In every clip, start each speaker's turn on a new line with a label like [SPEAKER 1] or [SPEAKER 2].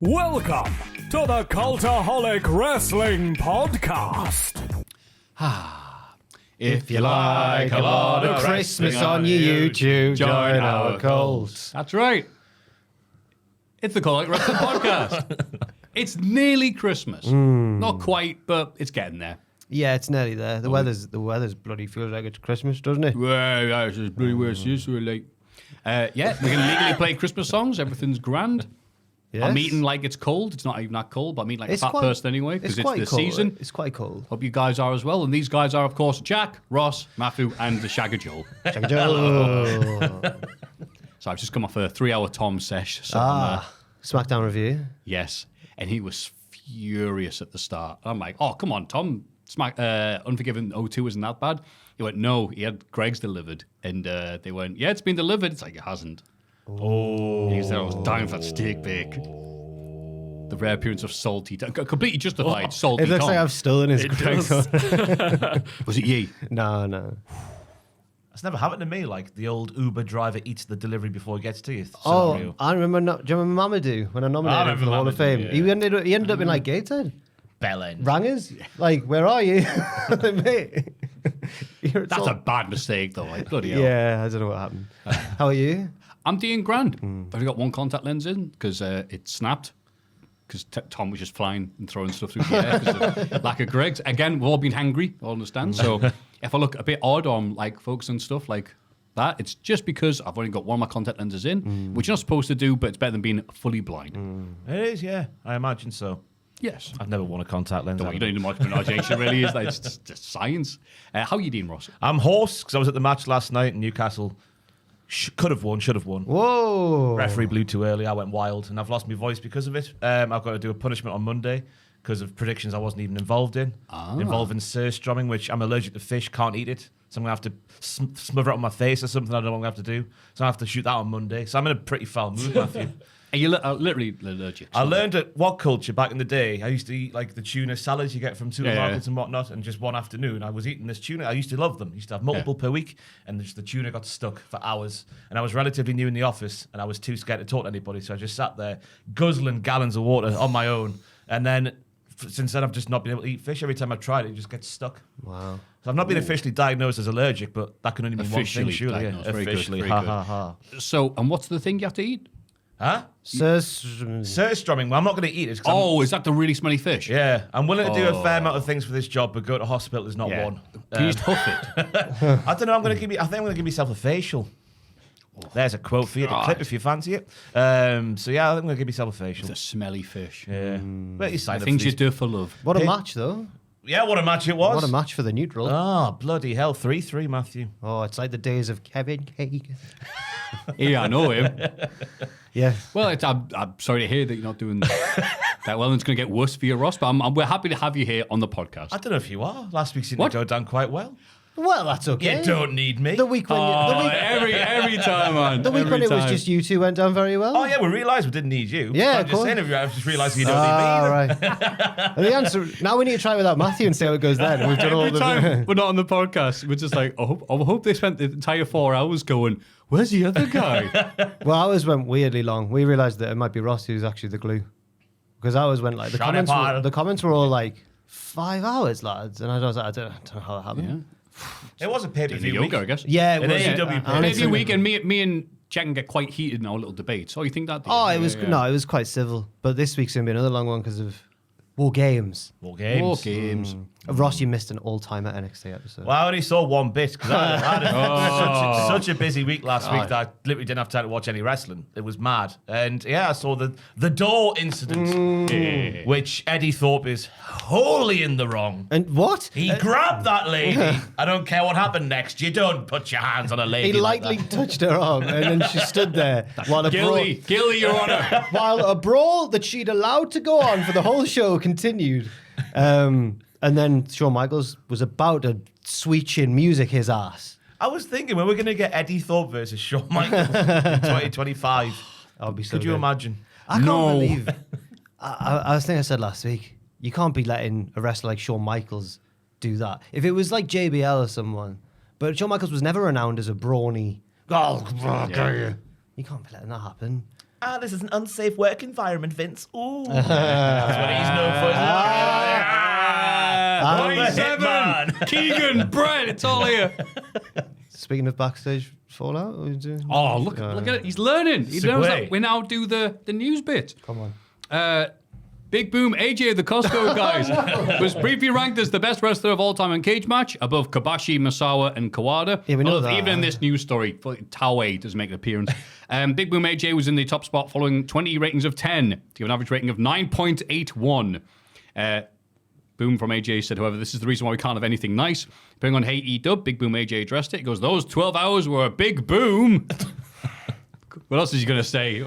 [SPEAKER 1] Welcome to the Cultaholic Wrestling Podcast.
[SPEAKER 2] If you like a lot of Christmas on your YouTube, join our cult.
[SPEAKER 3] That's right. It's the Cultaholic Wrestling Podcast. It's nearly Christmas. Not quite, but it's getting there.
[SPEAKER 2] Yeah, it's nearly there. The weather's bloody feels like it's Christmas, doesn't it?
[SPEAKER 3] Well, that's just bloody worse. Yeah, we can legally play Christmas songs. Everything's grand.
[SPEAKER 2] Yes.
[SPEAKER 3] I'm eating like it's cold. It's not even that cold, but I'm eating like
[SPEAKER 2] It's
[SPEAKER 3] a fat
[SPEAKER 2] quite-
[SPEAKER 3] person anyway because it's the
[SPEAKER 2] cold.
[SPEAKER 3] season.
[SPEAKER 2] It's quite cold.
[SPEAKER 3] Hope you guys are as well. And these guys are, of course, Jack, Ross, Maffew, and the Shagger Joel. So I've just come off a 3-hour Tom sesh. So
[SPEAKER 2] SmackDown review.
[SPEAKER 3] yes. And he was furious at the start. I'm like, oh, come on, Tom. Unforgiven 02 isn't that bad. He went, no, he had Greg's delivered. And they went, yeah, it's been delivered. It's like, it hasn't. Oh. He said, I was dying for that steak bake. The rare appearance of salty, completely justified salty
[SPEAKER 2] It looks
[SPEAKER 3] Tom.
[SPEAKER 2] like I've stolen his Greg's.
[SPEAKER 3] Was it ye?
[SPEAKER 2] No.
[SPEAKER 4] That's never happened to me. Like the old Uber driver eats the delivery before he gets to you.
[SPEAKER 2] Oh,
[SPEAKER 4] Scenario.
[SPEAKER 2] I remember. Do you remember Mamadou when I nominated him for the Hall of Fame?
[SPEAKER 4] Mamadou,
[SPEAKER 2] Yeah. He ended up in like Gateshead.
[SPEAKER 4] Bellend.
[SPEAKER 2] Rang us. Like, where are you? Mate.
[SPEAKER 3] That's a bad mistake, though. Like, bloody hell.
[SPEAKER 2] Yeah, I don't know what happened. How are you?
[SPEAKER 3] I'm doing grand. I've only got one contact lens in because it snapped. Because Tom was just flying and throwing stuff through the air because of lack of Greg's. Again, we've all been hangry, I understand. So if I look a bit odd on like folks and stuff like that, it's just because I've only got one of my contact lenses in, which you're not supposed to do, but it's better than being fully blind.
[SPEAKER 4] It is, yeah. I imagine so.
[SPEAKER 3] Yes.
[SPEAKER 4] I've never worn a contact lens.
[SPEAKER 3] You don't need much pronunciation, really. Is like, it's just science. How are you doing, Ross?
[SPEAKER 4] I'm hoarse because I was at the match last night in Newcastle. Could have won, should have won.
[SPEAKER 2] Whoa.
[SPEAKER 4] Referee blew too early. I went wild, and I've lost my voice because of it. I've got to do a punishment on Monday because of predictions I wasn't even involved in, involving surströmming, which I'm allergic to fish, can't eat it. So I'm going to have to smother it on my face or something I don't know what I'm going to have to do. So I have to shoot that on Monday. So I'm in a pretty foul mood, Maffew.
[SPEAKER 3] Are you literally allergic?
[SPEAKER 4] I learned at What Culture back in the day. I used to eat like the tuna salads you get from supermarkets and whatnot. And just one afternoon, I was eating this tuna. I used to love them. I used to have multiple per week. And just the tuna got stuck for hours. And I was relatively new in the office. And I was too scared to talk to anybody. So I just sat there guzzling gallons of water on my own. And then since then, I've just not been able to eat fish. Every time I've tried it, it just gets stuck.
[SPEAKER 2] Wow.
[SPEAKER 4] So I've not been officially diagnosed as allergic, but that can only mean
[SPEAKER 3] Officially
[SPEAKER 4] one thing, surely.
[SPEAKER 3] diagnosed. Very good,
[SPEAKER 4] Officially.
[SPEAKER 3] very
[SPEAKER 4] Ha,
[SPEAKER 3] good.
[SPEAKER 4] ha, ha.
[SPEAKER 3] So, and what's the thing you have to eat?
[SPEAKER 4] Huh?
[SPEAKER 2] Surströmming.
[SPEAKER 4] Surströmming. Well, I'm not going to eat it. 'Cause
[SPEAKER 3] Oh, is that the really smelly fish?
[SPEAKER 4] yeah, I'm willing to do a fair amount of things for this job, but go to hospital is not one.
[SPEAKER 3] Can you just huff it?
[SPEAKER 4] I don't know. I think I'm going to give myself a facial. There's a quote for you to clip if you fancy it. So yeah, I think I'm going to give myself a facial.
[SPEAKER 3] The smelly fish.
[SPEAKER 4] Yeah, but you sign
[SPEAKER 3] The
[SPEAKER 4] up
[SPEAKER 3] things
[SPEAKER 4] for
[SPEAKER 3] you
[SPEAKER 4] these-
[SPEAKER 3] do for love.
[SPEAKER 2] What a match, though.
[SPEAKER 4] Yeah, what a match it was.
[SPEAKER 2] What a match for the neutral.
[SPEAKER 4] Oh, bloody hell. 3-3, Maffew.
[SPEAKER 2] Oh, it's like the days of Kevin Cake.
[SPEAKER 3] Yeah, I know him.
[SPEAKER 2] Yeah.
[SPEAKER 3] Well, I'm sorry to hear that you're not doing that well, and it's going to get worse for you, Ross. But we're happy to have you here on the podcast.
[SPEAKER 4] I don't know if you are. Last week seemed
[SPEAKER 3] What?
[SPEAKER 4] to go down quite well.
[SPEAKER 2] Well, that's okay.
[SPEAKER 4] You don't need me.
[SPEAKER 2] The week when
[SPEAKER 3] every time, man.
[SPEAKER 2] the week when it was just you two went down very well.
[SPEAKER 4] Oh, yeah, we realised we didn't need you.
[SPEAKER 2] Yeah,
[SPEAKER 4] I'm
[SPEAKER 2] of
[SPEAKER 4] just
[SPEAKER 2] course.
[SPEAKER 4] saying, I just realised you don't need me either.
[SPEAKER 2] Right. And the answer now we need to try without Maffew and see how it goes then. We've done all
[SPEAKER 3] Every
[SPEAKER 2] the
[SPEAKER 3] time we're not on the podcast, we're just like, I hope they spent the entire 4 hours going, where's the other guy?
[SPEAKER 2] Well, ours went weirdly long. We realised that it might be Ross who's actually the glue. Because ours went like the comments were all like 5 hours, lads. And I was like, I don't know how that happened.
[SPEAKER 4] It was a pay-per-view
[SPEAKER 3] Yoga,
[SPEAKER 4] week.
[SPEAKER 3] I guess.
[SPEAKER 2] Yeah, it
[SPEAKER 4] An
[SPEAKER 2] was.
[SPEAKER 4] AEW
[SPEAKER 2] and
[SPEAKER 3] Maybe
[SPEAKER 2] it's-
[SPEAKER 3] a week, and me and Jack can get quite heated in our little debates. Oh, you think that? do you?
[SPEAKER 2] Oh, it was
[SPEAKER 3] Yeah.
[SPEAKER 2] no, it was quite civil. But this week's gonna be another long one because of War Games.
[SPEAKER 4] More games.
[SPEAKER 3] More games.
[SPEAKER 2] Ross, you missed an all-timer NXT episode.
[SPEAKER 4] Well, I only saw one bit because I had such a busy week last week that I literally didn't have time to watch any wrestling. It was mad. And yeah, I saw the door incident, which Eddie Thorpe is wholly in the wrong.
[SPEAKER 2] And what?
[SPEAKER 4] He grabbed that lady. I don't care what happened next. You don't put your hands on a lady.
[SPEAKER 2] He
[SPEAKER 4] like
[SPEAKER 2] lightly
[SPEAKER 4] that.
[SPEAKER 2] touched her arm, and then she stood there while a brawl,
[SPEAKER 3] Gilly, Your Honor.
[SPEAKER 2] while a brawl that she'd allowed to go on for the whole show continued. And then Shawn Michaels was about to sweet chin music his ass.
[SPEAKER 4] I was thinking, when we're going to get Eddie Thorpe versus Shawn Michaels in 2025,
[SPEAKER 2] I'll be so
[SPEAKER 4] could you
[SPEAKER 2] good.
[SPEAKER 4] imagine?
[SPEAKER 2] I can't believe. I think I said last week, you can't be letting a wrestler like Shawn Michaels do that. If it was like JBL or someone, but Shawn Michaels was never renowned as a brawny. You can't be letting that happen.
[SPEAKER 4] This is an unsafe work environment, Vince. Ooh. That's what he's known for.
[SPEAKER 3] 27! Keegan, Brett, it's all here.
[SPEAKER 2] Speaking of backstage fallout, what are you doing?
[SPEAKER 3] Oh, look at it. He's learning. He knows that we now do the news bit.
[SPEAKER 2] Come on.
[SPEAKER 3] Big Boom AJ of the Costco guys was briefly ranked as the best wrestler of all time in cage match, above Kobashi, Misawa, and Kawada.
[SPEAKER 2] Yeah, we know that.
[SPEAKER 3] Even in this news story, Taue does make an appearance. Big Boom AJ was in the top spot following 20 ratings of 10 to give an average rating of 9.81. Boom from AJ said, however, this is the reason why we can't have anything nice. Putting on Hey E-Dub, Big Boom AJ addressed it. He goes, those 12 hours were a big boom. What else is he going to say?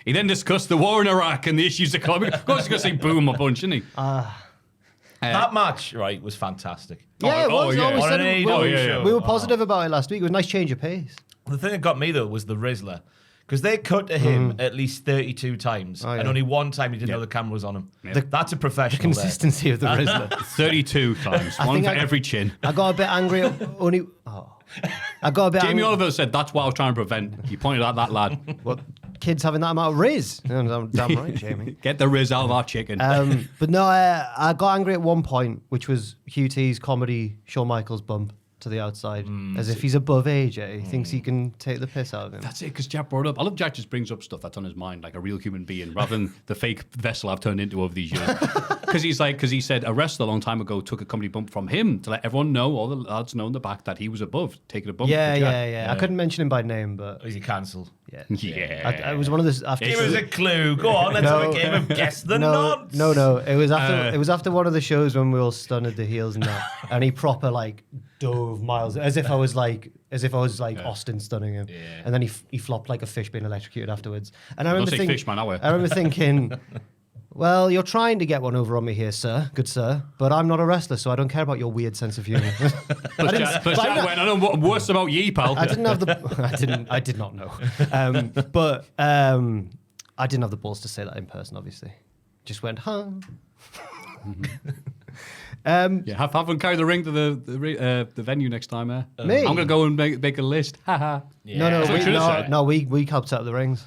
[SPEAKER 3] He then discussed the war in Iraq and the issues that come. Of course he's going to say boom a bunch, isn't he?
[SPEAKER 4] That match, right, was fantastic.
[SPEAKER 2] Yeah, it was.
[SPEAKER 3] yeah.
[SPEAKER 2] We said
[SPEAKER 4] On an
[SPEAKER 2] it-
[SPEAKER 4] AEW show.
[SPEAKER 2] We were positive about it last week. It was a nice change of pace.
[SPEAKER 4] The thing that got me, though, was the Rizzler. Because they cut to him at least 32 times.
[SPEAKER 2] Oh, yeah.
[SPEAKER 4] And only one time he didn't know the camera was on him. That's a professional.
[SPEAKER 2] Consistency of the Rizzler.
[SPEAKER 3] 32 times. One
[SPEAKER 2] think
[SPEAKER 3] for
[SPEAKER 2] I-
[SPEAKER 3] every chin.
[SPEAKER 2] I got a bit angry at only. Oh. I got a bit
[SPEAKER 3] Jamie
[SPEAKER 2] angry.
[SPEAKER 3] Oliver said that's what I was trying to prevent. He pointed at that lad.
[SPEAKER 2] What, kids having that amount of Riz? Damn right, Jamie.
[SPEAKER 3] Get the Riz out of our chicken.
[SPEAKER 2] But no, I got angry at one point, which was QT's comedy Shawn Michaels bump to the outside, as if he's above AJ. He thinks he can take the piss out of him.
[SPEAKER 3] That's it, because Jack brought up. I love Jack just brings up stuff that's on his mind, like a real human being, rather than the fake vessel I've turned into over these years. Because he said a wrestler a long time ago took a comedy bump from him to let everyone know, all the lads know in the back, that he was above taking a bump.
[SPEAKER 2] Yeah. I couldn't mention him by name, but
[SPEAKER 4] Is he cancelled?
[SPEAKER 2] yeah.
[SPEAKER 3] Yeah.
[SPEAKER 2] I was one of those after.
[SPEAKER 4] Give us a clue. Go on, let's have a game of guess the nods.
[SPEAKER 2] No. It was after. It was after one of the shows when we all stunned at the heels and that, and he proper like dove miles, as if I was like Austin stunning him, and then he flopped like a fish being electrocuted afterwards. And I remember thinking,
[SPEAKER 3] fish, man,
[SPEAKER 2] I remember thinking, well, you're trying to get one over on me here, sir, good sir, but I'm not a wrestler, so I don't care about your weird sense of humor.
[SPEAKER 3] But Jack went, I know what's worse about ye, pal.
[SPEAKER 2] I didn't have the. I did not know. But I didn't have the balls to say that in person. Obviously, just went, huh.
[SPEAKER 3] Have fun carry the ring to the venue next time.
[SPEAKER 2] Me?
[SPEAKER 3] I'm gonna go and make a list. Haha.
[SPEAKER 2] We helped set up the rings.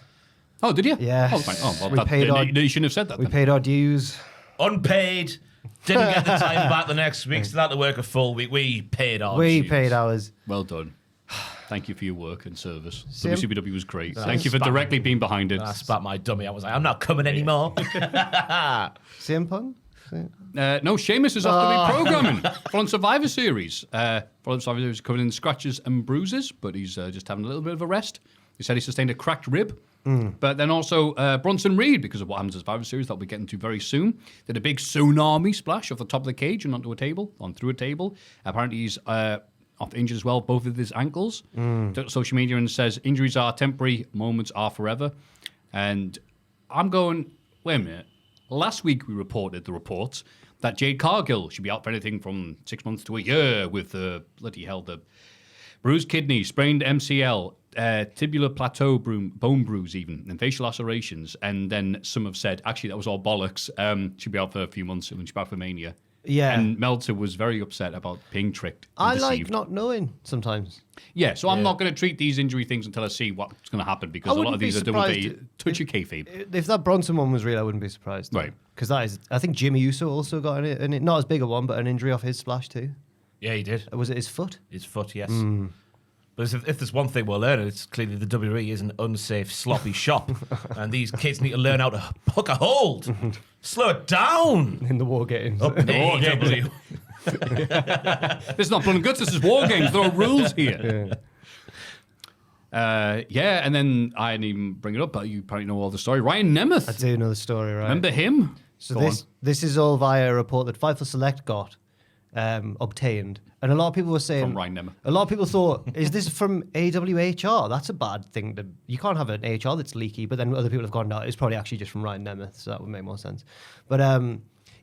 [SPEAKER 3] Oh, did you?
[SPEAKER 2] Yeah.
[SPEAKER 3] Oh, fine. Oh, well,
[SPEAKER 2] We paid our-
[SPEAKER 3] you shouldn't have said that.
[SPEAKER 2] We
[SPEAKER 3] then.
[SPEAKER 2] paid our dues.
[SPEAKER 4] Unpaid. Didn't get the time back the next week. Still had to work a full week. We paid our
[SPEAKER 2] We
[SPEAKER 4] dues.
[SPEAKER 2] paid ours.
[SPEAKER 3] Well done. Thank you for your work and service.
[SPEAKER 2] Sim-
[SPEAKER 3] WCW was great. Thank you for directly being behind it.
[SPEAKER 4] I spat my dummy. I was like, I'm not coming anymore.
[SPEAKER 2] CM Punk?
[SPEAKER 3] No, Sheamus is off to be programming on Survivor Series. Survivor Series covered in scratches and bruises, but he's just having a little bit of a rest. He said he sustained a cracked rib. But then also Bronson Reed, because of what happens in Survivor Series that we'll be getting to very soon, did a big tsunami splash off the top of the cage and onto a table, on through a table. Apparently he's off injured as well, both of his ankles. Social media and says injuries are temporary, moments are forever. And I'm going, wait a minute. Last week we reported the reports that Jade Cargill should be out for anything from 6 months to a year with the bruised kidney, sprained MCL, tibular plateau bone bruise even, and facial lacerations. And then some have said, actually, that was all bollocks. She'll be out for a few months and she's back for Mania.
[SPEAKER 2] Yeah.
[SPEAKER 3] And Meltzer was very upset about being tricked and
[SPEAKER 2] I like
[SPEAKER 3] deceived.
[SPEAKER 2] not knowing sometimes.
[SPEAKER 3] Yeah, so I'm not going to treat these injury things until I see what's going to happen, because a lot of these are done with a touchy kayfabe.
[SPEAKER 2] If that Bronson one was real, I wouldn't be surprised.
[SPEAKER 3] Right.
[SPEAKER 2] Because that is, I think Jimmy Uso also got an not as big a one, but an injury off his splash too.
[SPEAKER 4] Yeah, he did.
[SPEAKER 2] Was it his foot?
[SPEAKER 4] His foot, yes. But if there's one thing we're learning, it's clearly the WWE is an unsafe, sloppy shop. And these kids need to learn how to hook a hold. Slow it down.
[SPEAKER 2] In the War Games.
[SPEAKER 4] Up AEW.
[SPEAKER 3] This is not blood and guts, this is War Games. There are rules here. And then I didn't even bring it up, but you probably know all the story. Ryan Nemeth.
[SPEAKER 2] I do know the story, right?
[SPEAKER 3] Remember him?
[SPEAKER 2] So
[SPEAKER 3] Go
[SPEAKER 2] this is all via a report that Fightful Select got obtained, and a lot of people were saying
[SPEAKER 3] From Ryan Nemeth.
[SPEAKER 2] A lot of people thought, is this from AWHR? That's a bad thing. You can't have an HR that's leaky. But then other people have gone, no, it's probably actually just from Ryan Nemeth, so that would make more sense. But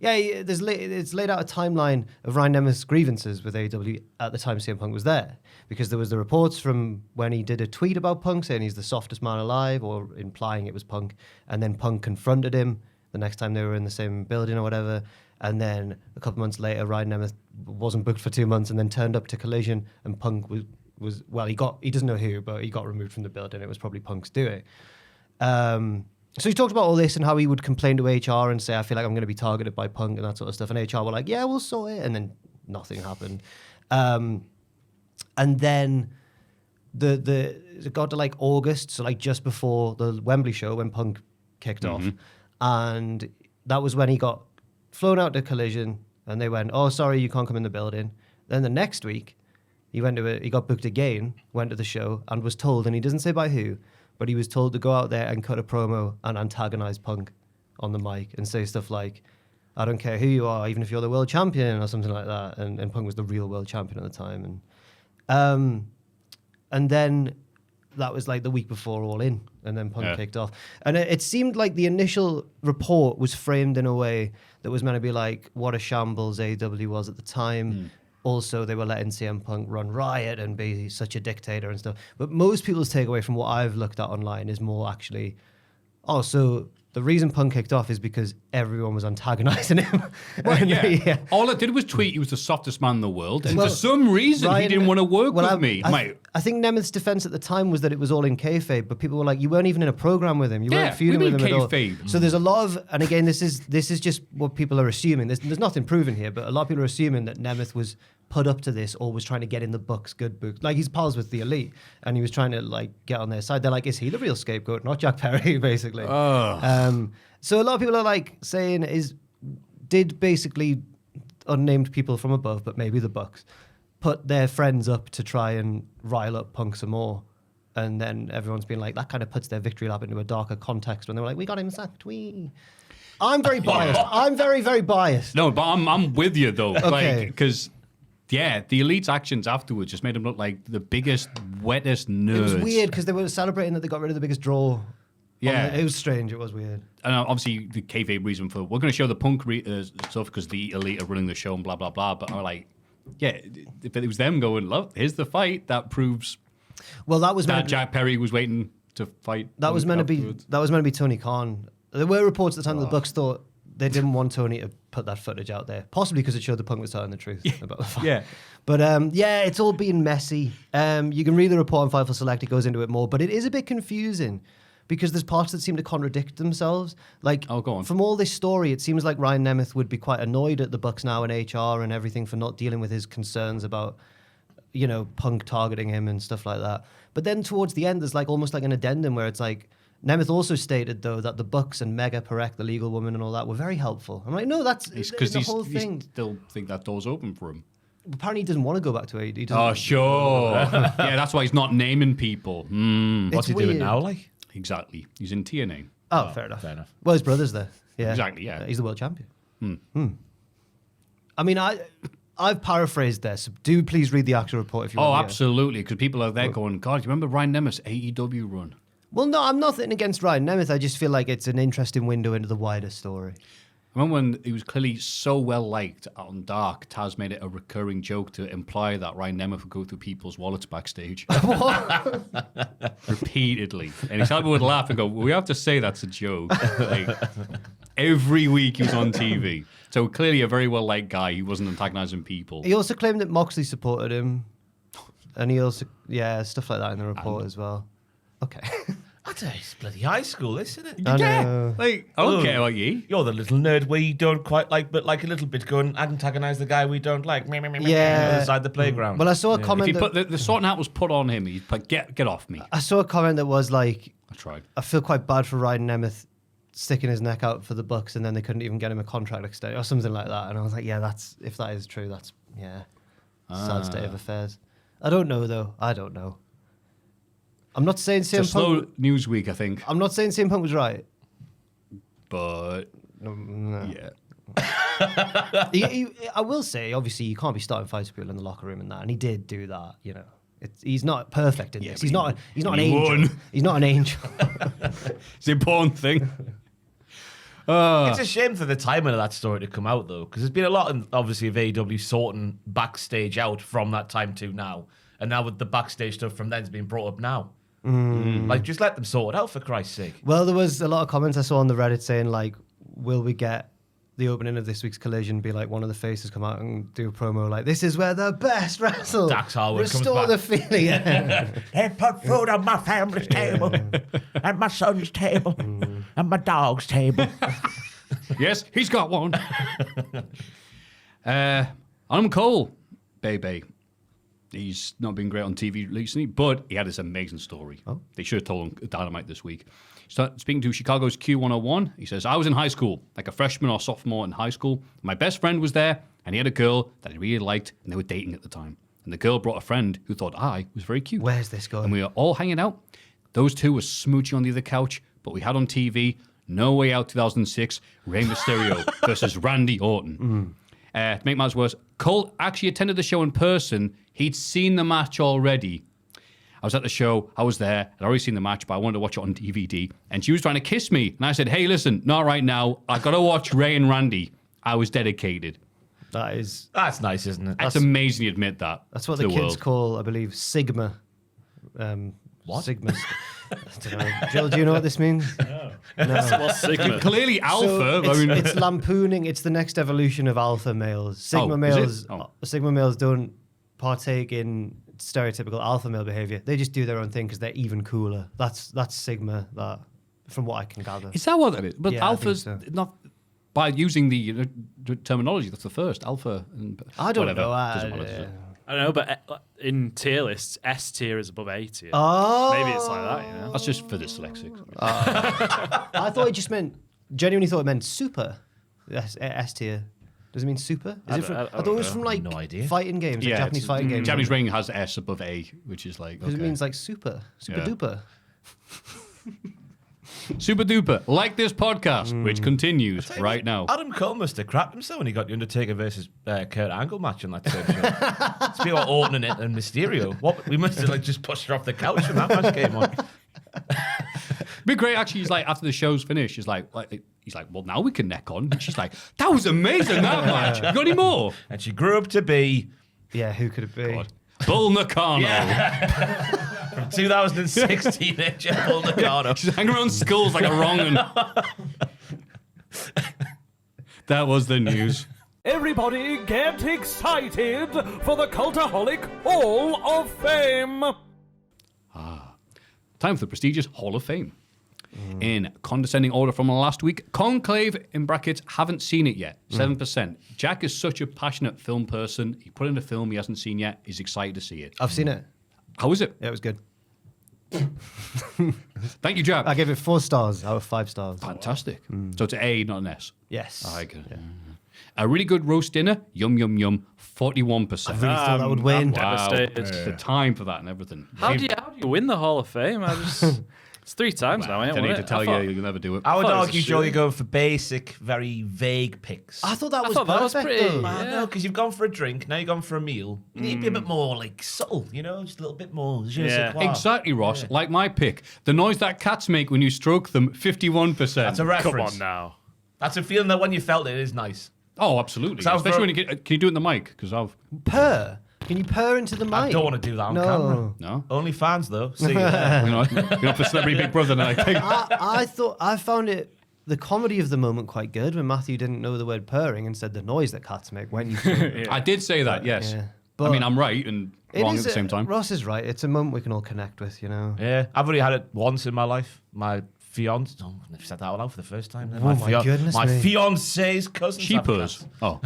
[SPEAKER 2] it's laid out a timeline of Ryan Nemeth's grievances with AEW at the time CM Punk was there, because there was the reports from when he did a tweet about Punk saying he's the softest man alive, or implying it was Punk, and then Punk confronted him the next time they were in the same building or whatever. And then a couple months later, Ryan Nemeth wasn't booked for 2 months and then turned up to Collision, and Punk was he doesn't know who, but he got removed from the building. It was probably Punk's doing. So he talked about all this and how he would complain to HR and say, I feel like I'm going to be targeted by Punk and that sort of stuff. And HR were like, yeah, we'll sort it. And then nothing happened. And then it got to like August, so like just before the Wembley show when Punk kicked off. And that was when he got flown out to Collision and they went, oh, sorry, you can't come in the building. Then the next week, he got booked again, went to the show and was told, and he doesn't say by who, but he was told to go out there and cut a promo and antagonize Punk on the mic and say stuff like, I don't care who you are, even if you're the world champion or something like that. And Punk was the real world champion at the time. And then that was like the week before All In, and then Punk kicked off. And it seemed like the initial report was framed in a way that was meant to be like, what a shambles AEW was at the time. Also, they were letting CM Punk run riot and be such a dictator and stuff. But most people's takeaway from what I've looked at online is more actually, oh, so the reason Punk kicked off is because everyone was antagonizing him.
[SPEAKER 3] Well, all I did was tweet he was the softest man in the world, and for some reason he didn't want to work with me.
[SPEAKER 2] I think Nemeth's defense at the time was that it was all in kayfabe, but people were like, you weren't even in a program with him. You weren't feuding with him at all. So there's a lot of, and again, this is just what people are assuming. There's nothing proven here, but a lot of people are assuming that Nemeth was put up to this or was trying to get in the books, good books. Like, he's pals with the Elite, and he was trying to like get on their side. They're like, is he the real scapegoat, not Jack Perry, basically? So a lot of people are like saying, did basically unnamed people from above, but maybe the Bucks, put their friends up to try and rile up Punk some more? And then everyone's been like, that kind of puts their victory lap into a darker context when they were like, we got him sacked, I'm very biased. I'm very, very biased.
[SPEAKER 3] No, but I'm with you though.
[SPEAKER 2] Okay.
[SPEAKER 3] Because the Elite's actions afterwards just made them look like the biggest, wettest nerds.
[SPEAKER 2] It was weird because they were celebrating that they got rid of the biggest draw.
[SPEAKER 3] Yeah.
[SPEAKER 2] It was strange. It was weird.
[SPEAKER 3] And obviously the kayfabe reason for, we're going to show the Punk stuff because the Elite are running the show and blah, blah, blah. But I'm like, yeah, if it was them going, look, here's the fight, that proves that Jack Perry was waiting to fight.
[SPEAKER 2] That was meant to be Tony Khan. There were reports at the time that the Bucks thought they didn't want Tony to put that footage out there, possibly because it showed the Punk was telling the truth about the fight.
[SPEAKER 3] Yeah.
[SPEAKER 2] But it's all been messy. You can read the report on Fightful Select, it goes into it more, but it is a bit confusing because there's parts that seem to contradict themselves. Like,
[SPEAKER 3] go on.
[SPEAKER 2] From all this story, it seems like Ryan Nemeth would be quite annoyed at the Bucks now and HR and everything for not dealing with his concerns about, Punk targeting him and stuff like that. But then towards the end, there's like almost like an addendum where it's like, Nemeth also stated, though, that the Bucks and Mega Perek, the legal woman and all that, were very helpful. I'm like, no, that's
[SPEAKER 3] because
[SPEAKER 2] the whole thing.
[SPEAKER 3] You still think that door's open for him.
[SPEAKER 2] Apparently, he doesn't want to go back to AEW.
[SPEAKER 3] Oh, sure. Yeah, that's why he's not naming people.
[SPEAKER 4] What's he doing now, like?
[SPEAKER 3] Exactly. He's in TNA.
[SPEAKER 2] Oh, fair enough. Well, his brother's there. Yeah.
[SPEAKER 3] Exactly, yeah.
[SPEAKER 2] He's the world champion. I mean, I've paraphrased this. So do please read the actual report if you want.
[SPEAKER 3] Oh, absolutely, because people are there going, God, do you remember Ryan Nemeth's AEW run?
[SPEAKER 2] Well, no, I'm nothing against Ryan Nemeth. I just feel like it's an interesting window into the wider story.
[SPEAKER 3] I remember when he was clearly so well liked on Dark, Taz made it a recurring joke to imply that Ryan Nemeth would go through people's wallets backstage. Repeatedly. And Excalibur would laugh and go, well, we have to say that's a joke. Like, every week he was on TV. So clearly a very well liked guy. He wasn't antagonizing people.
[SPEAKER 2] He also claimed that Moxley supported him. And he also, stuff like that in the report as well. Okay.
[SPEAKER 4] It's bloody high school, isn't it?
[SPEAKER 2] Yeah.
[SPEAKER 3] Like, I don't care about you.
[SPEAKER 4] You're the little nerd we don't quite like, but like a little bit going antagonize the guy we don't like.
[SPEAKER 2] Yeah.
[SPEAKER 4] Outside the playground.
[SPEAKER 2] Well, I saw a comment.
[SPEAKER 3] If he put the sorting out was put on him, he'd like, get off me.
[SPEAKER 2] I saw a comment that was like,
[SPEAKER 3] I tried.
[SPEAKER 2] I feel quite bad for Ryan Nemeth sticking his neck out for the Bucks and then they couldn't even get him a contract extension or something like that. And I was like, yeah, if that is true, that's, sad state of affairs. I don't know, though. I don't know. I'm not saying CM Punk...
[SPEAKER 3] It's a slow news week, I think.
[SPEAKER 2] I'm not saying CM Punk was right.
[SPEAKER 3] But...
[SPEAKER 2] No.
[SPEAKER 3] Yeah.
[SPEAKER 2] I will say, obviously, you can't be starting fights with people in the locker room and that. And he did do that, He's not perfect in this. He's not an angel. He's not an angel.
[SPEAKER 3] It's the important thing.
[SPEAKER 4] It's a shame for the timing of that story to come out, though, because there's been a lot, obviously, of AEW sorting backstage out from that time to now. And now with the backstage stuff from then's being brought up now. Like, just let them sort it out, for Christ's sake.
[SPEAKER 2] Well, there was a lot of comments I saw on the Reddit saying, like, will we get the opening of this week's Collision be like one of the faces come out and do a promo like, this is where the best wrestle.
[SPEAKER 4] Dax Harwood
[SPEAKER 2] Restore
[SPEAKER 4] comes
[SPEAKER 2] the feeling. Yeah.
[SPEAKER 5] They put food on my family's table, and my son's table, and my dog's table.
[SPEAKER 3] Yes, he's got one. Adam Cole, baby. He's not been great on TV recently, but he had this amazing story. Oh. They should have told him Dynamite this week. Speaking to Chicago's Q101, he says, I was in high school, like a freshman or sophomore in high school. My best friend was there, and he had a girl that he really liked, and they were dating at the time. And the girl brought a friend who thought I was very cute.
[SPEAKER 2] Where's this going?
[SPEAKER 3] And we were all hanging out. Those two were smooching on the other couch, but we had on TV, No Way Out 2006, Rey Mysterio versus Randy Orton. To make matters worse, Cole actually attended the show in person. He'd seen the match already. I was at the show, I was there, I'd already seen the match, but I wanted to watch it on DVD. And she was trying to kiss me. And I said, hey, listen, not right now. I got to watch Ray and Randy. I was dedicated.
[SPEAKER 2] That's
[SPEAKER 4] nice, isn't it?
[SPEAKER 3] That's amazing you admit that.
[SPEAKER 2] That's what
[SPEAKER 3] to
[SPEAKER 2] the kids
[SPEAKER 3] world.
[SPEAKER 2] call, I believe, Sigma.
[SPEAKER 4] What?
[SPEAKER 2] Sigma. I don't know. Jill, do you know what this means? No.
[SPEAKER 6] What's Sigma?
[SPEAKER 3] Clearly alpha.
[SPEAKER 2] So
[SPEAKER 3] I mean,
[SPEAKER 2] it's lampooning. It's the next evolution of alpha males. Sigma
[SPEAKER 3] is
[SPEAKER 2] males.
[SPEAKER 3] it? Oh.
[SPEAKER 2] Sigma males don't partake in stereotypical alpha male behavior. They just do their own thing because they're even cooler. That's Sigma. That, from what I can gather.
[SPEAKER 3] is that what it is? But
[SPEAKER 2] Yeah, I think
[SPEAKER 3] alpha's
[SPEAKER 2] so.
[SPEAKER 3] not... By using the terminology, that's the first. Alpha and...
[SPEAKER 2] I don't
[SPEAKER 3] whatever.
[SPEAKER 2] know.
[SPEAKER 3] Doesn't matter, does it?
[SPEAKER 6] I don't know, but in tier lists, S tier is above A tier.
[SPEAKER 2] Oh,
[SPEAKER 6] Maybe it's like that, you know?
[SPEAKER 3] That's just for dyslexics.
[SPEAKER 2] I thought it just meant. Genuinely thought it meant super. S tier. Does it mean super? Is it from, I thought it was from like
[SPEAKER 4] No idea.
[SPEAKER 2] fighting games, like Japanese fighting games.
[SPEAKER 3] Japanese ring has S above A, which is like...
[SPEAKER 2] Because
[SPEAKER 3] Okay.
[SPEAKER 2] it means like super
[SPEAKER 3] Yeah.
[SPEAKER 2] duper.
[SPEAKER 3] Super duper. Like this podcast, which continues right now.
[SPEAKER 4] Adam Cole must have crapped himself when he got the Undertaker versus Kurt Angle match on that same show. It's people like Orton and Mysterio. What we must have like just pushed her off the couch when that match came on.
[SPEAKER 3] Be great, actually. He's like, after the show's finished, he's like, well, now we can neck on. And she's like, that was amazing, that match. You got any more?
[SPEAKER 4] And she grew up to be
[SPEAKER 2] Yeah, who could it be?
[SPEAKER 3] God. Bull Nakano.
[SPEAKER 4] from 2016 Bull Nakano.
[SPEAKER 3] She's hanging around skulls like a wrong un. That was the news.
[SPEAKER 1] Everybody get excited for the Cultaholic Hall of Fame!
[SPEAKER 3] Time for the prestigious Hall of Fame. In condescending order from last week, Conclave, in brackets, haven't seen it yet, 7%. Jack is such a passionate film person. He put in a film he hasn't seen yet. He's excited to see it.
[SPEAKER 2] I've seen it.
[SPEAKER 3] How is it?
[SPEAKER 2] Yeah, it was good.
[SPEAKER 3] Thank you, Jack.
[SPEAKER 2] I gave it 4 stars out of 5 stars.
[SPEAKER 3] Fantastic. So it's an A, not an S.
[SPEAKER 2] Yes.
[SPEAKER 3] I like it. A really good roast dinner, yum, yum, yum, 41%.
[SPEAKER 2] I really thought that would win.
[SPEAKER 3] Wow.
[SPEAKER 6] Devastated.
[SPEAKER 3] The time for that and everything.
[SPEAKER 6] How do you win the Hall of Fame? It's 3 times now,
[SPEAKER 3] I
[SPEAKER 6] ain't
[SPEAKER 3] don't need
[SPEAKER 6] it?
[SPEAKER 3] to tell you, you'll never do it.
[SPEAKER 4] I would
[SPEAKER 6] thought it was
[SPEAKER 4] argue,
[SPEAKER 6] a
[SPEAKER 4] Joe,
[SPEAKER 6] shoe.
[SPEAKER 4] you're going for basic, very vague picks.
[SPEAKER 2] I thought that was
[SPEAKER 6] thought that was
[SPEAKER 2] perfect,
[SPEAKER 6] pretty-
[SPEAKER 2] though.
[SPEAKER 4] I know, because you've gone for a drink, now you've gone for a meal. You need to be a bit more, like, subtle, you know? Just a little bit more. Je ne sais
[SPEAKER 6] Yeah.
[SPEAKER 4] quoi.
[SPEAKER 3] Exactly, Ross. Like my pick. The noise that cats make when you stroke them, 51%.
[SPEAKER 4] That's a reference.
[SPEAKER 6] Come on now.
[SPEAKER 4] That's a feeling that when you felt it is nice.
[SPEAKER 3] Oh, absolutely.
[SPEAKER 4] So
[SPEAKER 3] Especially when you get... Can you do it in the mic? Because I've...
[SPEAKER 2] Purr. Can you purr into the mic?
[SPEAKER 4] I don't want to do that on camera.
[SPEAKER 3] No?
[SPEAKER 4] Only fans, though. See you.
[SPEAKER 3] You're not for Celebrity Big Brother now, I think.
[SPEAKER 2] I found it, the comedy of the moment, quite good when Maffew didn't know the word purring and said the noise that cats make when you
[SPEAKER 3] I did say that, yes.
[SPEAKER 2] Yeah.
[SPEAKER 3] I
[SPEAKER 2] But
[SPEAKER 3] mean, I'm right and wrong at the same time.
[SPEAKER 2] Ross is right. It's a moment we can all connect with, you know.
[SPEAKER 4] Yeah, I've only had it once in my life. My fiance, oh, I've never said that out loud for the first time.
[SPEAKER 2] Oh my goodness
[SPEAKER 4] My
[SPEAKER 2] me.
[SPEAKER 4] fiance's cousin.
[SPEAKER 3] Sheepers. Oh.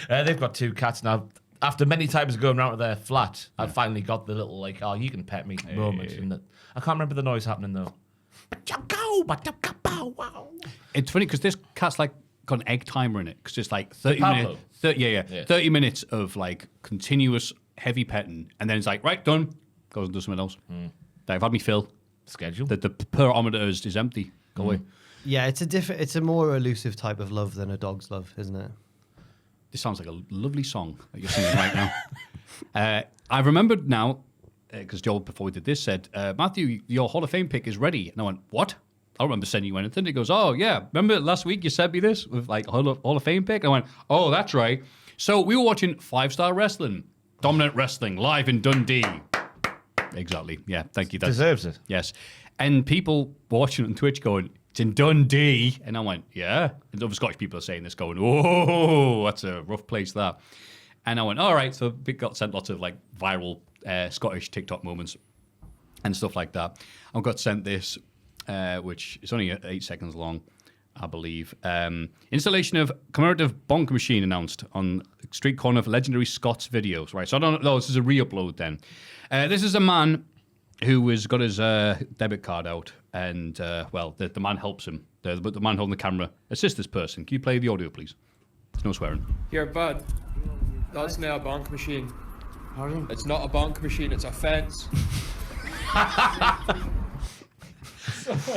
[SPEAKER 4] They've got 2 cats now. After many times going around to their flat, I finally got the little, like, oh, you can pet me moment. And I can't remember the noise happening, though.
[SPEAKER 3] It's funny because this cat's like got an egg timer in it because it's like 30
[SPEAKER 4] Pablo.
[SPEAKER 3] minutes. 30 minutes of like continuous heavy petting, and then it's like, right, done. Goes and does something else. I've had me fill.
[SPEAKER 4] Schedule.
[SPEAKER 3] The perometer is empty. Go away.
[SPEAKER 2] Yeah, it's a more elusive type of love than a dog's love, isn't it?
[SPEAKER 3] This sounds like a lovely song that you're singing right now. I've remembered now, because Joel, before we did this, said, Maffew, your Hall of Fame pick is ready. And I went, what? I don't remember sending you anything. He goes, oh, yeah. Remember last week you sent me this with like Hall of Fame pick? And I went, oh, that's right. So we were watching 5-Star Wrestling, Dominant Wrestling, live in Dundee. Exactly. Yeah, thank you.
[SPEAKER 4] Deserves it.
[SPEAKER 3] Yes. And people were watching it on Twitch going, it's in Dundee. And I went, yeah. And other Scottish people are saying this, going, oh, that's a rough place, that. And I went, all right. So we got sent lots of like viral Scottish TikTok moments and stuff like that. I got sent this, which is only 8 seconds long, I believe. Installation of commemorative bonk machine announced on street corner for legendary Scots videos. Right. So I don't know. This is a re-upload then. This is a man who has got his debit card out, and the man helps him. The man holding the camera assists this person. Can you play the audio, please? There's no swearing.
[SPEAKER 7] Here, bud. That's not a bonk machine. It's not a bonk machine. It's a fence.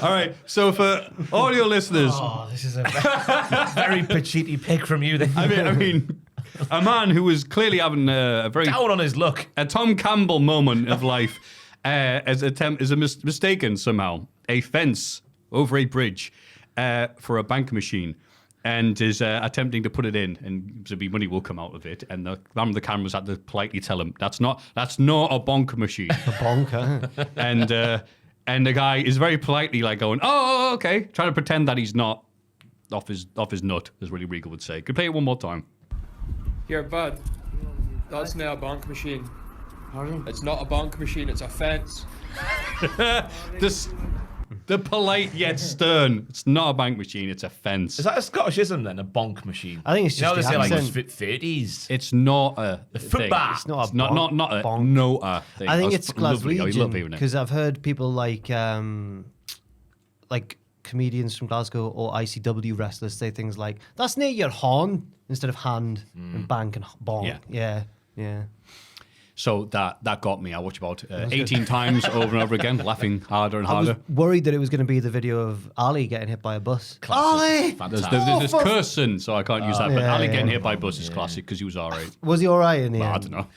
[SPEAKER 3] All right. So for audio listeners,
[SPEAKER 4] This is a very Pachiti pick from you.
[SPEAKER 3] I mean, a man who was clearly having a very
[SPEAKER 4] Down on his luck.
[SPEAKER 3] a Tom Campbell moment of life, is mistaken somehow a fence over a bridge for a bank machine, and is attempting to put it in, and so money will come out of it. And the man with the cameras had to politely tell him that's not a bonk machine.
[SPEAKER 2] A bonker.
[SPEAKER 3] And the guy is very politely like going, oh, okay, trying to pretend that he's not off his nut, as Willie Regal would say. Could play it one more time.
[SPEAKER 7] Here, bud. That's not a bonk machine. It's not a bonk machine. It's a fence.
[SPEAKER 3] The polite yet stern. It's not a bank machine. It's a fence.
[SPEAKER 4] Is that a Scottishism then? A bonk machine?
[SPEAKER 2] I think it's just
[SPEAKER 4] they
[SPEAKER 2] the
[SPEAKER 4] say like
[SPEAKER 2] accent.
[SPEAKER 4] 30s.
[SPEAKER 3] It's not a thing.
[SPEAKER 4] football.
[SPEAKER 2] It's not a
[SPEAKER 3] Not a
[SPEAKER 2] bonk.
[SPEAKER 3] no a thing.
[SPEAKER 2] I think
[SPEAKER 3] That's
[SPEAKER 2] it's
[SPEAKER 3] lovely. I love
[SPEAKER 2] Glaswegian
[SPEAKER 3] hearing it.
[SPEAKER 2] because I've heard people like comedians from Glasgow or ICW wrestlers say things like "that's near your horn" instead of hand and bank and bonk. Yeah.
[SPEAKER 3] So that got me. I watched about 18 times over and over again, laughing harder and
[SPEAKER 2] I was
[SPEAKER 3] harder.
[SPEAKER 2] worried that it was going to be the video of Ali getting hit by a bus.
[SPEAKER 4] Classic.
[SPEAKER 2] Ali!
[SPEAKER 3] There's cursing, so I can't use that. But
[SPEAKER 2] Yeah,
[SPEAKER 3] Ali
[SPEAKER 2] yeah.
[SPEAKER 3] getting hit by a bus is classic because he was all right.
[SPEAKER 2] Was he all right in the
[SPEAKER 3] I
[SPEAKER 2] end?
[SPEAKER 3] don't know.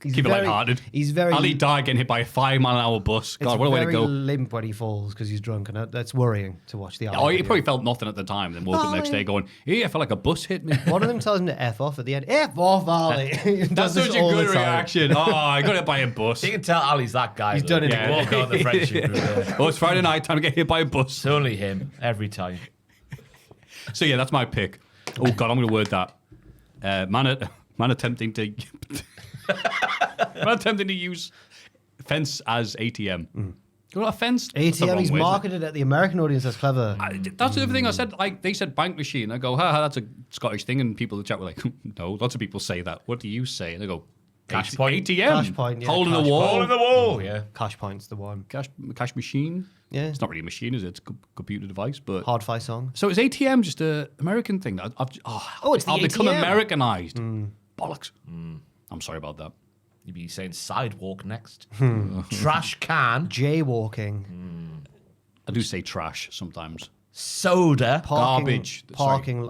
[SPEAKER 2] He's
[SPEAKER 3] Keep it
[SPEAKER 2] very-
[SPEAKER 3] lighthearted.
[SPEAKER 2] He's very...
[SPEAKER 3] Ali died getting hit by a 5-mile-an-hour bus. God, what a way to
[SPEAKER 2] very
[SPEAKER 3] go.
[SPEAKER 2] limp when he falls because he's drunk, and that's worrying to watch the Ali
[SPEAKER 3] Oh, he
[SPEAKER 2] video.
[SPEAKER 3] probably felt nothing at the time, then woke up the next day going, hey, I felt like a bus hit me.
[SPEAKER 2] One of them tells him to F off at the end. F off, Ali. He
[SPEAKER 3] That's
[SPEAKER 2] does this
[SPEAKER 3] such a
[SPEAKER 2] all
[SPEAKER 3] good
[SPEAKER 2] the time.
[SPEAKER 3] reaction. Oh, I got hit by a bus.
[SPEAKER 4] You can tell Ali's that guy.
[SPEAKER 2] He's
[SPEAKER 4] though.
[SPEAKER 2] done it.
[SPEAKER 4] Yeah, we'll go on the friendship route there.
[SPEAKER 3] Oh, it's Friday night, time to get hit by a bus.
[SPEAKER 4] It's only him every time.
[SPEAKER 3] So yeah, that's my pick. Oh God, I'm going to word that. Man attempting to use fence as ATM. You know what a fence? That's the
[SPEAKER 2] ATM,
[SPEAKER 3] wrong
[SPEAKER 2] he's
[SPEAKER 3] way, isn't it?
[SPEAKER 2] marketed at the American audience. That's clever.
[SPEAKER 3] That's the other thing I said. Like they said, bank machine. I go, ha, that's a Scottish thing, and people in the chat were like, no. Lots of people say that. What do you say? And I go,
[SPEAKER 4] Cash point.
[SPEAKER 3] ATM,
[SPEAKER 2] Cash point, yeah,
[SPEAKER 3] hole in
[SPEAKER 2] cash
[SPEAKER 3] the wall,
[SPEAKER 4] Hole in the wall, yeah.
[SPEAKER 2] Cash point's the one.
[SPEAKER 3] cash machine.
[SPEAKER 2] Yeah.
[SPEAKER 3] It's not really a machine, is it? It's a computer device, but.
[SPEAKER 2] Hard Fi song.
[SPEAKER 3] So is ATM just an American thing?
[SPEAKER 2] It's the
[SPEAKER 3] I'll become
[SPEAKER 2] ATM.
[SPEAKER 3] Americanized. Bollocks. I'm sorry about that.
[SPEAKER 4] You'd be saying sidewalk next. Trash can.
[SPEAKER 2] Jaywalking.
[SPEAKER 3] I do say trash sometimes.
[SPEAKER 4] Soda.
[SPEAKER 3] Garbage.
[SPEAKER 2] Parking.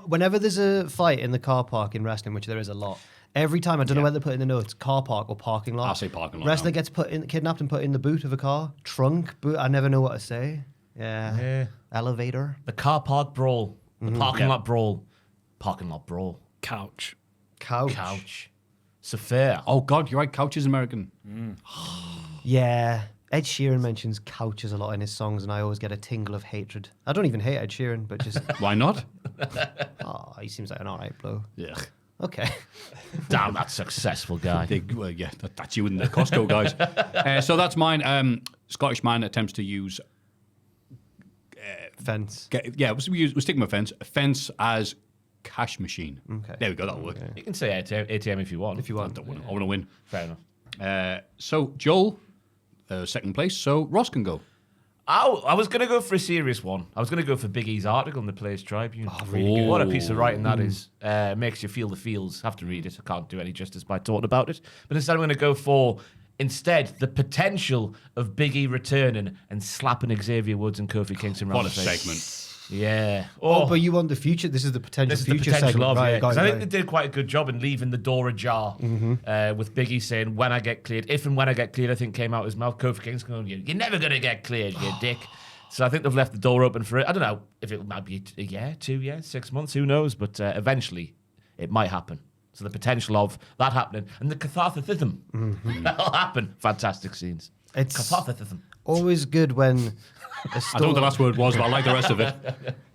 [SPEAKER 2] Whenever there's a fight in the car park in wrestling, which there is a lot, every time, I don't know whether they put in the notes, car park or parking lot.
[SPEAKER 3] I'll say parking lot
[SPEAKER 2] Wrestler
[SPEAKER 3] now.
[SPEAKER 2] gets kidnapped and put in the boot of a car. Trunk, boot. I never know what to say. Yeah. Elevator.
[SPEAKER 4] The car park brawl. The parking lot brawl. Parking lot brawl.
[SPEAKER 6] Couch.
[SPEAKER 2] Couch.
[SPEAKER 4] It's a fair.
[SPEAKER 3] Oh God, you're right. Couch is American.
[SPEAKER 2] Yeah. Ed Sheeran mentions couches a lot in his songs, and I always get a tingle of hatred. I don't even hate Ed Sheeran, but just,
[SPEAKER 3] Why not?
[SPEAKER 2] he seems like an alright bloke.
[SPEAKER 3] Yeah.
[SPEAKER 2] Okay.
[SPEAKER 4] Damn, that successful guy.
[SPEAKER 3] That's you and the Costco guys. So that's mine. Scottish man attempts to use.
[SPEAKER 2] Fence.
[SPEAKER 3] We're sticking with fence. Fence as cash machine.
[SPEAKER 2] Okay.
[SPEAKER 3] There we go. That'll work.
[SPEAKER 4] You can say ATM if you want.
[SPEAKER 2] If you want.
[SPEAKER 3] I want to win.
[SPEAKER 4] Fair enough.
[SPEAKER 3] So Joel, second place. So Ross can go.
[SPEAKER 4] I was going to go for a serious one. I was going to go for Big E's article in the Players Tribune.
[SPEAKER 2] really good.
[SPEAKER 4] What a piece of writing that is. Makes you feel the feels. Have to read it. I can't do any justice by talking about it. But instead, I'm going to go for the potential of Big E returning and slapping Xavier Woods and Kofi Kingston around
[SPEAKER 3] What a
[SPEAKER 4] the face.
[SPEAKER 3] segment.
[SPEAKER 4] Yeah.
[SPEAKER 2] Oh, but you want the future. This is the potential
[SPEAKER 4] This is the
[SPEAKER 2] future
[SPEAKER 4] potential
[SPEAKER 2] segment.
[SPEAKER 4] of,
[SPEAKER 2] Right,
[SPEAKER 4] yeah.
[SPEAKER 2] got
[SPEAKER 4] 'Cause
[SPEAKER 2] it,
[SPEAKER 4] I think
[SPEAKER 2] right.
[SPEAKER 4] they did quite a good job in leaving the door ajar with Big E saying, when I get cleared, if and when I get cleared, I think came out his mouth. Kofi Kingston going, you're never going to get cleared, you dick. So I think they've left the door open for it. I don't know if it might be a year, 2 years, 6 months, who knows? But eventually it might happen. So the potential of that happening and the catharticism that'll happen. Fantastic scenes.
[SPEAKER 2] It's
[SPEAKER 4] Catharticism.
[SPEAKER 2] Always good when
[SPEAKER 3] I don't know what the last word was, but I like the rest of it.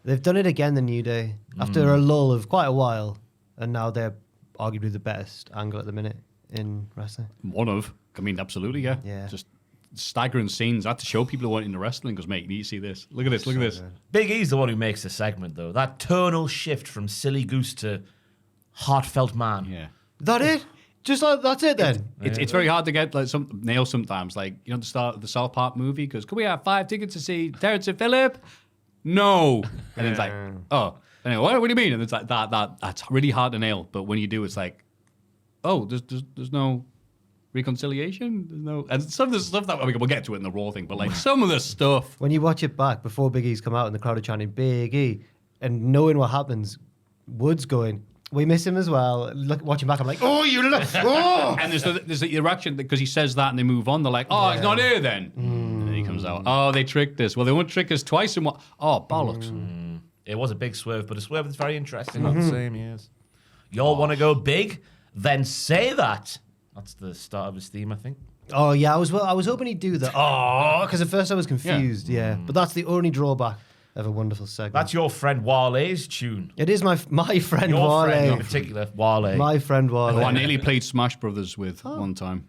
[SPEAKER 2] They've done it again, the New Day, after a lull of quite a while, and now they're arguably the best angle at the minute in wrestling.
[SPEAKER 3] Absolutely, yeah.
[SPEAKER 2] Yeah.
[SPEAKER 3] Just staggering scenes. I had to show people who weren't into wrestling because, mate, you need to see this. Look at this, look at this.
[SPEAKER 4] Big E's the one who makes the segment, though. That tonal shift from silly goose to heartfelt man.
[SPEAKER 3] Yeah.
[SPEAKER 2] That it? Just like that's it then.
[SPEAKER 3] It's very hard to get like some nails sometimes. Like, you know, the start of the South Park movie goes, "Can we have 5 tickets to see Terrence and Phillip?" No. And it's like, oh. Anyway, what do you mean? And it's like that's really hard to nail. But when you do, it's like, oh, there's no reconciliation. There's no, and some of the stuff that we'll get to it in the Raw thing, but like some of the stuff.
[SPEAKER 2] When you watch it back before Big E's come out and the crowd are chanting Big E, and knowing what happens, Wood's going, we miss him as well. Look, watching back, I'm like, oh, you look, oh.
[SPEAKER 3] And there's the reaction because he says that and they move on. They're like, oh, he's not here then. And then he comes out. Oh, they tricked us. Well, they won't trick us twice. And what? Oh, bollocks.
[SPEAKER 4] It was a big swerve, but a swerve that's very interesting. Not the same, yes. Y'all want to go big? Then say that. That's the start of his theme, I think.
[SPEAKER 2] Oh yeah, I was hoping he'd do that. Oh, because at first I was confused. Yeah, but that's the only drawback of a wonderful segment.
[SPEAKER 4] That's your friend Wale's tune.
[SPEAKER 2] It is my friend
[SPEAKER 4] Your
[SPEAKER 2] Wale.
[SPEAKER 4] friend in particular, Wale.
[SPEAKER 2] My friend Wale.
[SPEAKER 3] Who I nearly played Smash Brothers with one time.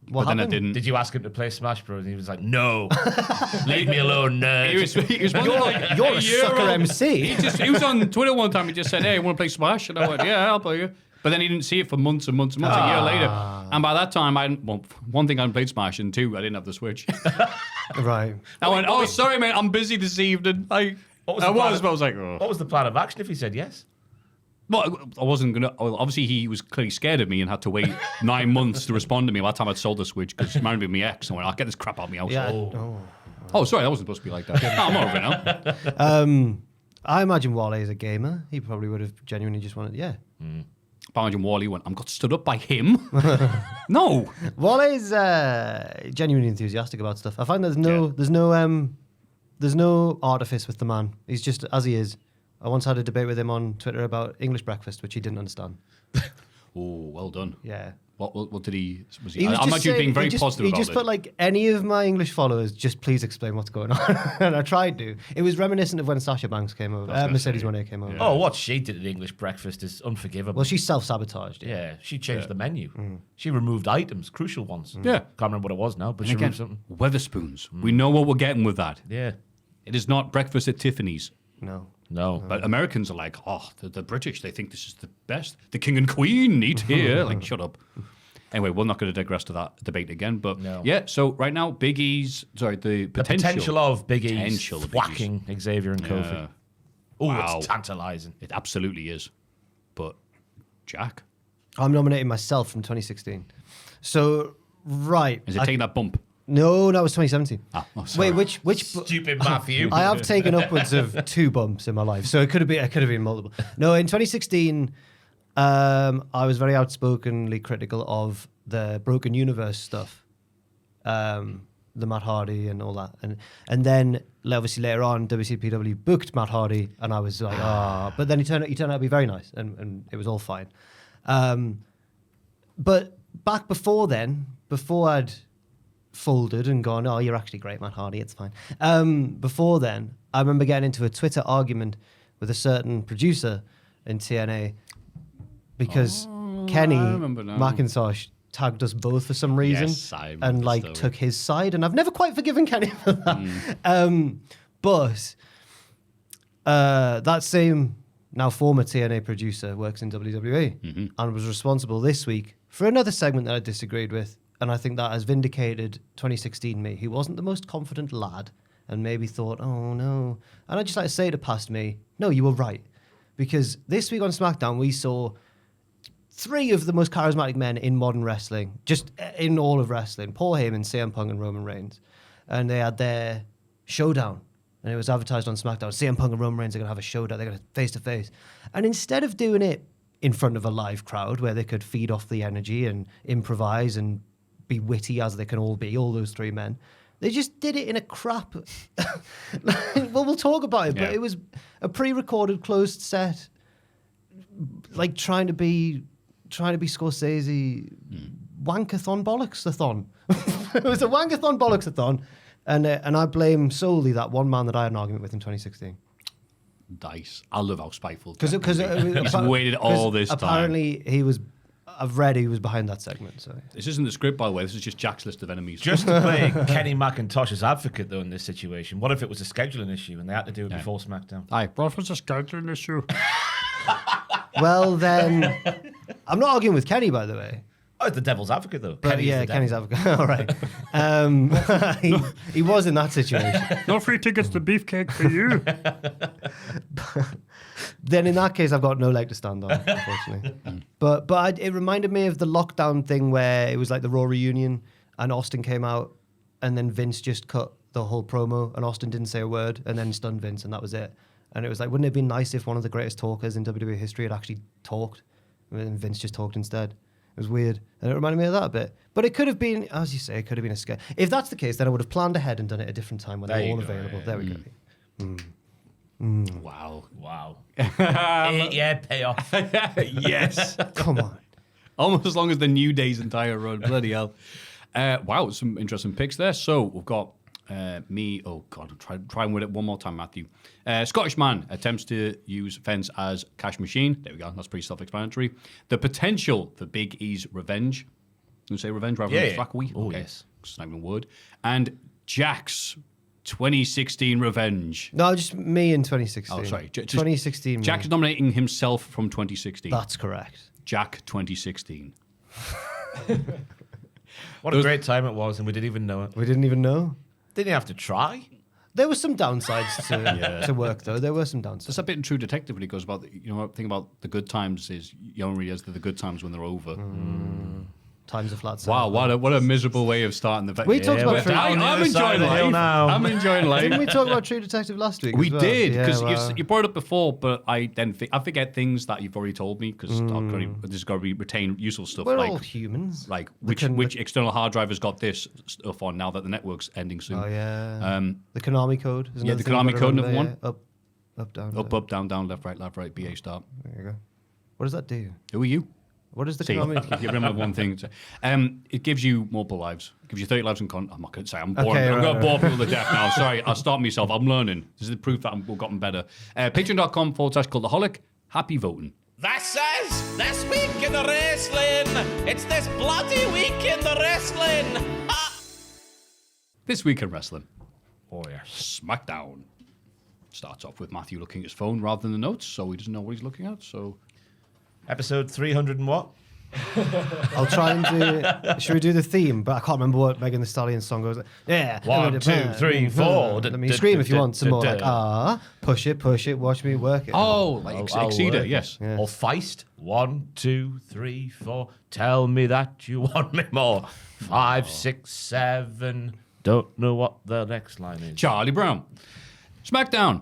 [SPEAKER 2] What
[SPEAKER 3] But then I
[SPEAKER 2] happened?
[SPEAKER 3] didn't.
[SPEAKER 4] Did you ask him to play Smash Bros? And he was like, no. Leave me alone, nerd.
[SPEAKER 3] He was one of like,
[SPEAKER 2] You're a
[SPEAKER 3] year
[SPEAKER 2] sucker
[SPEAKER 3] old.
[SPEAKER 2] MC.
[SPEAKER 3] He was on Twitter one time. He just said, "Hey, want to play Smash?" And I went, "Yeah, I'll play you." But then he didn't see it for months and months and months. A year later, and by that time, one thing I hadn't played Smash, and 2, I didn't have the Switch.
[SPEAKER 2] Right.
[SPEAKER 3] I went, "Oh, sorry, mate, I'm busy this evening." Like,
[SPEAKER 4] What
[SPEAKER 3] I
[SPEAKER 4] was
[SPEAKER 3] was like, "Oh."
[SPEAKER 4] What was the plan of action if he said yes?
[SPEAKER 3] Well, I wasn't gonna. Well, obviously, he was clearly scared of me and had to wait 9 months to respond to me. By the time I'd sold the Switch because he married me with my ex, I went, "I'll get this crap out of my house."
[SPEAKER 2] Yeah.
[SPEAKER 3] Oh, sorry, that wasn't supposed to be like that. No, I'm over it now.
[SPEAKER 2] I imagine Wale is a gamer. He probably would have genuinely just wanted, yeah.
[SPEAKER 3] I imagine Wally went, "I'm got stood up by him." No.
[SPEAKER 2] Wale is genuinely enthusiastic about stuff. I find there's no artifice with the man. He's just as he is. I once had a debate with him on Twitter about English breakfast, which he didn't understand.
[SPEAKER 3] Oh, well done.
[SPEAKER 2] Yeah.
[SPEAKER 3] What did he? Was
[SPEAKER 2] He
[SPEAKER 3] he?
[SPEAKER 2] was
[SPEAKER 3] I
[SPEAKER 2] just
[SPEAKER 3] imagine you being very
[SPEAKER 2] saying-
[SPEAKER 3] positive
[SPEAKER 2] He
[SPEAKER 3] about
[SPEAKER 2] just
[SPEAKER 3] it.
[SPEAKER 2] put like any of my English followers, just please explain what's going on. And I tried to. It was reminiscent of when Sasha Banks came over. Mercedes Moné came over.
[SPEAKER 4] Oh, what she did at English breakfast is unforgivable.
[SPEAKER 2] Well, she self-sabotaged.
[SPEAKER 4] yeah, she changed the menu. She removed items, crucial ones.
[SPEAKER 3] Yeah.
[SPEAKER 4] Can't remember what it was now, but
[SPEAKER 3] And
[SPEAKER 4] she
[SPEAKER 3] again,
[SPEAKER 4] removed something.
[SPEAKER 3] Weatherspoons. We know what we're getting with that.
[SPEAKER 4] Yeah.
[SPEAKER 3] It is not breakfast at Tiffany's.
[SPEAKER 2] No.
[SPEAKER 4] No.
[SPEAKER 3] But Americans are like, oh, the British, they think this is the best. The king and queen eat here. Like, shut up. Anyway, we're not going to digress to that debate again. But yeah, so right now, Big E's, sorry, the potential
[SPEAKER 4] of Big E's
[SPEAKER 3] potential of Big
[SPEAKER 4] whacking Xavier and Kofi. Oh,
[SPEAKER 3] Wow.
[SPEAKER 4] it's tantalising.
[SPEAKER 3] It absolutely is. But Jack,
[SPEAKER 2] I'm nominating myself from 2016. So, right.
[SPEAKER 3] is it taking that bump?
[SPEAKER 2] No, that was 2017.
[SPEAKER 3] Oh, sorry.
[SPEAKER 2] Wait, which
[SPEAKER 4] Stupid Maffew.
[SPEAKER 2] I have taken upwards of 2 bumps in my life, so it could have been multiple. No, in 2016, I was very outspokenly critical of the Broken Universe stuff, the Matt Hardy and all that, and then obviously later on, WCPW booked Matt Hardy, and I was like, but then he turned out to be very nice, and it was all fine. But back before then, before I'd folded and gone, oh, you're actually great, Matt Hardy, it's fine. Before then, I remember getting into a Twitter argument with a certain producer in TNA because Kenny
[SPEAKER 3] remember now.
[SPEAKER 2] McIntosh tagged us both for some reason
[SPEAKER 3] Yes, I remember
[SPEAKER 2] and
[SPEAKER 3] the
[SPEAKER 2] like
[SPEAKER 3] story.
[SPEAKER 2] took his side, and I've never quite forgiven Kenny for that. But that same now former TNA producer works in WWE and was responsible this week for another segment that I disagreed with. And I think that has vindicated 2016 me. He wasn't the most confident lad and maybe thought, oh no. And I'd just like to say to past me, no, you were right. Because this week on SmackDown, we saw 3 of the most charismatic men in modern wrestling, just in all of wrestling, Paul Heyman, CM Punk, and Roman Reigns. And they had their showdown. And it was advertised on SmackDown. CM Punk and Roman Reigns are going to have a showdown. They're going to face-to-face. And instead of doing it in front of a live crowd where they could feed off the energy and improvise and be witty as they can all be, all those 3 men, they just did it in a crap... well, we'll talk about it, but it was a pre-recorded closed set, like trying to be Scorsese, wankathon bollocks-a-thon. It was a wankathon bollocks-a-thon, and I blame solely that one man that I had an argument with in 2016.
[SPEAKER 3] Dice. I love how spiteful.
[SPEAKER 2] Because
[SPEAKER 3] he's waited all this time.
[SPEAKER 2] Apparently, he was. I've read he was behind that segment. So
[SPEAKER 3] This isn't the script, by the way. This is just Jack's list of enemies.
[SPEAKER 4] Just to play Kenny McIntosh's advocate, though, in this situation, what if it was a scheduling issue and they had to do it before SmackDown?
[SPEAKER 3] Aye, what if it's a scheduling issue?
[SPEAKER 2] well, then I'm not arguing with Kenny, by the way.
[SPEAKER 4] Oh, it's the devil's advocate, though.
[SPEAKER 2] But Kenny's advocate. All right. He was in that situation.
[SPEAKER 3] No free tickets to Beefcake for you.
[SPEAKER 2] Then in that case, I've got no leg to stand on, unfortunately. But it reminded me of the lockdown thing where it was like the Raw reunion and Austin came out and then Vince just cut the whole promo and Austin didn't say a word and then stunned Vince and that was it. And it was like, wouldn't it have been nice if one of the greatest talkers in WWE history had actually talked and Vince just talked instead? It was weird. And it reminded me of that a bit. But it could have been, as you say, it could have been a scare. If that's the case, then I would have planned ahead and done it at a different time when they were all available. There we go.
[SPEAKER 3] Wow.
[SPEAKER 4] Yeah, payoff.
[SPEAKER 3] Yes.
[SPEAKER 2] Come on.
[SPEAKER 3] Almost as long as the New Day's entire run. Bloody hell. Wow, some interesting picks there. So we've got me. Oh, God. Try and win it one more time, Maffew. Scottish man attempts to use fence as cash machine. There we go. That's pretty self-explanatory. The potential for Big E's revenge. You say revenge rather than Frackwee?
[SPEAKER 4] Oh,
[SPEAKER 3] okay.
[SPEAKER 4] yes.
[SPEAKER 3] It's not even a word. And Jack's 2016 revenge.
[SPEAKER 2] No, just me in 2016.
[SPEAKER 3] Oh, sorry.
[SPEAKER 2] 2016.
[SPEAKER 3] Jack is nominating himself from 2016.
[SPEAKER 2] That's correct.
[SPEAKER 3] Jack 2016.
[SPEAKER 4] What a great time it was, and we didn't even know it.
[SPEAKER 2] We didn't even know.
[SPEAKER 4] Didn't you have to try?
[SPEAKER 2] There were some downsides to work, though. There were some downsides.
[SPEAKER 3] That's a bit in True Detective when he goes about, the thing about the good times is you only realize that the good times when they're over.
[SPEAKER 2] Times a flat.
[SPEAKER 3] Wow, what a miserable way of starting the.
[SPEAKER 2] We talked about True
[SPEAKER 3] I'm enjoying life now. I'm enjoying life.
[SPEAKER 2] Didn't we talk about True Detective last week?
[SPEAKER 3] We
[SPEAKER 2] as well?
[SPEAKER 3] did, because
[SPEAKER 2] wow.
[SPEAKER 3] you brought it up before, but I forget things that you've already told me because there's got to be retain useful stuff.
[SPEAKER 2] We're
[SPEAKER 3] like,
[SPEAKER 2] all humans.
[SPEAKER 3] Like which external hard drive has got this stuff on now that the network's ending soon.
[SPEAKER 2] Oh yeah. The Konami code. Is
[SPEAKER 3] Yeah, the Konami code, another one.
[SPEAKER 2] Up, down.
[SPEAKER 3] Up, down, left, right, BA start.
[SPEAKER 2] There you go. What does that do?
[SPEAKER 3] Who are you?
[SPEAKER 2] What is the
[SPEAKER 3] See,
[SPEAKER 2] Konami?
[SPEAKER 3] you remember one thing. It gives you multiple lives. It gives you 30 lives in I'm not going to say I'm boring.
[SPEAKER 2] Okay,
[SPEAKER 3] I'm going to bore people to death now. Sorry, I'll start myself. I'm learning. This is the proof that I've gotten better. Patreon.com/Cultaholic. Happy voting.
[SPEAKER 5] This is This Week in the Wrestling. It's this bloody week in the wrestling.
[SPEAKER 3] This week in wrestling.
[SPEAKER 4] Oh, yes.
[SPEAKER 3] SmackDown. Starts off with Maffew looking at his phone rather than the notes, so he doesn't know what he's looking at. So,
[SPEAKER 4] Episode 300 and what?
[SPEAKER 2] I'll try and do. Should we do the theme? But I can't remember what Megan Thee Stallion's song goes. Yeah.
[SPEAKER 4] 1, 2, 3, 4.
[SPEAKER 2] Let me scream if you want some more. Like push it, watch me work it.
[SPEAKER 3] oh, like Exceeder, yes.
[SPEAKER 2] Yeah.
[SPEAKER 4] Or Feist. 1, 2, 3, 4. Tell me that you want me more. 5, 6, 7. Don't know what the next line is.
[SPEAKER 3] Charlie Brown. SmackDown.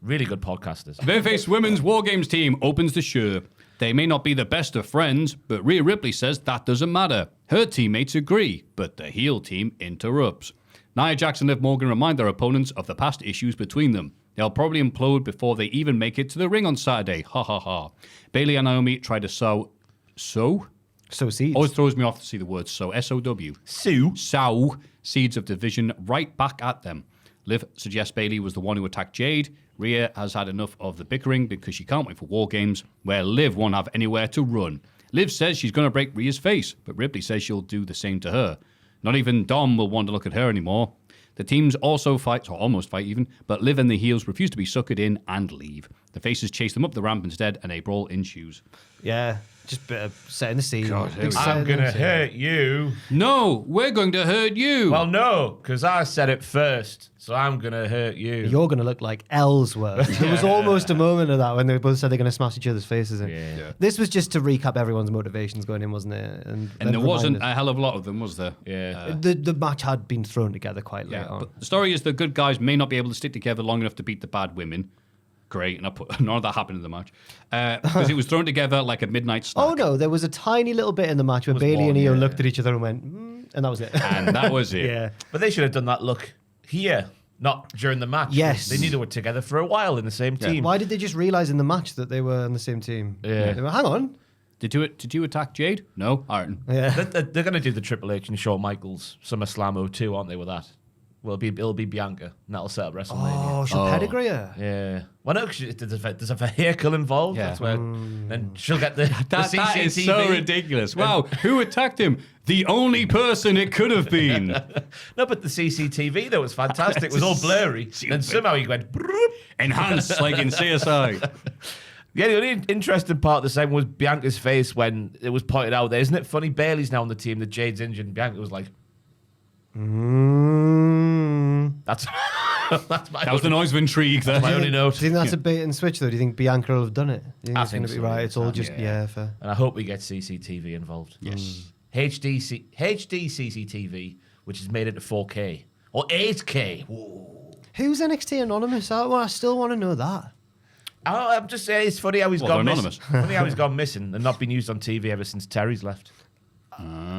[SPEAKER 4] Really good podcasters.
[SPEAKER 3] Bareface Women's War Games team opens the show. They may not be the best of friends, but Rhea Ripley says that doesn't matter. Her teammates agree, but the heel team interrupts. Nia Jax and Liv Morgan remind their opponents of the past issues between them. They'll probably implode before they even make it to the ring on Saturday. Ha ha ha. Bayley and Naomi try to sow
[SPEAKER 2] seeds.
[SPEAKER 3] Always throws me off to see the word sow. S-O-W. Sow seeds of division right back at them. Liv suggests Bayley was the one who attacked Jade. Rhea has had enough of the bickering because she can't wait for War Games, where Liv won't have anywhere to run. Liv says she's going to break Rhea's face, but Ripley says she'll do the same to her. Not even Dom will want to look at her anymore. The teams also fight, or almost fight even, but Liv and the heels refuse to be suckered in and leave. The faces chase them up the ramp instead, and a brawl ensues.
[SPEAKER 2] Yeah, just a bit of setting the scene.
[SPEAKER 4] I'm going to hurt you.
[SPEAKER 3] No, we're going to hurt you.
[SPEAKER 4] Well, no, because I said it first, so I'm going to hurt you.
[SPEAKER 2] You're going to look like Ellsworth. There was almost a moment of that when they both said they're going to smash each other's faces in.
[SPEAKER 4] Yeah.
[SPEAKER 2] This was just to recap everyone's motivations going in, wasn't it? And
[SPEAKER 3] there wasn't a hell of a lot of them, was there?
[SPEAKER 4] Yeah.
[SPEAKER 2] The match had been thrown together quite late on.
[SPEAKER 3] But the story is the good guys may not be able to stick together long enough to beat the bad women. Great, and I put none of that happened in the match because it was thrown together like a midnight snack.
[SPEAKER 2] Oh no, there was a tiny little bit in the match where Bayley and Io looked at each other and went, and that was it.
[SPEAKER 3] And that was it.
[SPEAKER 2] Yeah.
[SPEAKER 4] But they should have done that look here, not during the match.
[SPEAKER 2] Yes.
[SPEAKER 4] They knew they were together for a while in the same team.
[SPEAKER 2] Why did they just realise in the match that they were on the same team?
[SPEAKER 4] Yeah.
[SPEAKER 2] They were, hang on,
[SPEAKER 3] Did you attack Jade? No, Iron.
[SPEAKER 2] Yeah.
[SPEAKER 4] They're going to do the Triple H and Shawn Michaels SummerSlam 02, aren't they, with that? Well, it'll be Bianca, and that'll set up WrestleMania.
[SPEAKER 2] Oh, she'll pedigree her.
[SPEAKER 4] Yeah. Well, no, 'cause there's a vehicle involved.
[SPEAKER 3] Yeah.
[SPEAKER 4] That's where then she'll get the
[SPEAKER 3] That
[SPEAKER 4] CCTV.
[SPEAKER 3] is so ridiculous. Wow, who attacked him? The only person it could have been.
[SPEAKER 4] No, but the CCTV, though, was fantastic. It was all blurry. Then somehow he went... broop.
[SPEAKER 3] Enhanced, like in CSI.
[SPEAKER 4] Yeah, the only interesting part of the segment was Bianca's face when it was pointed out there. Isn't it funny? Bailey's now on the team, that Jade's injured, and Bianca was like... That's
[SPEAKER 3] That was the noise of intrigue there.
[SPEAKER 4] my only note.
[SPEAKER 2] Do you think that's a bait and switch, though? Do you think Bianca will have done it? Do you think
[SPEAKER 4] I
[SPEAKER 2] it's going
[SPEAKER 4] think
[SPEAKER 2] to be
[SPEAKER 4] so,
[SPEAKER 2] right? It's all
[SPEAKER 4] yeah.
[SPEAKER 2] just, yeah, fair.
[SPEAKER 4] And I hope we get CCTV involved.
[SPEAKER 3] Yes.
[SPEAKER 4] HD CCTV, which is made into 4K or 8K. Whoa.
[SPEAKER 2] Who's NXT Anonymous? I still want to know that.
[SPEAKER 4] I'm just saying, it's funny how he's
[SPEAKER 3] Well,
[SPEAKER 4] gone
[SPEAKER 3] they're
[SPEAKER 4] missing. Funny how he's gone missing and not been used on TV ever since Terry's left.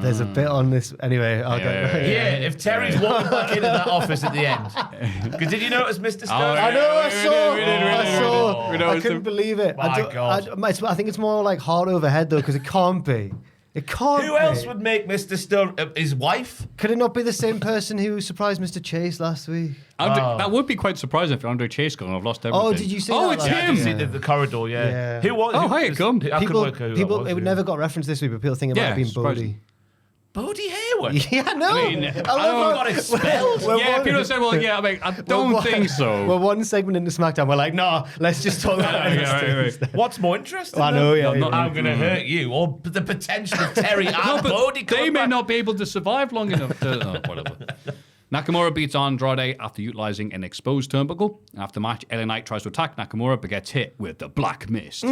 [SPEAKER 2] There's a bit on this. Anyway, I'll get
[SPEAKER 4] Yeah, if Terry's walking back into that office at the end. Because did you notice Mr. Stone?
[SPEAKER 2] I know, I
[SPEAKER 3] We
[SPEAKER 2] saw. I
[SPEAKER 3] noticed
[SPEAKER 2] couldn't
[SPEAKER 3] him.
[SPEAKER 2] believe it.
[SPEAKER 4] My God.
[SPEAKER 2] I think it's more like hard overhead, though, because it can't be. It can't
[SPEAKER 4] Who
[SPEAKER 2] be.
[SPEAKER 4] else would make Mr. Stone his wife?
[SPEAKER 2] Could it not be the same person who surprised Mr. Chase last week?
[SPEAKER 3] That would be quite surprising if Andre Chase gone. I've lost everything.
[SPEAKER 2] Oh, did you see that?
[SPEAKER 3] Oh, it's
[SPEAKER 2] last
[SPEAKER 3] him.
[SPEAKER 2] week?
[SPEAKER 4] See the corridor, yeah.
[SPEAKER 2] Yeah.
[SPEAKER 4] Who was?
[SPEAKER 3] Oh,
[SPEAKER 4] who
[SPEAKER 3] hiya,
[SPEAKER 4] was-
[SPEAKER 3] come.
[SPEAKER 4] I couldn't
[SPEAKER 2] People,
[SPEAKER 4] work out who that was,
[SPEAKER 2] it
[SPEAKER 4] yeah.
[SPEAKER 2] never got referenced this week, but people think it might have been
[SPEAKER 3] surprising.
[SPEAKER 2] Bodie.
[SPEAKER 4] Bodie Hayward.
[SPEAKER 2] Yeah, no.
[SPEAKER 3] I mean,
[SPEAKER 2] love
[SPEAKER 3] I don't-
[SPEAKER 2] how-
[SPEAKER 4] got expelled.
[SPEAKER 2] we're
[SPEAKER 3] Yeah,
[SPEAKER 2] one-
[SPEAKER 3] people say, well, yeah, I mean, I don't
[SPEAKER 2] we're
[SPEAKER 3] think so.
[SPEAKER 2] We're one segment into SmackDown. We're like, nah, let's just talk about
[SPEAKER 3] Yeah,
[SPEAKER 2] NXT.
[SPEAKER 3] right.
[SPEAKER 4] What's more interesting?
[SPEAKER 2] I know, yeah.
[SPEAKER 3] No, not-
[SPEAKER 4] I'm going to hurt you, or the potential of Terry and
[SPEAKER 3] No, but
[SPEAKER 4] Bodie
[SPEAKER 3] they
[SPEAKER 4] coming
[SPEAKER 3] may
[SPEAKER 4] back.
[SPEAKER 3] not be able to survive long enough to... whatever. Nakamura beats Andrade after utilizing an exposed turnbuckle. After match, LA Knight tries to attack Nakamura, but gets hit with the Black Mist.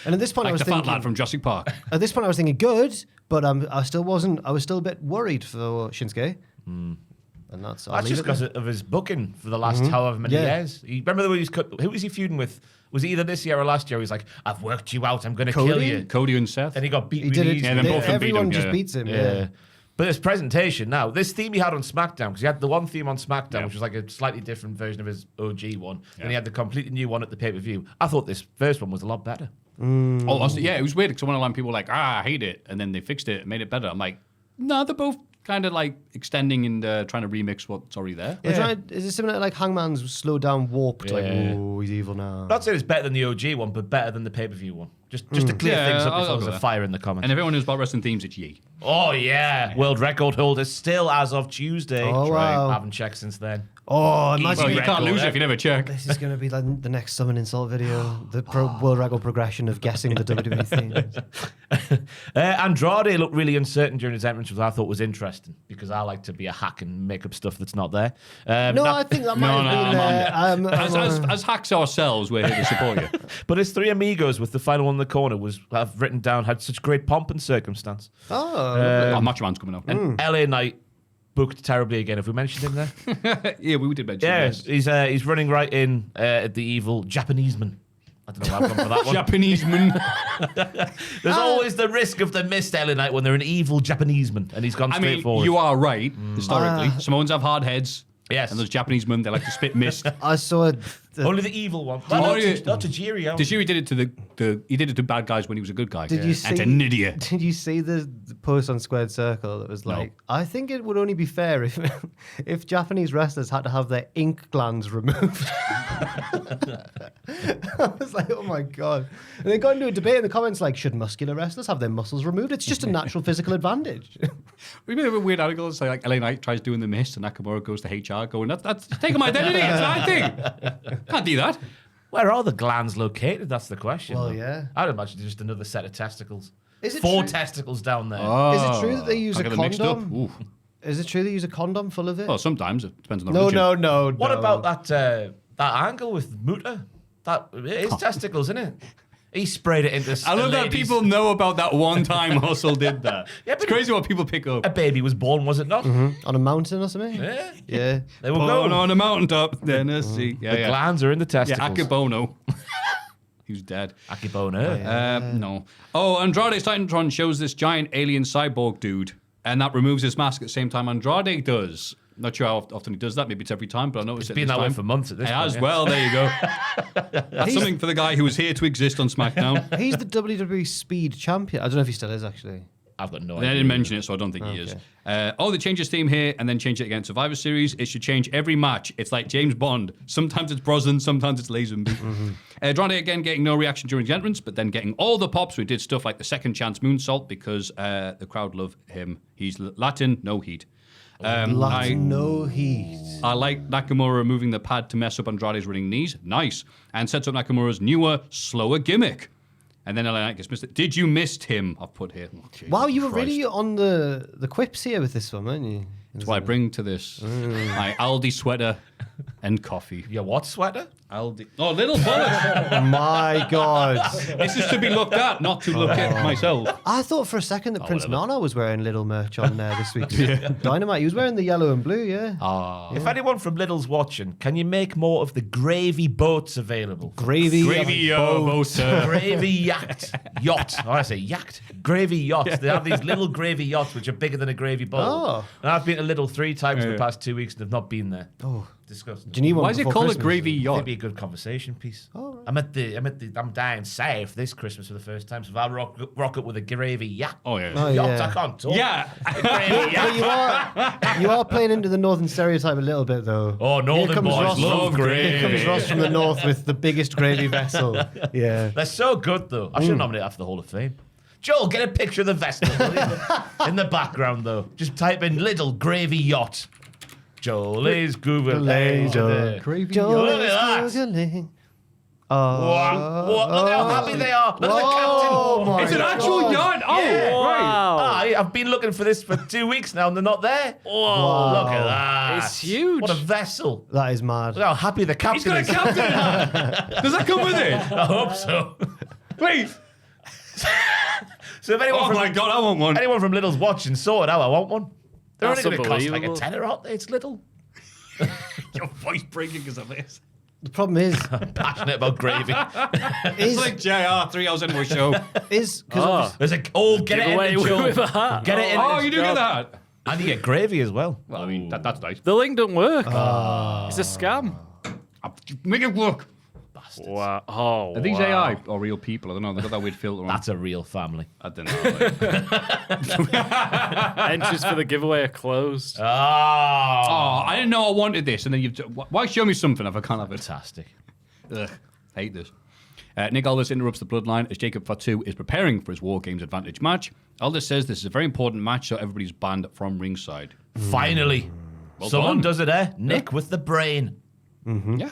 [SPEAKER 2] And at this point, I
[SPEAKER 3] Like
[SPEAKER 2] was
[SPEAKER 3] the fat
[SPEAKER 2] thinking,
[SPEAKER 3] lad from Jurassic Park.
[SPEAKER 2] at this point, I was thinking good, but I still wasn't. I was still a bit worried for Shinsuke. And that's I'll
[SPEAKER 4] That's
[SPEAKER 2] leave
[SPEAKER 4] just
[SPEAKER 2] it there.
[SPEAKER 4] because of his booking for the last however many
[SPEAKER 2] Yeah.
[SPEAKER 4] years. Remember the way who was he feuding with? Was it either this year or last year? He was like, I've worked you out, I'm going to kill
[SPEAKER 2] Cody?
[SPEAKER 4] you.
[SPEAKER 3] Cody and Seth.
[SPEAKER 4] And he got beat
[SPEAKER 2] He did
[SPEAKER 4] really
[SPEAKER 2] it.
[SPEAKER 3] Yeah, then both of them beat
[SPEAKER 2] Everyone
[SPEAKER 3] him,
[SPEAKER 2] just
[SPEAKER 3] yeah.
[SPEAKER 2] beats him.
[SPEAKER 4] Yeah.
[SPEAKER 2] Yeah.
[SPEAKER 4] But this presentation now, this theme he had on SmackDown, because he had the one theme on SmackDown,
[SPEAKER 3] Yeah.
[SPEAKER 4] which was like a slightly different version of his OG one,
[SPEAKER 3] Yeah.
[SPEAKER 4] and he had the completely new one at the pay-per-view. I thought this first one was a lot better.
[SPEAKER 3] Oh, honestly, yeah, it was weird because one of them people were like, I hate it. And then they fixed it and made it better. I'm like, no, they're both kind of like extending and trying to remix what's already there.
[SPEAKER 2] Is it similar to like Hangman's slowed down, warped? Like,
[SPEAKER 4] Yeah.
[SPEAKER 2] oh, he's evil now.
[SPEAKER 4] I'm not saying it's better than the OG one, but better than the pay-per-view one. Just to clear
[SPEAKER 3] Yeah,
[SPEAKER 4] things up
[SPEAKER 3] I'll
[SPEAKER 4] before
[SPEAKER 3] go
[SPEAKER 4] there's a
[SPEAKER 3] there.
[SPEAKER 4] fire in the comments.
[SPEAKER 3] And if everyone knows about wrestling themes, it's Yee.
[SPEAKER 4] Oh, yeah. World record holder still as of Tuesday.
[SPEAKER 2] Oh, wow.
[SPEAKER 4] I haven't checked since then.
[SPEAKER 2] Oh, imagine
[SPEAKER 3] Well, you
[SPEAKER 4] record,
[SPEAKER 3] can't lose
[SPEAKER 4] eh?
[SPEAKER 3] it if you never check.
[SPEAKER 2] this is going to be like the next summon insult video. The world record progression of guessing the WWE themes.
[SPEAKER 4] Andrade looked really uncertain during his entrance, which I thought was interesting because I like to be a hack and make up stuff that's not there.
[SPEAKER 2] No, I think that might have been.
[SPEAKER 3] As hacks ourselves, we're here to support you.
[SPEAKER 4] But his three amigos with the final one in the corner I've written down, had such great pomp and circumstance.
[SPEAKER 2] Oh,
[SPEAKER 3] Macho Man's coming up.
[SPEAKER 4] And LA Knight booked terribly again. Have we mentioned him there?
[SPEAKER 3] Yeah, we did mention
[SPEAKER 4] Yeah,
[SPEAKER 3] this.
[SPEAKER 4] he's running right in at the evil Japanese man. I don't know why I've gone for that one.
[SPEAKER 3] Japanese man.
[SPEAKER 4] There's always the risk of the missed LA Knight when they're an evil Japanese man, and he's gone
[SPEAKER 3] I
[SPEAKER 4] straight
[SPEAKER 3] mean,
[SPEAKER 4] forward.
[SPEAKER 3] you are right, historically. Samoans have hard heads.
[SPEAKER 4] Yes.
[SPEAKER 3] And those Japanese men, they like to spit mist.
[SPEAKER 2] I saw.
[SPEAKER 4] Only the evil one.
[SPEAKER 3] Oh,
[SPEAKER 4] Well,
[SPEAKER 3] yeah.
[SPEAKER 4] not to Jiri.
[SPEAKER 3] Did you he did it to he did it to bad guys when he was a good guy?
[SPEAKER 2] Did you see?
[SPEAKER 3] And to an idiot.
[SPEAKER 2] Did you see the post on Squared Circle that was like, I think it would only be fair if Japanese wrestlers had to have their ink glands removed. I was like, oh my god! And they got into a debate in the comments like, should muscular wrestlers have their muscles removed? It's just a natural physical advantage.
[SPEAKER 3] Remember the weird articles like LA Knight tries doing the mist and Nakamura goes to HR going, that's taking my identity. It's my thing. Can't do that.
[SPEAKER 4] Where are the glands located? That's the question.
[SPEAKER 2] Well,
[SPEAKER 4] though.
[SPEAKER 2] yeah.
[SPEAKER 4] I'd imagine just another set of testicles.
[SPEAKER 2] Is it
[SPEAKER 4] 4
[SPEAKER 2] true?
[SPEAKER 4] testicles down there.
[SPEAKER 2] Is it true that they use
[SPEAKER 3] I
[SPEAKER 2] a
[SPEAKER 3] got it mixed up.
[SPEAKER 2] condom?
[SPEAKER 3] Ooh.
[SPEAKER 2] Is it true they use a condom full of it?
[SPEAKER 3] Well, sometimes it depends on the
[SPEAKER 2] no,
[SPEAKER 3] religion.
[SPEAKER 2] no.
[SPEAKER 4] What about that angle with Muta? That his testicles, isn't it? He sprayed it into.
[SPEAKER 3] I
[SPEAKER 4] a
[SPEAKER 3] love that
[SPEAKER 4] lady's-
[SPEAKER 3] people know about that one time Hustle did that.
[SPEAKER 4] Yeah,
[SPEAKER 3] It's
[SPEAKER 4] but
[SPEAKER 3] crazy what people pick up.
[SPEAKER 4] A baby was born, was it not?
[SPEAKER 2] On a mountain or something?
[SPEAKER 4] Yeah.
[SPEAKER 2] Yeah.
[SPEAKER 4] They will
[SPEAKER 3] Born
[SPEAKER 4] go.
[SPEAKER 3] on a mountaintop, Tennessee. Yeah,
[SPEAKER 4] The
[SPEAKER 3] yeah.
[SPEAKER 4] glands are in the
[SPEAKER 3] Yeah,
[SPEAKER 4] testicles.
[SPEAKER 3] Akibono. He's dead.
[SPEAKER 4] Akibona.
[SPEAKER 3] No. Oh, Andrade's Titantron shows this giant alien cyborg dude, and that removes his mask at the same time Andrade does. Not sure how often he does that. Maybe it's every time, but I noticed
[SPEAKER 4] It's been that way for months at this point.
[SPEAKER 3] As well, there you go. That's something for the guy who was here to exist on SmackDown.
[SPEAKER 2] He's the WWE Speed Champion. I don't know if he still is, actually.
[SPEAKER 4] I've got no
[SPEAKER 3] They
[SPEAKER 4] idea.
[SPEAKER 3] didn't mention it, so I don't think he is. They changed his theme here and then changed it again. Survivor Series, it should change every match. It's like James Bond. Sometimes it's Brosnan, sometimes it's Lazenby. Andrade again getting no reaction during his entrance, but then getting all the pops. We did stuff like the second chance moonsault because the crowd love him. He's Latin, no heat.
[SPEAKER 2] No heat.
[SPEAKER 3] I like Nakamura removing the pad to mess up Andrade's running knees. Nice. And sets up Nakamura's newer, slower gimmick. And then LA Knight gets missed. Did you missed him? I've put here. Oh,
[SPEAKER 2] Wow, you were
[SPEAKER 3] Christ.
[SPEAKER 2] really on the quips here with this one, weren't you?
[SPEAKER 3] That's what I bring to this. My Aldi sweater and coffee.
[SPEAKER 4] Your what sweater?
[SPEAKER 3] Aldi. Oh, little bullet.
[SPEAKER 2] My God.
[SPEAKER 3] This is to be looked at, not to look at myself.
[SPEAKER 2] I thought for a second that Prince Nana was wearing little merch on this week's Dynamite. He was wearing the yellow and blue, yeah.
[SPEAKER 4] If anyone from Lidl's watching, can you make more of the gravy boats available?
[SPEAKER 2] Gravy.
[SPEAKER 3] boat.
[SPEAKER 4] Gravy yacht. I say yacht. Gravy yachts. They have these little gravy yachts which are bigger than a gravy bowl.
[SPEAKER 2] Oh.
[SPEAKER 4] And I've been to Lidl 3 times in the past 2 weeks and have not been there. Oh, disgusting.
[SPEAKER 2] Do you need one
[SPEAKER 3] Why is it
[SPEAKER 2] before
[SPEAKER 3] called
[SPEAKER 2] Christmas?
[SPEAKER 3] a gravy yacht?
[SPEAKER 4] It'd be a good conversation piece. I'm dying south this Christmas for the first time, so if I rock up with a gravy yacht.
[SPEAKER 3] Oh, yeah.
[SPEAKER 2] Oh,
[SPEAKER 4] Yacht,
[SPEAKER 2] yeah.
[SPEAKER 4] I can't talk.
[SPEAKER 3] Yeah.
[SPEAKER 4] Gravy yacht.
[SPEAKER 2] But you are playing into the northern stereotype a little bit, though.
[SPEAKER 4] Oh, northern
[SPEAKER 2] Here comes
[SPEAKER 4] boys
[SPEAKER 2] Ross
[SPEAKER 4] love
[SPEAKER 2] from,
[SPEAKER 4] gravy.
[SPEAKER 2] Here comes Ross from the north with the biggest gravy vessel. Yeah.
[SPEAKER 4] They're so good, though. I should nominate that for the Hall of Fame. Joel, get a picture of the vessel will you? In the background, though. Just type in Lidl gravy yacht. Joel is Googling.
[SPEAKER 3] Gravy
[SPEAKER 2] Joel
[SPEAKER 4] Look
[SPEAKER 2] is
[SPEAKER 4] at that.
[SPEAKER 2] Googling.
[SPEAKER 4] What? Look how happy they are. Look at the captain.
[SPEAKER 2] my
[SPEAKER 3] It's an
[SPEAKER 2] God.
[SPEAKER 3] actual yacht. Oh,
[SPEAKER 4] Yeah.
[SPEAKER 3] right.
[SPEAKER 4] I've been looking for this for 2 weeks now and they're not there.
[SPEAKER 2] Wow.
[SPEAKER 4] Look at that.
[SPEAKER 6] It's huge.
[SPEAKER 4] What a vessel.
[SPEAKER 2] That is mad.
[SPEAKER 4] Look how happy the
[SPEAKER 3] He's
[SPEAKER 4] captain
[SPEAKER 3] got a
[SPEAKER 4] is.
[SPEAKER 3] captain hat. Does that come with it?
[SPEAKER 4] I hope so.
[SPEAKER 3] Wait.
[SPEAKER 4] So if anyone
[SPEAKER 3] Oh,
[SPEAKER 4] from
[SPEAKER 3] my God, I want one.
[SPEAKER 4] anyone from Lidl's watching, sort it out. I want one. They're
[SPEAKER 6] That's
[SPEAKER 4] only going to cost like a
[SPEAKER 6] unbelievable.
[SPEAKER 4] tenner, aren't they? It's little.
[SPEAKER 3] Your voice breaking because of this.
[SPEAKER 2] The problem is,
[SPEAKER 4] Passionate about gravy.
[SPEAKER 3] It's like JR 3 hours into a show.
[SPEAKER 2] because
[SPEAKER 4] There's a get it
[SPEAKER 6] Giveaway
[SPEAKER 4] in the Joel.
[SPEAKER 6] with a hat.
[SPEAKER 4] Get it in.
[SPEAKER 3] Oh, you do get that.
[SPEAKER 4] And you get gravy as well.
[SPEAKER 3] Well, I mean, that's nice.
[SPEAKER 6] The link don't work. It's a scam.
[SPEAKER 3] Make it work.
[SPEAKER 6] Wow. Oh,
[SPEAKER 3] Are these
[SPEAKER 6] wow.
[SPEAKER 3] AI or real people? I don't know. They've got that weird filter on.
[SPEAKER 4] That's a real family.
[SPEAKER 3] I don't know.
[SPEAKER 6] Entries for the giveaway are closed.
[SPEAKER 3] Oh, I didn't know I wanted this. And then you've... Why show me something if I can't have it?
[SPEAKER 4] Fantastic.
[SPEAKER 3] Ugh, hate this. Nick Aldis interrupts the bloodline as Jacob Fatu is preparing for his War Games Advantage match. Aldis says this is a very important match, so everybody's banned from ringside.
[SPEAKER 4] Finally.
[SPEAKER 3] Well
[SPEAKER 4] Someone
[SPEAKER 3] done.
[SPEAKER 4] does it, eh? Nick with the brain.
[SPEAKER 3] Yeah.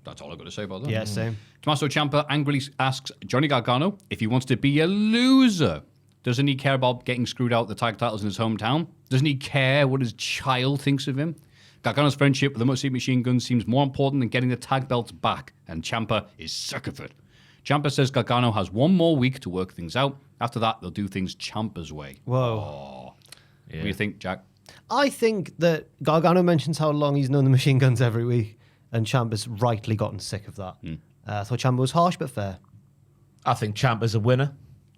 [SPEAKER 3] That's all I've got to say about that.
[SPEAKER 2] yeah, same.
[SPEAKER 3] Tommaso Ciampa angrily asks Johnny Gargano if he wants to be a loser. Doesn't he care about getting screwed out the tag titles in his hometown? Doesn't he care what his child thinks of him? Gargano's friendship with the Motor City Machine Guns seems more important than getting the tag belts back, and Ciampa is sick of it. Ciampa says Gargano has one more week to work things out. After that, they'll do things Ciampa's way.
[SPEAKER 2] Whoa.
[SPEAKER 3] What do you think, Jack?
[SPEAKER 2] I think that Gargano mentions how long he's known the Machine Guns every week, and Ciampa's rightly gotten sick of that. I thought Ciampa was harsh but fair.
[SPEAKER 4] I think Ciampa's a winner.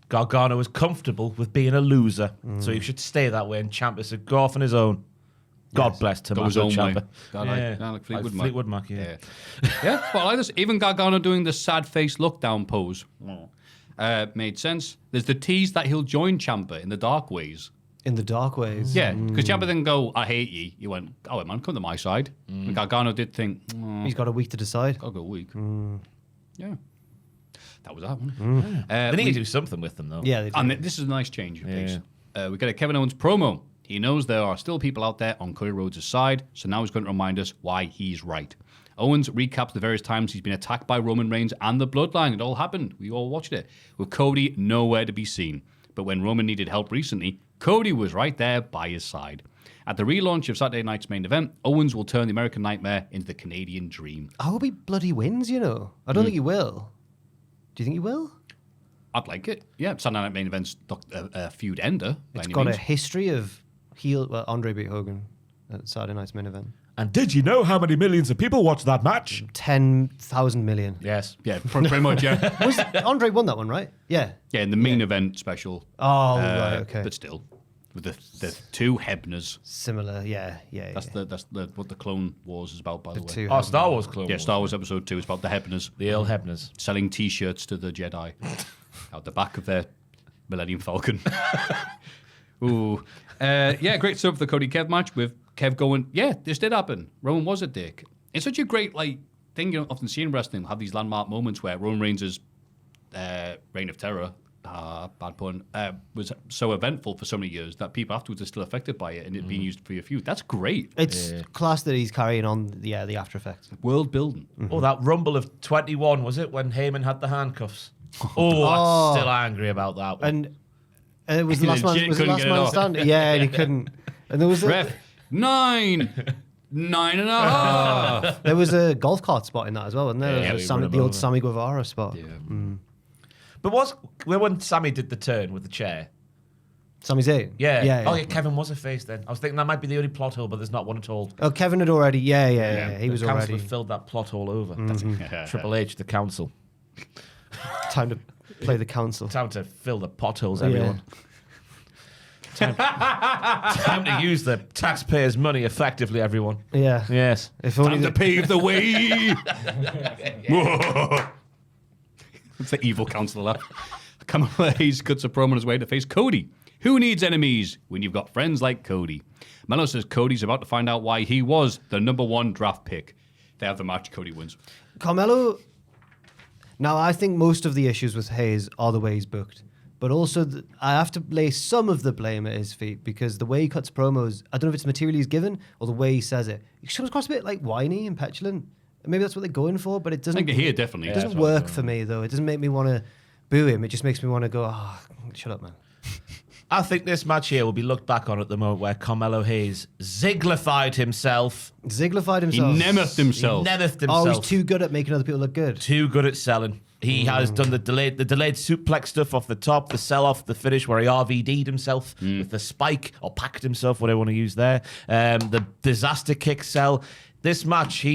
[SPEAKER 4] Gargano is comfortable with being a loser. So he should stay that way, and Ciampa should go off on his own. God bless
[SPEAKER 3] Go his
[SPEAKER 4] Tommaso
[SPEAKER 3] own way.
[SPEAKER 4] Ciampa.
[SPEAKER 3] Like Fleetwood Mac.
[SPEAKER 4] Fleetwood Mac, yeah.
[SPEAKER 3] Yeah, well, I like this. Even Gargano doing the sad face look down pose made sense. There's the tease that he'll join Ciampa in the dark ways.
[SPEAKER 2] In the dark ways.
[SPEAKER 3] Yeah, because Ciampa didn't go, I hate you. He went, oh, man, come to my side. And Gargano did think,
[SPEAKER 2] He's got a week to decide.
[SPEAKER 3] I'll go weak. Yeah. That was that one.
[SPEAKER 4] They need to do something with them, though.
[SPEAKER 2] Yeah, they do.
[SPEAKER 3] And this is a nice change of pace. We get a Kevin Owens promo. He knows there are still people out there on Cody Rhodes' side, so now he's going to remind us why he's right. Owens recaps the various times he's been attacked by Roman Reigns and the Bloodline. It all happened. We all watched it. With Cody nowhere to be seen. But when Roman needed help recently, Cody was right there by his side. At the relaunch of Saturday night's main event, Owens will turn the American Nightmare into the Canadian Dream.
[SPEAKER 2] I hope he bloody wins, you know. I don't think he will. Do you think he will?
[SPEAKER 3] I'd like it. Yeah, Saturday night main event's a feud ender.
[SPEAKER 2] It's got a history of heel. Well, Andre beat Hogan at Saturday night's main event.
[SPEAKER 4] And did you know how many millions of people watched that match?
[SPEAKER 2] 10,000 million.
[SPEAKER 4] Yes.
[SPEAKER 3] Yeah, pretty much, yeah.
[SPEAKER 2] Was Andre won that one, right? Yeah.
[SPEAKER 3] Yeah, in the main event special.
[SPEAKER 2] Oh, right, okay.
[SPEAKER 3] But still. With the two Hebners.
[SPEAKER 2] Similar, yeah.
[SPEAKER 3] That's what the Clone Wars is about, by the way.
[SPEAKER 2] two
[SPEAKER 4] Oh, Star Wars Clone Wars.
[SPEAKER 3] Star Wars Episode 2 is about the Hebners.
[SPEAKER 4] The Earl Hebners.
[SPEAKER 3] Selling T-shirts to the Jedi out the back of their Millennium Falcon. Ooh. Great stuff for the Cody Kev match with Kev going, yeah, this did happen. Roman was a dick. It's such a great thing you often see in wrestling, have these landmark moments where Roman Reigns' reign of terror, bad pun, was so eventful for so many years that people afterwards are still affected by it and it being used for your feud. That's great.
[SPEAKER 2] It's class that he's carrying on the after effects.
[SPEAKER 3] World building.
[SPEAKER 4] Oh, that Rumble of 21, was it, when Heyman had the handcuffs? I'm still angry about that one.
[SPEAKER 2] And it was the last man standing. Yeah, and he couldn't. And there was
[SPEAKER 3] Ref, 9.5.
[SPEAKER 2] There was a golf cart spot in that as well, wasn't there?
[SPEAKER 4] Yeah,
[SPEAKER 2] The old Sammy Guevara spot.
[SPEAKER 3] Yeah.
[SPEAKER 4] But when Sammy did the turn with the chair?
[SPEAKER 2] Sami Zayn?
[SPEAKER 4] Yeah. Oh, yeah, Kevin was a face then. I was thinking that might be the only plot hole, but there's not one at all.
[SPEAKER 2] Oh, Kevin had already, yeah. He was
[SPEAKER 4] the council
[SPEAKER 2] already.
[SPEAKER 4] had filled that plot all over. Triple H, the council.
[SPEAKER 2] Time to play the council.
[SPEAKER 4] Time to fill the potholes, everyone. Time to use the taxpayers' money effectively, everyone.
[SPEAKER 2] Yeah.
[SPEAKER 4] Yes.
[SPEAKER 2] If only
[SPEAKER 3] Time to pave the way. It's the evil counselor. Kamala Hayes cuts a promo on his way to face Cody. Who needs enemies when you've got friends like Cody? Mello says Cody's about to find out why he was the number 1 draft pick. They have the match, Cody wins.
[SPEAKER 2] Carmelo. Now, I think most of the issues with Hayes are the way he's booked. But also, I have to lay some of the blame at his feet because the way he cuts promos, I don't know if it's material he's given or the way he says it. He comes across a bit like whiny and petulant. Maybe that's what they're going for, but it doesn't.
[SPEAKER 3] I think here definitely.
[SPEAKER 2] It doesn't work for me though. It doesn't make me want to boo him. It just makes me want to go, shut up, man.
[SPEAKER 4] I think this match here will be looked back on at the moment where Carmelo Hayes Ziggler-fied himself.
[SPEAKER 3] He nemothed himself.
[SPEAKER 2] Oh, he's too good at making other people look good.
[SPEAKER 4] Too good at selling. He has done the delayed suplex stuff off the top, the sell-off, the finish where he RVD'd himself with the spike, or packed himself, whatever you want to use there. The disaster kick sell. This match,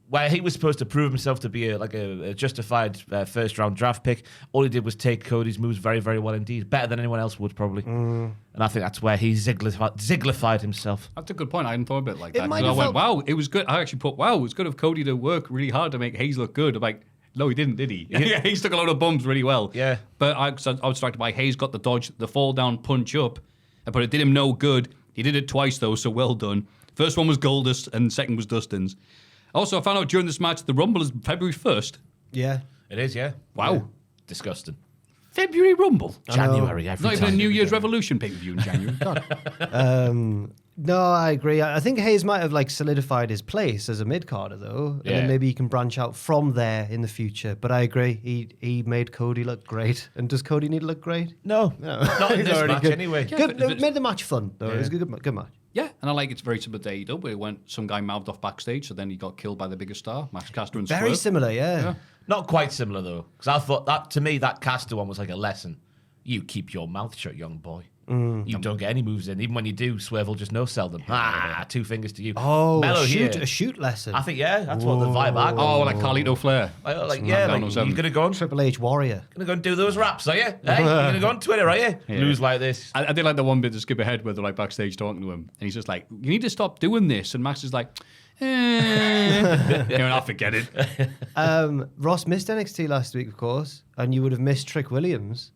[SPEAKER 4] where he was supposed to prove himself to be a justified first-round draft pick, all he did was take Cody's moves very, very well indeed. Better than anyone else would, probably. And I think that's where he Ziggler-fied himself.
[SPEAKER 3] That's a good point. I hadn't thought of it like that.
[SPEAKER 2] might
[SPEAKER 3] I
[SPEAKER 2] have
[SPEAKER 3] went, wow, it was good. I actually put, wow, it was good of Cody to work really hard to make Hayes look good. I'm like, no, he didn't, did he? Hayes took a lot of bumps really well.
[SPEAKER 4] Yeah.
[SPEAKER 3] But I was distracted by Hayes got the dodge, the fall down punch up, but it did him no good. He did it twice, though, so well done. First one was Goldust, and second was Dustin's. Also, I found out during this match, the Rumble is February 1st.
[SPEAKER 2] Yeah.
[SPEAKER 4] It is, yeah.
[SPEAKER 3] Wow.
[SPEAKER 4] Yeah. Disgusting.
[SPEAKER 3] February Rumble.
[SPEAKER 4] January, every
[SPEAKER 3] Not even a
[SPEAKER 4] time.
[SPEAKER 3] New Year's Revolution pay-per-view in January. God.
[SPEAKER 2] No, I agree. I think Hayes might have solidified his place as a mid-carder though, and then maybe he can branch out from there in the future. But I agree, he made Cody look great. And does Cody need to look great?
[SPEAKER 4] No. Not in this match, anyway.
[SPEAKER 2] Good. It made the match fun though. It was a good match.
[SPEAKER 3] Yeah, and I like it's very similar to AEW, where it went, some guy mouthed off backstage, so then he got killed by the biggest star, Max Caster and
[SPEAKER 2] Very
[SPEAKER 3] Swerve.
[SPEAKER 2] similar, yeah.
[SPEAKER 4] Not quite similar, though. Because I thought that, to me, that Caster one was like a lesson. You keep your mouth shut, young boy. You don't get any moves in. Even when you do, Swerve will just no-sell them. 2 fingers to you.
[SPEAKER 2] Oh,
[SPEAKER 4] Mellow
[SPEAKER 2] a shoot lesson.
[SPEAKER 4] I think, that's what the vibe I got.
[SPEAKER 3] Oh, like Carlito Flair.
[SPEAKER 4] You're going to go on
[SPEAKER 2] Triple H Warrior.
[SPEAKER 4] Gonna go and do those raps, are you? Hey, you're gonna go on Twitter, are you?
[SPEAKER 3] Yeah.
[SPEAKER 4] Lose like this.
[SPEAKER 3] I did like the one bit to skip ahead where they're like backstage talking to him, and he's just like, "You need to stop doing this." And Max is like, I'll forget it.
[SPEAKER 2] Ross missed NXT last week, of course, and you would have missed Trick Williams.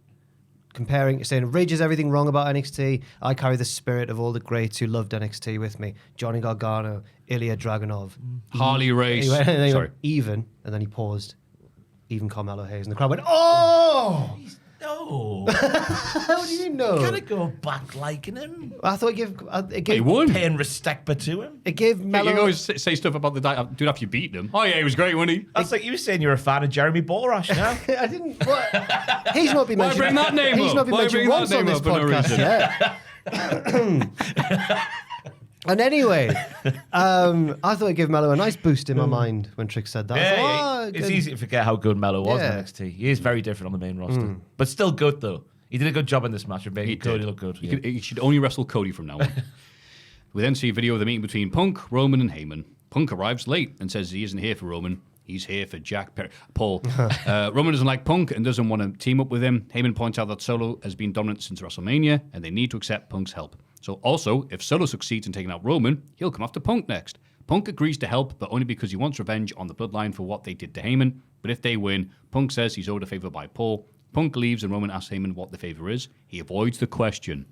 [SPEAKER 2] Saying, Ridge is everything wrong about NXT. I carry the spirit of all the greats who loved NXT with me. Johnny Gargano, Ilya Dragunov.
[SPEAKER 3] Harley Race.
[SPEAKER 2] He went,
[SPEAKER 3] Sorry.
[SPEAKER 2] even, and then he paused. Even Carmelo Hayes. And the crowd went, oh!
[SPEAKER 4] No.
[SPEAKER 2] How do you know?
[SPEAKER 4] Gotta go back liking him.
[SPEAKER 2] I thought it gave
[SPEAKER 3] He won.
[SPEAKER 4] Paying respect to him.
[SPEAKER 2] It gave
[SPEAKER 3] You
[SPEAKER 2] Mello...
[SPEAKER 3] can always say stuff about the dude after you beat him. Oh, yeah, he was great, wasn't he?
[SPEAKER 4] That's like you were saying you're a fan of Jeremy Borash now.
[SPEAKER 2] I didn't... What? He's not been
[SPEAKER 3] Why
[SPEAKER 2] mentioned...
[SPEAKER 3] bring that name
[SPEAKER 2] He's
[SPEAKER 3] up?
[SPEAKER 2] not been
[SPEAKER 3] Why
[SPEAKER 2] mentioned
[SPEAKER 3] bring that
[SPEAKER 2] once on
[SPEAKER 3] name
[SPEAKER 2] this
[SPEAKER 3] up for no
[SPEAKER 2] podcast
[SPEAKER 3] reason?
[SPEAKER 2] yet. And anyway, I thought it gave Mello a nice boost in my mind when Trick said that. I thought,
[SPEAKER 4] it's easy to forget how good Mello was
[SPEAKER 2] Yeah.
[SPEAKER 4] in NXT. He is very different on the main roster. But still good, though. He did a good job in this match of making Cody look good.
[SPEAKER 3] He should only wrestle Cody from now on. We then see a video of the meeting between Punk, Roman, and Heyman. Punk arrives late and says he isn't here for Roman. He's here for Jack Perry. Paul. Roman doesn't like Punk and doesn't want to team up with him. Heyman points out that Solo has been dominant since WrestleMania and they need to accept Punk's help. So also, if Solo succeeds in taking out Roman, he'll come after Punk next. Punk agrees to help, but only because he wants revenge on the Bloodline for what they did to Heyman. But if they win, Punk says he's owed a favor by Paul. Punk leaves and Roman asks Heyman what the favor is. He avoids the question.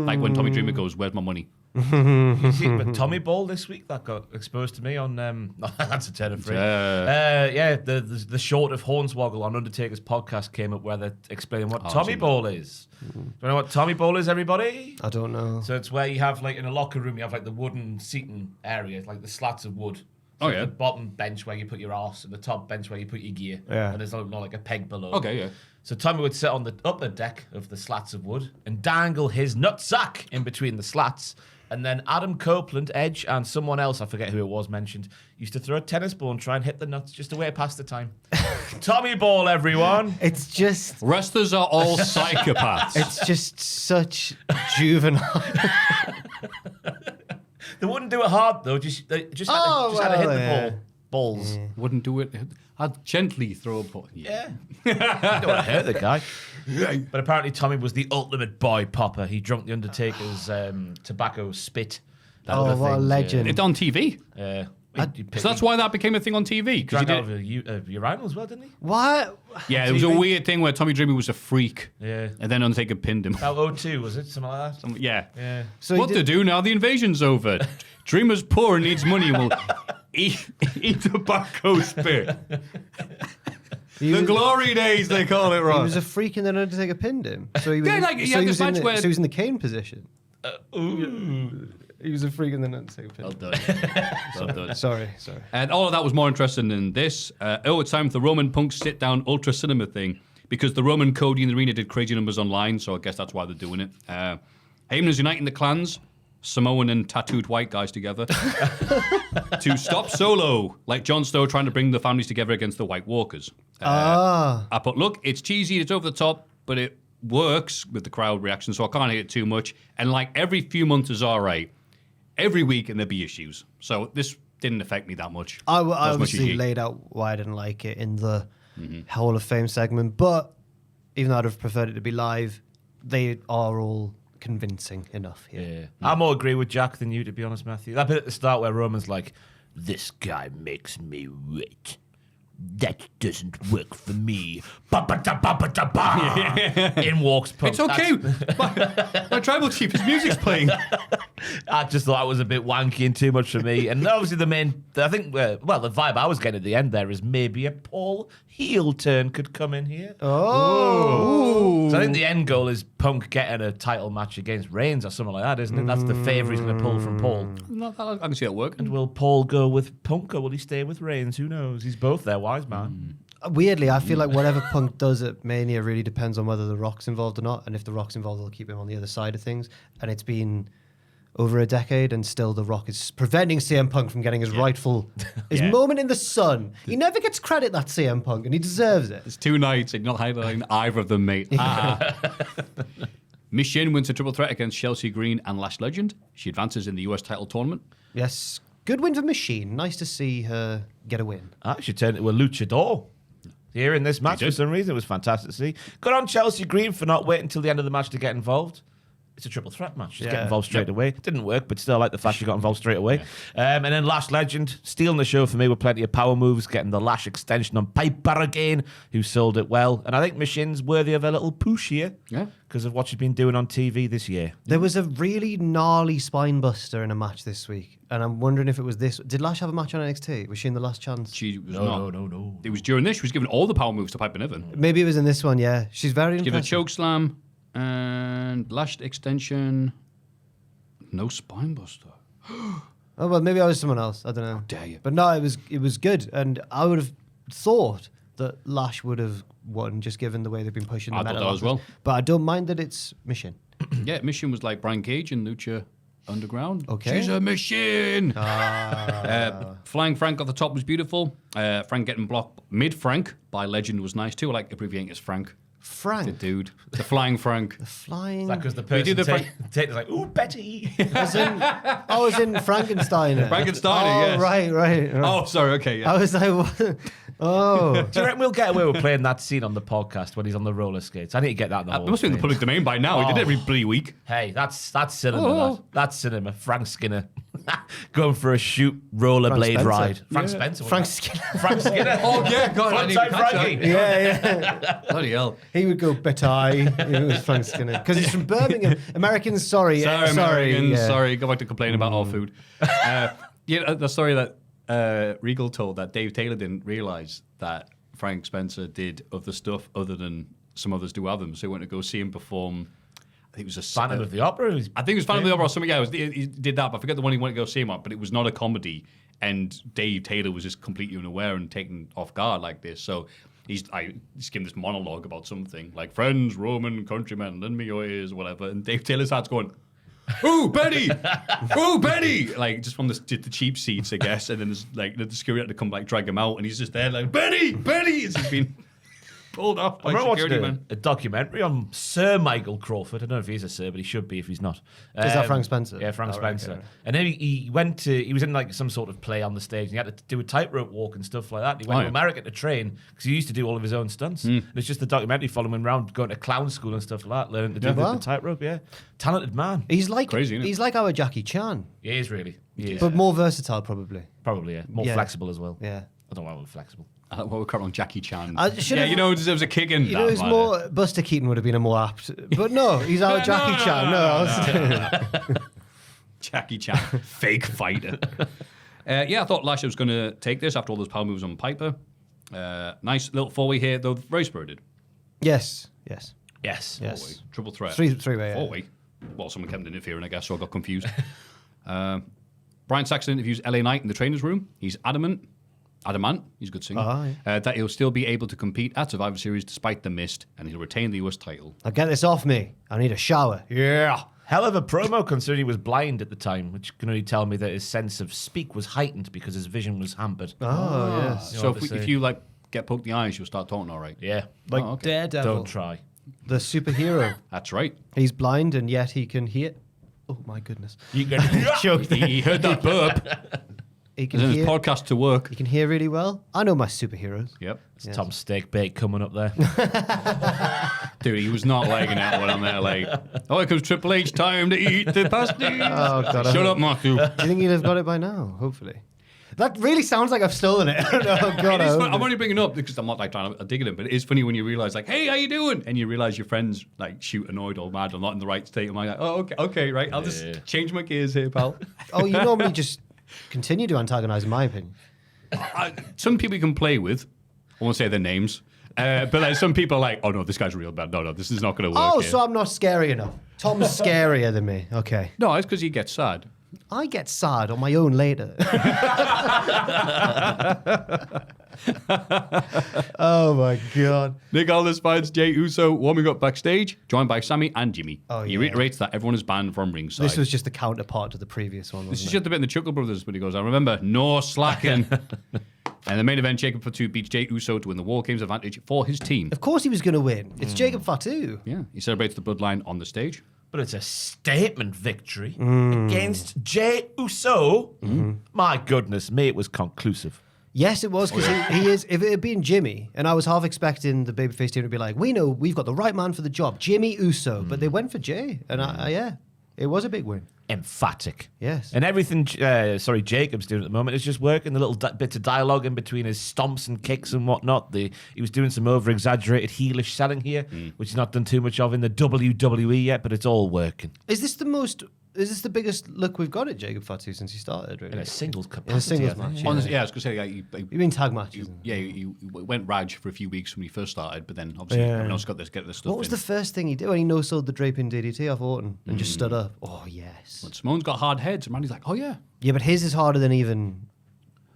[SPEAKER 3] Like when Tommy Dreamer goes, "Where's my money?"
[SPEAKER 4] You see, but Tommy Ball this week that got exposed to me on that's a turn of phrase. The short of Hornswoggle on Undertaker's podcast came up where they're explaining what Tommy Ball is. Do you know what Tommy Ball is, everybody?
[SPEAKER 2] I don't know.
[SPEAKER 4] So it's where you have, like, in a locker room, you have, like, the wooden seating area, like the slats of wood. So the bottom bench where you put your arse and the top bench where you put your gear.
[SPEAKER 2] Yeah.
[SPEAKER 4] And there's not like a peg below.
[SPEAKER 3] Okay, yeah.
[SPEAKER 4] So Tommy would sit on the upper deck of the slats of wood and dangle his nutsack in between the slats. And then Adam Copeland, Edge, and someone else, I forget who it was, mentioned, used to throw a tennis ball and try and hit the nuts just to way past the time. Tommy Ball, everyone.
[SPEAKER 2] It's just...
[SPEAKER 3] Wrestlers are all psychopaths.
[SPEAKER 2] It's just such juvenile...
[SPEAKER 4] They wouldn't do it hard, though. Just had to hit the balls.
[SPEAKER 3] Wouldn't do it. I'd gently throw a ball.
[SPEAKER 4] Yeah. You don't want to hurt the guy. But apparently Tommy was the ultimate boy popper. He drunk the Undertaker's tobacco spit.
[SPEAKER 2] Oh, what a legend.
[SPEAKER 3] It's on TV.
[SPEAKER 4] So
[SPEAKER 3] that's why that became a thing on TV.
[SPEAKER 4] Drank out of a urinal as well, didn't he?
[SPEAKER 2] What?
[SPEAKER 3] Yeah, it was a weird thing where Tommy Dreamer was a freak.
[SPEAKER 4] Yeah.
[SPEAKER 3] And then Undertaker pinned him.
[SPEAKER 4] About 02, was it? Something like that?
[SPEAKER 3] Yeah.
[SPEAKER 2] So
[SPEAKER 3] what to do now the invasion's over? Dreamer's poor and needs money and will eat tobacco spit. The glory days, they call it, Ross.
[SPEAKER 2] He was a freak and then Undertaker pinned him. So he was,
[SPEAKER 3] Yeah, like, he had this match where...
[SPEAKER 2] so he was in the Kane position. He was a freak and then Undertaker pinned him.
[SPEAKER 3] Well done.
[SPEAKER 2] Sorry.
[SPEAKER 3] And all of that was more interesting than this. It's time for the Roman Punk sit-down Ultra Cinema thing, because the Roman Cody in the arena did crazy numbers online, so I guess that's why they're doing it. Heyman is uniting the clans, Samoan and tattooed white guys together, to stop Solo, like Jon Snow trying to bring the families together against the White Walkers. I put, look, it's cheesy, it's over the top, but it works with the crowd reaction, so I can't hate it too much. And like every few months is all right. Every week and there'd be issues. So this didn't affect me that much.
[SPEAKER 2] I obviously laid out why I didn't like it in the Hall of Fame segment, but even though I'd have preferred it to be live, they are all convincing enough here.
[SPEAKER 4] I more agree with Jack than you, to be honest, Matthew. That bit at the start where Roman's like, "This guy makes me rich. That doesn't work for me." In walks Punk.
[SPEAKER 3] It's okay. My tribal chief, his music's playing.
[SPEAKER 4] I just thought it was a bit wanky and too much for me. And obviously the vibe I was getting at the end there is maybe a Paul heel turn could come in here.
[SPEAKER 2] Oh.
[SPEAKER 4] So I think the end goal is Punk getting a title match against Reigns or something like that, isn't it? That's the favour he's going to pull from Paul.
[SPEAKER 3] I can see that working.
[SPEAKER 4] And will Paul go with Punk or will he stay with Reigns? Who knows? He's both there, wise man.
[SPEAKER 2] Weirdly, I feel like whatever Punk does at Mania really depends on whether The Rock's involved or not. And if The Rock's involved, they'll keep him on the other side of things. And it's been over a decade, and still The Rock is preventing CM Punk from getting his rightful moment in the sun. He never gets credit, that CM Punk, and he deserves it.
[SPEAKER 3] It's 2 nights, and you're not highlighting either of them, mate. Miss Shin wins a triple threat against Chelsea Green and Lash Legend. She advances in the US title tournament.
[SPEAKER 2] Yes, good win for Machine. Nice to see her get a win.
[SPEAKER 4] She turned into a luchador here in this match for some reason. It was fantastic to see. Good on Chelsea Green for not waiting until the end of the match to get involved. It's a triple threat match. Just get involved straight away. Didn't work, but still I like the fact she got involved straight away. And then Lash Legend, stealing the show for me with plenty of power moves, getting the Lash extension on Piper again, who sold it well. And I think Machine's worthy of a little push here because of what she's been doing on TV this year.
[SPEAKER 2] There was a really gnarly spine buster in a match this week, and I'm wondering if it was this. Did Lash have a match on NXT? Was she in the Last Chance?
[SPEAKER 3] She was
[SPEAKER 4] No.
[SPEAKER 3] It was during this. She was giving all the power moves to Piper Niven.
[SPEAKER 2] Maybe it was in this one, yeah. She's very impressive.
[SPEAKER 3] Give a choke slam and lashed extension. No spine buster.
[SPEAKER 2] Oh, well, maybe I was someone else. I don't know. How
[SPEAKER 3] dare you.
[SPEAKER 2] But no, it was good. And I would have thought that Lash would have won, just given the way they've been pushing the
[SPEAKER 3] I thought
[SPEAKER 2] metal
[SPEAKER 3] that as well.
[SPEAKER 2] But I don't mind that it's Mission.
[SPEAKER 3] Yeah, Mission was like Brian Cage in Lucha Underground.
[SPEAKER 2] Okay.
[SPEAKER 3] She's a machine. Flying Frank off the top was beautiful. Frank getting blocked mid-Frank by Legend was nice too. I like abbreviating as Frank.
[SPEAKER 2] Frank.
[SPEAKER 3] The dude. The Flying Frank.
[SPEAKER 2] The flying.
[SPEAKER 4] Is that because the person is like, ooh, Betty.
[SPEAKER 2] as in Frankenstein.
[SPEAKER 3] Frankenstein, yes.
[SPEAKER 2] Right.
[SPEAKER 3] Oh, sorry, okay, yeah.
[SPEAKER 2] I was like, what? Oh.
[SPEAKER 4] Do you reckon we'll get away with playing that scene on the podcast when he's on the roller skates? I need to get that in the whole
[SPEAKER 3] It must be in the
[SPEAKER 4] thing.
[SPEAKER 3] public domain by now. He did it every bloody week.
[SPEAKER 4] Hey, that's cinema.
[SPEAKER 3] Oh.
[SPEAKER 4] That's cinema. Frank Skinner going for a shoot rollerblade
[SPEAKER 2] Spencer.
[SPEAKER 4] ride. Frank Spencer.
[SPEAKER 2] Frank
[SPEAKER 4] wasn't
[SPEAKER 2] Skinner.
[SPEAKER 4] it? Frank Skinner.
[SPEAKER 3] Oh, yeah, God. I didn't even
[SPEAKER 4] Frontside
[SPEAKER 3] catch
[SPEAKER 4] Frankie.
[SPEAKER 3] that.
[SPEAKER 2] Yeah.
[SPEAKER 3] Bloody hell.
[SPEAKER 2] He would go betai. It was Frank Skinner. Because he's from Birmingham. Americans, sorry.
[SPEAKER 3] Sorry, Americans.
[SPEAKER 2] yeah.
[SPEAKER 3] Sorry, go back to complaining about our food. The story that Regal told that Dave Taylor didn't realise that Frank Spencer did other stuff other than some others do have them. So he went to go see him perform. I think it was a
[SPEAKER 4] Phantom of the Opera.
[SPEAKER 3] I think it was Phantom of the Opera or something. Yeah, he did that, but I forget the one he went to go see him at. But it was not a comedy, and Dave Taylor was just completely unaware and taken off guard like this. So he's giving this monologue about something like friends, Roman countrymen, lend me your ears, whatever. And Dave Taylor starts going, "Ooh, Benny! Ooh, Benny!" Like just from the cheap seats, I guess. And then there's like the security had to come like drag him out, and he's just there like, "Benny, Benny!" As he's been pulled off by
[SPEAKER 4] I remember
[SPEAKER 3] security
[SPEAKER 4] watching
[SPEAKER 3] man.
[SPEAKER 4] a documentary on Sir Michael Crawford. I don't know if he's a Sir, but he should be if he's not.
[SPEAKER 2] Is that Frank Spencer?
[SPEAKER 4] Yeah, Frank
[SPEAKER 2] Oh, right,
[SPEAKER 4] Spencer.
[SPEAKER 2] okay, right.
[SPEAKER 4] And then he was in like some sort of play on the stage, and he had to do a tightrope walk and stuff like that. And he went to America to train because he used to do all of his own stunts. And it's just the documentary following him around, going to clown school and stuff like that, learning to do
[SPEAKER 2] Wow.
[SPEAKER 4] the tightrope. Yeah, talented man.
[SPEAKER 2] He's like
[SPEAKER 3] Crazy, isn't it?
[SPEAKER 2] he's like our Jackie Chan,
[SPEAKER 4] He is really. He is.
[SPEAKER 2] but more versatile, probably.
[SPEAKER 4] Probably, yeah. More
[SPEAKER 2] Yeah.
[SPEAKER 4] flexible as well.
[SPEAKER 2] Yeah.
[SPEAKER 4] I don't want to be flexible.
[SPEAKER 3] What we're crap on Jackie Chan.
[SPEAKER 2] I should've-
[SPEAKER 3] Yeah, you know, there was a kick in
[SPEAKER 2] You
[SPEAKER 3] that.
[SPEAKER 2] know, it's
[SPEAKER 3] man.
[SPEAKER 2] more Buster Keaton would have been a more apt, but no, he's our Jackie Chan. No,
[SPEAKER 3] Jackie Chan, fake fighter. I thought Lashley was going to take this after all those power moves on Piper. Nice little four-way here, though. Very spirited.
[SPEAKER 2] yes.
[SPEAKER 4] Yes.
[SPEAKER 3] Four-way. Triple threat.
[SPEAKER 2] Three-way. Yeah.
[SPEAKER 3] Four-way. Well, someone kept interfering, I guess, so I got confused. Brian Saxton interviews LA Knight in the trainer's room. He's adamant, he's a good singer, that he'll still be able to compete at Survivor Series despite the mist, and he'll retain the US title.
[SPEAKER 2] Now get this off me. I need a shower. Yeah.
[SPEAKER 4] Hell of a promo considering he was blind at the time, which can only tell me that his sense of speak was heightened because his vision was hampered.
[SPEAKER 2] Oh, yes.
[SPEAKER 4] You know
[SPEAKER 3] So
[SPEAKER 4] what they
[SPEAKER 3] if
[SPEAKER 4] say.
[SPEAKER 3] you like get poked in the eyes, you'll start talking all right.
[SPEAKER 4] Yeah.
[SPEAKER 2] Like
[SPEAKER 3] okay.
[SPEAKER 2] Daredevil,
[SPEAKER 4] Don't try.
[SPEAKER 2] the superhero.
[SPEAKER 3] That's right.
[SPEAKER 2] He's blind and yet he can hear. Oh my goodness.
[SPEAKER 4] You can
[SPEAKER 2] Choked.
[SPEAKER 3] He heard that burp.
[SPEAKER 2] He
[SPEAKER 3] He's
[SPEAKER 2] can
[SPEAKER 3] in his
[SPEAKER 2] hear.
[SPEAKER 3] podcast to work.
[SPEAKER 2] He can hear really well. I know my superheroes.
[SPEAKER 3] Yep.
[SPEAKER 2] Yes.
[SPEAKER 4] Tom Steak Bake coming up there.
[SPEAKER 3] Dude, he was not legging that one on there. Like, oh, it comes Triple H time to eat the pasties.
[SPEAKER 2] Oh God.
[SPEAKER 3] Shut up, Maffew.
[SPEAKER 2] Do you think he'd have got it by now? Hopefully. That really sounds like I've stolen it. Oh God.
[SPEAKER 3] It
[SPEAKER 2] I
[SPEAKER 3] is
[SPEAKER 2] hope
[SPEAKER 3] fun. I'm
[SPEAKER 2] it-
[SPEAKER 3] only bringing it up because I'm not like trying to dig at him, but it is funny when you realize, like, hey, how you doing? And you realize your friends like shoot annoyed or mad or not in the right state. I'm like, oh, okay, right. I'll just change my gears here, pal.
[SPEAKER 2] Oh, you normally just continue to antagonize, in my opinion.
[SPEAKER 3] Some people you can play with. I won't say their names, but like some people are like, oh no, this guy's real bad. No, this is not going to work.
[SPEAKER 2] Oh,
[SPEAKER 3] here.
[SPEAKER 2] so I'm not scary enough. Tom's scarier than me. Okay.
[SPEAKER 3] No, it's because he gets sad.
[SPEAKER 2] I get sad on my own later. Oh my God.
[SPEAKER 3] Nick Aldis finds Jey Uso warming up backstage, joined by Sammy and Jimmy.
[SPEAKER 2] Oh,
[SPEAKER 3] He
[SPEAKER 2] yeah.
[SPEAKER 3] reiterates that everyone is banned from ringside.
[SPEAKER 2] This was just the counterpart to the previous one,
[SPEAKER 3] This
[SPEAKER 2] wasn't
[SPEAKER 3] is
[SPEAKER 2] it?
[SPEAKER 3] just a bit in the Chuckle Brothers, but he goes, I remember, no slacking. And the main event, Jacob Fatu beats Jey Uso to win the War Games advantage for his team.
[SPEAKER 2] Of course he was going to win. It's Jacob Fatu.
[SPEAKER 3] Yeah, he celebrates the bloodline on the stage.
[SPEAKER 4] But it's a statement victory against Jey Uso. My goodness me, it was conclusive.
[SPEAKER 2] Yes, it was, because he is. If it had been Jimmy, and I was half expecting the babyface team to be like, we know we've got the right man for the job, Jimmy Uso. But they went for Jey. And yeah, it was a big win.
[SPEAKER 4] Emphatic.
[SPEAKER 2] Yes.
[SPEAKER 4] And everything, Jacob's doing at the moment is just working the little bits of dialogue in between his stomps and kicks and whatnot. He was doing some over-exaggerated heelish selling here, which he's not done too much of in the WWE yet, but it's all working.
[SPEAKER 2] Is this the biggest look we've got at Jacob Fatu since he started, really?
[SPEAKER 4] In a singles capacity.
[SPEAKER 2] In a singles
[SPEAKER 4] I think,
[SPEAKER 2] match,
[SPEAKER 4] yeah.
[SPEAKER 3] Honestly, yeah, I was going to say, like,
[SPEAKER 2] You mean tag matches?
[SPEAKER 3] he went Raj for a few weeks when he first started, but then obviously everyone else got this, get this stuff
[SPEAKER 2] What was
[SPEAKER 3] in.
[SPEAKER 2] the first thing he did when he no-sold the draping DDT off Orton and just stood up? Oh, yes.
[SPEAKER 3] But Simone's got hard heads, and Randy's like, oh yeah.
[SPEAKER 2] Yeah, but his is harder than even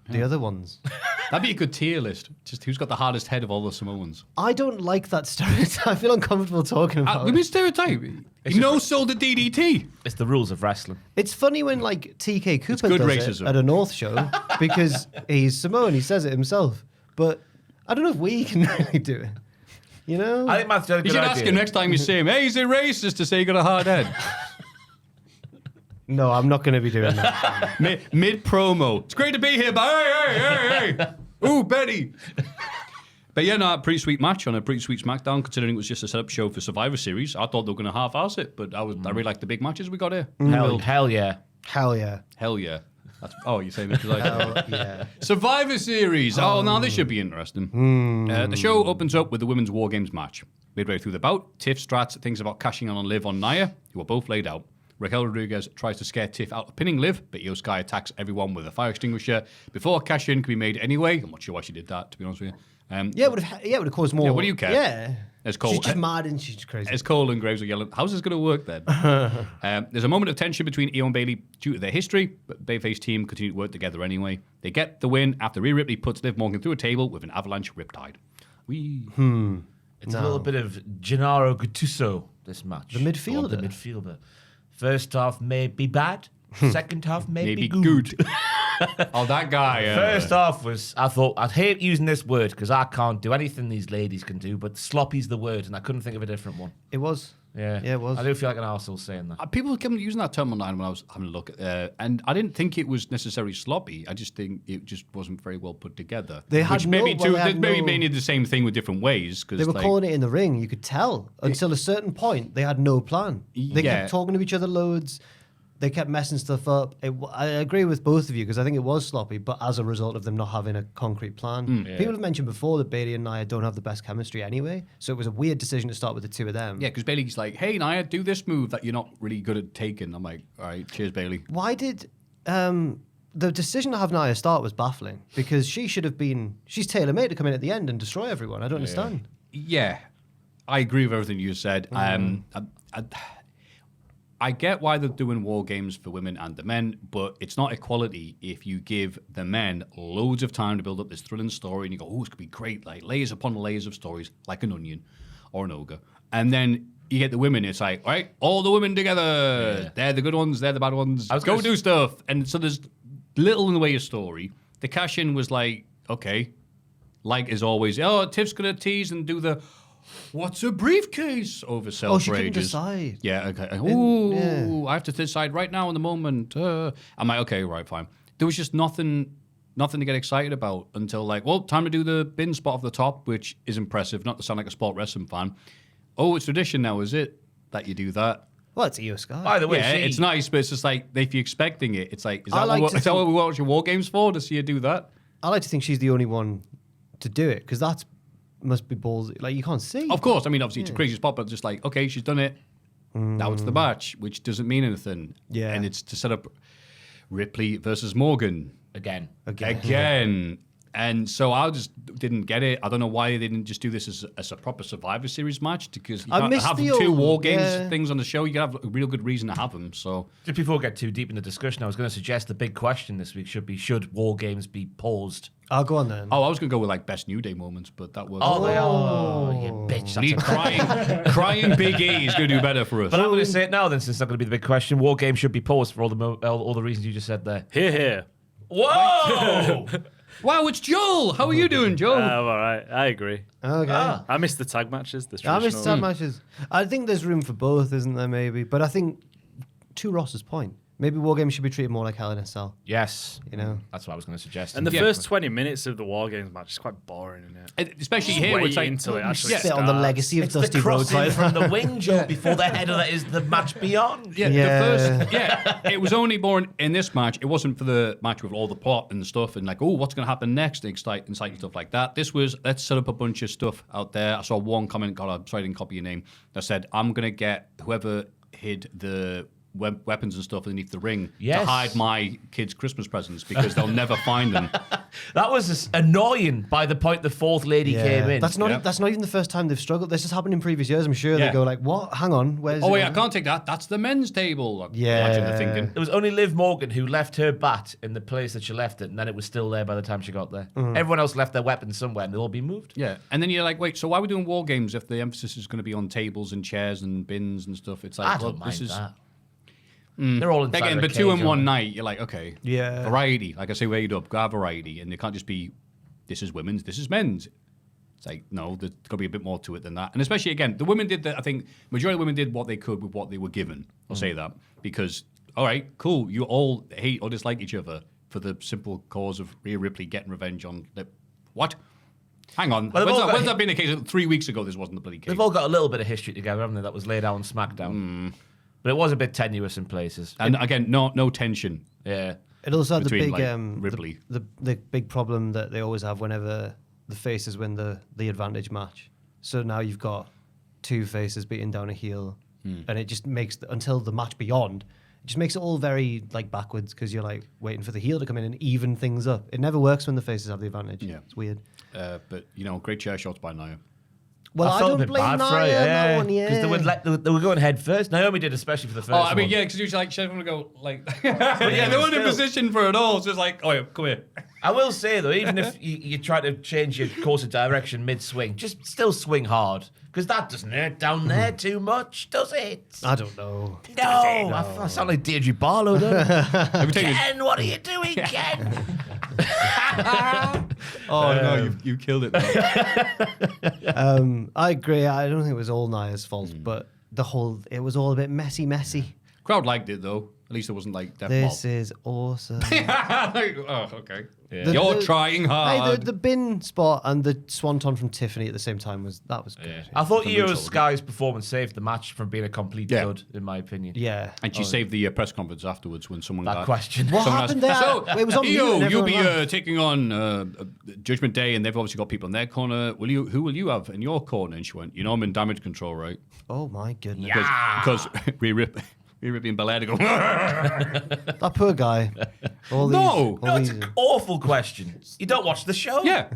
[SPEAKER 2] the other ones.
[SPEAKER 3] That'd be a good tier list. Just who's got the hardest head of all the Samoans.
[SPEAKER 2] I don't like that stereotype. I feel uncomfortable talking about
[SPEAKER 3] We
[SPEAKER 2] it.
[SPEAKER 3] mean stereotype. He no-sold the DDT.
[SPEAKER 4] It's the rules of wrestling.
[SPEAKER 2] It's funny when like TK Cooper
[SPEAKER 3] good
[SPEAKER 2] does
[SPEAKER 3] racism.
[SPEAKER 2] it at a North show because he's Samoan. He says it himself. But I don't know if we can really do it. You know?
[SPEAKER 4] I think Matt's done a
[SPEAKER 3] You
[SPEAKER 4] good
[SPEAKER 3] should
[SPEAKER 4] idea.
[SPEAKER 3] ask him next time you see him, hey, is it racist to say you got a hard head?
[SPEAKER 2] No, I'm not going to be doing that.
[SPEAKER 3] Mid promo. It's great to be here, but hey. Ooh, Betty. But yeah, no, a pretty sweet match on a pretty sweet SmackDown, considering it was just a setup show for Survivor Series. I thought they were going to half-ass it, but I really liked the big matches we got here.
[SPEAKER 4] Hell yeah.
[SPEAKER 2] Hell yeah.
[SPEAKER 3] Hell yeah. You're saying it because I
[SPEAKER 2] Hell yeah.
[SPEAKER 3] Survivor Series. Oh, now this should be interesting. The show opens up with the Women's War Games match. Midway through the bout, Tiff Strats thinks about cashing in on Liv on Nia, who are both laid out. Raquel Rodriguez tries to scare Tiff out of pinning Liv, but Io Sky attacks everyone with a fire extinguisher before cash-in can be made anyway. I'm not sure why she did that, to be honest with you.
[SPEAKER 2] Yeah, it would have caused more.
[SPEAKER 3] Yeah, what do you care?
[SPEAKER 2] Yeah.
[SPEAKER 3] It's Cole.
[SPEAKER 2] She's just mad and she's crazy.
[SPEAKER 3] As Cole and Graves are yelling, how's this going to work then? There's a moment of tension between Io and Bayley due to their history, but Bayface team continue to work together anyway. They get the win after Rhea Ripley puts Liv Morgan through a table with an avalanche riptide.
[SPEAKER 4] It's a little bit of Gennaro Gattuso, this match.
[SPEAKER 2] The midfielder.
[SPEAKER 4] The midfielder. First half may be bad. Second half may be
[SPEAKER 3] good. Oh, that guy.
[SPEAKER 4] First half was, I thought, I'd hate using this word because I can't do anything these ladies can do, but sloppy's the word, and I couldn't think of a different one.
[SPEAKER 2] It was.
[SPEAKER 4] Yeah,
[SPEAKER 2] it was.
[SPEAKER 4] I do feel like an arsehole saying that.
[SPEAKER 3] People kept using that term online when I was having a look, and I didn't think it was necessarily sloppy. I just think it just wasn't very well put together.
[SPEAKER 2] They had
[SPEAKER 3] maybe the same thing with different ways. Cause
[SPEAKER 2] they were calling it in the ring. You could tell until a certain point they had no plan. They kept talking to each other loads. They kept messing stuff up. I agree with both of you because I think it was sloppy, but as a result of them not having a concrete plan. People have mentioned before that Bayley and Nia don't have the best chemistry anyway, so it was a weird decision to start with the two of them.
[SPEAKER 3] Yeah, because Bayley's like, hey, Nia, do this move that you're not really good at taking. I'm like, all right, cheers, Bayley.
[SPEAKER 2] Why did the decision to have Nia start was baffling because she should have been, she's tailor-made to come in at the end and destroy everyone. I don't understand.
[SPEAKER 3] Yeah, I agree with everything you said. I get why they're doing war games for women and the men, but it's not equality if you give the men loads of time to build up this thrilling story and you go, oh, it's going to be great, like layers upon layers of stories, like an onion or an ogre. And then you get the women, it's like, all right, all the women together. Yeah. They're the good ones, they're the bad ones. Go do stuff. And so there's little in the way of story. The cash-in was like, okay, like as always, oh, Tiff's going to tease and do the... What's a briefcase? Over self
[SPEAKER 2] she couldn't decide.
[SPEAKER 3] Yeah, okay. Ooh, I have to decide right now in the moment. I'm like, okay, right, fine. There was just nothing to get excited about until like, well, time to do the bin spot off the top, which is impressive. Not to sound like a sport wrestling fan. Oh, it's tradition now, is it? That you do that?
[SPEAKER 2] Well, it's Io Sky.
[SPEAKER 4] By the way,
[SPEAKER 3] it's nice, but it's just like, if you're expecting it, it's like, is that what we watch your war games for? To see you do that?
[SPEAKER 2] I like to think she's the only one to do it because that's must be ballsy. Like, you can't see.
[SPEAKER 3] Of course. I mean, obviously, it's a crazy spot, but just like, okay, she's done it. Now it's the match, which doesn't mean anything.
[SPEAKER 2] Yeah.
[SPEAKER 3] And it's to set up Ripley versus Morgan.
[SPEAKER 4] Again.
[SPEAKER 3] And so I just didn't get it. I don't know why they didn't just do this as a proper Survivor Series match, because you can't have two war games things on the show. You have a real good reason to have them. So
[SPEAKER 4] just before we get too deep in the discussion, I was going to suggest the big question this week should war games be paused?
[SPEAKER 2] I'll go on then.
[SPEAKER 3] Oh, I was going to go with like best New Day moments, but that was...
[SPEAKER 4] They are. You bitch.
[SPEAKER 3] Need crying Big E is going to do better for us.
[SPEAKER 4] But I'm going to say it now then, since it's not going to be the big question. War games should be paused for all the reasons you just said there.
[SPEAKER 6] Here.
[SPEAKER 4] Whoa!
[SPEAKER 3] Wow, it's Joel. How are you doing, Joel?
[SPEAKER 6] I'm all right. I agree.
[SPEAKER 2] Okay.
[SPEAKER 6] I missed the tag matches.
[SPEAKER 2] I missed the tag matches. I think there's room for both, isn't there, maybe? But I think, to Ross's point, maybe War Games should be treated more like Hell in a Cell.
[SPEAKER 4] Yes.
[SPEAKER 2] You know?
[SPEAKER 4] That's what I was going to suggest.
[SPEAKER 6] And the first 20 minutes of the War Games match is quite boring, isn't it?
[SPEAKER 3] Especially here, where it's like...
[SPEAKER 6] until it actually
[SPEAKER 2] spit on the legacy of Dusty Rhodes.
[SPEAKER 4] From the wing, Joe, before the header that is the match beyond.
[SPEAKER 3] It was only boring in this match. It wasn't for the match with all the plot and stuff and like, oh, what's going to happen next? Exciting stuff like that. This was, let's set up a bunch of stuff out there. I saw one comment, I'm sorry I didn't copy your name, that said, I'm going to get whoever hid the weapons and stuff underneath the ring to hide my kids' Christmas presents because they'll never find them.
[SPEAKER 4] That was just annoying by the point the fourth lady came in.
[SPEAKER 2] That's not even the first time they've struggled. This has happened in previous years, I'm sure. They go like, what? Hang on, where's
[SPEAKER 3] wait, I can't take that. That's the men's table. Imagine the thinking.
[SPEAKER 4] It was only Liv Morgan who left her bat in the place that she left it, and then it was still there by the time she got there. Everyone else left their weapons somewhere, and they'll all be moved.
[SPEAKER 3] Yeah, and then you're like, wait, so why are we doing war games if the emphasis is going to be on tables and chairs and bins and stuff? It's like,
[SPEAKER 4] I don't mind that. They're all inside
[SPEAKER 3] again, but two in one night, you're like, okay,
[SPEAKER 2] yeah,
[SPEAKER 3] variety. Like I say, weighed up, go have variety, and it can't just be this is women's, this is men's. It's like, no, there's got to be a bit more to it than that. And especially again, the women did that. I think majority of women did what they could with what they were given. I'll say that because all right, cool, you all hate or dislike each other for the simple cause of Rhea Ripley getting revenge on what? Hang on.
[SPEAKER 4] Well,
[SPEAKER 3] When's that been the case? 3 weeks ago, this wasn't the bloody case.
[SPEAKER 4] They've all got a little bit of history together, haven't they? That was laid out on SmackDown. But it was a bit tenuous in places.
[SPEAKER 3] And again, no tension.
[SPEAKER 4] Yeah.
[SPEAKER 2] It also had the
[SPEAKER 3] Between,
[SPEAKER 2] big
[SPEAKER 3] Ripley.
[SPEAKER 2] the big problem that they always have whenever the faces win the advantage match. So now you've got two faces beating down a heel, and it just makes until the match beyond. It just makes it all very like backwards because you're like waiting for the heel to come in and even things up. It never works when the faces have the advantage.
[SPEAKER 3] Yeah.
[SPEAKER 2] It's weird.
[SPEAKER 3] But, great chair shots by Nia.
[SPEAKER 2] Well, I
[SPEAKER 4] felt a
[SPEAKER 2] don't
[SPEAKER 4] bit
[SPEAKER 2] blame
[SPEAKER 4] bad
[SPEAKER 2] Nia
[SPEAKER 4] for her,
[SPEAKER 2] on that one,
[SPEAKER 4] Because they were going head first. Naomi did, especially for the first
[SPEAKER 3] Oh, I mean,
[SPEAKER 4] one.
[SPEAKER 3] yeah, because usually she doesn't want to go like, yeah, they weren't in position for it all. It's just like, oh, yeah, come here.
[SPEAKER 4] I will say, though, even if you try to change your course of direction mid-swing, just still swing hard. Because that doesn't hurt down there too much, does it?
[SPEAKER 2] I don't know.
[SPEAKER 4] No, I sound like Deirdre Barlow, don't I? Ken, what are you doing, Ken?
[SPEAKER 3] Oh, no, you killed it.
[SPEAKER 2] I agree. I don't think it was all Nia's fault, but it was all a bit messy.
[SPEAKER 3] Crowd liked it, though. At least it wasn't like Death Mob.
[SPEAKER 2] This is awesome.
[SPEAKER 3] Oh, okay.
[SPEAKER 4] Yeah.
[SPEAKER 3] You're trying hard.
[SPEAKER 2] Hey, the bin spot and the swanton from Tiffany at the same time was good.
[SPEAKER 4] Yeah. I thought
[SPEAKER 3] The
[SPEAKER 4] Io
[SPEAKER 3] lucha,
[SPEAKER 4] Sky's performance saved the match from being a complete dud, in my opinion.
[SPEAKER 2] Yeah.
[SPEAKER 3] And she saved the press conference afterwards when someone
[SPEAKER 4] That
[SPEAKER 3] got...
[SPEAKER 4] question.
[SPEAKER 2] What
[SPEAKER 3] Someone
[SPEAKER 2] happened there?
[SPEAKER 3] asked, so,
[SPEAKER 2] It was on mute and
[SPEAKER 3] you'll
[SPEAKER 2] everyone
[SPEAKER 3] be
[SPEAKER 2] laughed.
[SPEAKER 3] taking on Judgment Day, and they've obviously got people in their corner. Who will you have in your corner? And she went, I'm in Damage Control, right?
[SPEAKER 2] Oh my goodness.
[SPEAKER 3] Because Rhea Ripley and Belair to go,
[SPEAKER 2] That poor guy. All
[SPEAKER 3] No!
[SPEAKER 2] all
[SPEAKER 4] No, it's
[SPEAKER 2] these-
[SPEAKER 4] an awful question. You don't watch the show?
[SPEAKER 3] yeah.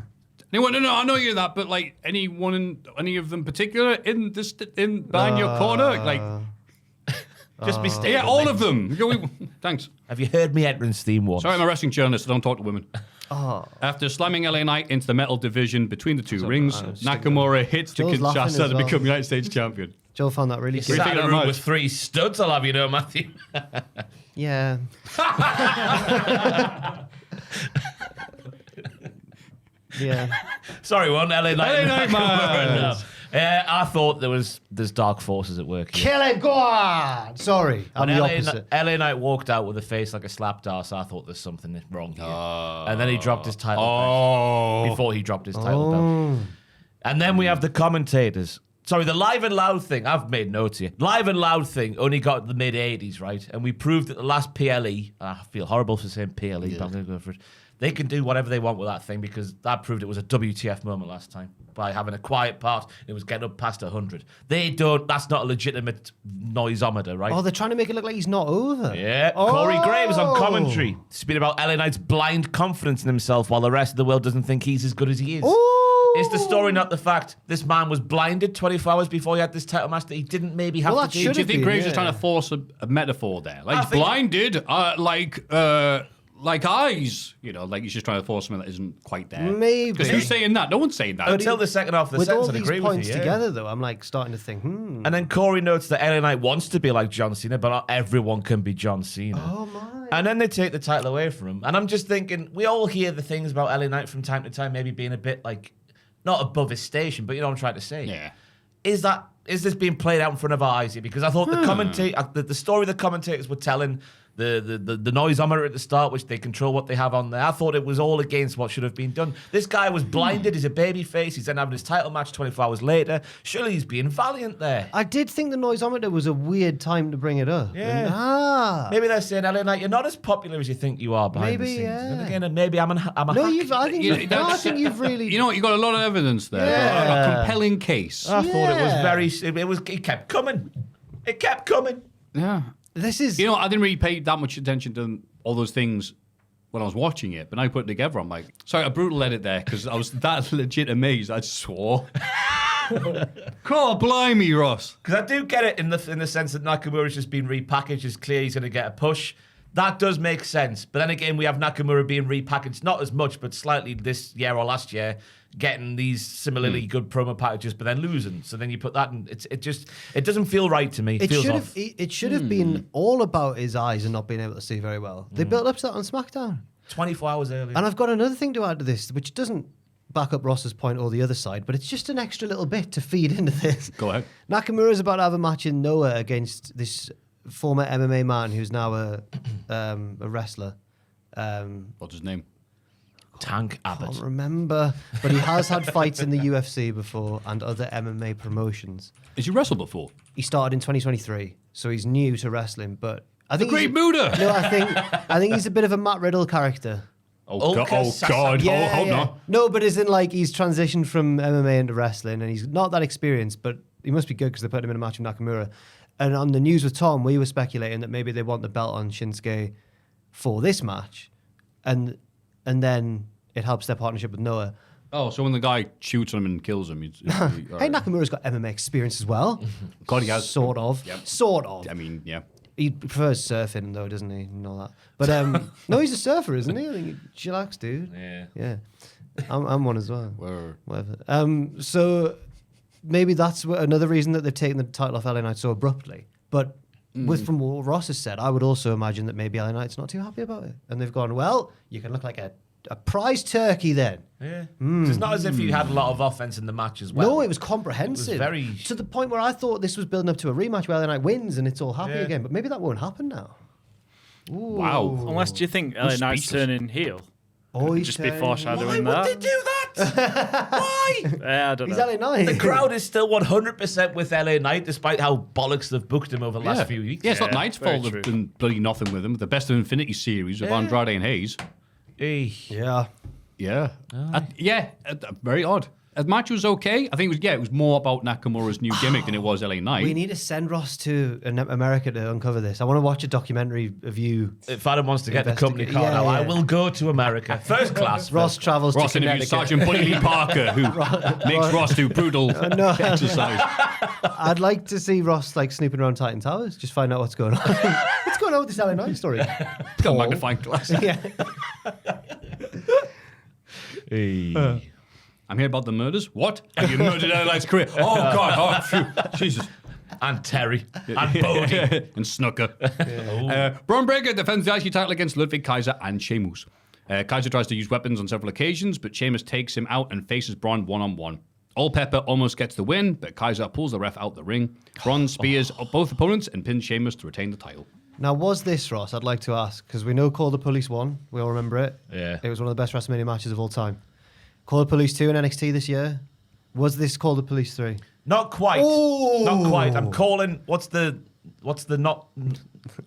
[SPEAKER 3] They went, no, I know you're that, but like any of them particular in behind your corner? Like,
[SPEAKER 4] Just be stable.
[SPEAKER 3] yeah, all of them. Thanks.
[SPEAKER 4] Have you heard me entrance theme once?
[SPEAKER 3] Sorry, I'm a wrestling journalist. I don't talk to women.
[SPEAKER 2] Oh.
[SPEAKER 3] After slamming LA Knight into the metal division between the two rings, Nakamura hits to
[SPEAKER 2] Joel's laughing
[SPEAKER 3] Kinshasa
[SPEAKER 2] as
[SPEAKER 3] to
[SPEAKER 2] well.
[SPEAKER 3] become United States champion.
[SPEAKER 2] Joel found that really
[SPEAKER 4] You
[SPEAKER 2] cute.
[SPEAKER 4] sat
[SPEAKER 3] think
[SPEAKER 4] in a
[SPEAKER 3] of
[SPEAKER 4] room
[SPEAKER 3] that
[SPEAKER 4] with
[SPEAKER 3] much?
[SPEAKER 4] 3 studs, I'll have you know, Matthew.
[SPEAKER 2] Yeah. Yeah.
[SPEAKER 4] Sorry, one LA Knight.
[SPEAKER 3] LA Knight, man.
[SPEAKER 4] I thought there's dark forces at work here.
[SPEAKER 2] Kill it, go on! Sorry, I'm
[SPEAKER 4] When
[SPEAKER 2] the
[SPEAKER 4] LA,
[SPEAKER 2] opposite.
[SPEAKER 4] LA Knight walked out with a face like a slapdass, I thought there's something wrong here. And then he dropped his title belt before he dropped his title belt. And then we have the commentators. Sorry, the Live and Loud thing. I've made notes here. Live and Loud thing only got the mid-'80s, right? And we proved at the last PLE. I feel horrible for saying PLE, but I'm going to go for it. They can do whatever they want with that thing because that proved it was a WTF moment last time by having a quiet part. It was getting up past 100. They don't. That's not a legitimate noisometer, right?
[SPEAKER 2] Oh, they're trying to make it look like he's not over.
[SPEAKER 4] Yeah,
[SPEAKER 2] Oh.
[SPEAKER 4] Corey Graves on commentary. Speaking about LA Knight's blind confidence in himself while the rest of the world doesn't think he's as good as he is.
[SPEAKER 2] Oh.
[SPEAKER 4] Is the story not the fact this man was blinded 24 hours before he had this title match that he didn't maybe have
[SPEAKER 2] Well,
[SPEAKER 4] to
[SPEAKER 2] that
[SPEAKER 4] do?
[SPEAKER 2] should
[SPEAKER 3] Do you
[SPEAKER 2] have
[SPEAKER 3] think
[SPEAKER 2] been,
[SPEAKER 3] Graves is
[SPEAKER 2] yeah.
[SPEAKER 3] trying to force a metaphor there? Like
[SPEAKER 4] I
[SPEAKER 3] he's
[SPEAKER 4] think-
[SPEAKER 3] blinded, like eyes. Like he's just trying to force something that isn't quite there.
[SPEAKER 2] Maybe.
[SPEAKER 3] Because who's saying that? No one's saying that.
[SPEAKER 4] Until the second half of the
[SPEAKER 2] With all
[SPEAKER 4] sentence, I
[SPEAKER 2] these
[SPEAKER 4] agree
[SPEAKER 2] points
[SPEAKER 4] with you.
[SPEAKER 2] together, though, I'm like starting to think,
[SPEAKER 4] And then Corey notes that LA Knight wants to be like John Cena, but not everyone can be John Cena.
[SPEAKER 2] Oh my.
[SPEAKER 4] And then they take the title away from him. And I'm just thinking, we all hear the things about LA Knight from time to time, maybe being a bit like, not above his station, but you know what I'm trying to say.
[SPEAKER 3] Yeah.
[SPEAKER 4] Is this being played out in front of our eyes here? Because I thought the story the commentators were telling, the noisometer at the start, which they control what they have on there, I thought it was all against what should have been done. This guy was blinded, he's a baby face, he's then having his title match 24 hours later. Surely he's being valiant there.
[SPEAKER 2] I did think the noisometer was a weird time to bring it up.
[SPEAKER 4] Yeah.
[SPEAKER 2] And,
[SPEAKER 4] Maybe they're saying, LA Knight, you're not as popular as you think you are behind the
[SPEAKER 2] Maybe,
[SPEAKER 4] scenes.
[SPEAKER 2] yeah.
[SPEAKER 4] And again, maybe I'm a
[SPEAKER 2] No,
[SPEAKER 4] hack.
[SPEAKER 2] I think you've really.
[SPEAKER 3] You know what? You got a lot of evidence there.
[SPEAKER 2] Yeah.
[SPEAKER 3] A compelling case.
[SPEAKER 4] I thought it was
[SPEAKER 2] Yeah.
[SPEAKER 4] it kept coming. It kept coming.
[SPEAKER 3] Yeah.
[SPEAKER 2] This is.
[SPEAKER 3] I didn't really pay that much attention to all those things when I was watching it, but now I put it together, I'm like, sorry, a brutal edit there because I was that legit amazed. I swore. God, blimey, Ross.
[SPEAKER 4] Because I do get it in the sense that Nakamura's just been repackaged. It's clear he's going to get a push. That does make sense. But then again, we have Nakamura being repackaged, not as much, but slightly this year or last year, getting these similarly good promo packages, but then losing. So then you put that in. It doesn't feel right to me. It feels off.
[SPEAKER 2] It should have been all about his eyes and not being able to see very well. They built up to that on SmackDown.
[SPEAKER 4] 24 hours earlier.
[SPEAKER 2] And I've got another thing to add to this, which doesn't back up Ross's point or the other side, but it's just an extra little bit to feed into this.
[SPEAKER 3] Go ahead.
[SPEAKER 2] Nakamura's about to have a match in Noah against this former MMA man who's now a wrestler.
[SPEAKER 3] What's his name?
[SPEAKER 4] Tank
[SPEAKER 2] I
[SPEAKER 4] Abbott.
[SPEAKER 2] can't remember, but he has had fights in the UFC before and other MMA promotions.
[SPEAKER 3] Has he wrestled before?
[SPEAKER 2] He started in 2023, so he's new to wrestling. But I think
[SPEAKER 3] Great Buddha.
[SPEAKER 2] No, I think he's a bit of a Matt Riddle character.
[SPEAKER 3] Oh, God.
[SPEAKER 4] Ulka
[SPEAKER 3] Oh, hope not.
[SPEAKER 2] No, but as in like he's transitioned from MMA into wrestling, and he's not that experienced, but he must be good because they put him in a match with Nakamura. And on the news with Tom, we were speculating that maybe they want the belt on Shinsuke for this match, and then it helps their partnership with Noah.
[SPEAKER 3] Oh, so when the guy shoots him and kills him,
[SPEAKER 2] Hey, Nakamura's got MMA experience as well.
[SPEAKER 3] God, he has.
[SPEAKER 2] Sort of.
[SPEAKER 3] Yep.
[SPEAKER 2] Sort of.
[SPEAKER 3] I mean, yeah.
[SPEAKER 2] He prefers surfing, though, doesn't he? And all that. But no, he's a surfer, isn't he? I think he chillax, dude. Yeah. I'm one as well. Whatever. So maybe that's another reason that they've taken the title off LA Knight so abruptly. But from what Ross has said, I would also imagine that maybe LA Knight's not too happy about it. And they've gone, well, you can look like a prize turkey then.
[SPEAKER 4] Yeah. It's not as if you had a lot of offense in the match as well.
[SPEAKER 2] No, it was comprehensive.
[SPEAKER 4] It was very...
[SPEAKER 2] To the point where I thought this was building up to a rematch where LA Knight wins and it's all happy again. But maybe that won't happen now. Ooh.
[SPEAKER 3] Wow.
[SPEAKER 6] Unless, do you think LA Knight's
[SPEAKER 3] speechless.
[SPEAKER 6] turning heel?
[SPEAKER 2] Oh, he's
[SPEAKER 6] Just be
[SPEAKER 2] turning-
[SPEAKER 6] foreshadowing
[SPEAKER 4] Why
[SPEAKER 6] that.
[SPEAKER 4] would they do that? Why?
[SPEAKER 6] Yeah, I don't
[SPEAKER 2] He's
[SPEAKER 6] know.
[SPEAKER 2] LA Knight.
[SPEAKER 4] The crowd is still 100% with LA Knight, despite how bollocks they've booked him over the last few weeks.
[SPEAKER 3] Yeah, it's not
[SPEAKER 6] Yeah,
[SPEAKER 3] Knight's
[SPEAKER 6] very
[SPEAKER 3] fault
[SPEAKER 6] true.
[SPEAKER 3] they've done bloody nothing with him. The Best of Infinity series of Andrade and Hayes.
[SPEAKER 2] Yeah.
[SPEAKER 3] Yeah. Very odd. The match was okay. I think it was more about Nakamura's new gimmick than it was LA Knight.
[SPEAKER 2] We need to send Ross to America to uncover this. I want to watch a documentary of you.
[SPEAKER 4] If Adam wants to get the company car
[SPEAKER 2] Yeah,
[SPEAKER 4] now,
[SPEAKER 2] yeah.
[SPEAKER 4] I will go to America. First class.
[SPEAKER 2] Ross travels
[SPEAKER 3] Ross
[SPEAKER 2] to
[SPEAKER 3] interviews
[SPEAKER 2] Connecticut.
[SPEAKER 3] Sergeant Buddy Lee Parker, who makes Ross do brutal exercise.
[SPEAKER 2] I'd like to see Ross like snooping around Titan Towers, just find out what's going on. What's going on with this LA Knight story?
[SPEAKER 3] Got a magnifying glass.
[SPEAKER 2] Yeah.
[SPEAKER 3] I'm here about the murders. What? Have you murdered LA Knight's career? Oh, God. Oh, phew. Jesus.
[SPEAKER 4] And Terry. And Bodie.
[SPEAKER 3] And Snooker. Braun Breaker defends the IC title against Ludwig Kaiser and Sheamus. Kaiser tries to use weapons on several occasions, but Sheamus takes him out and faces Braun one-on-one. All Pepper almost gets the win, but Kaiser pulls the ref out the ring. Braun spears both opponents and pins Sheamus to retain the title.
[SPEAKER 2] Now, was this, Ross, I'd like to ask, because we know Call the Police 1, we all remember it.
[SPEAKER 4] Yeah.
[SPEAKER 2] It was one of the best WrestleMania matches of all time. Call the Police 2 in NXT this year. Was this Call the Police 3?
[SPEAKER 4] Not quite.
[SPEAKER 2] Ooh.
[SPEAKER 4] Not quite. I'm calling. What's the not?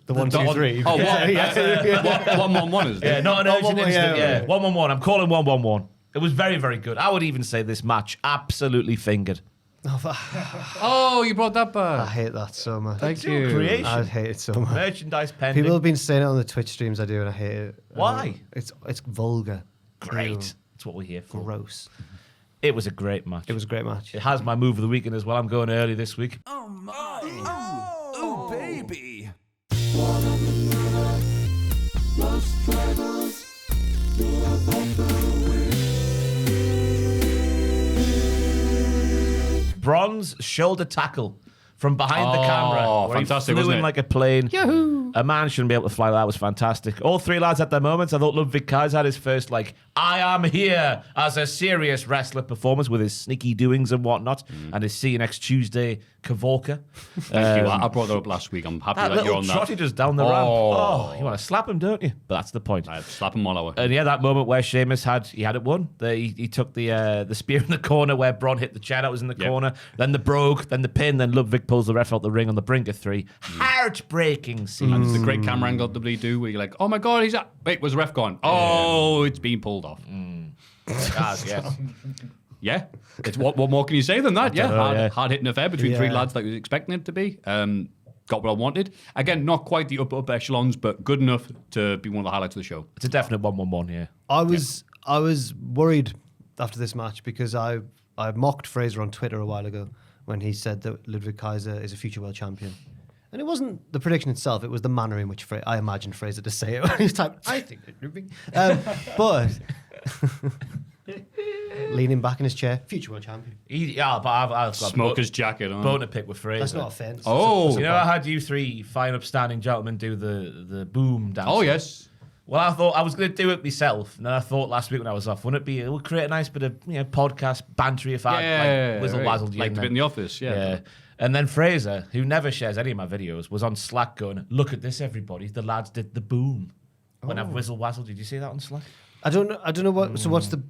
[SPEAKER 2] The 1, 2, 3.
[SPEAKER 3] Oh,
[SPEAKER 4] Yeah.
[SPEAKER 3] 1-1-1 is
[SPEAKER 4] Yeah,
[SPEAKER 3] it?
[SPEAKER 4] not an urgent instant.
[SPEAKER 2] yeah.
[SPEAKER 4] 1-1-1. I'm calling 1-1-1. It was very, very good. I would even say this match absolutely fingered.
[SPEAKER 3] Oh, you brought that
[SPEAKER 2] I
[SPEAKER 3] back.
[SPEAKER 2] hate that so much.
[SPEAKER 3] Thank you.
[SPEAKER 4] Creation.
[SPEAKER 2] I hate it so much.
[SPEAKER 4] Merchandise pending.
[SPEAKER 2] People have been saying it on the Twitch streams I do, and I hate it.
[SPEAKER 4] Why?
[SPEAKER 2] It's vulgar.
[SPEAKER 4] Great.
[SPEAKER 2] Ew.
[SPEAKER 4] That's what we're here for.
[SPEAKER 2] Gross.
[SPEAKER 4] It was a great match.
[SPEAKER 2] It was a great match.
[SPEAKER 4] It has my move of the weekend as well. I'm going early this week.
[SPEAKER 1] Oh, baby.
[SPEAKER 4] Bronze shoulder tackle from behind the camera. Where
[SPEAKER 3] fantastic,
[SPEAKER 4] he flew
[SPEAKER 3] wasn't
[SPEAKER 4] in
[SPEAKER 3] it?
[SPEAKER 4] like a plane. Yahoo! A man shouldn't be able to fly. That was fantastic. All three lads at their moments. I thought Ludwig Kaiser had his first, I am here as a serious wrestler performance with his sneaky doings and whatnot, and his See You Next Tuesday Kavorka.
[SPEAKER 3] Thank you. I brought that up last week. I'm happy
[SPEAKER 4] That
[SPEAKER 3] that you're
[SPEAKER 4] little
[SPEAKER 3] on
[SPEAKER 4] trot
[SPEAKER 3] that.
[SPEAKER 4] he does down the ramp. Oh, you want to slap him, don't you? But that's the point.
[SPEAKER 3] I'd slap him all over.
[SPEAKER 4] And yeah, that moment where Sheamus had it won. He took the spear in the corner where Braun hit the chair that was in the corner. Then the brogue, then the pin, then Ludwig pulls the ref out the ring on the brink of 3. Heartbreaking scene.
[SPEAKER 3] And it's the great camera angle WWE do where you're like, oh my God, he's at. Wait, was the ref gone? Oh, it's been pulled off.
[SPEAKER 4] Yes.
[SPEAKER 3] Yeah. It's what more can you say than that? Hard hitting affair between three
[SPEAKER 2] Yeah.
[SPEAKER 3] lads like we was expecting it to be. Got what I wanted. Again, not quite the upper echelons, but good enough to be one of the highlights of the show.
[SPEAKER 4] It's a definite 1-1-1, yeah.
[SPEAKER 2] I was worried after this match because I mocked Fraser on Twitter a while ago when he said that Ludwig Kaiser is a future world champion. And it wasn't the prediction itself, it was the manner in which I imagined Fraser to say it. He was like, I think that Ludwig. But leaning back in his chair, future world champion.
[SPEAKER 4] But I've got
[SPEAKER 3] Smoker's jacket on.
[SPEAKER 4] bone to pick with Fraser.
[SPEAKER 2] That's not offense.
[SPEAKER 3] Oh.
[SPEAKER 4] You know, I had you three fine, upstanding gentlemen do the boom dance.
[SPEAKER 3] Oh, yes.
[SPEAKER 4] Well, I thought I was going to do it myself, and then I thought last week when I was off, wouldn't it would create a nice bit of podcast bantery if I whizzle wazzled you.
[SPEAKER 3] Like the bit in the office, yeah.
[SPEAKER 4] And then Fraser, who never shares any of my videos, was on Slack going, "Look at this, everybody! The lads did the boom when I've whistle wazzled." Did you see that on Slack?
[SPEAKER 2] I don't know what. So what's the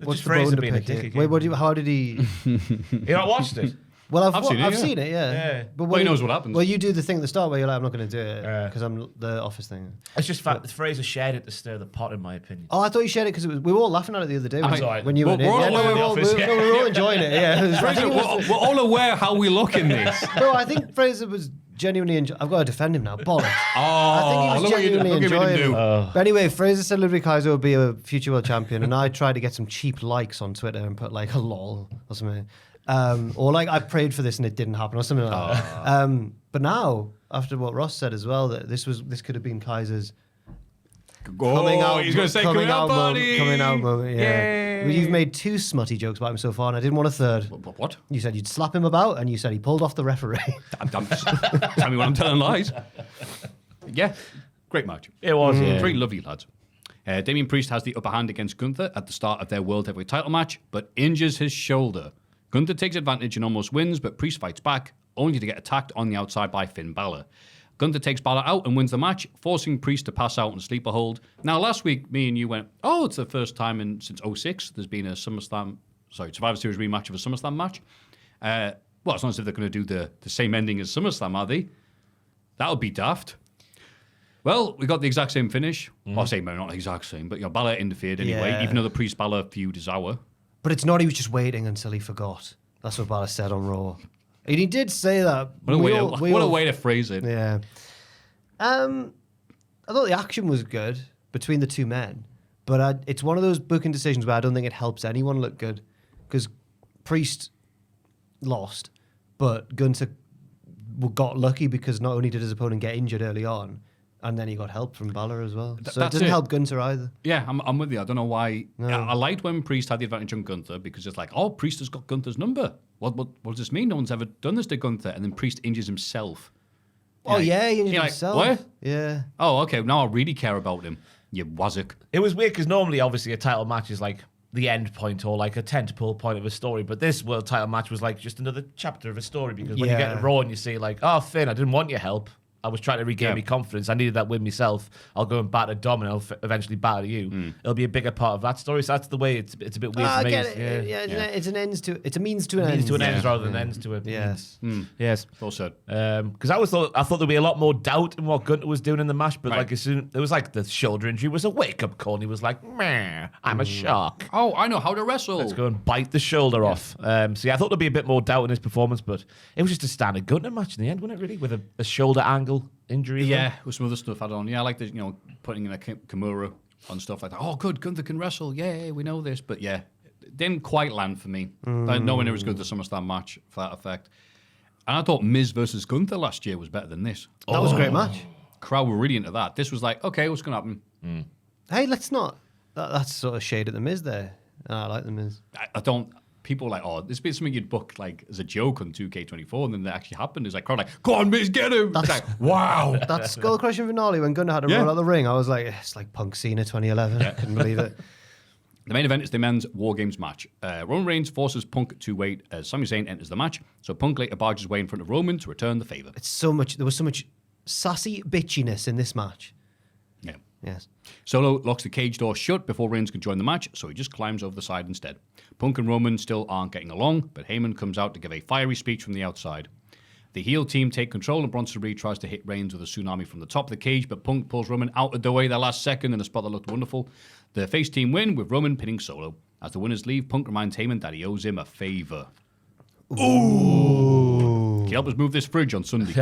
[SPEAKER 4] Just
[SPEAKER 2] the
[SPEAKER 4] Fraser
[SPEAKER 2] bone to
[SPEAKER 4] being a
[SPEAKER 2] pick
[SPEAKER 4] dick
[SPEAKER 2] here?
[SPEAKER 4] again.
[SPEAKER 2] Wait, how did he?
[SPEAKER 4] You not watched it?
[SPEAKER 2] Well,
[SPEAKER 3] I've seen it, yeah.
[SPEAKER 4] Yeah.
[SPEAKER 2] But
[SPEAKER 3] Well, he knows what happens.
[SPEAKER 2] Well, you do the thing at the start where you're like, I'm not going to do it
[SPEAKER 4] Yeah.
[SPEAKER 2] because I'm the office thing.
[SPEAKER 4] It's just fact that Fraser shared it to stir the pot, in my opinion.
[SPEAKER 2] Oh, I thought you shared it because we were all laughing at it the other day
[SPEAKER 4] It's all right.
[SPEAKER 2] when you went in.
[SPEAKER 3] We're all
[SPEAKER 2] Yeah, no,
[SPEAKER 3] in
[SPEAKER 2] we
[SPEAKER 3] the
[SPEAKER 2] were all-
[SPEAKER 4] office,
[SPEAKER 2] we
[SPEAKER 4] yeah.
[SPEAKER 2] were all enjoying it. Yeah, It was- I
[SPEAKER 3] Fraser,
[SPEAKER 2] think it was-
[SPEAKER 3] we're all aware how we look in this.
[SPEAKER 2] no, I think Fraser was genuinely enjoying. I've got to defend him now. Bollocks.
[SPEAKER 3] Oh,
[SPEAKER 2] I think he was
[SPEAKER 3] look what you did-
[SPEAKER 2] genuinely
[SPEAKER 3] look what you made him
[SPEAKER 2] enjoying
[SPEAKER 3] do.
[SPEAKER 2] it. But anyway, Fraser said Ludwig Kaiser would be a future world champion, and I tried to get some cheap likes on Twitter and put like a lol or something. Or like I prayed for this and it didn't happen or something like that. But now, after what Ross said as well, that this could have been Kaiser's coming out.
[SPEAKER 3] He's going to say coming out, buddy.
[SPEAKER 2] Coming out moment. Yeah.
[SPEAKER 3] Yay.
[SPEAKER 2] Well, you've made 2 smutty jokes about him so far, and I didn't want a third.
[SPEAKER 3] What?
[SPEAKER 2] You said you'd slap him about, and you said he pulled off the referee.
[SPEAKER 3] Tell me when I'm telling lies. Yeah, great match.
[SPEAKER 4] It was, yeah.
[SPEAKER 3] Three lovely lads. Damien Priest has the upper hand against Gunther at the start of their World Heavyweight title match, but injures his shoulder. Gunther takes advantage and almost wins, but Priest fights back, only to get attacked on the outside by Finn Balor. Gunther takes Balor out and wins the match, forcing Priest to pass out and sleeper hold. Now, last week, me and you went, oh, it's the first time since 06 there's been a Survivor Series rematch of a SummerSlam match. Well, it's not as if they're going to do the same ending as SummerSlam, are they? That would be daft. Well, we got the exact same finish. Well, same, not the exact same, but Balor interfered anyway,
[SPEAKER 2] Yeah.
[SPEAKER 3] even though the Priest-Balor feud is our.
[SPEAKER 2] But it's not, he was just waiting until he forgot. That's what Balor said on Raw. And he did say that.
[SPEAKER 3] What a way to phrase it.
[SPEAKER 2] Yeah. I thought the action was good between the two men, but it's one of those booking decisions where I don't think it helps anyone look good, because Priest lost, but Gunther got lucky because not only did his opponent get injured early on, and then he got help from Balor as well. So it
[SPEAKER 3] that's
[SPEAKER 2] doesn't
[SPEAKER 3] it.
[SPEAKER 2] help Gunther either.
[SPEAKER 3] Yeah, I'm with you. I don't know why.
[SPEAKER 2] No.
[SPEAKER 3] I liked when Priest had the advantage on Gunther because it's like, oh, Priest has got Gunther's number. What does this mean? No one's ever done this to Gunther. And then Priest injures himself.
[SPEAKER 2] Oh, yeah, he injured
[SPEAKER 3] you're like,
[SPEAKER 2] himself.
[SPEAKER 3] what?
[SPEAKER 2] Yeah.
[SPEAKER 3] Oh, okay. Now I really care about him. You wazzock.
[SPEAKER 4] It was weird because normally, obviously, a title match is like the end point or like a tentpole point of a story. But this world title match was like just another chapter of a story, because when you get to Raw and you see like, oh, Finn, I didn't want your help. I was trying to regain me confidence. I needed that win myself. I'll go and batter Dom and I'll eventually batter you. It'll be a bigger part of that story. So that's the way it's a bit weird for
[SPEAKER 2] I
[SPEAKER 4] me.
[SPEAKER 2] get it. Yeah, it's an ends to. It's a means to an
[SPEAKER 4] Means
[SPEAKER 2] end.
[SPEAKER 4] to an ends rather than ends to it.
[SPEAKER 2] Yes.
[SPEAKER 4] Yes.
[SPEAKER 3] Well said.
[SPEAKER 4] Because I thought there'd be a lot more doubt in what Gunther was doing in the match, but
[SPEAKER 3] Right.
[SPEAKER 4] like as soon it was like the shoulder injury was a wake up call, and he was like, "Meh, I'm a shark.
[SPEAKER 3] Oh, I know how to wrestle.
[SPEAKER 4] Let's go and bite the shoulder off." So yeah, I thought there'd be a bit more doubt in his performance, but it was just a standard Gunther match in the end, wasn't it? Really, with a shoulder angle injury. as well.
[SPEAKER 3] Yeah, with some other stuff added on. Yeah, I like the, putting in a Kimura on stuff like that. Oh, good, Gunther can wrestle. Yay, we know this. But yeah, it didn't quite land for me. Nowhere near as good as the SummerSlam match for that effect. And I thought Miz versus Gunther last year was better than this.
[SPEAKER 2] That was a great match.
[SPEAKER 3] Crowd were really into that. This was like, okay, what's going to happen?
[SPEAKER 2] Hey, let's not. That's sort of shade at the Miz there. I like the Miz.
[SPEAKER 3] I don't. People are like, oh, this is something you'd book like as a joke on 2K24, and then that actually happened. It's like, crowd like, go on, Miz, get him. It's like, wow.
[SPEAKER 2] That skull crushing finale when Gunnar had to
[SPEAKER 3] Yeah.
[SPEAKER 2] roll out the ring, I was like, it's like Punk Cena 2011. I couldn't believe it.
[SPEAKER 3] The main event is the men's War Games match. Roman Reigns forces Punk to wait as Sami Zayn enters the match, so Punk later barges his way in front of Roman to return the favour.
[SPEAKER 2] It's so much. There was so much sassy bitchiness in this match.
[SPEAKER 3] Yeah.
[SPEAKER 2] Yes.
[SPEAKER 3] Solo locks the cage door shut before Reigns can join the match, so he just climbs over the side instead. Punk and Roman still aren't getting along, but Heyman comes out to give a fiery speech from the outside. The heel team take control, and Bronson Reed tries to hit Reigns with a tsunami from the top of the cage, but Punk pulls Roman out of the way the last second in a spot that looked wonderful. The face team win, with Roman pinning Solo. As the winners leave, Punk reminds Heyman that he owes him a favour. Ooh! Can you help us move this fridge on Sunday?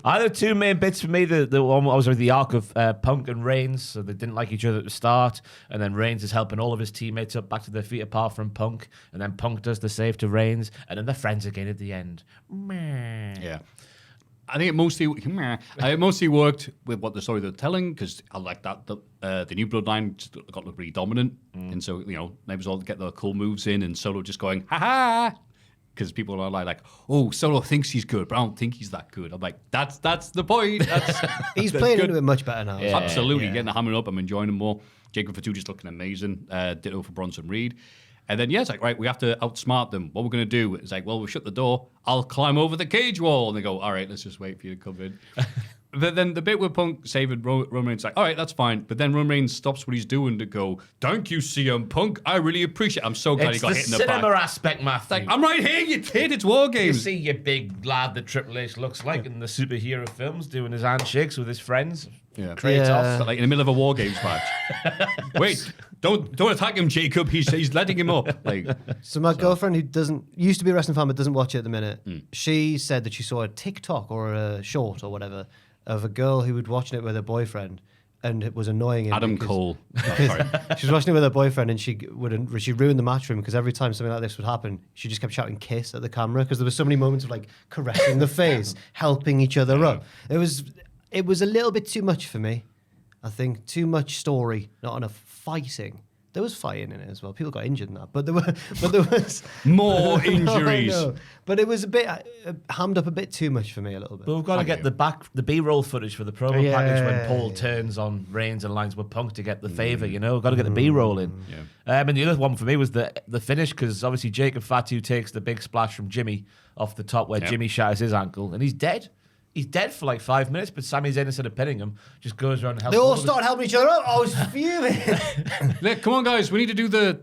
[SPEAKER 4] Either two main bits for me. The one was with the arc of Punk and Reigns, so they didn't like each other at the start, and then Reigns is helping all of his teammates up back to their feet apart from Punk, and then Punk does the save to Reigns, and then they're friends again at the end. Meh.
[SPEAKER 3] Yeah. I think it mostly worked with what the story they're telling, because I like that the new bloodline just got to look really dominant, and so neighbors all get their cool moves in, and Solo just going ha ha, because people are like, oh, Solo thinks he's good, but I don't think he's that good. I'm like, that's the point.
[SPEAKER 2] He's
[SPEAKER 3] that's
[SPEAKER 2] playing
[SPEAKER 3] good.
[SPEAKER 2] into it much better now.
[SPEAKER 3] Yeah, absolutely, getting the hammering up. I'm enjoying him more. Jacob Fatu just looking amazing. Ditto for Bronson Reed. And then, it's like, right, we have to outsmart them. What we're going to do is like, well, we'll shut the door. I'll climb over the cage wall. And they go, all right, let's just wait for you to come in. then the bit where Punk saving Roman Reigns, like, all right, that's fine. But then Roman Reigns stops what he's doing to go, thank you, CM Punk. I really appreciate it. I'm so glad he got hit in the back.
[SPEAKER 4] It's the cinema aspect, Maffew.
[SPEAKER 3] Like, I'm right here, you kid. It's War
[SPEAKER 4] You
[SPEAKER 3] Games.
[SPEAKER 4] see your big lad that Triple H looks like in the superhero films doing his handshakes with his friends.
[SPEAKER 3] Yeah.
[SPEAKER 4] Kratos.
[SPEAKER 3] Like in the middle of a War Games match. Wait, don't attack him, Jacob. He's letting him up. Like,
[SPEAKER 2] So my girlfriend, who used to be a wrestling fan but doesn't watch it at the minute, she said that she saw a TikTok or a short or whatever of a girl who was watching it with her boyfriend, and it was annoying him.
[SPEAKER 3] Adam
[SPEAKER 2] because-
[SPEAKER 3] Cole. Oh, sorry.
[SPEAKER 2] She was watching it with her boyfriend, and she ruined the match for him because every time something like this would happen, she just kept shouting "kiss" at the camera because there were so many moments of like caressing the face, helping each other up. It was a little bit too much for me. I think too much story, not enough fighting. There was fighting in it as well. People got injured in that, but there was
[SPEAKER 3] More injuries.
[SPEAKER 2] I know. But it was a bit hammed up a bit too much for me a little bit.
[SPEAKER 4] But we've got to get the B-roll footage for the promo
[SPEAKER 2] Yeah.
[SPEAKER 4] package when Paul turns on Reigns and lines with Punk to get the favour, you know? We've got to get the B-roll in.
[SPEAKER 3] Yeah.
[SPEAKER 4] And the other one for me was the finish, because obviously Jacob Fatu takes the big splash from Jimmy off the top where Jimmy shatters his ankle, and he's dead. He's dead for like 5 minutes, but Sami Zayn, instead of pinning him, just goes around and helps
[SPEAKER 2] They all
[SPEAKER 4] him.
[SPEAKER 2] started helping each other up. I was fuming.
[SPEAKER 3] Look, come on, guys. We need to do the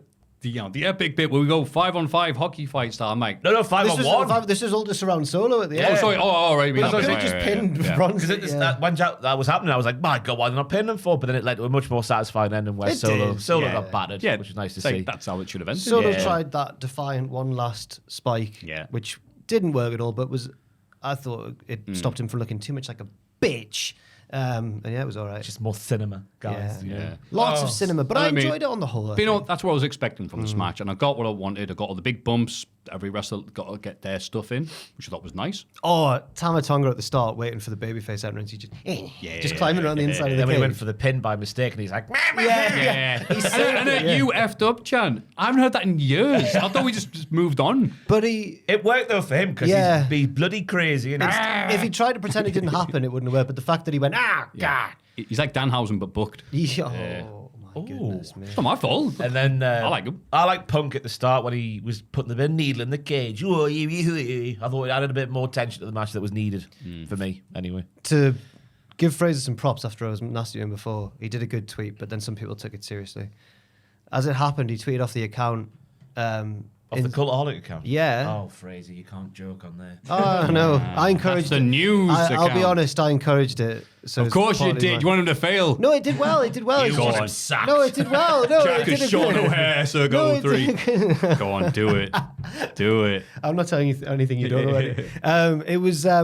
[SPEAKER 3] epic bit where we go 5-on-5 hockey fight style, Mike.
[SPEAKER 4] No, 5-on-1.
[SPEAKER 2] This is all just around solo at the
[SPEAKER 3] Oh,
[SPEAKER 2] end.
[SPEAKER 3] sorry. Oh, all right.
[SPEAKER 2] But they just pinned Bronze.
[SPEAKER 4] Because when that was happening, I was like, my God, why did they not pin him for? But then it led to a much more satisfying ending where
[SPEAKER 2] It
[SPEAKER 4] Solo
[SPEAKER 2] did,
[SPEAKER 3] yeah.
[SPEAKER 4] got battered,
[SPEAKER 3] Yeah,
[SPEAKER 4] which is nice to
[SPEAKER 3] it's like,
[SPEAKER 4] see.
[SPEAKER 3] that's how it should have ended.
[SPEAKER 2] Solo
[SPEAKER 4] Yeah.
[SPEAKER 2] tried that defiant one last spike,
[SPEAKER 3] Yeah.
[SPEAKER 2] which didn't work at all, but I thought it stopped him from looking too much like a bitch. And yeah, it was all right.
[SPEAKER 4] Just more cinema, guys.
[SPEAKER 2] Yeah.
[SPEAKER 3] Yeah.
[SPEAKER 2] Lots of cinema, but I enjoyed it on the whole. I
[SPEAKER 3] But you know,
[SPEAKER 2] think.
[SPEAKER 3] that's what I was expecting from this match, and I got what I wanted. I got all the big bumps. Every wrestler got to get their stuff in, which I thought was nice.
[SPEAKER 2] Oh, Tama Tonga at the start, waiting for the babyface entrance. He just climbing around the inside of the
[SPEAKER 4] Then we
[SPEAKER 2] cage.
[SPEAKER 4] went for the pin by mistake, and he's like,
[SPEAKER 3] Yeah. and then you effed up, Chan. I haven't heard that in years. I thought we just moved on.
[SPEAKER 2] But he,
[SPEAKER 4] It worked though for him because
[SPEAKER 2] Yeah.
[SPEAKER 4] he's bloody crazy. And
[SPEAKER 2] if he tried to pretend it didn't happen, it wouldn't have worked. But the fact that he went, God.
[SPEAKER 3] He's like Danhausen, but booked.
[SPEAKER 2] Oh, my goodness, man.
[SPEAKER 3] It's not my fault.
[SPEAKER 4] And then
[SPEAKER 3] I like him.
[SPEAKER 4] I like Punk at the start when he was putting the needle in the cage. I thought it added a bit more tension to the match that was needed for me, anyway.
[SPEAKER 2] To give Fraser some props after I was nasty to him before, he did a good tweet, but then some people took it seriously. As it happened, he tweeted off the account.
[SPEAKER 4] Off the Cultaholic account.
[SPEAKER 2] Yeah.
[SPEAKER 4] Oh, Fraser, you can't joke on there.
[SPEAKER 2] Oh, no. I encouraged
[SPEAKER 3] That's the news
[SPEAKER 2] I'll be
[SPEAKER 3] account.
[SPEAKER 2] honest, I encouraged it. So
[SPEAKER 3] Of
[SPEAKER 2] it's
[SPEAKER 3] course you
[SPEAKER 2] partly
[SPEAKER 3] did.
[SPEAKER 2] mine.
[SPEAKER 3] You want him to fail.
[SPEAKER 2] No, it did well. It did well. It's
[SPEAKER 3] go
[SPEAKER 2] just-
[SPEAKER 3] on.
[SPEAKER 4] Sacked.
[SPEAKER 2] No, it did well. No,
[SPEAKER 3] Jack
[SPEAKER 2] it
[SPEAKER 3] is
[SPEAKER 2] did
[SPEAKER 3] Sean
[SPEAKER 2] good.
[SPEAKER 3] O'Hare, so go
[SPEAKER 2] No, it
[SPEAKER 3] 3.
[SPEAKER 2] did-
[SPEAKER 3] Go on, do it. Do it.
[SPEAKER 2] I'm not telling you anything you don't already. It was a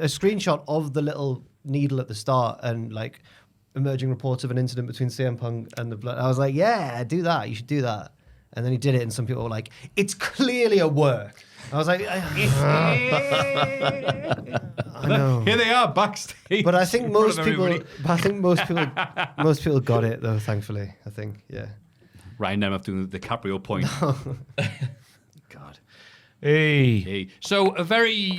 [SPEAKER 2] screenshot of the little needle at the start and like emerging reports of an incident between CM Punk and the Blood. I was like, yeah, do that. You should do that. And then he did it, and some people were like, it's clearly a work. I was like, I know.
[SPEAKER 3] Here they are backstage.
[SPEAKER 2] But I think
[SPEAKER 3] in front
[SPEAKER 2] most
[SPEAKER 3] of
[SPEAKER 2] people,
[SPEAKER 3] everybody.
[SPEAKER 2] most people got it though. Thankfully, I think, yeah.
[SPEAKER 3] Ryan Nemeth doing the DiCaprio point. God.
[SPEAKER 4] Hey.
[SPEAKER 3] So a very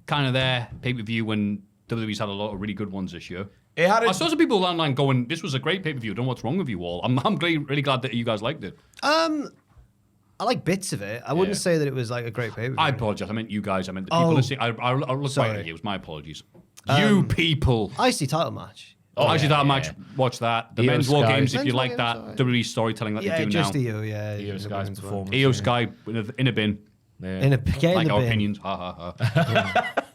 [SPEAKER 3] kind of there pay-per-view when WWE's had a lot of really good ones this year.
[SPEAKER 4] It had
[SPEAKER 3] I saw some people online going, "This was a great pay-per-view. I don't know what's wrong with you all." I'm really glad that you guys liked it.
[SPEAKER 2] I like bits of it. I wouldn't
[SPEAKER 3] Yeah.
[SPEAKER 2] say that it was like a great pay-per-view.
[SPEAKER 3] I apologize. I meant you guys. I meant the people
[SPEAKER 2] Oh.
[SPEAKER 3] listening. I looked
[SPEAKER 2] Sorry.
[SPEAKER 3] right at you. It was my apologies. You people.
[SPEAKER 2] IC title match.
[SPEAKER 3] Actually, that match. Watch that. The
[SPEAKER 4] Io
[SPEAKER 3] men's war
[SPEAKER 4] Sky.
[SPEAKER 3] games. If you
[SPEAKER 2] Men's
[SPEAKER 3] like
[SPEAKER 2] War
[SPEAKER 3] that
[SPEAKER 2] Games,
[SPEAKER 3] WWE storytelling that
[SPEAKER 2] Yeah,
[SPEAKER 3] they do
[SPEAKER 2] just
[SPEAKER 3] now.
[SPEAKER 2] EO, yeah.
[SPEAKER 4] Io Sky's performance.
[SPEAKER 3] EO Sky in a bin.
[SPEAKER 2] In a get
[SPEAKER 3] Like
[SPEAKER 2] in the
[SPEAKER 3] our
[SPEAKER 2] bin.
[SPEAKER 3] opinions. Ha ha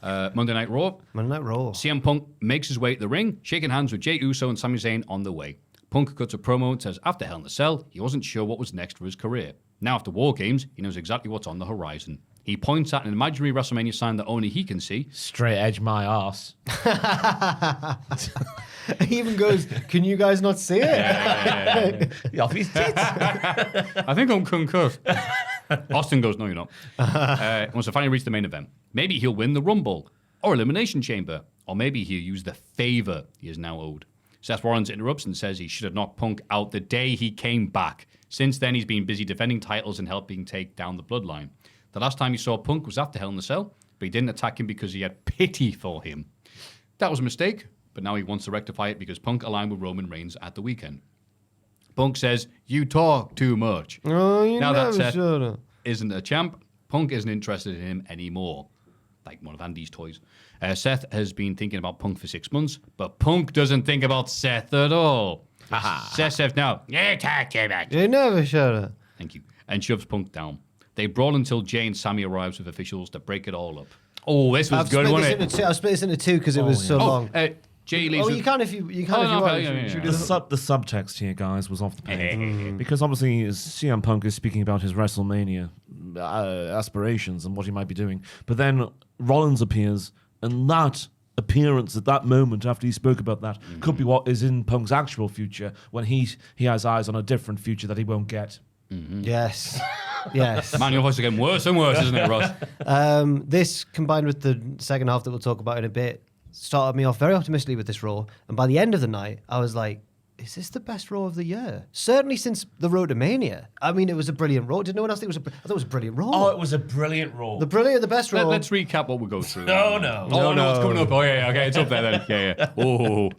[SPEAKER 3] ha. Monday Night Raw.
[SPEAKER 2] Monday Night Raw.
[SPEAKER 3] CM Punk makes his way to the ring, shaking hands with Jey Uso and Sami Zayn on the way. Punk cuts a promo and says after Hell in a Cell, he wasn't sure what was next for his career. Now after War Games, he knows exactly what's on the horizon. He points at an imaginary WrestleMania sign that only he can see.
[SPEAKER 4] Straight edge my arse.
[SPEAKER 2] He even goes, can you guys not see it?
[SPEAKER 4] Off his tits.
[SPEAKER 3] I think I'm concussed. Austin goes, no, you're not. Once I finally reach the main event, maybe he'll win the Rumble or Elimination Chamber, or maybe he'll use the favor he is now owed. Seth Rollins interrupts and says he should have knocked Punk out the day he came back. Since then, he's been busy defending titles and helping take down the bloodline. The last time he saw Punk was after Hell in a Cell, but he didn't attack him because he had pity for him. That was a mistake, but now he wants to rectify it because Punk aligned with Roman Reigns at the weekend. Punk says, you talk too much.
[SPEAKER 2] Oh, you
[SPEAKER 3] Now that
[SPEAKER 2] never
[SPEAKER 3] Seth
[SPEAKER 2] should have.
[SPEAKER 3] isn't a champ, Punk isn't interested in him anymore. like one of Andy's toys. Seth has been thinking about Punk for 6 months, but Punk doesn't think about Seth at all. Seth says no. Yeah, talk to me.
[SPEAKER 2] You never shut up.
[SPEAKER 3] Thank you. And shoves Punk down. They brawl until Jay and Sammy arrives with officials to break it all up. Oh, this was good, wasn't it?
[SPEAKER 2] I've split this into two because it was so long.
[SPEAKER 3] Jay leaves.
[SPEAKER 2] Oh, you can if you want.
[SPEAKER 4] The subtext here, guys, was off the page. Because obviously CM Punk is speaking about his WrestleMania aspirations and what he might be doing. But then Rollins appears, and that appearance at that moment after he spoke about that could be what is in Punk's actual future when he has eyes on a different future that he won't get.
[SPEAKER 2] Yes. Yes.
[SPEAKER 3] Man, your voice is getting worse and worse, isn't it, Ross?
[SPEAKER 2] This, combined with the second half that we'll talk about in a bit, started me off very optimistically with this Raw. And by the end of the night, I was like, is this the best Raw of the year? Certainly since the Road to Mania. I mean, it was a brilliant Raw. Did no one else think it was I thought it was a brilliant Raw.
[SPEAKER 4] Oh, it was a brilliant Raw.
[SPEAKER 2] The best Raw.
[SPEAKER 3] Let's recap what we go through.
[SPEAKER 4] No.
[SPEAKER 3] It's coming up. Oh, yeah, okay, it's up there then. Yeah. Oh.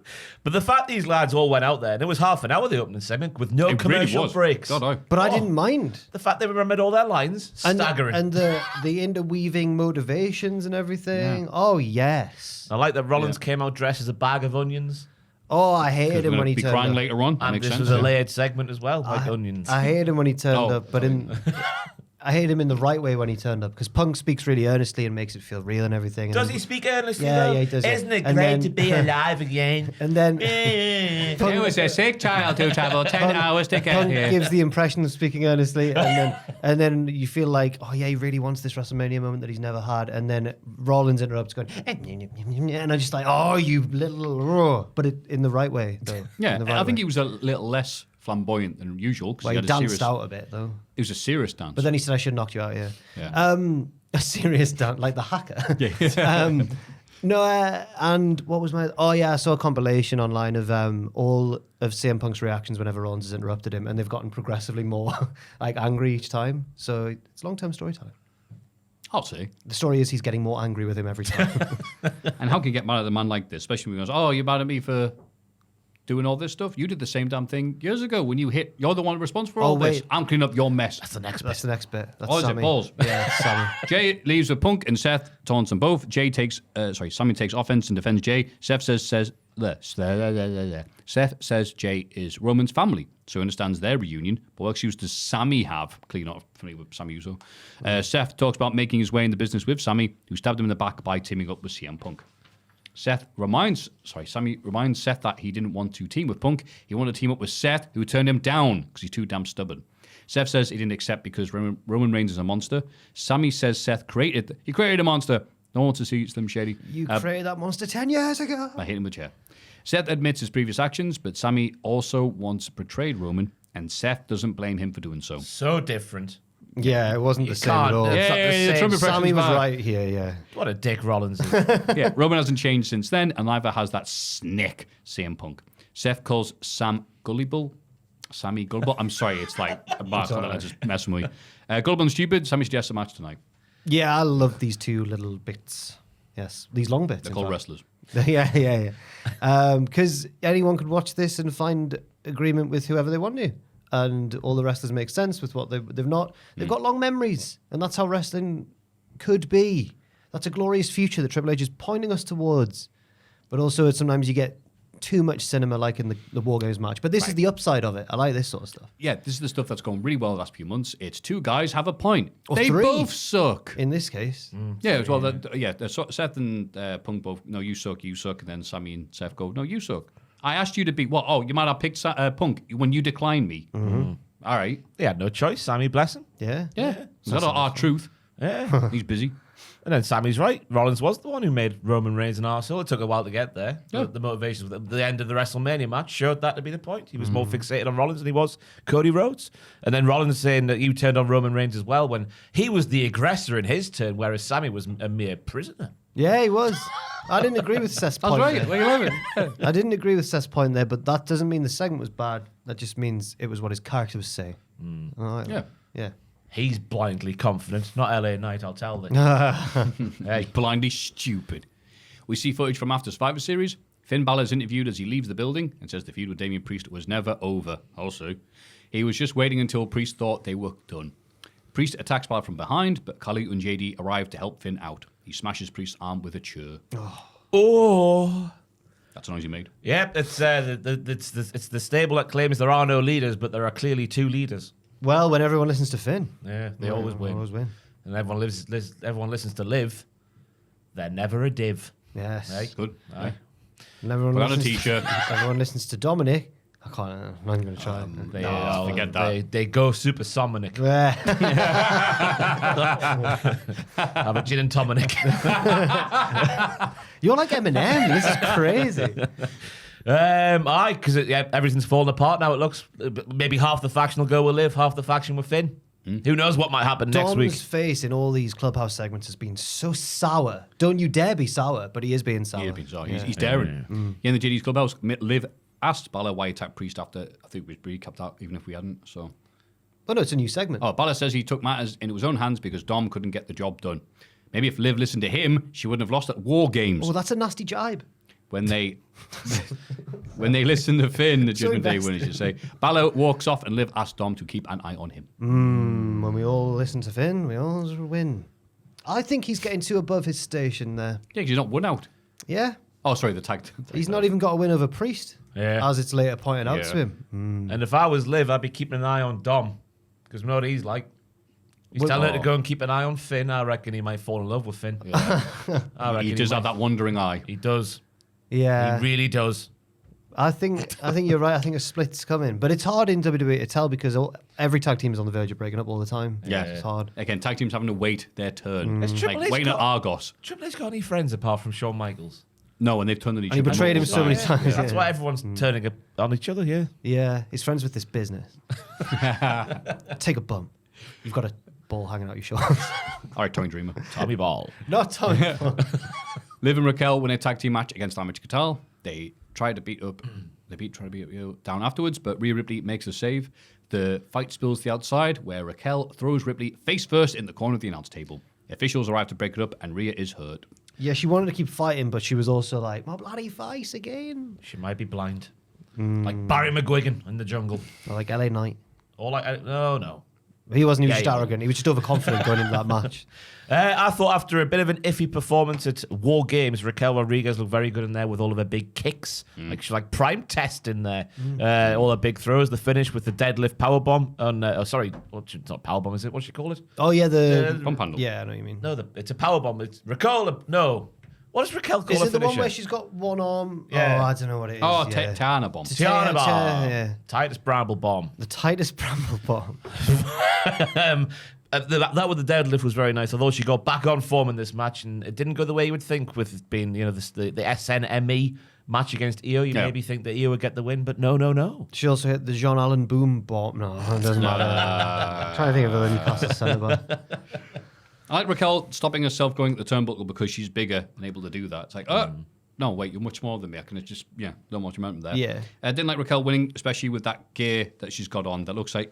[SPEAKER 4] But the fact these lads all went out there, and it was half an hour, the opening segment, with no commercial breaks.
[SPEAKER 3] God,
[SPEAKER 2] but I didn't mind.
[SPEAKER 4] The fact they remembered all their lines, staggering.
[SPEAKER 2] And the interweaving motivations and everything. Yeah. Oh, yes.
[SPEAKER 4] I like that Rollins came out dressed as a bag of onions.
[SPEAKER 2] Oh, I hated him when he
[SPEAKER 3] be
[SPEAKER 2] turned
[SPEAKER 3] crying
[SPEAKER 2] up.
[SPEAKER 3] later on.
[SPEAKER 4] And this was a layered segment as well, like onions.
[SPEAKER 2] I hated him when he turned up, but I hate him in the right way when he turned up, because Punk speaks really earnestly and makes it feel real and everything.
[SPEAKER 4] Does he speak earnestly,
[SPEAKER 2] Yeah,
[SPEAKER 4] though?
[SPEAKER 2] yeah, he does.
[SPEAKER 4] Isn't it great to be alive again?
[SPEAKER 2] And then
[SPEAKER 3] It was a sick child who travelled 10 hours to get
[SPEAKER 2] Punk
[SPEAKER 3] here.
[SPEAKER 2] gives the impression of speaking earnestly, and then you feel like, oh yeah, he really wants this WrestleMania moment that he's never had, and then Rollins interrupts going, and I'm just like, oh, you little, but in the right way, though.
[SPEAKER 3] Yeah,
[SPEAKER 2] in the right
[SPEAKER 3] I think
[SPEAKER 2] way.
[SPEAKER 3] he was a little less flamboyant than usual.
[SPEAKER 2] Well, he danced out a bit, though.
[SPEAKER 3] It was a serious dance.
[SPEAKER 2] But then he said, I should have knocked you out, yeah. A serious dance, like the hacker.
[SPEAKER 3] Yeah.
[SPEAKER 2] And what was my... Oh, yeah, I saw a compilation online of all of CM Punk's reactions whenever Rollins has interrupted him, and they've gotten progressively more like angry each time. So it's long-term storytelling.
[SPEAKER 3] I'll say.
[SPEAKER 2] The story is he's getting more angry with him every time.
[SPEAKER 3] And how can you get mad at a man like this, especially when he goes, oh, you're mad at me for doing all this stuff? You did the same damn thing years ago when you hit. You're the one responsible for all this. I'm cleaning up your mess.
[SPEAKER 4] That's the next bit.
[SPEAKER 2] That's the next bit. That's
[SPEAKER 3] Oh, is it
[SPEAKER 2] Sammy.
[SPEAKER 3] balls?
[SPEAKER 2] Yeah, Sammy.
[SPEAKER 3] Jay leaves with Punk and Seth taunts them both. Sammy takes offense and defends Jay. Seth says Jay is Roman's family, so he understands their reunion. But what excuse does Sammy have? Clearly not familiar with Sammy Uso. Seth talks about making his way in the business with Sammy, who stabbed him in the back by teaming up with CM Punk. Sammy reminds Seth that he didn't want to team with Punk. He wanted to team up with Seth, who turned him down because he's too damn stubborn. Seth says he didn't accept because Roman Reigns is a monster. Sammy says Seth created a monster. No one wants to see Slim Shady.
[SPEAKER 2] You created that monster 10 years ago.
[SPEAKER 3] I hit him with a chair. Seth admits his previous actions, but Sammy also once betrayed Roman, and Seth doesn't blame him for doing so.
[SPEAKER 4] So different.
[SPEAKER 2] Yeah, it wasn't the same at all.
[SPEAKER 4] It's not the same.
[SPEAKER 3] Trump impression's
[SPEAKER 2] Sammy was
[SPEAKER 3] bad.
[SPEAKER 2] right here, yeah.
[SPEAKER 4] What a dick Rollins is.
[SPEAKER 3] Yeah, Roman hasn't changed since then, and neither has that snick CM Punk. Seth calls Sammy Gullible. I'm sorry, it's like a mark on it. I'm just messing with you. Gullible and stupid. Sammy suggests a match tonight.
[SPEAKER 2] Yeah, I love these two little bits. Yes, these long bits.
[SPEAKER 3] They're called wrestlers.
[SPEAKER 2] Yeah. Because anyone could watch this and find agreement with whoever they want to. And all the wrestlers make sense with what they've not. They've got long memories. And that's how wrestling could be. That's a glorious future that Triple H is pointing us towards. But also, sometimes you get too much cinema, like in the War Games match. But this is the upside of it. I like this sort of stuff.
[SPEAKER 3] Yeah, this is the stuff that's going really well the last few months. It's two guys have a point.
[SPEAKER 2] Or
[SPEAKER 3] they
[SPEAKER 2] three.
[SPEAKER 3] both suck.
[SPEAKER 2] In this case.
[SPEAKER 3] Yeah, well, Seth and Punk both, no, you suck, and then Sammy and Seth go, no, you suck. I asked you to be, what? Oh, you might have picked Punk when you declined me. Mm-hmm. All right.
[SPEAKER 4] They had no choice. Sammy, bless him.
[SPEAKER 2] Yeah.
[SPEAKER 3] It's not our truth.
[SPEAKER 4] Yeah.
[SPEAKER 3] He's busy.
[SPEAKER 4] And then Sammy's right. Rollins was the one who made Roman Reigns an arsehole. It took a while to get there.
[SPEAKER 3] Yeah.
[SPEAKER 4] The motivation of the end of the WrestleMania match showed that to be the point. He was more fixated on Rollins than he was Cody Rhodes. And then Rollins saying that you turned on Roman Reigns as well when he was the aggressor in his turn, whereas Sammy was a mere prisoner.
[SPEAKER 2] Yeah, he was. I didn't agree with Seth's point.
[SPEAKER 3] That's right.
[SPEAKER 2] there.
[SPEAKER 3] Where you living?
[SPEAKER 2] I didn't agree with Seth's point there, but that doesn't mean the segment was bad. That just means it was what his character was saying. Yeah.
[SPEAKER 4] He's blindly confident. Not LA Knight, I'll tell them.
[SPEAKER 3] Hey, blindly stupid. We see footage from after Survivor Series. Finn Balor is interviewed as he leaves the building and says the feud with Damian Priest was never over. Also, he was just waiting until Priest thought they were done. Priest attacks Balor from behind, but Khali and JD arrive to help Finn out. he smashes Priest's arm with a chair.
[SPEAKER 4] Oh.
[SPEAKER 3] That's the noise he made.
[SPEAKER 4] Yep, it's the stable that claims there are no leaders, but there are clearly 2 leaders.
[SPEAKER 2] Well, when everyone listens to Finn.
[SPEAKER 4] Yeah, they always win.
[SPEAKER 2] Always win.
[SPEAKER 4] And everyone listens to Liv. They're never a div.
[SPEAKER 2] Yes.
[SPEAKER 4] Hey?
[SPEAKER 3] Good.
[SPEAKER 4] Aye.
[SPEAKER 2] And everyone
[SPEAKER 3] Put on a
[SPEAKER 2] listens
[SPEAKER 3] t-shirt.
[SPEAKER 2] everyone listens to Dominic. I can't. I'm not even going to try.
[SPEAKER 3] Forget that.
[SPEAKER 4] They go super Somnic.
[SPEAKER 2] Yeah.
[SPEAKER 4] Have a gin and tonic.
[SPEAKER 2] You're like Eminem. This is crazy.
[SPEAKER 4] Because everything's falling apart now. It looks maybe half the faction will go with Liv, half the faction with Finn. Who knows what might happen next week?
[SPEAKER 2] Dom's face in all these Clubhouse segments has been so sour. Don't you dare be sour, but he is being sour.
[SPEAKER 3] He's daring. In the JD's Clubhouse, Liv asked Balor why he attacked Priest after, I think we recapped that, even if we hadn't. So,
[SPEAKER 2] Oh, no, it's a new segment.
[SPEAKER 3] Balor says he took matters into his own hands because Dom couldn't get the job done. Maybe if Liv listened to him, she wouldn't have lost at War Games.
[SPEAKER 2] Oh, that's a nasty jibe.
[SPEAKER 3] When they listen to Finn, the Judgment Day winners, you say. Balor walks off and Liv asks Dom to keep an eye on him.
[SPEAKER 2] When we all listen to Finn, we always win. I think he's getting too above his station there.
[SPEAKER 3] Yeah, 'cause he's not won out.
[SPEAKER 2] Yeah.
[SPEAKER 3] Oh, sorry, the tag.
[SPEAKER 2] He's not even got a win over Priest.
[SPEAKER 4] Yeah.
[SPEAKER 2] As it's later pointed out
[SPEAKER 3] Yeah.
[SPEAKER 2] to him.
[SPEAKER 4] And if I was Liv, I'd be keeping an eye on Dom. Because you know what he's like. He's telling her to go and keep an eye on Finn. I reckon he might fall in love with Finn. I reckon
[SPEAKER 3] He does have that wandering eye.
[SPEAKER 4] He does.
[SPEAKER 2] Yeah.
[SPEAKER 4] He really does.
[SPEAKER 2] I think you're right. I think a split's coming. But it's hard in WWE to tell because every tag team is on the verge of breaking up all the time.
[SPEAKER 3] Yeah.
[SPEAKER 2] It's hard.
[SPEAKER 3] Again, tag teams having to wait their turn.
[SPEAKER 4] Has Triple H
[SPEAKER 3] Like waiting at
[SPEAKER 4] got-
[SPEAKER 3] Argos.
[SPEAKER 4] Triple H got any friends apart from Shawn Michaels?
[SPEAKER 3] No, and they've turned on each
[SPEAKER 2] And he
[SPEAKER 3] other.
[SPEAKER 2] betrayed him
[SPEAKER 3] multiple
[SPEAKER 2] so many
[SPEAKER 3] times.
[SPEAKER 2] times.
[SPEAKER 4] That's
[SPEAKER 2] yeah.
[SPEAKER 4] why everyone's turning on each other, yeah.
[SPEAKER 2] Yeah, he's friends with this business. Take a bump. You've got a ball hanging out your shoulders.
[SPEAKER 3] All right, Tommy Dreamer.
[SPEAKER 4] Tommy Ball.
[SPEAKER 2] Not Tommy.
[SPEAKER 3] Liv and Raquel win a tag team match against Damage Catal. They try to beat up. Try to beat up down afterwards, but Rhea Ripley makes a save. The fight spills to the outside, where Raquel throws Ripley face first in the corner of the announce table. Officials arrive to break it up, and Rhea is hurt.
[SPEAKER 2] Yeah, she wanted to keep fighting, but she was also like, my bloody face again.
[SPEAKER 4] She might be blind. Like Barry McGuigan in the jungle.
[SPEAKER 2] Or like LA Knight.
[SPEAKER 4] Or like, no.
[SPEAKER 2] He wasn't, he was
[SPEAKER 4] Yeah,
[SPEAKER 2] just
[SPEAKER 4] yeah.
[SPEAKER 2] arrogant. He was just overconfident going into that match.
[SPEAKER 4] I thought after a bit of an iffy performance at War Games, Raquel Rodriguez looked very good in there with all of her big kicks. Like she's like prime test in there. All her big throws, the finish with the deadlift powerbomb. It's not powerbomb, is it? What should you call it?
[SPEAKER 2] Oh, yeah, the...
[SPEAKER 3] Pump handle.
[SPEAKER 2] Yeah, I know what you mean.
[SPEAKER 4] No, it's a powerbomb. It's Raquel. No. What does Raquel call
[SPEAKER 2] Is
[SPEAKER 4] her
[SPEAKER 2] it the
[SPEAKER 4] finisher?
[SPEAKER 2] one where she's got one arm?
[SPEAKER 4] Yeah.
[SPEAKER 2] Oh, I don't know what it is.
[SPEAKER 3] Oh,
[SPEAKER 2] yeah.
[SPEAKER 3] Tiana Bomb.
[SPEAKER 4] Tiana bomb.
[SPEAKER 2] Yeah.
[SPEAKER 4] Titus Bramble bomb.
[SPEAKER 2] The tightest bramble bomb.
[SPEAKER 4] That with the deadlift was very nice, although she got back on form in this match, and it didn't go the way you would think with it being, the SNME match against Io. You maybe think that Io would get the win, but no.
[SPEAKER 2] She also hit the John Allen boom bomb. No, it doesn't matter. I'm trying to think of a Newcastle centre back.
[SPEAKER 3] I like Raquel stopping herself going at the turnbuckle because she's bigger and able to do that. It's like, no, wait, you're much more than me. I can just, not much momentum there.
[SPEAKER 2] Yeah.
[SPEAKER 3] I didn't like Raquel winning, especially with that gear that she's got on that looks like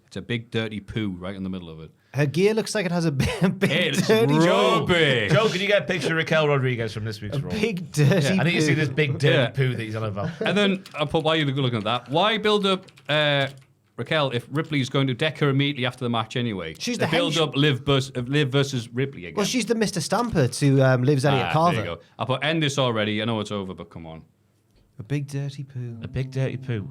[SPEAKER 3] it's a big dirty poo right in the middle of it.
[SPEAKER 2] Her gear looks like it has a big
[SPEAKER 3] It's
[SPEAKER 2] dirty
[SPEAKER 3] rubbish.
[SPEAKER 4] Joe, can you get a picture of Raquel Rodriguez from this week's Raw?
[SPEAKER 2] big dirty
[SPEAKER 4] I need to see this big dirty
[SPEAKER 3] Yeah.
[SPEAKER 4] poo that he's on about.
[SPEAKER 3] And then I put, why are you looking at that? Why build up Raquel if Ripley's going to deck her immediately after the match anyway?
[SPEAKER 2] She's the
[SPEAKER 3] build
[SPEAKER 2] hench-
[SPEAKER 3] up Liv versus Ripley again.
[SPEAKER 2] Well, she's the Mr. Stamper to Liv's Elliot Carver.
[SPEAKER 3] There you go. I put end this already. I know it's over, but come on.
[SPEAKER 2] A big dirty poo.
[SPEAKER 4] A big dirty poo.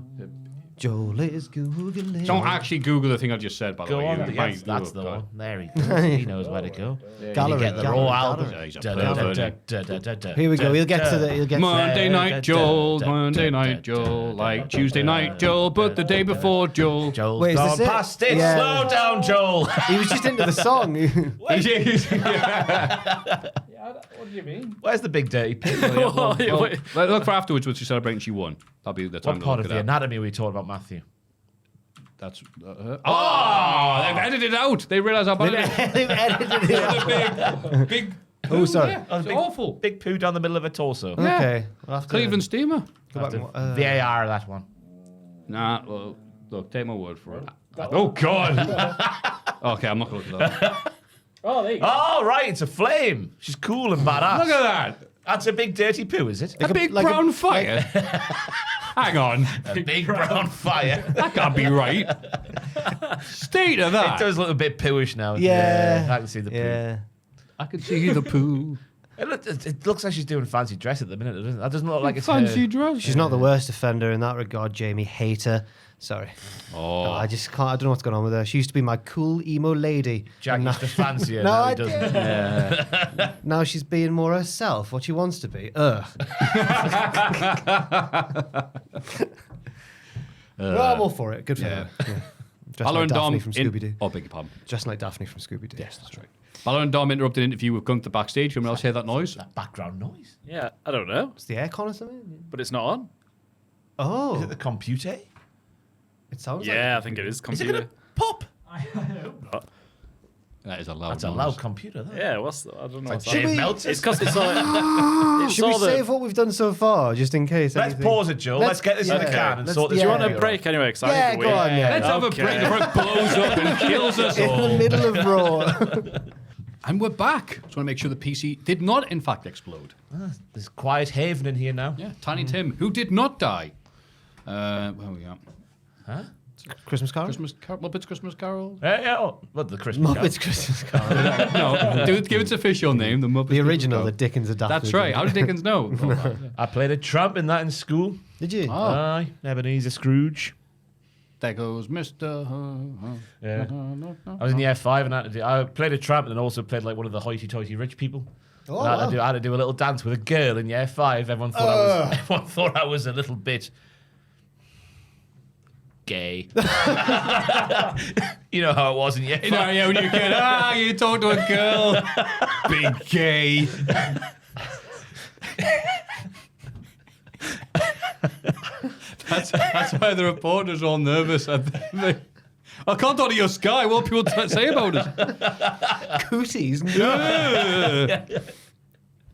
[SPEAKER 2] Joel is Googling.
[SPEAKER 3] Don't actually Google the thing I just said, by the
[SPEAKER 4] Go
[SPEAKER 3] way.
[SPEAKER 4] on.
[SPEAKER 3] You-
[SPEAKER 4] Yes,
[SPEAKER 3] my-
[SPEAKER 4] that's
[SPEAKER 3] oh,
[SPEAKER 4] the
[SPEAKER 3] God.
[SPEAKER 4] one. There he goes. He knows where to go.
[SPEAKER 2] Gallery,
[SPEAKER 4] You get the
[SPEAKER 2] gallery,
[SPEAKER 4] Raw album.
[SPEAKER 3] Yeah, he's a pervert.
[SPEAKER 2] Here we go. He'll get to the. He'll get to
[SPEAKER 3] Monday night Joel, Monday night Joel, like Tuesday night Joel, but the day before Joel.
[SPEAKER 4] Joel's
[SPEAKER 2] Wait, is
[SPEAKER 4] gone
[SPEAKER 2] this it?
[SPEAKER 4] past it.
[SPEAKER 2] Yeah.
[SPEAKER 4] Slow down, Joel.
[SPEAKER 2] He was just into the song.
[SPEAKER 6] What do you mean?
[SPEAKER 4] Where's the big dirty poo?
[SPEAKER 3] Look for afterwards when she's celebrating she won. That'll be the time
[SPEAKER 4] What
[SPEAKER 3] to
[SPEAKER 4] part
[SPEAKER 3] look
[SPEAKER 4] of
[SPEAKER 3] at
[SPEAKER 4] the
[SPEAKER 3] that.
[SPEAKER 4] anatomy are we talking about, Maffew?
[SPEAKER 3] That's they've edited it out. They realise how bad it is.
[SPEAKER 2] They've edited it out.
[SPEAKER 3] Big.
[SPEAKER 2] Oh, sorry.
[SPEAKER 3] Yeah, it's
[SPEAKER 4] big,
[SPEAKER 3] awful.
[SPEAKER 4] Big poo down the middle of a torso.
[SPEAKER 2] Okay. We'll have to
[SPEAKER 3] Cleveland Steamer.
[SPEAKER 2] go back and-
[SPEAKER 4] VAR, that one.
[SPEAKER 3] Nah, well, look, take my word for it. Oh God. Okay, I'm not going to look at that.
[SPEAKER 6] Oh, there you go.
[SPEAKER 4] Oh, right, it's a flame. She's cool and badass.
[SPEAKER 3] Look at that.
[SPEAKER 4] That's a big dirty poo, is it?
[SPEAKER 3] A big
[SPEAKER 2] like a-
[SPEAKER 3] brown fire. Hang on.
[SPEAKER 4] A big brown fire.
[SPEAKER 3] That can't be right. State of
[SPEAKER 4] It
[SPEAKER 3] that.
[SPEAKER 4] does look a bit pooish now.
[SPEAKER 2] Yeah.
[SPEAKER 4] I can see the poo.
[SPEAKER 2] Yeah.
[SPEAKER 3] I can see the poo.
[SPEAKER 4] It looks like she's doing fancy dress at the minute. Doesn't it? That doesn't look like it's
[SPEAKER 3] Fancy
[SPEAKER 4] her.
[SPEAKER 3] dress.
[SPEAKER 2] She's not the worst offender in that regard, Jamie. Hate her. Sorry.
[SPEAKER 3] Oh.
[SPEAKER 2] No, I just can't. I don't know what's going on with her. She used to be my cool emo lady.
[SPEAKER 4] Jack
[SPEAKER 2] And
[SPEAKER 4] used to fancy her.
[SPEAKER 2] No,
[SPEAKER 4] now
[SPEAKER 2] I
[SPEAKER 4] he doesn't. Yeah.
[SPEAKER 2] now she's being more herself, what she wants to be. Well, I'm all for it. Good for her. Yeah. Dressed
[SPEAKER 3] Balor
[SPEAKER 2] like
[SPEAKER 3] and
[SPEAKER 2] Daphne
[SPEAKER 3] Dom
[SPEAKER 2] from
[SPEAKER 3] in...
[SPEAKER 2] Scooby-Doo.
[SPEAKER 3] Oh, beg your pardon.
[SPEAKER 2] Just like Daphne from Scooby-Doo.
[SPEAKER 3] Yes, that's right. Balor and Dom interrupted an interview with Gunther backstage. Anyone else hear that noise?
[SPEAKER 4] That background noise.
[SPEAKER 6] Yeah, I don't know,
[SPEAKER 2] It's the aircon or something?
[SPEAKER 6] but it's not on.
[SPEAKER 2] Oh.
[SPEAKER 4] Is it the computer?
[SPEAKER 2] It sounds
[SPEAKER 6] Yeah, I think it is
[SPEAKER 4] Is it
[SPEAKER 6] computer.
[SPEAKER 4] going to pop?
[SPEAKER 3] That is a loud
[SPEAKER 4] That's a
[SPEAKER 3] noise.
[SPEAKER 4] loud computer. That.
[SPEAKER 6] Yeah, I don't know.
[SPEAKER 4] Like
[SPEAKER 6] What's
[SPEAKER 4] Dave
[SPEAKER 6] that.
[SPEAKER 4] Meltzer.
[SPEAKER 6] It's because it's all. It's
[SPEAKER 2] Should we
[SPEAKER 6] all the-
[SPEAKER 2] save what we've done so far, just in case?
[SPEAKER 4] Let's
[SPEAKER 2] anything-
[SPEAKER 4] pause it, Joe. Let's get this in the
[SPEAKER 2] yeah.
[SPEAKER 4] can and
[SPEAKER 2] Let's-
[SPEAKER 4] sort this
[SPEAKER 2] yeah.
[SPEAKER 6] Do you want
[SPEAKER 4] out.
[SPEAKER 6] a break anyway? Because
[SPEAKER 2] Yeah,
[SPEAKER 6] I need to
[SPEAKER 2] go
[SPEAKER 6] wait.
[SPEAKER 2] on, yeah.
[SPEAKER 3] Let's have a
[SPEAKER 6] Okay.
[SPEAKER 3] break before it blows up and kills us
[SPEAKER 2] In the
[SPEAKER 3] all.
[SPEAKER 2] middle of Raw.
[SPEAKER 3] And we're back. Just want to make sure the PC did not, in fact, explode.
[SPEAKER 4] There's quiet haven in here now.
[SPEAKER 3] Yeah, Tiny Tim, who did not die. Where are we at?
[SPEAKER 4] Huh?
[SPEAKER 2] Christmas Carol?
[SPEAKER 3] Muppets Christmas Carol?
[SPEAKER 4] Yeah. Oh, what the Christmas?
[SPEAKER 2] Muppets Christmas Carol.
[SPEAKER 3] No, give its official name. The Muppets.
[SPEAKER 2] The
[SPEAKER 3] Christmas
[SPEAKER 2] original,
[SPEAKER 3] Carol.
[SPEAKER 2] the Dickens adapted.
[SPEAKER 3] That's right. How did Dickens know? Oh, right, yeah.
[SPEAKER 4] I played a tramp in that in school.
[SPEAKER 2] Did you?
[SPEAKER 4] Aye, Ebenezer Scrooge.
[SPEAKER 3] There goes Mr.
[SPEAKER 4] Yeah. I was in year 5 and I played a tramp and then also played like one of the hoity-toity rich people.
[SPEAKER 2] Oh,
[SPEAKER 4] I,
[SPEAKER 2] wow.
[SPEAKER 4] had to do a little dance with a girl in year 5. Everyone thought I was a little bit gay. You know how it was in year 5.
[SPEAKER 3] You know, yeah, when you're a kid, you talk to a girl. Big gay. That's why the reporter's all nervous. I can't talk to your Sky. What people say about us?
[SPEAKER 2] Cooties?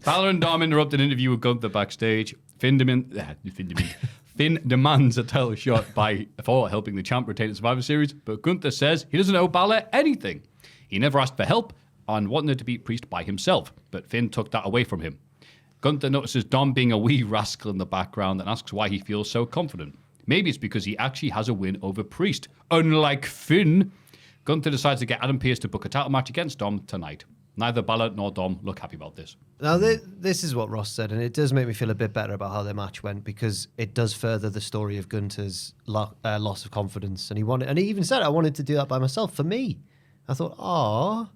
[SPEAKER 3] Balor and Dom interrupt an interview with Gunther backstage. Finn demands a title shot for helping the champ retain the Survivor Series, but Gunther says he doesn't owe Balor anything. He never asked for help and wanted to beat Priest by himself, but Finn took that away from him. Gunther notices Dom being a wee rascal in the background and asks why he feels so confident. Maybe it's because he actually has a win over Priest. Unlike Finn, Gunther decides to get Adam Pearce to book a title match against Dom tonight. Neither Balor nor Dom look happy about this.
[SPEAKER 2] Now, this is what Ross said, and it does make me feel a bit better about how their match went because it does further the story of Gunther's loss of confidence. And he even said, I wanted to do that by myself for me. I thought, ah.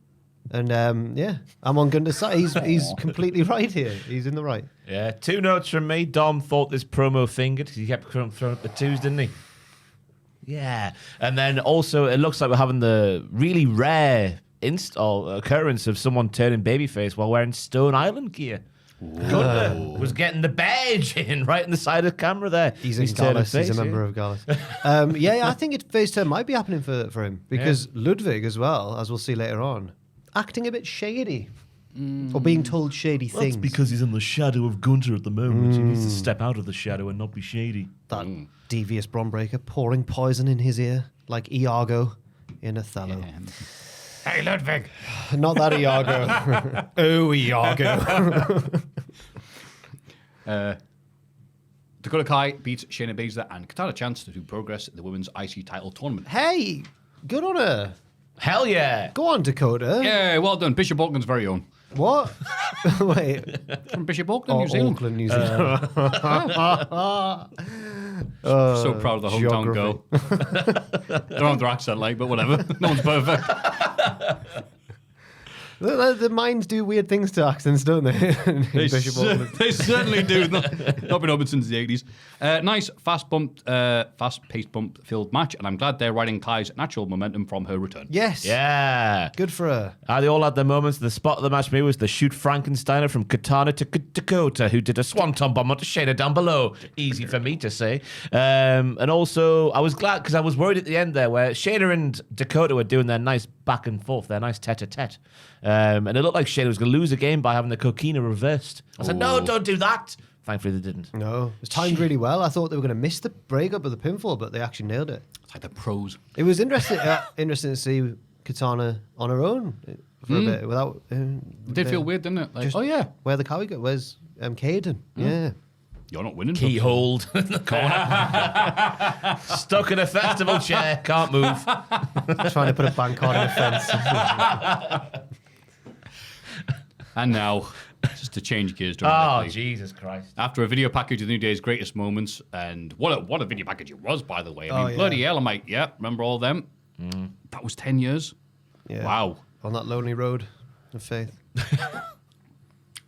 [SPEAKER 2] And I'm on Gunther's side. He's completely right here. He's in the right.
[SPEAKER 4] Yeah, 2 notes from me. Dom thought this promo fingered because he kept throwing up the 2s, didn't he? Yeah. And then also, it looks like we're having the really rare occurrence of someone turning babyface while wearing Stone Island gear. Gunther was getting the badge in right in the side of the camera there.
[SPEAKER 2] He's in
[SPEAKER 4] turning
[SPEAKER 2] Gallus. He's
[SPEAKER 4] face,
[SPEAKER 2] a member of Gallus. I think face turn might be happening for him because Ludwig as well, as we'll see later on, acting a bit shady or being told shady things.
[SPEAKER 4] That's because he's in the shadow of Gunther at the moment. He needs to step out of the shadow and not be shady.
[SPEAKER 2] That devious Braun Breaker pouring poison in his ear like Iago in Othello.
[SPEAKER 3] Yeah. Hey, Ludwig.
[SPEAKER 2] Not that Iago. Oh, Iago.
[SPEAKER 3] Dakota Kai beats Shayna Baszler and Katana Chance to do progress in the women's IC title tournament.
[SPEAKER 2] Hey, good on her.
[SPEAKER 4] Hell yeah.
[SPEAKER 2] Go on, Dakota.
[SPEAKER 3] Yeah, well done. Bishop Auckland's very own.
[SPEAKER 2] What? Wait.
[SPEAKER 3] From Bishop Auckland, New Zealand.
[SPEAKER 2] Auckland, New Zealand.
[SPEAKER 3] So proud of the hometown girl.
[SPEAKER 2] geography.
[SPEAKER 3] Don't have their accent like, but whatever. No one's perfect.
[SPEAKER 2] The minds do weird things to accents, don't they?
[SPEAKER 3] They,
[SPEAKER 2] Bishop Auckland.
[SPEAKER 3] they certainly do. Not been open since the 80s. Nice, fast-paced bump-filled match, and I'm glad they're riding Kai's natural momentum from her return.
[SPEAKER 2] Yes.
[SPEAKER 4] Yeah.
[SPEAKER 2] Good for her.
[SPEAKER 4] They all had their moments. The spot of the match for me was the shoot Frankensteiner from Katana to Dakota, who did a swanton bomb onto Shayna down below. Easy for me to say. And also, I was glad because I was worried at the end there where Shayna and Dakota were doing their nice back and forth, their nice tete-a-tete. And it looked like Shayna was going to lose the game by having the coquina reversed. I said, no, don't do that. Thankfully, they didn't.
[SPEAKER 2] No, it was timed really well. I thought they were going to miss the breakup of the pinfall, but they actually nailed it.
[SPEAKER 3] It's like the pros.
[SPEAKER 2] It was interesting to see Katana on her own for a bit without.
[SPEAKER 3] It did feel weird, didn't it? Like,
[SPEAKER 2] Just-
[SPEAKER 3] oh, yeah.
[SPEAKER 2] Where the cowie go? Where's Caden? Yeah.
[SPEAKER 3] You're not winning.
[SPEAKER 4] Keyholed in the corner. Stuck in a festival chair. Can't move.
[SPEAKER 2] Trying to put a bank card in a fence.
[SPEAKER 3] And now, just to change gears
[SPEAKER 4] Oh,
[SPEAKER 3] dramatically.
[SPEAKER 4] Jesus Christ.
[SPEAKER 3] After a video package of the New Day's greatest moments, and what a video package it was, by the way. I mean,
[SPEAKER 2] yeah.
[SPEAKER 3] bloody hell, I'm like, yeah, remember all them? That was 10 years.
[SPEAKER 2] Yeah.
[SPEAKER 3] Wow.
[SPEAKER 2] On that lonely road of faith.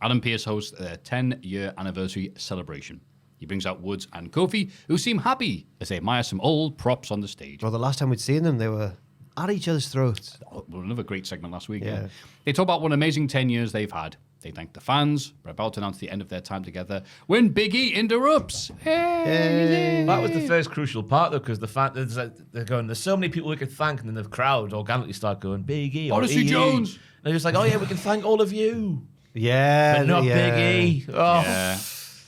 [SPEAKER 3] Adam Pearce hosts a 10-year anniversary celebration. He brings out Woods and Kofi, who seem happy as they admire some old props on the stage.
[SPEAKER 2] Well, the last time we'd seen them, they were at each other's throats.
[SPEAKER 3] Oh, well, another great segment last week.
[SPEAKER 2] Yeah.
[SPEAKER 3] They talk about what an amazing 10 years they've had. They thank the fans. We're about to announce the end of their time together when Big E interrupts. Hey.
[SPEAKER 4] That was the first crucial part, though, because the fact that they're going, there's so many people we could thank, and then the crowd organically start going, Big E or
[SPEAKER 3] Odyssey
[SPEAKER 4] EE.
[SPEAKER 3] Jones.
[SPEAKER 4] And they're just like, oh, yeah, we can thank all of you.
[SPEAKER 2] Yeah.
[SPEAKER 4] But not
[SPEAKER 2] yeah.
[SPEAKER 4] Big E. Oh.
[SPEAKER 3] Yeah.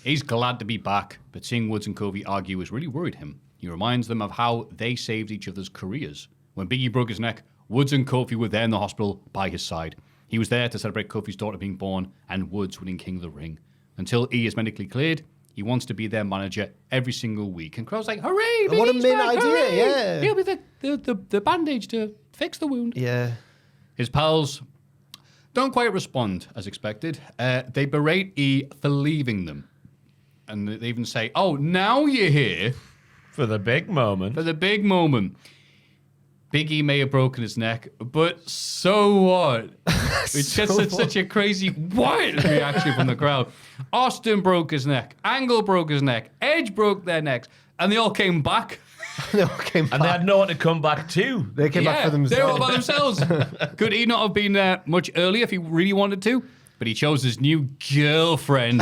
[SPEAKER 3] He's glad to be back, but seeing Woods and Kofi argue has really worried him. He reminds them of how they saved each other's careers. When Big E broke his neck, Woods and Kofi were there in the hospital by his side. He was there to celebrate Kofi's daughter being born and Woods winning King of the Ring. Until E is medically cleared, he wants to be their manager every single week. And crowd's like, hooray! Big
[SPEAKER 2] What a
[SPEAKER 3] E's
[SPEAKER 2] mint
[SPEAKER 3] back,
[SPEAKER 2] idea,
[SPEAKER 3] hooray!
[SPEAKER 2] yeah.
[SPEAKER 3] He'll be the bandage to fix the wound.
[SPEAKER 2] Yeah.
[SPEAKER 3] His pals don't quite respond as expected. They berate E for leaving them. And they even say, oh, now you're here
[SPEAKER 4] For the big moment.
[SPEAKER 3] for the big moment. Big E may have broken his neck, but so what? It's just such a crazy what reaction from the crowd. Austin broke his neck. Angle broke his neck. Edge broke their necks. And they all came back.
[SPEAKER 2] They all came back.
[SPEAKER 4] And they had no one to come back to.
[SPEAKER 2] They came back for
[SPEAKER 3] They were all
[SPEAKER 2] themselves.
[SPEAKER 3] by themselves. Could he not have been there much earlier if he really wanted to? But he chose his new girlfriend.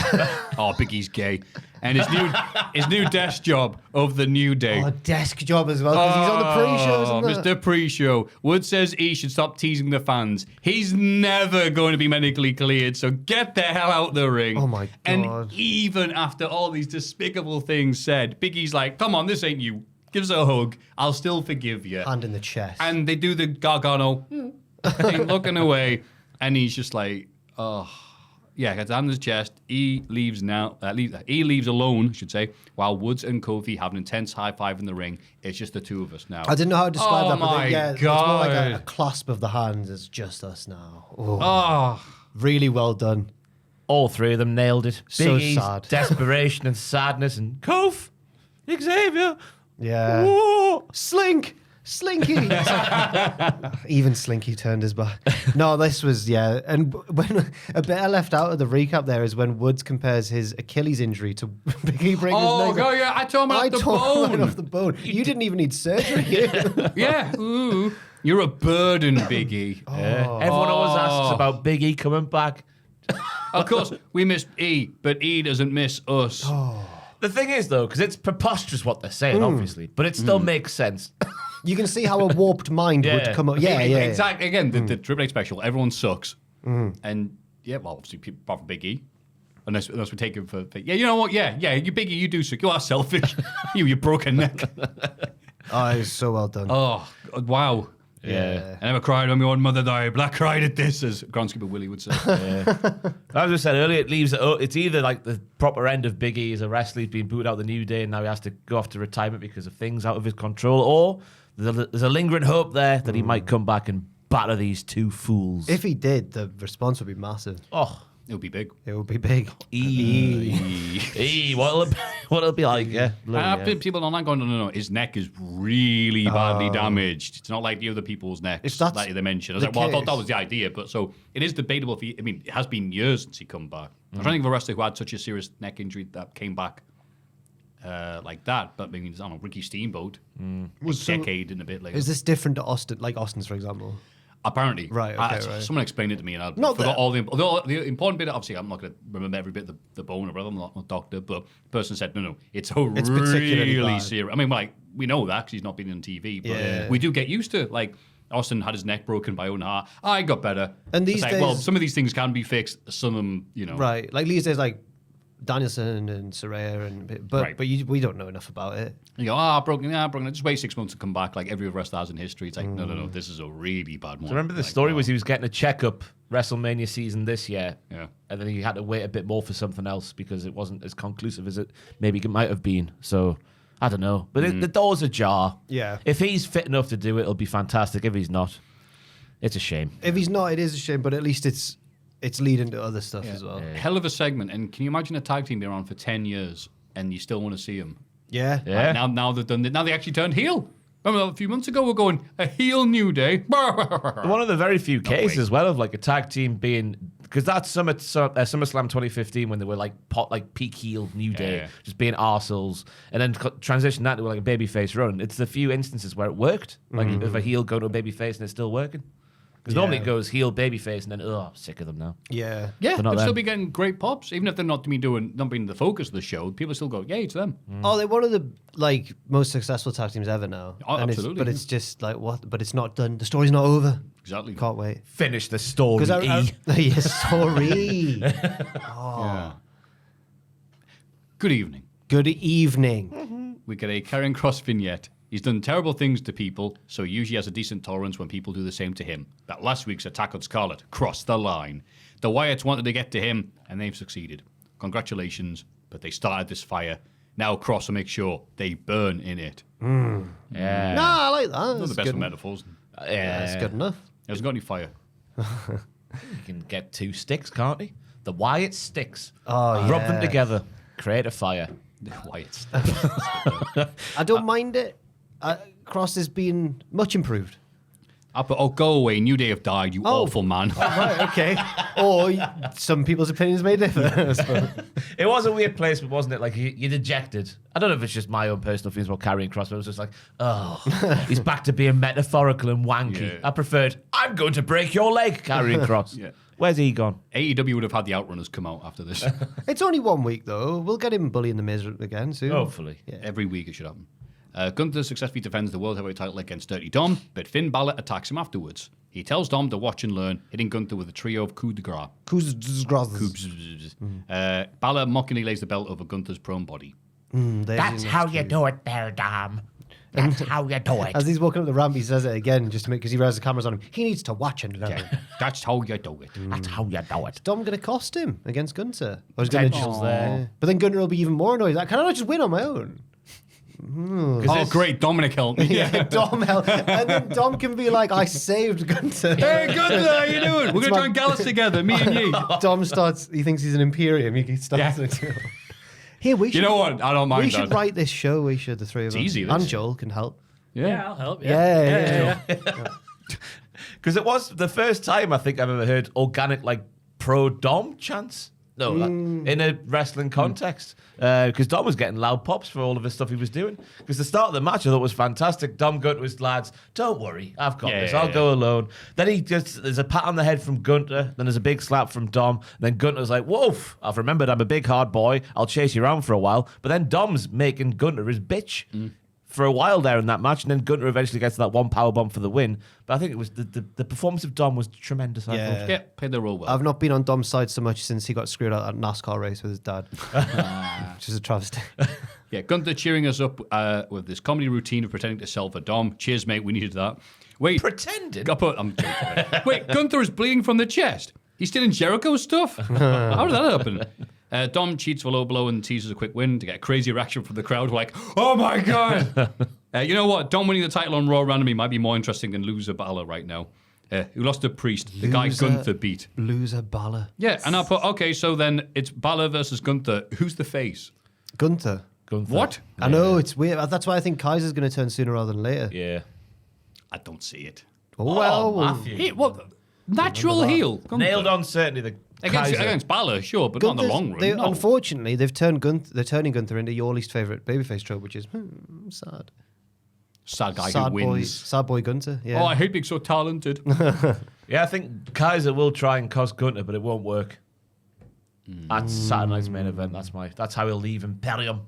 [SPEAKER 3] Oh, Big E's gay. And his new desk job of the New Day.
[SPEAKER 2] Oh, desk job as well, because he's on the pre-shows.
[SPEAKER 3] Oh,
[SPEAKER 2] Isn't it?
[SPEAKER 3] Mr. Pre-Show. Wood says E should stop teasing the fans. He's never going to be medically cleared, so get the hell out the ring.
[SPEAKER 2] Oh, my God.
[SPEAKER 3] And even after all these despicable things said, Big E's like, come on, this ain't you. Give us a hug. I'll still forgive you.
[SPEAKER 2] Hand in the chest.
[SPEAKER 3] And they do the Gargano thing, looking away, and he's just like, oh. Yeah, gets hand in his chest. E leaves now. E leaves alone, I should say, while Woods and Kofi have an intense high five in the ring. It's just the two of us now.
[SPEAKER 2] I didn't know how to describe that, but
[SPEAKER 3] my
[SPEAKER 2] yeah, it's more like
[SPEAKER 3] God.
[SPEAKER 2] a clasp of the hands. It's just us now. Oh,
[SPEAKER 3] Oh,
[SPEAKER 2] really well done.
[SPEAKER 4] All three of them nailed it.
[SPEAKER 2] So
[SPEAKER 4] Big E's
[SPEAKER 2] sad.
[SPEAKER 4] desperation and sadness and Kof, Xavier.
[SPEAKER 2] Yeah.
[SPEAKER 4] Whoa.
[SPEAKER 2] Slink! Slinky! It's like- even Slinky turned his back. No, this was, yeah. And when a bit I left out of the recap there is when Woods compares his Achilles injury to Biggie breaking his
[SPEAKER 3] oh,
[SPEAKER 2] neck.
[SPEAKER 3] God, yeah, I tore him
[SPEAKER 2] I
[SPEAKER 3] off the
[SPEAKER 2] tore mine
[SPEAKER 3] bone.
[SPEAKER 2] off the bone. You didn't even need surgery.
[SPEAKER 3] Yeah, ooh. You're a burden, Big E.
[SPEAKER 4] Yeah. Everyone always asks
[SPEAKER 3] Oh.
[SPEAKER 4] about Big E coming back.
[SPEAKER 3] Of course, we miss E, but E doesn't miss us.
[SPEAKER 4] The thing is, though, because it's preposterous what they're saying, obviously, but it still makes sense.
[SPEAKER 2] You can see how a warped mind would
[SPEAKER 4] Yeah.
[SPEAKER 2] come up. Yeah.
[SPEAKER 3] Exactly. Again, the Triple H special, everyone sucks. And, yeah, well, obviously, people, apart from Big E. Unless we take him for, yeah, you know what? Yeah, you Big E, you do suck. You are selfish. you broken neck.
[SPEAKER 2] Oh, it was so well done.
[SPEAKER 3] Oh, wow.
[SPEAKER 4] Yeah.
[SPEAKER 3] I never cried when my own mother died. Black cried at this, as groundskeeper Willie would say.
[SPEAKER 4] As I said earlier, it's either like the proper end of Big E as a wrestler, he's been booted out the New Day and now he has to go off to retirement because of things out of his control, or there's a lingering hope there that he might come back and batter these two fools.
[SPEAKER 2] If he did, the response would be massive.
[SPEAKER 4] Oh,
[SPEAKER 3] It would be big.
[SPEAKER 2] It would be big.
[SPEAKER 4] What'll it be like? Yeah, bloody
[SPEAKER 3] People online going, no. His neck is really badly damaged. It's not like the other people's necks
[SPEAKER 2] If that's
[SPEAKER 3] that they mentioned. I was
[SPEAKER 2] the
[SPEAKER 3] like, well, I thought that
[SPEAKER 2] case-
[SPEAKER 3] was the idea, but so it is debatable. It has been years since he come back. I'm trying to think of a wrestler who had such a serious neck injury that came back like that. But I mean, I don't know, Ricky Steamboat was a decade and a bit later.
[SPEAKER 2] Is this different to Austin, like Austin's, for example?
[SPEAKER 3] Apparently.
[SPEAKER 2] Right, okay, right.
[SPEAKER 3] Someone explained it to me and I
[SPEAKER 2] Not
[SPEAKER 3] forgot
[SPEAKER 2] that-
[SPEAKER 3] all the important bit. Obviously, I'm not going to remember every bit of the bone or whatever. I'm not a doctor, but the person said, no, it's
[SPEAKER 2] particularly
[SPEAKER 3] really
[SPEAKER 2] bad.
[SPEAKER 3] serious. I mean, like, we know that because he's not been on TV, but
[SPEAKER 2] Yeah.
[SPEAKER 3] we do get used to it. Like, Austin had his neck broken by Owen Hart. I got better.
[SPEAKER 2] And these
[SPEAKER 3] It's like,
[SPEAKER 2] days-
[SPEAKER 3] well, some of these things can be fixed. Some of them,
[SPEAKER 2] Right. Like these days, like Danielson and Saraya, but
[SPEAKER 3] Right.
[SPEAKER 2] we don't know enough about it.
[SPEAKER 3] You go, broken. Just wait 6 months to come back like every other wrestler has in history. It's like, no, this is a really bad one.
[SPEAKER 4] So remember the
[SPEAKER 3] Like,
[SPEAKER 4] story
[SPEAKER 3] wow.
[SPEAKER 4] was he was getting a checkup WrestleMania season this year,
[SPEAKER 3] Yeah.
[SPEAKER 4] and then he had to wait a bit more for something else because it wasn't as conclusive as it maybe it might have been. So I don't know, but the door's ajar.
[SPEAKER 2] Yeah.
[SPEAKER 4] If he's fit enough to do it, it'll be fantastic. If he's not, it's a shame.
[SPEAKER 2] If he's not, it is a shame. But at least it's it's leading to other stuff as well.
[SPEAKER 3] Hell of a segment. And can you imagine a tag team being around for 10 years and you still want to see them?
[SPEAKER 2] Yeah.
[SPEAKER 3] Now they've done it. Now they actually turned heel. Remember a few months ago we're going a heel New Day.
[SPEAKER 4] One of the very few cases as well of like a tag team being, because that's SummerSlam 2015 when they were like peak heel New Day, just being arseholes, and then transition that to like a babyface run. It's the few instances where it worked, like if a heel going to a babyface and it's still working. Because normally it goes heel, babyface, and then, I'm sick of them now.
[SPEAKER 2] Yeah.
[SPEAKER 3] Yeah,
[SPEAKER 4] not
[SPEAKER 3] they'll still
[SPEAKER 4] them.
[SPEAKER 3] be getting great pops. Even if they're not being the focus of the show, people still go, yeah, it's them.
[SPEAKER 2] Oh, they're one of the most successful tag teams ever now.
[SPEAKER 3] Oh,
[SPEAKER 2] And
[SPEAKER 3] absolutely.
[SPEAKER 2] it's just like, what? But it's not done. The story's not over.
[SPEAKER 3] Exactly.
[SPEAKER 2] Can't wait.
[SPEAKER 4] Finish the story.
[SPEAKER 2] Sorry.
[SPEAKER 3] Yeah. Good evening.
[SPEAKER 2] Good evening.
[SPEAKER 3] We get a Karrion Kross vignette. He's done terrible things to people, so he usually has a decent tolerance when people do the same to him. That last week's attack on Scarlett crossed the line. The Wyatts wanted to get to him, and they've succeeded. Congratulations, but they started this fire. Now Kross will make sure they burn in it.
[SPEAKER 4] Yeah.
[SPEAKER 2] No, I like that.
[SPEAKER 3] Not
[SPEAKER 2] That's
[SPEAKER 3] the best
[SPEAKER 2] good.
[SPEAKER 3] of metaphors.
[SPEAKER 2] That's good enough.
[SPEAKER 3] He hasn't got any fire.
[SPEAKER 4] He can get 2 sticks, can't he? The Wyatt sticks.
[SPEAKER 2] Oh,
[SPEAKER 4] Rub
[SPEAKER 2] yeah.
[SPEAKER 4] them together. Create a fire.
[SPEAKER 3] The Wyatts.
[SPEAKER 2] I don't mind it. Cross has been much improved.
[SPEAKER 3] Go away. New Day have died, you awful man.
[SPEAKER 2] Right, okay. Or some people's opinions may differ. I suppose.
[SPEAKER 4] It was a weird place, but wasn't it? Like, you dejected. I don't know if it's just my own personal feelings about Karrion Kross, but it was just like, he's back to being metaphorical and wanky.
[SPEAKER 3] Yeah.
[SPEAKER 4] I preferred, I'm going to break your leg, Karrion Kross.
[SPEAKER 3] Yeah.
[SPEAKER 4] Where's he gone?
[SPEAKER 3] AEW would have had the Outrunners come out after this.
[SPEAKER 2] It's only 1 week, though. We'll get him bullying the Miz again soon.
[SPEAKER 4] Hopefully.
[SPEAKER 3] Every week it should happen. Gunther successfully defends the World Heavyweight title against Dirty Dom, but Finn Balor attacks him afterwards. He tells Dom to watch and learn, hitting Gunther with a trio of coup de grace. Balor mockingly lays the belt over Gunther's prone body.
[SPEAKER 2] That's how you do
[SPEAKER 4] it there, Dom. That's how you do it.
[SPEAKER 2] As he's walking up the ramp, he says it again just to make, because he realizes the camera's on him. He needs to watch and learn.
[SPEAKER 3] That's how you do it.
[SPEAKER 4] That's how you do it.
[SPEAKER 2] Dom going to cost him against Gunther? Or is
[SPEAKER 4] Potential's there.
[SPEAKER 2] But then Gunther will be even more annoyed. Can I not just win on my own?
[SPEAKER 3] Oh, great. Dominic helped me.
[SPEAKER 2] Yeah, Dom help. And then Dom can be like, I saved Gunther.
[SPEAKER 3] Hey, Gunther, how you doing? We're going to try and gallus together, me and you.
[SPEAKER 2] Dom starts, he thinks he's an Imperium. He starts it. Here, we should.
[SPEAKER 3] You know what? I don't mind
[SPEAKER 2] We
[SPEAKER 3] that.
[SPEAKER 2] should write this show. We should, the three of us.
[SPEAKER 3] easy, this.
[SPEAKER 2] And Joel can help.
[SPEAKER 6] Yeah, I'll help.
[SPEAKER 2] Yeah.
[SPEAKER 4] Because it was the first time I think I've ever heard organic, like, pro-Dom chants. No, in a wrestling context. Because Dom was getting loud pops for all of the stuff he was doing. Because the start of the match I thought was fantastic. Dom Gunther was, lads, don't worry, I've got this. I'll go alone. Then there's a pat on the head from Gunther. Then there's a big slap from Dom. Then Gunther's like, whoa, I've remembered I'm a big hard boy. I'll chase you around for a while. But then Dom's making Gunther his bitch. For a while there in that match, and then Gunther eventually gets that one powerbomb for the win. But I think it was the performance of Dom was tremendous. I thought.
[SPEAKER 3] Yeah, played the role well.
[SPEAKER 2] I've not been on Dom's side so much since he got screwed out at NASCAR race with his dad. Which is a travesty.
[SPEAKER 3] Yeah, Gunther cheering us up with this comedy routine of pretending to sell for Dom. Cheers, mate. We needed that. Wait,
[SPEAKER 4] Pretending?
[SPEAKER 3] I'm joking. Wait, Gunther is bleeding from the chest. He's stealing Jericho's stuff? How did that happen? Dom cheats for low blow and teases a quick win to get a crazy reaction from the crowd. We're like, oh my God. You know what? Dom winning the title on Raw randomly might be more interesting than loser Balor right now. Who lost to Priest, the guy Gunther beat.
[SPEAKER 2] Loser Balor.
[SPEAKER 3] Yeah, and I put, okay, so then it's Balor versus Gunther. Who's the face?
[SPEAKER 2] Gunther.
[SPEAKER 3] What?
[SPEAKER 2] I know, it's weird. That's why I think Kaiser's going to turn sooner rather than later.
[SPEAKER 4] Yeah.
[SPEAKER 3] I don't see it.
[SPEAKER 2] Oh, well.
[SPEAKER 4] Maffew.
[SPEAKER 3] What? Natural heel. Gunther.
[SPEAKER 4] Nailed on certainly the
[SPEAKER 3] Against Balor, sure, but not in the long run. No.
[SPEAKER 2] Unfortunately, they're turning Gunther into your least favourite babyface trope, which is sad.
[SPEAKER 3] Sad guy
[SPEAKER 2] Sad
[SPEAKER 3] who
[SPEAKER 2] boy,
[SPEAKER 3] wins.
[SPEAKER 2] sad boy Gunther. Yeah.
[SPEAKER 3] Oh, I hate being so talented.
[SPEAKER 4] Yeah, I think Kaiser will try and cost Gunther, but it won't work. That's Saturday night's main event. That's how he'll leave Imperium.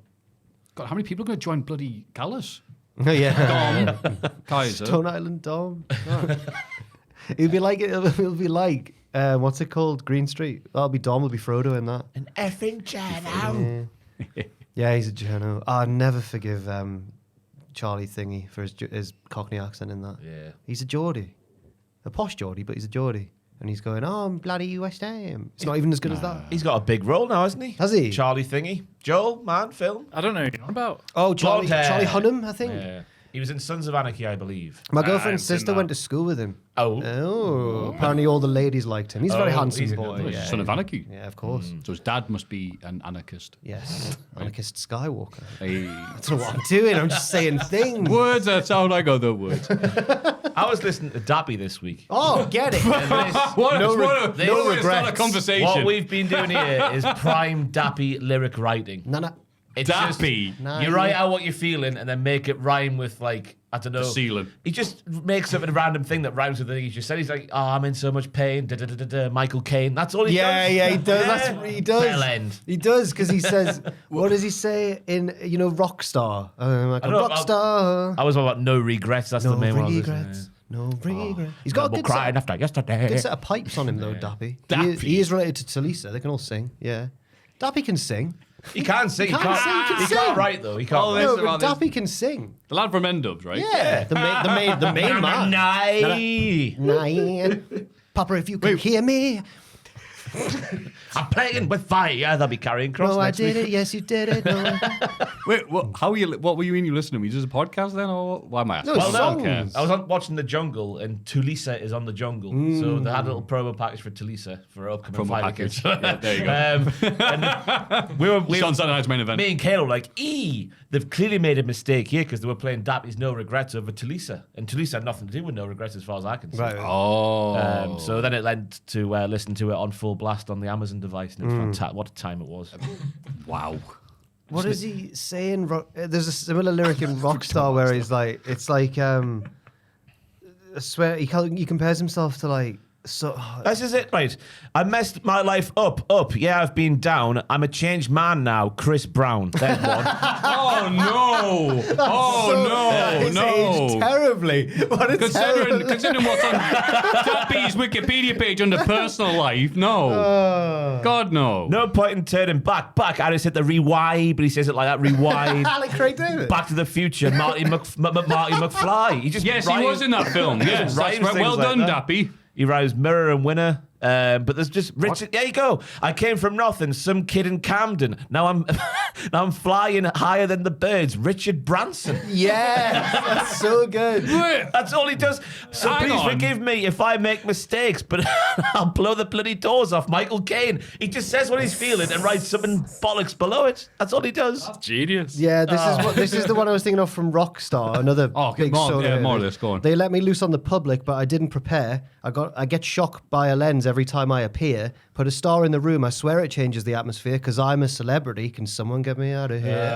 [SPEAKER 3] God, how many people are going to join bloody Gallus?
[SPEAKER 2] yeah.
[SPEAKER 3] Dom, Kaiser.
[SPEAKER 2] Stone Island Dom. It'll be like what's it called? Green Street. That'll be Dom. Will be Frodo in that.
[SPEAKER 4] An effing Jono.
[SPEAKER 2] Yeah, he's a journo. I'll never forgive Charlie Thingy for his Cockney accent in that.
[SPEAKER 4] Yeah.
[SPEAKER 2] He's a Geordie. A posh Geordie, but he's a Geordie. And he's going, oh, I'm bloody West Ham. It's not even as good as that.
[SPEAKER 4] He's got a big role now, hasn't he?
[SPEAKER 2] Has he?
[SPEAKER 4] Charlie Thingy. Joel, man, film.
[SPEAKER 6] I don't know what you're on about.
[SPEAKER 2] Oh, Charlie
[SPEAKER 4] Blonde hair.
[SPEAKER 2] Hunnam, I think.
[SPEAKER 4] Yeah. He was in Sons of Anarchy, I believe.
[SPEAKER 2] My girlfriend's sister went to school with him.
[SPEAKER 4] Oh.
[SPEAKER 2] Apparently all the ladies liked him. He's a very handsome
[SPEAKER 4] he's a
[SPEAKER 2] boy.
[SPEAKER 4] good boy.
[SPEAKER 3] Son of Anarchy.
[SPEAKER 2] Yeah, of course.
[SPEAKER 3] So his dad must be an anarchist.
[SPEAKER 2] Yes. Anarchist Skywalker.
[SPEAKER 3] Hey.
[SPEAKER 2] I don't know what I'm doing. I'm just saying things.
[SPEAKER 3] Words that sound like other words.
[SPEAKER 4] I was listening to Dappy this week.
[SPEAKER 2] Oh, get it.
[SPEAKER 3] No
[SPEAKER 2] regrets.
[SPEAKER 3] a conversation.
[SPEAKER 4] What we've been doing here is prime Dappy lyric writing.
[SPEAKER 2] No.
[SPEAKER 4] It's
[SPEAKER 3] Dappy.
[SPEAKER 4] Just, you write out what you're feeling and then make it rhyme with, like, I don't know.
[SPEAKER 3] The ceiling.
[SPEAKER 4] He just makes up a random thing that rhymes with the thing he just said. He's like, I'm in so much pain. Michael Caine. That's all he does.
[SPEAKER 2] Yeah, he does.
[SPEAKER 4] Yeah.
[SPEAKER 2] He does.
[SPEAKER 4] Bell end.
[SPEAKER 2] He does, because he says, what does he say in, Rockstar? Like a Rockstar.
[SPEAKER 4] I was about no regrets. That's the main one.
[SPEAKER 2] Regrets. No regrets. He's got a good
[SPEAKER 4] crying after yesterday.
[SPEAKER 2] good set of pipes on him, though, Dappy.
[SPEAKER 3] Dappy.
[SPEAKER 2] He is related to Talisa. They can all sing. Yeah. Dappy can sing.
[SPEAKER 4] He can't sing. He
[SPEAKER 2] He
[SPEAKER 4] can't
[SPEAKER 2] sing.
[SPEAKER 4] write, though. He can't
[SPEAKER 3] Oh,
[SPEAKER 4] write.
[SPEAKER 2] No,
[SPEAKER 3] about
[SPEAKER 2] but Dappy can sing.
[SPEAKER 3] The lad from N-Dubs, right?
[SPEAKER 2] Yeah. The main man.
[SPEAKER 4] Nay.
[SPEAKER 2] Nah. Papa, if you can hear me.
[SPEAKER 4] I'm playing with fire. That'll be carrying cross
[SPEAKER 2] No, I
[SPEAKER 4] next
[SPEAKER 2] did
[SPEAKER 4] week.
[SPEAKER 2] it. Yes, you did it. No.
[SPEAKER 3] Wait, what were you in? You listening to me? Is this a podcast then, or why am I asking?
[SPEAKER 2] No,
[SPEAKER 4] Well,
[SPEAKER 2] songs.
[SPEAKER 4] no, I was watching The Jungle, and Tulisa is on The Jungle. So they had a little promo package for Tulisa for her upcoming
[SPEAKER 3] Promo
[SPEAKER 4] fight
[SPEAKER 3] package.
[SPEAKER 4] against-
[SPEAKER 3] Yeah, there you go.
[SPEAKER 4] And we were
[SPEAKER 3] Sean Saturday night's main event.
[SPEAKER 4] me and Kayla were like, they've clearly made a mistake here because they were playing Dappy's No Regrets over Tulisa. And Tulisa had nothing to do with No Regrets as far as I can see.
[SPEAKER 2] Right.
[SPEAKER 3] Oh.
[SPEAKER 4] So then it led to listen to it on full blast on the Amazon device, and it was fantastic. What a time it was.
[SPEAKER 3] Wow.
[SPEAKER 2] What is he saying? There's a similar lyric in Rockstar where he's like, it's like, I swear, he compares himself to like, so.
[SPEAKER 4] This is it, right? I messed my life up. Yeah, I've been down. I'm a changed man now, Chris Brown. That one.
[SPEAKER 3] Oh no!
[SPEAKER 2] He's aged terribly. What a terrible.
[SPEAKER 3] Considering what's on Dappy's Wikipedia page under personal life, no. God, no.
[SPEAKER 4] No point in turning back. I just hit the rewind, but he says it like that. Rewind.
[SPEAKER 2] Like Craig David.
[SPEAKER 4] Back to the Future. Marty McFly. He just
[SPEAKER 3] Yes, he
[SPEAKER 4] rhymes-
[SPEAKER 3] was in that film. Yes,
[SPEAKER 4] rhymes
[SPEAKER 3] that's right. Well
[SPEAKER 4] things like
[SPEAKER 3] done,
[SPEAKER 4] that.
[SPEAKER 3] Dappy.
[SPEAKER 4] He rhymes Mirror and Winner. But there's just Richard. There you go. I came from nothing. Some kid in Camden. Now I'm flying higher than the birds. Richard Branson.
[SPEAKER 2] Yeah, that's so good.
[SPEAKER 4] That's all he does. So
[SPEAKER 3] Hang
[SPEAKER 4] please
[SPEAKER 3] on.
[SPEAKER 4] forgive me if I make mistakes, but I'll blow the bloody doors off Michael Caine. He just says what he's feeling and writes something bollocks below it. That's all he does.
[SPEAKER 6] Genius.
[SPEAKER 2] Yeah, this is the one I was thinking of from Rockstar. Another big
[SPEAKER 3] more
[SPEAKER 2] solo.
[SPEAKER 3] of this. Go on.
[SPEAKER 2] They let me loose on the public, but I didn't prepare. I get shocked by a lens every time I appear. Put a star in the room. I swear it changes the atmosphere because I'm a celebrity. Can someone get me out of here?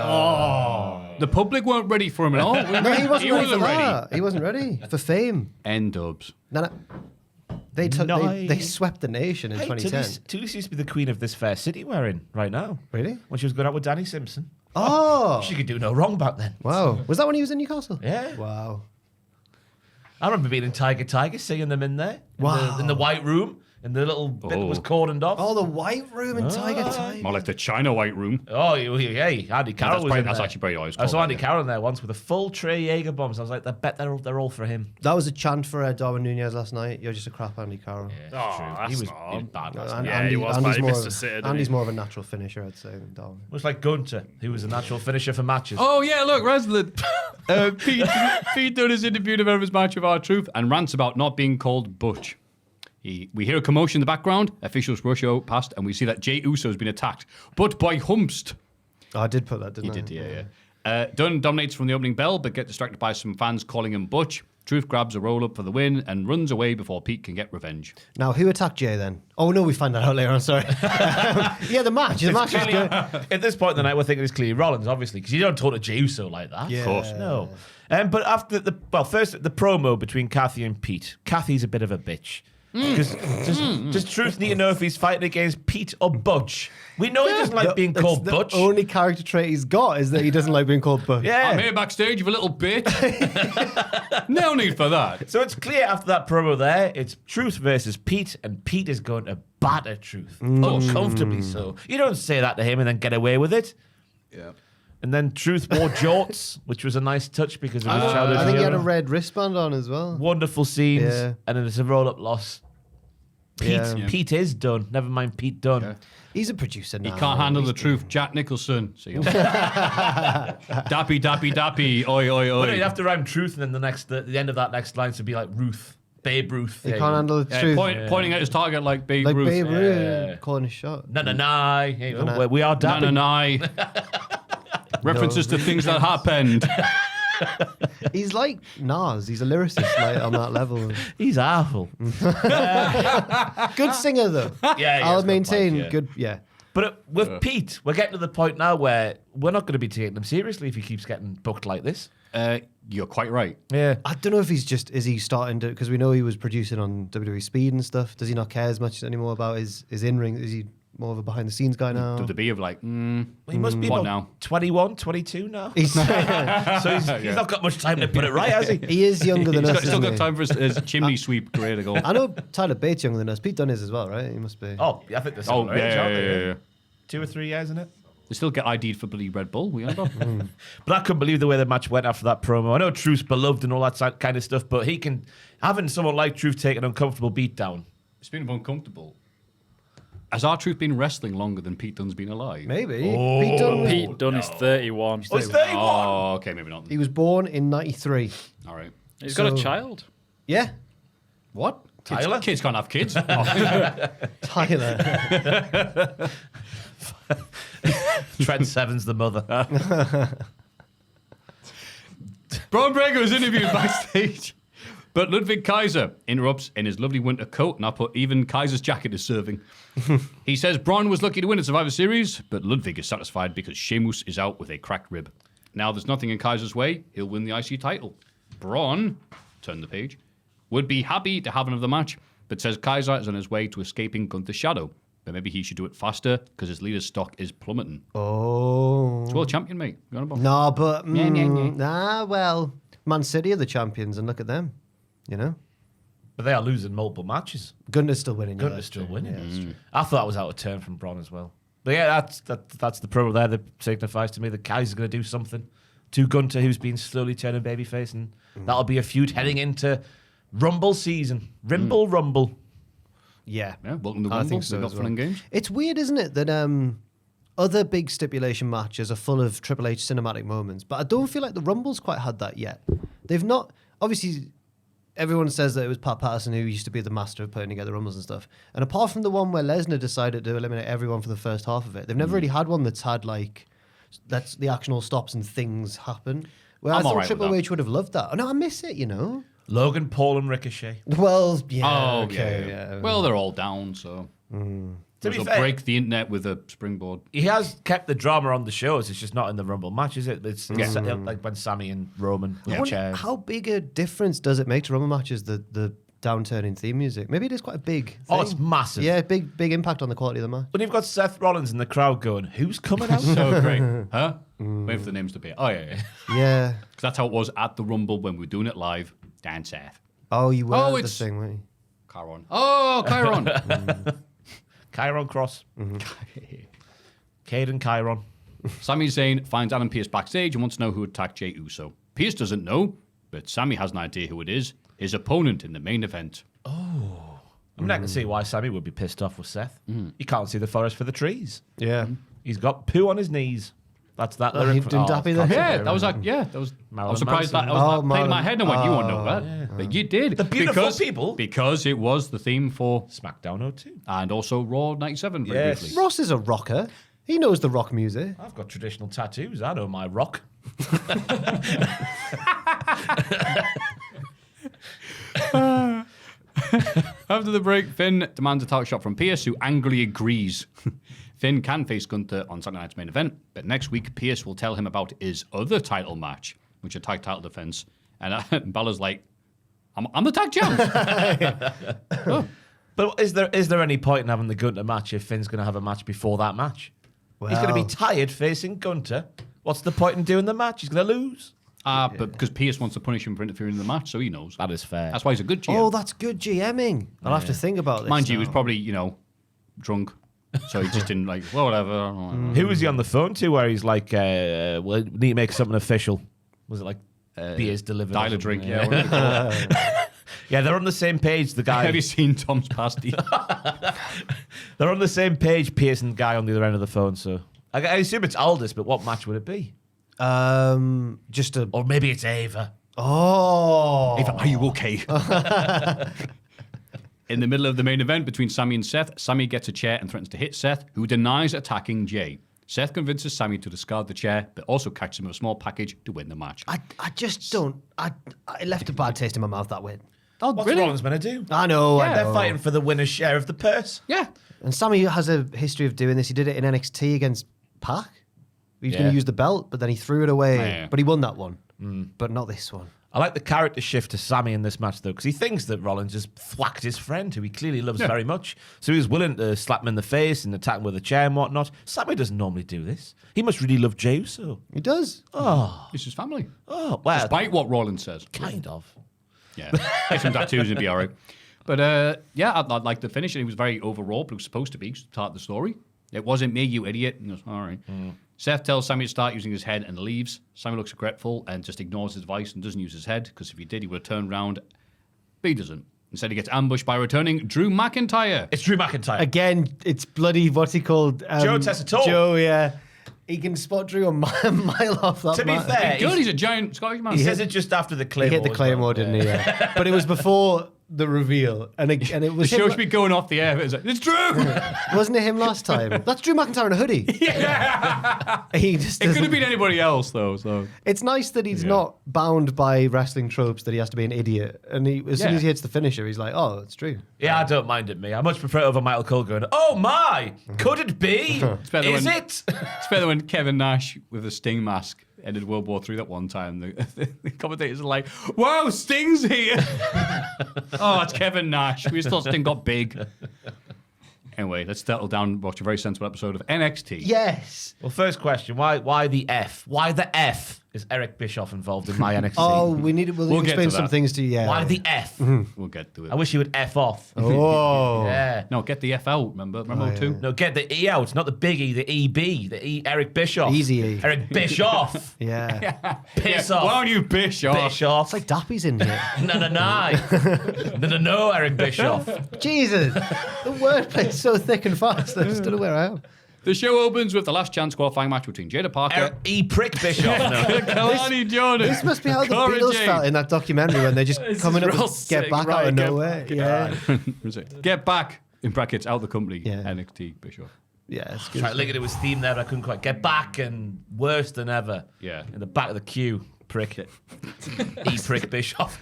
[SPEAKER 3] The public weren't ready for him at all.
[SPEAKER 2] No, he wasn't ready for that. He wasn't ready for fame.
[SPEAKER 3] N-Dubs.
[SPEAKER 2] No. They swept the nation in 2010.
[SPEAKER 4] Tulisa used to be the queen of this fair city we're in right now.
[SPEAKER 2] Really?
[SPEAKER 4] When she was going out with Danny Simpson.
[SPEAKER 2] Oh,
[SPEAKER 4] She could do no wrong back then.
[SPEAKER 2] wow. Was that when he was in Newcastle?
[SPEAKER 4] Yeah.
[SPEAKER 2] Wow.
[SPEAKER 4] I remember being in Tiger, seeing them in there.
[SPEAKER 2] Wow.
[SPEAKER 4] In the white room. And the little bit that was cordoned off.
[SPEAKER 2] Oh, the white room in Tiger.
[SPEAKER 3] More like the China White Room.
[SPEAKER 4] Oh, hey, Andy Carroll was in
[SPEAKER 3] that's
[SPEAKER 4] there.
[SPEAKER 3] actually pretty always
[SPEAKER 4] I saw
[SPEAKER 3] called
[SPEAKER 4] Andy
[SPEAKER 3] that,
[SPEAKER 4] Carroll in there once with a full tray Jaeger bombs. I was like, I bet they're all for him.
[SPEAKER 2] That was a chant for Darwin Nunez last night. You're just a crap Andy Carroll.
[SPEAKER 6] That's
[SPEAKER 4] He was
[SPEAKER 6] not.
[SPEAKER 4] bad last
[SPEAKER 2] And
[SPEAKER 4] night.
[SPEAKER 6] Yeah, he was, but he missed a sitter, didn't
[SPEAKER 2] Andy's
[SPEAKER 6] he?
[SPEAKER 2] more of a natural finisher, I'd say, than Darwin.
[SPEAKER 4] Much like Gunter, who was a natural finisher for matches.
[SPEAKER 3] Oh, yeah, look, wrestling. Pete done his interview to his match of R-Truth and rants about not being called Butch. We hear a commotion in the background. Officials rush out past, and we see that Jey Uso has been attacked, but by Humpst.
[SPEAKER 2] Oh, I did put that, didn't I?
[SPEAKER 3] He did, yeah. Dunn dominates from the opening bell, but gets distracted by some fans calling him Butch. Truth grabs a roll-up for the win and runs away before Pete can get revenge.
[SPEAKER 2] Now, who attacked Jay then? Oh, no, we find that out later. I'm sorry. Yeah, the match. The match is good.
[SPEAKER 4] At this point in the night, we're thinking it's clearly Rollins, obviously, because you don't talk to Jey Uso like that.
[SPEAKER 2] Yeah.
[SPEAKER 4] Of course. No. But after first, the promo between Kathy and Pete. Kathy's a bit of a bitch. Because does Truth need to know if he's fighting against Pete or Butch? We know he doesn't like being called Butch.
[SPEAKER 2] The only character trait he's got is that he doesn't like being called Butch.
[SPEAKER 4] Yeah.
[SPEAKER 3] I'm here backstage with a little bit. No need for that.
[SPEAKER 4] So it's clear after that promo there, it's Truth versus Pete, and Pete is going to batter Truth. Uncomfortably so. You don't say that to him and then get away with it.
[SPEAKER 3] Yeah.
[SPEAKER 4] And then Truth wore jorts, which was a nice touch because of his childhood.
[SPEAKER 2] I think he had a
[SPEAKER 4] hero.
[SPEAKER 2] red wristband on as well.
[SPEAKER 4] Wonderful scenes.
[SPEAKER 2] Yeah.
[SPEAKER 4] And then it's a roll-up loss. Pete is done. Never mind Pete Dunne.
[SPEAKER 3] Yeah.
[SPEAKER 2] He's a producer
[SPEAKER 3] He
[SPEAKER 2] now.
[SPEAKER 3] can't handle the truth. Jack Nicholson. See him. Dappy, dappy, dappy. Oi, oi, oi.
[SPEAKER 4] But no, you have to rhyme truth, and then the end of that next line should be like Ruth. Babe Ruth.
[SPEAKER 2] He can't handle the truth.
[SPEAKER 3] Pointing at his target like Babe
[SPEAKER 2] Like
[SPEAKER 3] Ruth.
[SPEAKER 2] Babe Ruth calling a shot.
[SPEAKER 4] No. We are dapping.
[SPEAKER 3] No. References to things that happened.
[SPEAKER 2] He's like Nas. He's a lyricist like, on that level.
[SPEAKER 4] He's awful.
[SPEAKER 2] Good singer though.
[SPEAKER 4] Yeah,
[SPEAKER 2] I'll maintain good. Yeah.
[SPEAKER 4] But with Pete, we're getting to the point now where we're not going to be taking him seriously if he keeps getting booked like this.
[SPEAKER 3] You're quite right.
[SPEAKER 4] Yeah.
[SPEAKER 2] I don't know if is he starting to, because we know he was producing on WWE Speed and stuff. Does he not care as much anymore about his in-ring? Is he more of a behind the scenes guy now?
[SPEAKER 3] WWE of like,
[SPEAKER 4] He must be
[SPEAKER 3] what
[SPEAKER 4] about
[SPEAKER 3] now?
[SPEAKER 4] 21, 22 now.
[SPEAKER 2] He's,
[SPEAKER 4] So he's not got much time to put it right, has he?
[SPEAKER 2] he is younger than us.
[SPEAKER 3] He's still
[SPEAKER 2] isn't
[SPEAKER 3] got
[SPEAKER 2] he?
[SPEAKER 3] time for his chimney sweep career to go.
[SPEAKER 2] I know Tyler Bates younger than us. Pete Dunne is as well, right? He must be.
[SPEAKER 4] Oh, I think they're
[SPEAKER 3] Oh,
[SPEAKER 4] similar age, aren't they?
[SPEAKER 3] yeah.
[SPEAKER 4] 2 or 3 years, isn't it?
[SPEAKER 3] They still get ID'd for bloody Red Bull. We about.
[SPEAKER 4] But I couldn't believe the way the match went after that promo. I know Truth's beloved and all that kind of stuff, but having someone like Truth take an uncomfortable beatdown.
[SPEAKER 3] Speaking of uncomfortable, has R-Truth been wrestling longer than Pete Dunne's been alive?
[SPEAKER 2] Maybe.
[SPEAKER 6] Pete Dunne is 31.
[SPEAKER 4] Oh, it's 31!
[SPEAKER 3] Oh, okay, maybe not.
[SPEAKER 2] He was born in 93.
[SPEAKER 3] All right.
[SPEAKER 6] He's got a child.
[SPEAKER 2] Yeah.
[SPEAKER 3] What?
[SPEAKER 4] Tyler?
[SPEAKER 3] Kids can't have kids.
[SPEAKER 2] Tyler.
[SPEAKER 4] Trent Seven's the mother.
[SPEAKER 3] Braun Breaker was interviewed backstage, but Ludwig Kaiser interrupts in his lovely winter coat, and I put even Kaiser's jacket is serving. He says Braun was lucky to win a Survivor Series, but Ludwig is satisfied because Sheamus is out with a cracked rib. Now there's nothing in Kaiser's way. He'll win the IC title. Braun, turn the page, would be happy to have another match, but says Kaiser is on his way to escaping Gunther's shadow. But maybe he should do it faster because his leader's stock is plummeting.
[SPEAKER 2] Oh.
[SPEAKER 3] He's world champion, mate. You on about?
[SPEAKER 2] No, but well, Man City are the champions, and look at them. You know,
[SPEAKER 4] But they are losing multiple matches.
[SPEAKER 2] Gunther's still winning. yeah,
[SPEAKER 4] Gunter's
[SPEAKER 2] that's
[SPEAKER 4] still
[SPEAKER 2] true.
[SPEAKER 4] winning.
[SPEAKER 2] Yeah, that's true.
[SPEAKER 4] I thought that was out of turn from Braun as well. But yeah, that's the promo there that signifies to me that Kaiser's going to do something to Gunter, who's been slowly turning babyface, and that'll be a feud heading into Rumble season. Rumble.
[SPEAKER 2] Yeah,
[SPEAKER 3] Yeah, welcome to
[SPEAKER 2] I
[SPEAKER 3] Rumble.
[SPEAKER 2] think so
[SPEAKER 3] We've got
[SPEAKER 2] as
[SPEAKER 3] fun and
[SPEAKER 2] well.
[SPEAKER 3] games.
[SPEAKER 2] It's weird, isn't it, that other big stipulation matches are full of Triple H cinematic moments, but I don't feel like the Rumble's quite had that yet. They've not, obviously, everyone says that it was Pat Patterson who used to be the master of putting together Rumbles and stuff. And apart from the one where Lesnar decided to eliminate everyone for the first half of it, they've never really had one that's had like, that's the action all stops and things happen. Well, I
[SPEAKER 3] I'm
[SPEAKER 2] thought
[SPEAKER 3] alright with
[SPEAKER 2] Triple
[SPEAKER 3] that.
[SPEAKER 2] H would have loved that. Oh, no, I miss it, you know.
[SPEAKER 4] Logan Paul and Ricochet.
[SPEAKER 2] Well, yeah,
[SPEAKER 3] Oh,
[SPEAKER 2] okay,
[SPEAKER 3] yeah.
[SPEAKER 2] yeah.
[SPEAKER 3] Well, they're all down, so.
[SPEAKER 4] To be
[SPEAKER 3] They'll
[SPEAKER 4] fair,
[SPEAKER 3] break the internet with a springboard.
[SPEAKER 4] he has kept the drama on the shows. It's just not in the Rumble match, is it? It's like when Sammy and Roman
[SPEAKER 2] I
[SPEAKER 4] with
[SPEAKER 2] wonder
[SPEAKER 4] chairs.
[SPEAKER 2] how big a difference does it make to Rumble matches, the downturn in theme music? Maybe it is quite a big thing.
[SPEAKER 4] Oh, it's massive.
[SPEAKER 2] Yeah, big impact on the quality of the match.
[SPEAKER 4] When you've got Seth Rollins in the crowd going, "Who's coming out?"
[SPEAKER 3] So great. Huh? Wait for the names to appear. Oh, yeah.
[SPEAKER 2] Yeah.
[SPEAKER 3] Because that's how it was at the Rumble when we were doing it live. Dan Seth.
[SPEAKER 2] Oh, you were
[SPEAKER 3] Oh,
[SPEAKER 2] the
[SPEAKER 3] it's-
[SPEAKER 2] thing, weren't you?
[SPEAKER 3] Chiron. Oh, Chiron.
[SPEAKER 4] Chiron Cross. Caden Chiron.
[SPEAKER 3] Sami Zayn finds Adam Pearce backstage and wants to know who attacked Jey Uso. Pearce doesn't know, but Sami has an idea who it is. His opponent in the main event.
[SPEAKER 4] I mean, I can see why Sammy would be pissed off with Seth. He can't see the forest for the trees.
[SPEAKER 2] Yeah.
[SPEAKER 4] He's got poo on his knees. That's that lyric.
[SPEAKER 2] he didn't dappy there?
[SPEAKER 3] Yeah, that was like, yeah, that was. I
[SPEAKER 4] Marilyn
[SPEAKER 3] was surprised
[SPEAKER 4] Manson.
[SPEAKER 3] that I was
[SPEAKER 2] Oh,
[SPEAKER 3] playing in my
[SPEAKER 2] Marilyn-
[SPEAKER 3] head and went, you won't know that. But you did.
[SPEAKER 4] The beautiful people.
[SPEAKER 3] Because it was the theme for,
[SPEAKER 4] SmackDown 02.
[SPEAKER 3] and also Raw 97 very
[SPEAKER 4] Yes.
[SPEAKER 3] briefly.
[SPEAKER 2] Ross is a rocker. He knows the rock music.
[SPEAKER 4] I've got traditional tattoos. I know my rock.
[SPEAKER 3] After the break, Finn demands a title shot from Pearce, who angrily agrees. Finn can face Gunther on Saturday night's main event, but next week Pearce will tell him about his other title match, which is a tag title defense. And Bella's like, I'm the tag champ.
[SPEAKER 4] But is there any point in having the Gunter match if Finn's going to have a match before that match? He's going to be
[SPEAKER 2] Well-
[SPEAKER 4] tired facing Gunter. What's the point in doing the match? He's going to lose.
[SPEAKER 3] But because Pearce wants to punish him for interfering in the match, so he knows.
[SPEAKER 4] That is fair.
[SPEAKER 3] That's why he's a good GM.
[SPEAKER 2] Oh, that's good GMing. I'll have to think about this.
[SPEAKER 3] Mind you, he was
[SPEAKER 2] now.
[SPEAKER 3] probably, drunk. So he just didn't like, well, whatever.
[SPEAKER 4] Who was he on the phone to where he's like, we need to make something official? Was it like beers delivered? or
[SPEAKER 3] Dial a
[SPEAKER 4] something?
[SPEAKER 3] drink, yeah. whatever they call it.
[SPEAKER 4] Yeah, they're on the same page, the guy.
[SPEAKER 3] Have you seen Tom's pasty?
[SPEAKER 4] They're on the same page, Pierce and the guy on the other end of the phone, so... I assume it's Aldous, but what match would it be?
[SPEAKER 2] Just a...
[SPEAKER 4] Or maybe it's Ava.
[SPEAKER 2] Oh.
[SPEAKER 3] Ava, are you okay? In the middle of the main event between Sammy and Seth, Sammy gets a chair and threatens to hit Seth, who denies attacking Jay. Seth convinces Sammy to discard the chair, but also catches him with a small package to win the match.
[SPEAKER 2] I just don't... I left a bad taste in my mouth, that win.
[SPEAKER 3] Oh,
[SPEAKER 4] What's
[SPEAKER 3] really?
[SPEAKER 4] Rollins going to do?
[SPEAKER 2] I know.
[SPEAKER 4] They're fighting for the winner's share of the purse.
[SPEAKER 3] Yeah.
[SPEAKER 2] And Sammy has a history of doing this. He did it in NXT against Pac. He was going
[SPEAKER 4] Yeah.
[SPEAKER 2] to use the belt, but then he threw it away.
[SPEAKER 3] Yeah.
[SPEAKER 2] But he won that one. But not this one.
[SPEAKER 4] I like the character shift to Sammy in this match, though, because he thinks that Rollins has thwacked his friend, who he clearly loves very much. So he's willing to slap him in the face and attack him with a chair and whatnot. Sammy doesn't normally do this. He must really love Jey Uso.
[SPEAKER 2] He does.
[SPEAKER 4] Oh,
[SPEAKER 3] It's his family.
[SPEAKER 4] well,
[SPEAKER 3] Despite what Rollins says.
[SPEAKER 4] kind of.
[SPEAKER 3] Yeah. Get some tattoos and be all right. But yeah, I'd like the finish. And he was very overwrought, but it was supposed to be part of the story. It wasn't me, you idiot. And he goes, all right. Seth tells Sammy to start using his head and leaves. Sammy looks regretful and just ignores his advice and doesn't use his head, because if he did, he would have turned around. But he doesn't. Instead, he gets ambushed by returning Drew McIntyre.
[SPEAKER 4] It's Drew McIntyre.
[SPEAKER 2] Again, it's bloody, what's he called?
[SPEAKER 4] Joe Tessitore.
[SPEAKER 2] Joe, yeah. He can spot Drew a mile off that
[SPEAKER 4] To be
[SPEAKER 2] mat.
[SPEAKER 4] fair,
[SPEAKER 3] Good, he's a giant Scottish man.
[SPEAKER 4] he says it just after the
[SPEAKER 2] He
[SPEAKER 4] Claymore.
[SPEAKER 2] hit the
[SPEAKER 4] as
[SPEAKER 2] Claymore,
[SPEAKER 4] well.
[SPEAKER 2] didn't he? Yeah. But it was before the reveal. And it
[SPEAKER 3] The
[SPEAKER 2] was
[SPEAKER 3] show
[SPEAKER 2] him,
[SPEAKER 3] should be going off the air. It's Drew!
[SPEAKER 2] wasn't it him last time? That's Drew McIntyre in a hoodie.
[SPEAKER 3] Yeah!
[SPEAKER 2] He just
[SPEAKER 3] It could have
[SPEAKER 2] doesn't-
[SPEAKER 3] been anybody else, though. So
[SPEAKER 2] It's nice that he's not bound by wrestling tropes that he has to be an idiot. And as soon
[SPEAKER 3] Yeah.
[SPEAKER 2] as he hits the finisher, he's like, oh, it's true.
[SPEAKER 4] Yeah, I don't mind it, me. I much prefer it over Michael Cole going, oh my, could it be?
[SPEAKER 3] better
[SPEAKER 4] Is
[SPEAKER 3] when-
[SPEAKER 4] it?
[SPEAKER 3] it's better when Kevin Nash with a Sting mask ended World War III that one time. The commentators are like, wow, Sting's here. Oh, it's Kevin Nash. We just thought Sting got big. Anyway, let's settle down and watch a very sensible episode of NXT.
[SPEAKER 2] Yes.
[SPEAKER 4] Well, first question, why the F? Why the F is Eric Bischoff involved in my NXT?
[SPEAKER 2] Oh, we'll
[SPEAKER 3] We'll get
[SPEAKER 2] explain
[SPEAKER 3] to
[SPEAKER 2] some
[SPEAKER 3] that.
[SPEAKER 2] things to you. Yeah.
[SPEAKER 4] Why the F?
[SPEAKER 3] We'll get to it.
[SPEAKER 4] I wish you would F off.
[SPEAKER 2] Oh.
[SPEAKER 4] Yeah.
[SPEAKER 3] No, get the F out, remember? Remember too?
[SPEAKER 4] No, get the E out, not the big E, the EB, the E, Eric Bischoff.
[SPEAKER 2] Easy E.
[SPEAKER 4] Eric Bischoff.
[SPEAKER 2] Yeah.
[SPEAKER 4] Piss
[SPEAKER 3] Why
[SPEAKER 4] off.
[SPEAKER 3] don't you Bischoff?
[SPEAKER 4] Bischoff.
[SPEAKER 2] It's like Dappy's in here.
[SPEAKER 4] No, Eric Bischoff.
[SPEAKER 2] Jesus. The wordplay is so thick and fast. I just don't know where I am.
[SPEAKER 3] The show opens with the last chance qualifying match between Jada Parker
[SPEAKER 4] Eric E. Prick Bischoff. No.
[SPEAKER 3] Kalani Jordan.
[SPEAKER 2] This must be how the
[SPEAKER 3] Cora
[SPEAKER 2] Beatles
[SPEAKER 3] Jade.
[SPEAKER 2] felt in that documentary when they just coming up
[SPEAKER 6] real
[SPEAKER 2] and
[SPEAKER 6] sick,
[SPEAKER 2] get back
[SPEAKER 6] right,
[SPEAKER 2] out of
[SPEAKER 6] get
[SPEAKER 2] nowhere. Yeah.
[SPEAKER 3] Get back, in brackets, out the company,
[SPEAKER 2] Yeah.
[SPEAKER 3] NXT Bischoff.
[SPEAKER 2] Yeah, it's good.
[SPEAKER 4] Right, look at it was theme there, but I couldn't quite get back and worse than ever.
[SPEAKER 3] Yeah.
[SPEAKER 4] In the back of the queue. Prick. E. Prick Bischoff.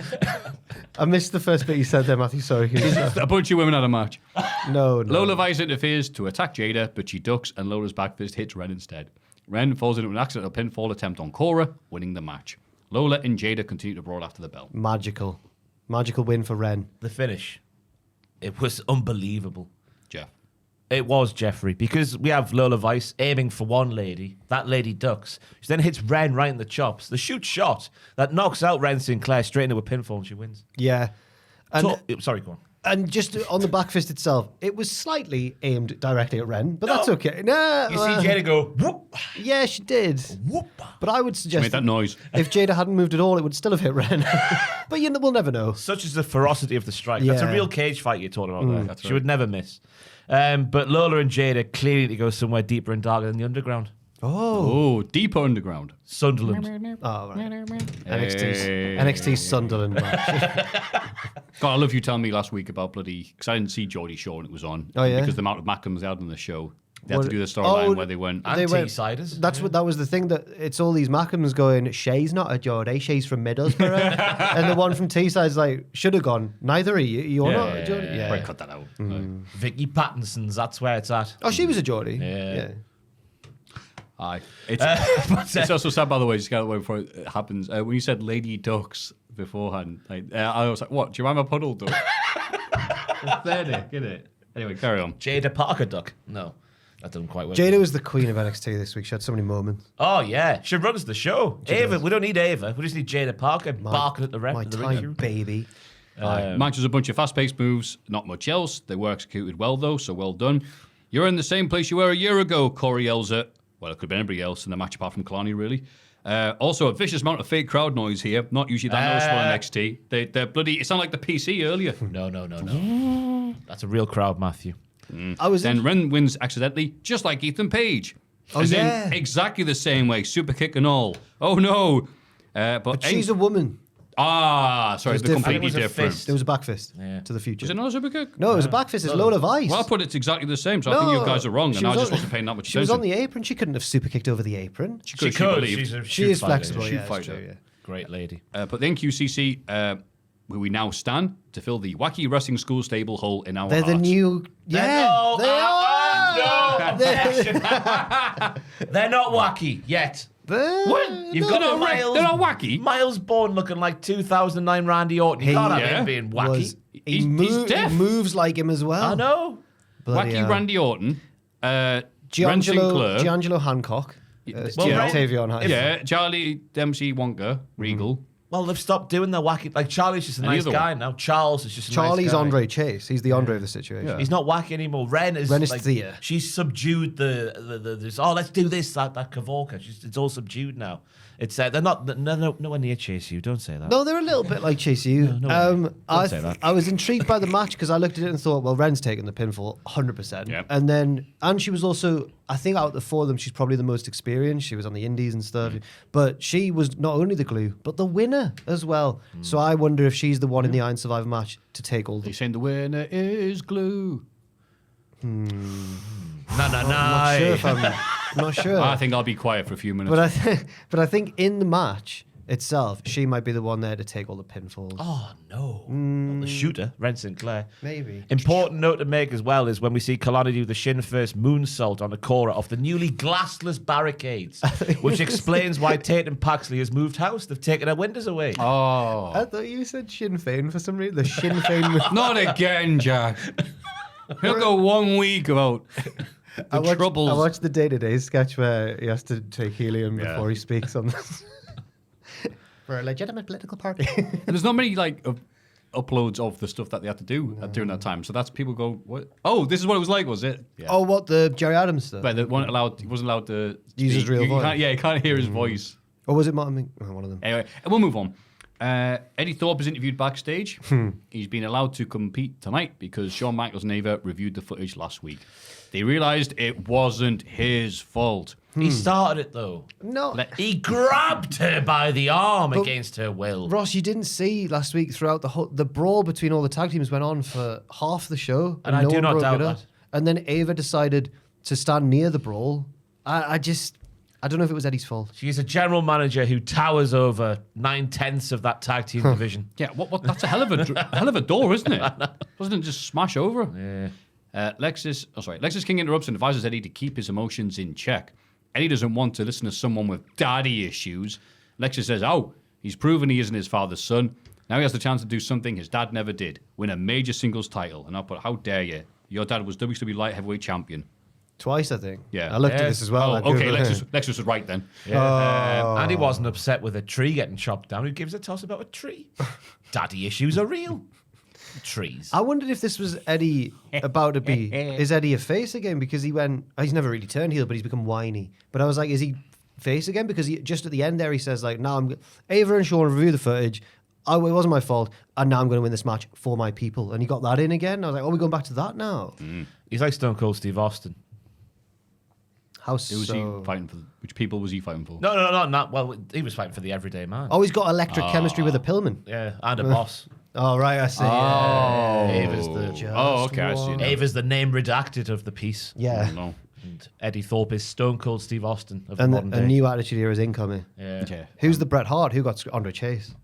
[SPEAKER 2] I missed the first bit you said there, Matthew. Sorry.
[SPEAKER 3] A bunch of women had a match.
[SPEAKER 2] No.
[SPEAKER 3] Lola Vice interferes to attack Jada, but she ducks and Lola's back fist hits Ren instead. Ren falls into an accidental pinfall attempt on Cora, winning the match. Lola and Jada continue to brawl after the bell.
[SPEAKER 2] Magical. Magical win for Ren.
[SPEAKER 4] The finish. It was unbelievable.
[SPEAKER 3] Jeff.
[SPEAKER 4] It was Jeffrey, because we have Lola Vice aiming for one lady. That lady ducks. She then hits Ren right in the chops. The shoot shot that knocks out Ren Sinclair straight into a pinfall and she wins.
[SPEAKER 2] Yeah. And,
[SPEAKER 4] Sorry, go on.
[SPEAKER 2] and just on the back fist itself, it was slightly aimed directly at Ren, but that's okay. No,
[SPEAKER 4] You see Jada go, whoop,
[SPEAKER 2] Yeah, she did.
[SPEAKER 4] whoop.
[SPEAKER 2] But I would suggest
[SPEAKER 3] Made that noise.
[SPEAKER 2] if Jada hadn't moved at all, it would still have hit Ren. But we'll never know.
[SPEAKER 4] Such is the ferocity of the strike. That's a
[SPEAKER 2] Yeah.
[SPEAKER 4] real cage fight you're talking about there.
[SPEAKER 3] That's
[SPEAKER 4] She
[SPEAKER 3] right.
[SPEAKER 4] would never miss. But Lola and Jada clearly need to go somewhere deeper and darker than the underground.
[SPEAKER 3] Oh, deeper underground.
[SPEAKER 4] Sunderland.
[SPEAKER 2] Oh, right.
[SPEAKER 3] Hey.
[SPEAKER 2] NXT's Sunderland match.
[SPEAKER 3] God, I love you telling me last week about bloody... Because I didn't see Geordie Shaw when it was on.
[SPEAKER 2] Oh, yeah?
[SPEAKER 3] Because the amount of Mackhams they had on the show. They had
[SPEAKER 2] What-
[SPEAKER 3] to do the storyline
[SPEAKER 2] oh,
[SPEAKER 3] where they went...
[SPEAKER 2] They went-
[SPEAKER 4] Anti-siders.
[SPEAKER 2] That was the thing, that it's all these Mackhams going, Shay's not a Geordie, Shay's from Middlesbrough. And the one from Teesside's like, should have gone, neither are you. You're not a Geordie. Yeah.
[SPEAKER 3] Right, cut that out.
[SPEAKER 4] Vicky Pattinson's, that's where it's at.
[SPEAKER 2] Oh, she was a Geordie.
[SPEAKER 4] Yeah.
[SPEAKER 3] Aye. It's also sad, by the way, just get away before it happens. When you said Lady Ducks beforehand, I was like, what? Do you mind my puddle duck? It's there, Nick, isn't it? Anyway, carry on.
[SPEAKER 4] Jada Parker duck. No, that doesn't quite work.
[SPEAKER 2] Jada was the queen of NXT this week. She had so many moments.
[SPEAKER 4] Oh, yeah. She runs the show. Ava,
[SPEAKER 2] does.
[SPEAKER 4] we don't need Ava. We just need Jada Parker barking at the ref.
[SPEAKER 2] My
[SPEAKER 4] at the
[SPEAKER 2] tiny
[SPEAKER 4] ring.
[SPEAKER 2] baby.
[SPEAKER 3] Match was a bunch of fast-paced moves, not much else. They were executed well, though, so well done. You're in the same place you were a year ago, Corey yells at... Well, it could have been anybody else in the match apart from Kalani, really. Also, a vicious amount of fake crowd noise here. Not usually that noticeable in NXT. They're bloody... It sounded like the PC earlier.
[SPEAKER 4] No. That's a real crowd, Maffew.
[SPEAKER 3] Then Ren wins accidentally, just like Ethan Page. As in exactly the same way. Super kick and all. Oh, no. But
[SPEAKER 2] she's a woman.
[SPEAKER 3] Sorry, they're completely different.
[SPEAKER 2] It was a back fist to the future.
[SPEAKER 3] Was it not a super kick?
[SPEAKER 2] No, it was a back fist. It's Lola Vice.
[SPEAKER 3] Well, I put it's exactly the same, so I think you guys are wrong, and I just wasn't paying that much attention.
[SPEAKER 2] She was on the apron. She couldn't have super kicked over the apron.
[SPEAKER 3] She could.
[SPEAKER 2] She is flexible.
[SPEAKER 3] Shoot fighter.
[SPEAKER 2] True, yeah.
[SPEAKER 4] Great lady.
[SPEAKER 3] But the NQCC, where we now stand to fill the wacky wrestling school stable hole in our
[SPEAKER 2] They're
[SPEAKER 3] hearts.
[SPEAKER 2] the new... Yeah, they are!
[SPEAKER 4] No! They're not wacky yet.
[SPEAKER 3] What?
[SPEAKER 4] You've got Miles.
[SPEAKER 3] They're not wacky.
[SPEAKER 4] Miles Bourne looking like 2009 Randy Orton. You can't have him being wacky.
[SPEAKER 2] He
[SPEAKER 3] deaf.
[SPEAKER 2] moves like him as well.
[SPEAKER 4] I know.
[SPEAKER 3] Wacky Randy Orton. Ren
[SPEAKER 2] Giangelo
[SPEAKER 3] Sinclair.
[SPEAKER 2] Hancock.
[SPEAKER 4] Ren-
[SPEAKER 2] Tavion Hancock.
[SPEAKER 3] Yeah, Charlie Dempsey Wonka, Regal.
[SPEAKER 4] Well, they've stopped doing their wacky. Like, Charlie's just a nice guy now. Charles is just a
[SPEAKER 2] Charlie's
[SPEAKER 4] nice guy.
[SPEAKER 2] Andre Chase. He's the Andre of the situation.
[SPEAKER 3] Yeah.
[SPEAKER 4] He's not wacky anymore. Ren is like,
[SPEAKER 2] Thea.
[SPEAKER 4] She's subdued the this, let's do this, that Kavorka. It's all subdued now. It's they're nowhere near Chase U. Don't say that.
[SPEAKER 2] No, they're a little bit like Chase U.
[SPEAKER 4] say that.
[SPEAKER 2] I was intrigued by the match because I looked at it and thought, well, Ren's taking the pinfall 100%.
[SPEAKER 3] Yep.
[SPEAKER 2] And she was also, I think out of the four of them, she's probably the most experienced. She was on the indies and stuff. But she was not only the glue, but the winner as well. So I wonder if she's the one in the Iron Survivor match to take all the...
[SPEAKER 3] He's saying the winner is glue.
[SPEAKER 2] I'm not sure.
[SPEAKER 3] I think I'll be quiet for a few minutes.
[SPEAKER 2] But I think in the match itself, she might be the one there to take all the pinfalls.
[SPEAKER 4] Oh, no. Not the shooter, Ren Sinclair.
[SPEAKER 2] Maybe.
[SPEAKER 4] Important note to make as well is when we see Kalani do the shin first moonsault on the Cora off the newly glassless barricades, which explains why Tatum Paxley has moved house. They've taken her windows away.
[SPEAKER 3] Oh.
[SPEAKER 2] I thought you said Sinn Féin for some reason. The Sinn Féin.
[SPEAKER 3] Not again, Jack. He'll go 1 week about the troubles.
[SPEAKER 2] I watched the day-to-day sketch where he has to take helium before he speaks on this. For a legitimate political party.
[SPEAKER 3] And there's not many uploads of the stuff that they had to do during that time. So that's people go, what? Oh, this is what it was like, was it? Yeah.
[SPEAKER 2] Oh, what, the Jerry Adams stuff?
[SPEAKER 3] But he wasn't allowed to
[SPEAKER 2] use his real voice.
[SPEAKER 3] You can't hear his voice.
[SPEAKER 2] Or was it Martin? One of them.
[SPEAKER 3] Anyway, and we'll move on. Eddie Thorpe is interviewed backstage. He's been allowed to compete tonight because Shawn Michaels and Ava reviewed the footage last week. They realised it wasn't his fault.
[SPEAKER 4] He started it, though.
[SPEAKER 2] No.
[SPEAKER 4] He grabbed her by the arm against her will.
[SPEAKER 2] Ross, you didn't see last week throughout the brawl between all the tag teams went on for half the show.
[SPEAKER 4] And I do not doubt that.
[SPEAKER 2] And then Ava decided to stand near the brawl. I don't know if it was Eddie's fault.
[SPEAKER 4] She's a general manager who towers over 9/10 of that tag team division.
[SPEAKER 3] Yeah, what? That's a hell of a door, isn't it? Doesn't it just smash over?
[SPEAKER 4] Yeah.
[SPEAKER 3] Lexis King interrupts and advises Eddie to keep his emotions in check. Eddie doesn't want to listen to someone with daddy issues. Lexis says, he's proven he isn't his father's son. Now he has the chance to do something his dad never did, win a major singles title. And I'll put, how dare you? Your dad was WWE Light Heavyweight Champion.
[SPEAKER 2] Twice, I think.
[SPEAKER 3] Yeah.
[SPEAKER 2] I looked at this as well.
[SPEAKER 3] Okay, Lexis was right then.
[SPEAKER 4] Yeah. And he wasn't upset with a tree getting chopped down. Who gives a toss about a tree? Daddy issues are real. Trees.
[SPEAKER 2] I wondered if this was Eddie about to be... Is Eddie a face again? Because he's never really turned heel, but he's become whiny. But I was like, is he face again? Because just at the end there, he says, like, now Ava and Shawn review the footage. It wasn't my fault. And now I'm going to win this match for my people. And he got that in again. I was like, we're going back to that now.
[SPEAKER 4] He's like Stone Cold Steve Austin.
[SPEAKER 2] How
[SPEAKER 3] Who was he fighting for? Which people was he fighting for?
[SPEAKER 4] No, not well. He was fighting for the everyday man.
[SPEAKER 2] Oh, he's got electric chemistry with a pillman.
[SPEAKER 4] Yeah, and a boss.
[SPEAKER 2] Oh, right, I see.
[SPEAKER 4] Ava's the.
[SPEAKER 3] I see. Now.
[SPEAKER 4] Ava's the name redacted of the piece.
[SPEAKER 2] Yeah.
[SPEAKER 3] No.
[SPEAKER 4] And Eddie Thorpe is Stone Cold Steve Austin of the
[SPEAKER 2] And
[SPEAKER 4] modern day.
[SPEAKER 2] a new Attitude Era is incoming.
[SPEAKER 4] Yeah.
[SPEAKER 2] Who's the Bret Hart? Who got Andre Chase?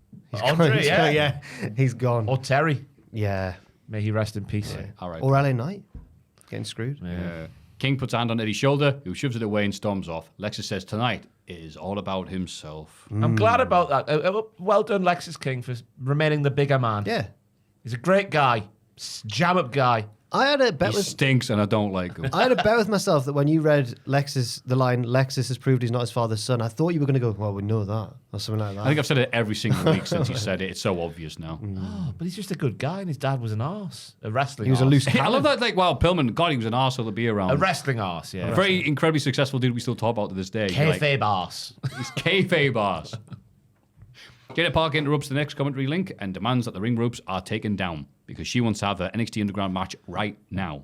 [SPEAKER 4] Andre, yeah.
[SPEAKER 2] He's gone.
[SPEAKER 4] Or Terry.
[SPEAKER 2] Yeah.
[SPEAKER 4] May he rest in peace.
[SPEAKER 3] Yeah. All right.
[SPEAKER 2] Or LA Knight. Getting screwed.
[SPEAKER 4] Yeah.
[SPEAKER 3] King puts a hand on Eddie's shoulder, who shoves it away and storms off. Lexis says tonight it is all about himself.
[SPEAKER 4] I'm glad about that. Well done, Lexis King, for remaining the bigger man.
[SPEAKER 2] Yeah.
[SPEAKER 4] He's a great guy. Jam-up guy.
[SPEAKER 2] I had a bet
[SPEAKER 3] He
[SPEAKER 2] with
[SPEAKER 3] stinks and I don't like him.
[SPEAKER 2] I had a bet with myself that when you read the line Lexus has proved he's not his father's son, I thought you were going to go, well, we know that, or something like that.
[SPEAKER 3] I think I've said it every single week since he said it. It's so obvious now.
[SPEAKER 4] Oh, but he's just a good guy, and his dad was an arse, a wrestling.
[SPEAKER 2] He was a
[SPEAKER 4] arse.
[SPEAKER 2] loose
[SPEAKER 3] I love that, like, wow, Pillman, God, he was an arsehole to be around.
[SPEAKER 4] a wrestling arse. Yeah,
[SPEAKER 3] A very incredibly successful dude we still talk about to this day. You're like,
[SPEAKER 4] kayfabe arse.
[SPEAKER 3] he's kayfabe arse. Jada Parker interrupts the next commentary link and demands that the ring ropes are taken down because she wants to have an NXT Underground match right now.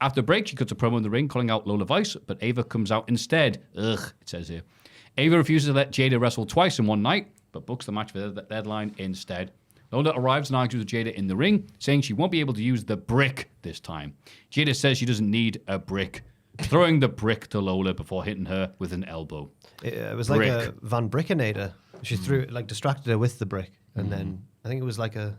[SPEAKER 3] After break, she cuts a promo in the ring calling out Lola Vice, but Ava comes out instead. Ugh, it says here. Ava refuses to let Jada wrestle twice in one night, but books the match for the deadline instead. Lola arrives and argues with Jada in the ring, saying she won't be able to use the brick this time. Jada says she doesn't need a brick, throwing the brick to Lola before hitting her with an elbow.
[SPEAKER 2] It was
[SPEAKER 3] Brick.
[SPEAKER 2] like a Van Brickinator. She threw it, like distracted her with the brick, and then I think it was like a.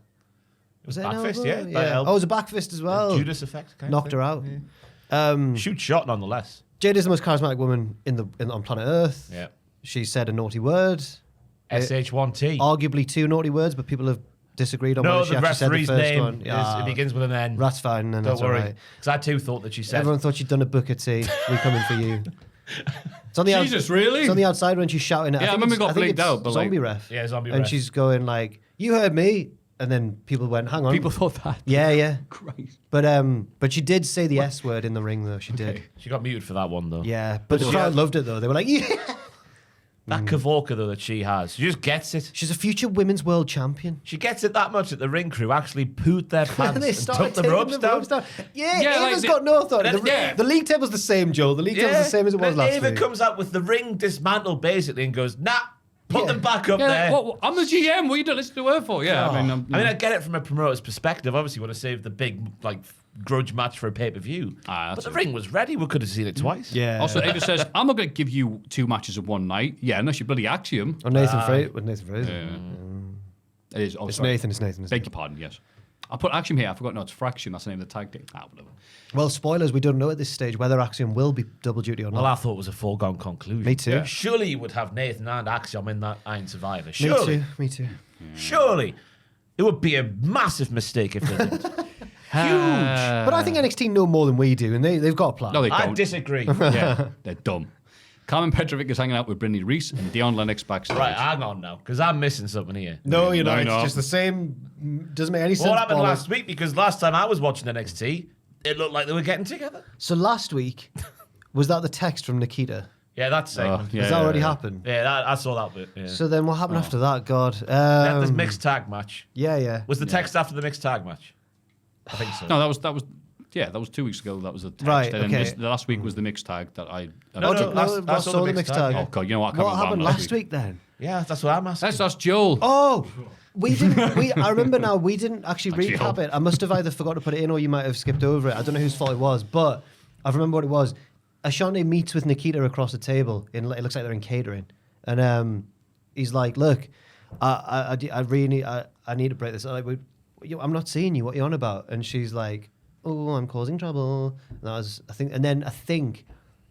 [SPEAKER 2] Was it an
[SPEAKER 4] Back fist,
[SPEAKER 2] elbow?
[SPEAKER 4] yeah.
[SPEAKER 2] Oh, it was a back fist as well.
[SPEAKER 4] Judas effect. Kind
[SPEAKER 2] Knocked
[SPEAKER 4] of
[SPEAKER 2] her
[SPEAKER 4] thing.
[SPEAKER 2] out.
[SPEAKER 4] Shoot shot nonetheless.
[SPEAKER 2] Jada's the most charismatic woman on planet Earth.
[SPEAKER 4] Yeah.
[SPEAKER 2] She said a naughty word.
[SPEAKER 4] SH1T.
[SPEAKER 2] Arguably 2 naughty words, but people have disagreed on
[SPEAKER 4] No,
[SPEAKER 2] whether she
[SPEAKER 4] the
[SPEAKER 2] actually said the
[SPEAKER 4] referee's
[SPEAKER 2] first
[SPEAKER 4] name
[SPEAKER 2] one.
[SPEAKER 4] it begins with an N.
[SPEAKER 2] That's fine, and
[SPEAKER 4] Don't
[SPEAKER 2] that's all
[SPEAKER 4] worry.
[SPEAKER 2] right.
[SPEAKER 4] Because I too thought that she said.
[SPEAKER 2] Everyone thought she'd done a Booker T. We coming for you. It's on the
[SPEAKER 3] Jesus, really?
[SPEAKER 2] It's on the outside when she's shouting at.
[SPEAKER 3] Yeah, I remember it got
[SPEAKER 2] think
[SPEAKER 3] bleeped out, but
[SPEAKER 2] zombie
[SPEAKER 3] like-
[SPEAKER 2] ref.
[SPEAKER 4] Yeah, zombie
[SPEAKER 2] and
[SPEAKER 4] ref.
[SPEAKER 2] she's going like, "You heard me," and then people went, "Hang on."
[SPEAKER 3] People thought that.
[SPEAKER 2] Yeah.
[SPEAKER 3] Christ.
[SPEAKER 2] But she did say the S word in the ring though. She did.
[SPEAKER 4] She got muted for that one though.
[SPEAKER 2] Yeah, but the
[SPEAKER 4] she
[SPEAKER 2] crowd
[SPEAKER 4] had-
[SPEAKER 2] loved it though. They were like, "Yeah."
[SPEAKER 4] That Kavorka though that she has, she just gets it.
[SPEAKER 2] She's a future women's world champion.
[SPEAKER 4] She gets it that much that the ring crew actually pooed their pants
[SPEAKER 2] And they
[SPEAKER 4] and
[SPEAKER 2] started
[SPEAKER 4] took the
[SPEAKER 2] taking
[SPEAKER 4] ropes down.
[SPEAKER 2] Yeah,
[SPEAKER 3] Yeah,
[SPEAKER 2] Ava's
[SPEAKER 3] like
[SPEAKER 2] got no authority.
[SPEAKER 4] Yeah.
[SPEAKER 2] The league table's the same, Joel. The league table's the same as it was
[SPEAKER 4] Then
[SPEAKER 2] last
[SPEAKER 4] Ava
[SPEAKER 2] week.
[SPEAKER 4] comes out with the ring dismantled basically and goes, nah, put
[SPEAKER 2] Yeah.
[SPEAKER 4] them back up
[SPEAKER 3] Yeah,
[SPEAKER 4] there.
[SPEAKER 3] like, what, I'm the GM. What are you doing? Listen to her for? Yeah,
[SPEAKER 4] Oh.
[SPEAKER 3] I mean,
[SPEAKER 4] I get it from a promoter's perspective. Obviously, you want to save the big grudge match for a pay-per-view.
[SPEAKER 3] Ah,
[SPEAKER 4] But
[SPEAKER 3] that's
[SPEAKER 4] the ring was ready. We could have seen it twice.
[SPEAKER 2] Yeah.
[SPEAKER 3] Also, Ava says, I'm not going to give you 2 matches in one night. Yeah, unless you bloody Axiom.
[SPEAKER 2] Oh, Nathan Fraser. With Nathan Fraser.
[SPEAKER 3] It is. Oh,
[SPEAKER 2] It's
[SPEAKER 3] sorry.
[SPEAKER 2] Nathan. It's Nathan.
[SPEAKER 3] Beg your pardon, yes. I put Axiom here. I forgot. No, it's Fraction. That's the name of the tag team. Ah, whatever.
[SPEAKER 2] Well, spoilers. We don't know at this stage whether Axiom will be double duty or not.
[SPEAKER 4] Well, I thought it was a foregone conclusion.
[SPEAKER 2] Me too.
[SPEAKER 4] Surely you would have Nathan and Axiom in that Iron Survivor. Surely.
[SPEAKER 2] Me too.
[SPEAKER 4] Surely. It would be a massive mistake if they didn't. Huge.
[SPEAKER 2] But I think NXT know more than we do, and they've got a plan.
[SPEAKER 3] No, they
[SPEAKER 4] I
[SPEAKER 3] don't.
[SPEAKER 4] disagree.
[SPEAKER 3] Yeah, they're dumb. Carmen Petrovic is hanging out with Brittany Reese and Dion Lennox backstage.
[SPEAKER 4] Right, hang on now, because I'm missing something here.
[SPEAKER 2] No, you're
[SPEAKER 3] No,
[SPEAKER 2] not.
[SPEAKER 3] you're
[SPEAKER 2] It's
[SPEAKER 3] not.
[SPEAKER 2] just the same. Doesn't make any sense.
[SPEAKER 4] What happened
[SPEAKER 2] Bollocks.
[SPEAKER 4] last week? Because last time I was watching NXT, it looked like they were getting together.
[SPEAKER 2] So last week, was that the text from Nikita?
[SPEAKER 4] Yeah, that segment.
[SPEAKER 3] yeah.
[SPEAKER 2] Has that already happened?
[SPEAKER 4] Yeah, I saw that bit. Yeah.
[SPEAKER 2] So then what happened after that? God.
[SPEAKER 4] They had this mixed tag match.
[SPEAKER 2] Yeah.
[SPEAKER 4] Was the text after the mixed tag match? I think so.
[SPEAKER 3] No, that was 2 weeks ago. That was the text.
[SPEAKER 2] Right,
[SPEAKER 3] And then
[SPEAKER 2] okay.
[SPEAKER 3] the last week was the mixed tag that I.
[SPEAKER 4] No,
[SPEAKER 2] I saw the mixed tag.
[SPEAKER 3] Oh god, you know what? I can't
[SPEAKER 2] What
[SPEAKER 3] remember
[SPEAKER 2] happened last week then?
[SPEAKER 4] Yeah, that's what I'm asking.
[SPEAKER 3] Let's ask Joel.
[SPEAKER 2] Oh, we didn't. I remember now. We didn't actually
[SPEAKER 3] Actually,
[SPEAKER 2] recap it. I must have either forgot to put it in, or you might have skipped over it. I don't know whose fault it was, but I remember what it was. Ashante meets with Nikita across the table. It looks like they're in catering, and he's like, "Look, I really I need to break this. I'm not seeing you. What are you on about?" And she's like, "Oh, I'm causing trouble." And that was, I think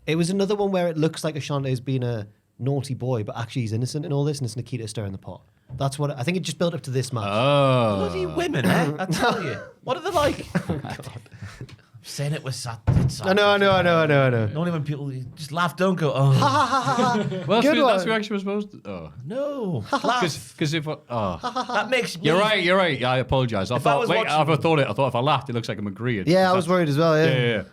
[SPEAKER 2] it was another one where it looks like Ashante has been a naughty boy, but actually he's innocent in all this, and it's Nikita stirring the pot. That's what I think. It just built up to this match.
[SPEAKER 4] Bloody women, eh? I tell you. What are they like? I'm saying it with satire.
[SPEAKER 2] I know.
[SPEAKER 4] Only when people just laugh, don't go, oh.
[SPEAKER 3] Well,
[SPEAKER 2] Good
[SPEAKER 3] that's
[SPEAKER 2] one.
[SPEAKER 3] who actually was supposed to. Oh,
[SPEAKER 4] No. Laugh.
[SPEAKER 3] because if
[SPEAKER 4] That makes me...
[SPEAKER 3] you're right. Yeah, I apologise. I
[SPEAKER 4] I
[SPEAKER 3] thought.
[SPEAKER 4] was
[SPEAKER 3] Wait,
[SPEAKER 4] watching-
[SPEAKER 3] I thought if I laughed, it looks like I'm agreeing.
[SPEAKER 2] Yeah, I was worried as well.
[SPEAKER 3] Yeah.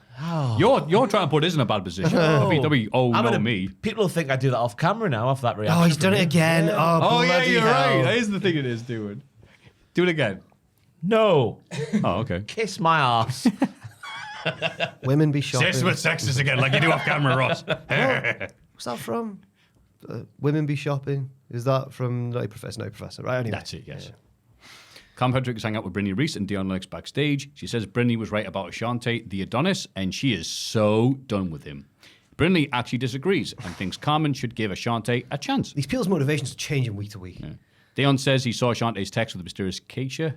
[SPEAKER 3] You're trying to put us in a bad position. WWE, me.
[SPEAKER 4] People will think I do that off camera now, off that reaction.
[SPEAKER 2] Oh, he's done it again. Oh,
[SPEAKER 3] Oh yeah,
[SPEAKER 2] bloody
[SPEAKER 3] you're
[SPEAKER 2] hell.
[SPEAKER 3] right. That is the thing it is doing. Do it again.
[SPEAKER 4] No.
[SPEAKER 3] Oh, okay.
[SPEAKER 4] Kiss my ass.
[SPEAKER 2] Women be shopping.
[SPEAKER 3] sexist again, like you do off camera, Ross.
[SPEAKER 2] What's that from? Women be shopping. Is that from Naughty Professor? Right. Anyway.
[SPEAKER 3] That's it. Yes. Cam Hedrick is hanging out with Brittany Reese and Dion Lennox backstage. She says Brittany was right about Ashante, the Adonis, and she is so done with him. Brittany actually disagrees and thinks Carmen should give Ashante a chance.
[SPEAKER 2] These people's motivations are changing week to week.
[SPEAKER 3] Dion says he saw Ashante's text with the mysterious Keisha,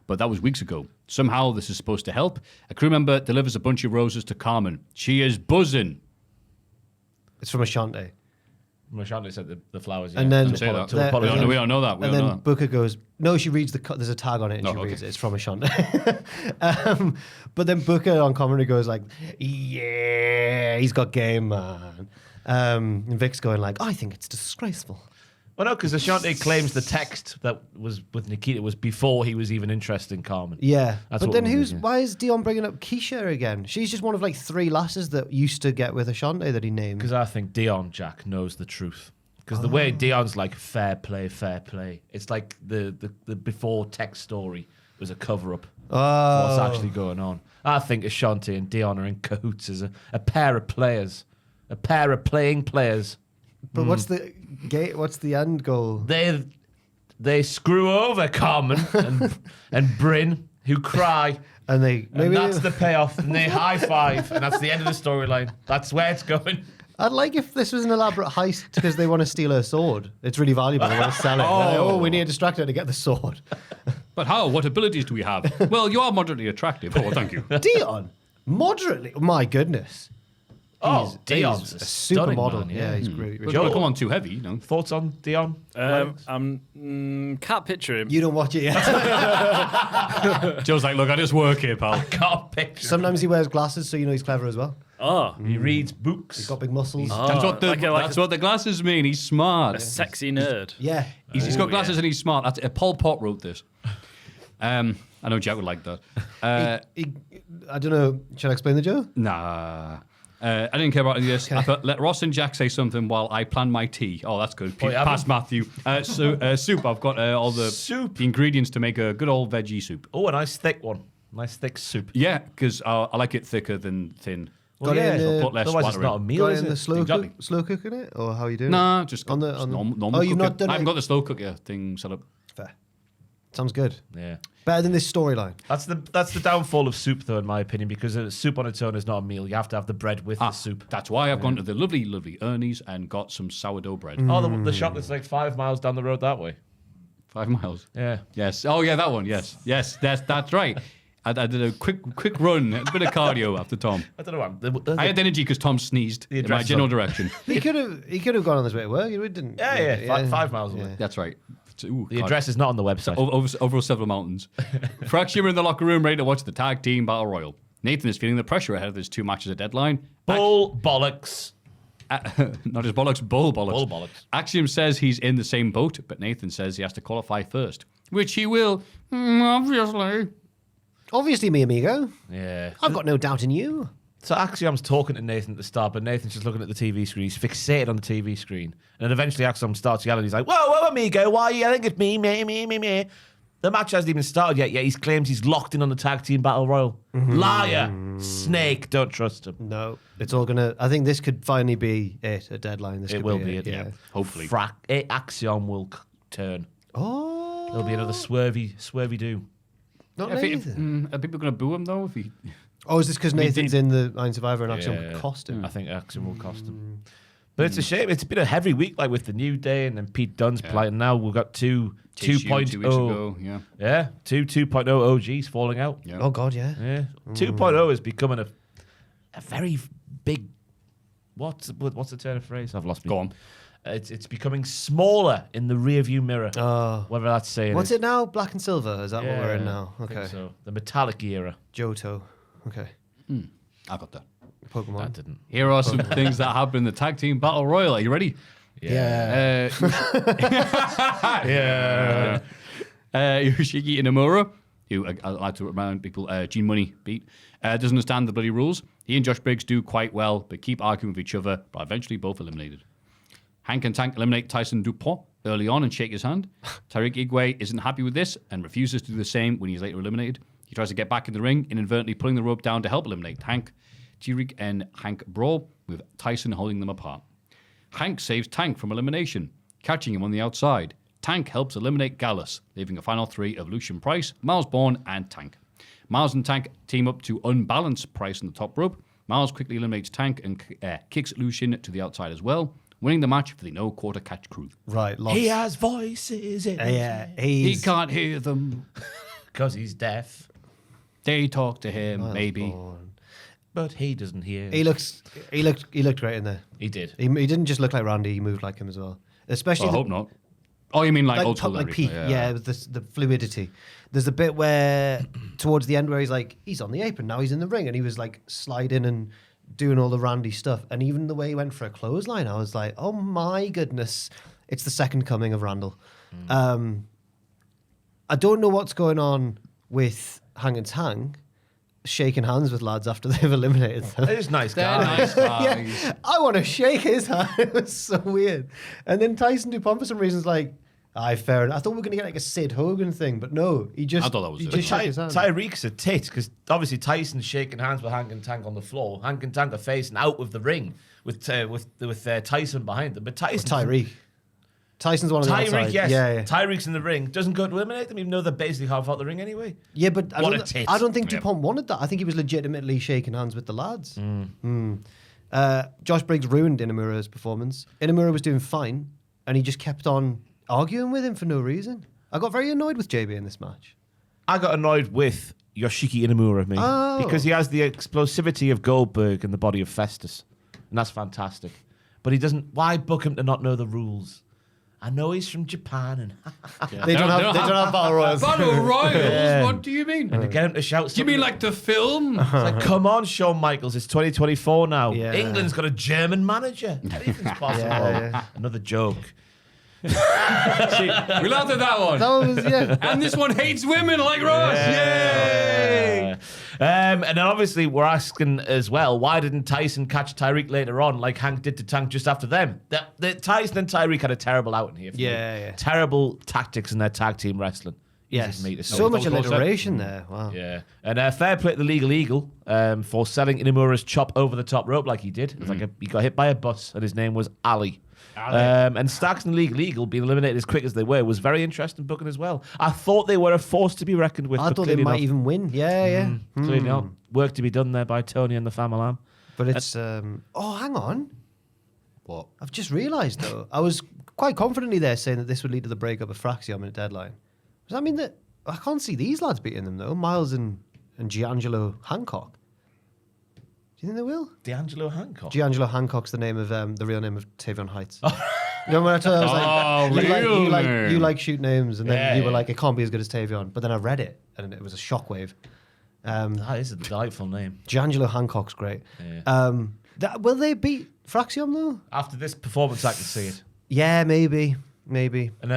[SPEAKER 3] but that was weeks ago. Somehow this is supposed to help. A crew member delivers a bunch of roses to Carmen. She is buzzing.
[SPEAKER 2] It's from Ashante.
[SPEAKER 4] Mashante said the flowers.
[SPEAKER 2] And then
[SPEAKER 3] Say that.
[SPEAKER 4] to apologize.
[SPEAKER 3] We don't know that. We
[SPEAKER 2] and
[SPEAKER 3] don't
[SPEAKER 2] then
[SPEAKER 3] know that.
[SPEAKER 2] Booker goes, no, she reads there's a tag on it and she
[SPEAKER 3] okay.
[SPEAKER 2] reads it. It's from Ashante. But then Booker on commentary goes like, yeah, he's got game, man. And Vic's going like, I think it's disgraceful.
[SPEAKER 4] Well, no, because Ashante claims the text that was with Nikita was before he was even interested in Carmen.
[SPEAKER 2] Yeah.
[SPEAKER 4] That's
[SPEAKER 2] but
[SPEAKER 4] what
[SPEAKER 2] then
[SPEAKER 4] we mean, yeah.
[SPEAKER 2] why is Dion bringing up Keisha again? She's just one of like 3 lasses that used to get with Ashante that he named.
[SPEAKER 4] Because I think Dion, Jack, knows the truth. Because the way Dion's like, fair play. It's like the before text story was a cover-up for what's actually going on. I think Ashante and Dion are in cahoots as a pair of players. A pair of playing players.
[SPEAKER 2] But what's the end goal?
[SPEAKER 4] They screw over Carmen and Bryn, who cry.
[SPEAKER 2] And
[SPEAKER 4] That's the payoff. And they high five. And that's the end of the storyline. That's where it's going.
[SPEAKER 2] I'd like if this was an elaborate heist because they want to steal her sword. It's really valuable. They want to sell it. Like, we need to distract her to get the sword.
[SPEAKER 3] But how? What abilities do we have? Well, you are moderately attractive. Oh, thank you.
[SPEAKER 2] Dion, moderately. My goodness.
[SPEAKER 4] Dion's
[SPEAKER 2] a
[SPEAKER 4] stunning
[SPEAKER 2] supermodel.
[SPEAKER 4] man,
[SPEAKER 2] Yeah, he's great.
[SPEAKER 3] But don't come on too heavy,
[SPEAKER 4] Thoughts on Dion?
[SPEAKER 6] Can't picture him.
[SPEAKER 2] You don't watch it yet.
[SPEAKER 3] Joe's like, look, I just work here, pal.
[SPEAKER 4] Can't picture.
[SPEAKER 2] Sometimes he wears glasses, so you know he's clever as well.
[SPEAKER 6] Oh,
[SPEAKER 4] He reads books.
[SPEAKER 2] He's got big muscles.
[SPEAKER 3] That's what the glasses mean. He's smart.
[SPEAKER 6] a sexy nerd.
[SPEAKER 2] Yeah.
[SPEAKER 3] He's got glasses and he's smart. That's Pol Pot wrote this. I know Jack would like that.
[SPEAKER 2] I don't know. Should I explain the joke?
[SPEAKER 3] Nah. I didn't care about any of this.
[SPEAKER 2] Okay.
[SPEAKER 3] I thought, let Ross and Jack say something while I plan my tea. Oh, that's good.
[SPEAKER 4] Oh, yeah,
[SPEAKER 3] Past Maffew. Soup. I've got all the ingredients to make a good old veggie soup.
[SPEAKER 4] Oh, a nice thick one. Nice thick soup.
[SPEAKER 3] Yeah, because I like it thicker than thin.
[SPEAKER 4] Well,
[SPEAKER 2] Got it in
[SPEAKER 3] So
[SPEAKER 2] the-
[SPEAKER 3] put less
[SPEAKER 4] Otherwise, it's
[SPEAKER 3] water
[SPEAKER 4] not a
[SPEAKER 3] in.
[SPEAKER 4] meal,
[SPEAKER 2] Got
[SPEAKER 4] is
[SPEAKER 2] in
[SPEAKER 4] it?
[SPEAKER 2] the slow cooking it, or how are you doing?
[SPEAKER 3] Nah, just
[SPEAKER 2] on
[SPEAKER 3] just
[SPEAKER 2] the
[SPEAKER 3] normal
[SPEAKER 2] Oh, you've
[SPEAKER 3] cooker.
[SPEAKER 2] not done
[SPEAKER 3] I haven't
[SPEAKER 2] it.
[SPEAKER 3] got the slow cooker thing set up.
[SPEAKER 2] Fair. Sounds good.
[SPEAKER 4] Yeah.
[SPEAKER 2] Better than this storyline.
[SPEAKER 4] That's the downfall of soup, though, in my opinion, because soup on its own is not a meal. You have to have the bread with the soup.
[SPEAKER 3] That's why I've gone to the lovely, lovely Ernie's and got some sourdough bread.
[SPEAKER 4] Oh, the shop that's like 5 miles down the road that way.
[SPEAKER 3] 5 miles.
[SPEAKER 4] Yeah.
[SPEAKER 3] Yes. Oh, yeah, that one. Yes. That's right. I did a quick run, a bit of cardio after Tom.
[SPEAKER 4] I don't know.
[SPEAKER 3] I had energy because Tom sneezed in my
[SPEAKER 4] address
[SPEAKER 3] general
[SPEAKER 4] on-
[SPEAKER 3] direction.
[SPEAKER 2] He could have gone on his way to work. He didn't.
[SPEAKER 4] Yeah. 5 miles away.
[SPEAKER 3] That's right. Ooh,
[SPEAKER 4] The
[SPEAKER 3] God.
[SPEAKER 4] address is not on the website.
[SPEAKER 3] Over several mountains. Fracture in the locker room, ready to watch the tag team battle royal. Nathan is feeling the pressure ahead of his 2 matches at deadline.
[SPEAKER 4] Bull bollocks.
[SPEAKER 3] Not just bollocks, bull bollocks.
[SPEAKER 4] Bull bollocks.
[SPEAKER 3] Axiom says he's in the same boat, but Nathan says he has to qualify first, which he will, obviously.
[SPEAKER 2] Obviously, mi amigo.
[SPEAKER 4] Yeah.
[SPEAKER 2] I've got no doubt in you.
[SPEAKER 4] So Axiom's talking to Nathan at the start, but Nathan's just looking at the TV screen. He's fixated on the TV screen. And then eventually Axiom starts yelling. He's like, whoa, amigo, why are you yelling at me? The match hasn't even started yet he claims he's locked in on the tag team battle royal. Liar. Snake. Don't trust him.
[SPEAKER 2] No, it's all gonna. I think this could finally be it. A deadline. This
[SPEAKER 4] It
[SPEAKER 2] could
[SPEAKER 4] will
[SPEAKER 2] be
[SPEAKER 4] be
[SPEAKER 2] it.
[SPEAKER 4] it, yeah.
[SPEAKER 3] Hopefully.
[SPEAKER 4] Axiom will turn.
[SPEAKER 2] Oh,
[SPEAKER 4] There'll be another swervy do.
[SPEAKER 2] not
[SPEAKER 3] If
[SPEAKER 2] Nathan.
[SPEAKER 3] are people going to boo him, though? If he...
[SPEAKER 2] Oh, is this because Nathan's in the Iron Survivor and actually
[SPEAKER 4] Yeah.
[SPEAKER 2] cost him?
[SPEAKER 4] I think Axiom will cost him. But it's a shame. It's been a heavy week, like with the New Day and then Pete Dunne's playing. Now we've got two
[SPEAKER 3] TSU 2 weeks
[SPEAKER 4] 2.0.
[SPEAKER 3] ago, yeah.
[SPEAKER 4] Yeah, two 2.0 OGs falling out.
[SPEAKER 3] Yeah.
[SPEAKER 2] Oh God, yeah.
[SPEAKER 4] Yeah, 2.0 is becoming a very big. What's the turn of phrase? I've lost me.
[SPEAKER 3] Go on.
[SPEAKER 4] It's becoming smaller in the rearview mirror. Whether that's saying
[SPEAKER 2] What's it now? Black and silver? Is that what we're in now?
[SPEAKER 4] I think
[SPEAKER 2] Okay.
[SPEAKER 4] so the metallic era.
[SPEAKER 2] Johto. Okay.
[SPEAKER 3] I got that.
[SPEAKER 2] Pokemon.
[SPEAKER 4] That didn't.
[SPEAKER 3] Here are some things that happened in the tag team battle royal. Are you ready?
[SPEAKER 2] Yeah.
[SPEAKER 3] Yoshiki Inamura, who I like to remind people, Gene Money beat, doesn't understand the bloody rules. He and Josh Briggs do quite well, but keep arguing with each other, but eventually both eliminated. Hank and Tank eliminate Tyson Dupont early on and shake his hand. Tariq Igwe isn't happy with this and refuses to do the same when he's later eliminated. He tries to get back in the ring, inadvertently pulling the rope down to help eliminate Hank. Tariq and Hank brawl, with Tyson holding them apart. Hank saves Tank from elimination, catching him on the outside. Tank helps eliminate Gallus, leaving a final 3 of Lucian Price, Miles Bourne, and Tank. Miles and Tank team up to unbalance Price on the top rope. Miles quickly eliminates Tank and kicks Lucian to the outside as well, winning the match for the no quarter catch crew.
[SPEAKER 2] Right. Lost.
[SPEAKER 4] He has voices.
[SPEAKER 2] Yeah.
[SPEAKER 3] He can't hear them.
[SPEAKER 4] Because he's deaf.
[SPEAKER 3] They talk to him, maybe.
[SPEAKER 2] Born.
[SPEAKER 4] But he doesn't hear.
[SPEAKER 2] He looked great in there.
[SPEAKER 4] He did.
[SPEAKER 2] He didn't just look like Randy. He moved like him as well. Especially.
[SPEAKER 3] I hope not. Oh, you mean like old school?
[SPEAKER 2] Like Pete, with the fluidity. There's a bit where towards the end where he's on the apron now, he's in the ring, and he was like sliding and doing all the Randy stuff, and even the way he went for a clothesline, I was like, oh my goodness, it's the second coming of Randall. I don't know what's going on with Hang and Tang shaking hands with lads after they've eliminated them.
[SPEAKER 4] It is nice
[SPEAKER 3] They're
[SPEAKER 4] guy.
[SPEAKER 3] nice guys.
[SPEAKER 2] Yeah, I want to shake his hand. It was so weird. And then Tyson Dupont for some reason is like, fair enough. I thought we were going to get like a Sid Hogan thing, but no, he just.
[SPEAKER 3] I thought that was
[SPEAKER 2] he
[SPEAKER 3] it.
[SPEAKER 2] just shook his hand.
[SPEAKER 4] Tyreek's a tit because obviously Tyson's shaking hands with Hank and Tank on the floor. Hank and Tank are facing out of the ring with Tyson behind them. But
[SPEAKER 2] Tyson's one on the
[SPEAKER 4] Tyreek,
[SPEAKER 2] outside.
[SPEAKER 4] yes.
[SPEAKER 2] Yeah.
[SPEAKER 4] Tyreek's in the ring. Doesn't go to eliminate them, even though they're basically half out the ring anyway.
[SPEAKER 2] Yeah, but I don't think
[SPEAKER 3] Yeah.
[SPEAKER 2] Dupont wanted that. I think he was legitimately shaking hands with the lads. Josh Briggs ruined Inamura's performance. Inamura was doing fine, and he just kept on arguing with him for no reason. I got very annoyed with JB in this match.
[SPEAKER 4] I got annoyed with Yoshiki Inamura, because he has the explosivity of Goldberg and the body of Festus, and that's fantastic. But he doesn't. Why book him to not know the rules? I know he's from Japan, and
[SPEAKER 2] They don't have battle royals.
[SPEAKER 3] Battle Royals?
[SPEAKER 4] Yeah.
[SPEAKER 3] What do you mean?
[SPEAKER 4] and they get him to shout.
[SPEAKER 3] Do you mean like the film?
[SPEAKER 4] It's like, come on, Shawn Michaels, it's 2024 now.
[SPEAKER 2] Yeah.
[SPEAKER 4] England's got a German manager. Anything's possible.
[SPEAKER 2] Yeah.
[SPEAKER 4] Another joke.
[SPEAKER 3] See, we laughed at that one.
[SPEAKER 2] That was, yeah.
[SPEAKER 3] And this one hates women like Ross. Yay!
[SPEAKER 4] And then obviously we're asking as well, why didn't Tyson catch Tyreek later on like Hank did to Tank just after them? Tyson and Tyreek had a terrible outing here. For me.
[SPEAKER 2] Yeah.
[SPEAKER 4] Terrible tactics in their tag team wrestling.
[SPEAKER 2] Yes.
[SPEAKER 4] Easy for me to say.
[SPEAKER 2] So much
[SPEAKER 3] That was all
[SPEAKER 2] alliteration there. Wow.
[SPEAKER 4] Yeah. And fair play to the Legal Eagle for selling Inamura's chop over the top rope like he did. It was like he got hit by a bus and his name was Ali. And Stacks and Legal Eagle being eliminated as quick as they were was very interesting booking as well. I thought they were a force to be reckoned with.
[SPEAKER 2] I
[SPEAKER 4] but
[SPEAKER 2] thought they
[SPEAKER 4] clearly
[SPEAKER 2] might
[SPEAKER 4] not.
[SPEAKER 2] even win. Yeah.
[SPEAKER 4] Clearly not. Work to be done there by Tony and the Famalam.
[SPEAKER 2] But it's. Oh, hang on.
[SPEAKER 3] What?
[SPEAKER 2] I've just realised, though. I was quite confidently there saying that this would lead to the breakup of Fraxium at Deadline. Does that mean that. I can't see these lads beating them, though. Miles and Giangelo Hancock. Do you think they will?
[SPEAKER 4] D'Angelo Hancock.
[SPEAKER 2] Giangelo Hancock's the name of the real name of Tavion Heights. You know when I told you, I was like,
[SPEAKER 3] real
[SPEAKER 2] you
[SPEAKER 3] name.
[SPEAKER 2] like shoot names, and then
[SPEAKER 4] Yeah,
[SPEAKER 2] you were
[SPEAKER 4] yeah.
[SPEAKER 2] like, it can't be as good as Tavion. But then I read it, and it was a shockwave.
[SPEAKER 4] That is a delightful name.
[SPEAKER 2] Giangelo Hancock's great.
[SPEAKER 4] Yeah.
[SPEAKER 2] Will they beat Fraxium, though?
[SPEAKER 4] After this performance, I can see it.
[SPEAKER 2] Yeah, maybe.
[SPEAKER 4] And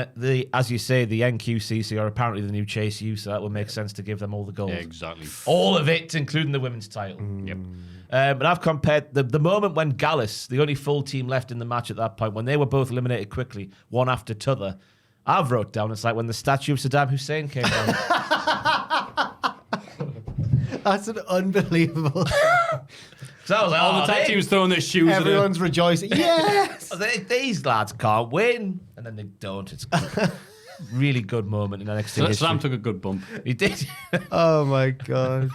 [SPEAKER 4] as you say, the NQCC are apparently the new Chase U, so that would make sense to give them all the gold.
[SPEAKER 3] Yeah, exactly.
[SPEAKER 4] All of it, including the women's title.
[SPEAKER 3] Yep.
[SPEAKER 4] But I've compared the moment when Gallus, the only full team left in the match at that point, when they were both eliminated quickly, one after t'other, I've wrote down, it's like when the statue of Saddam Hussein came down.
[SPEAKER 2] That's an unbelievable.
[SPEAKER 4] So I was like,
[SPEAKER 3] All the tag teams throwing their shoes at
[SPEAKER 2] Everyone's rejoicing. Yes!
[SPEAKER 4] these lads can't win. And then they don't. It's a really good moment in NXT history.
[SPEAKER 3] Slam took a good bump.
[SPEAKER 4] He did.
[SPEAKER 2] Oh my god.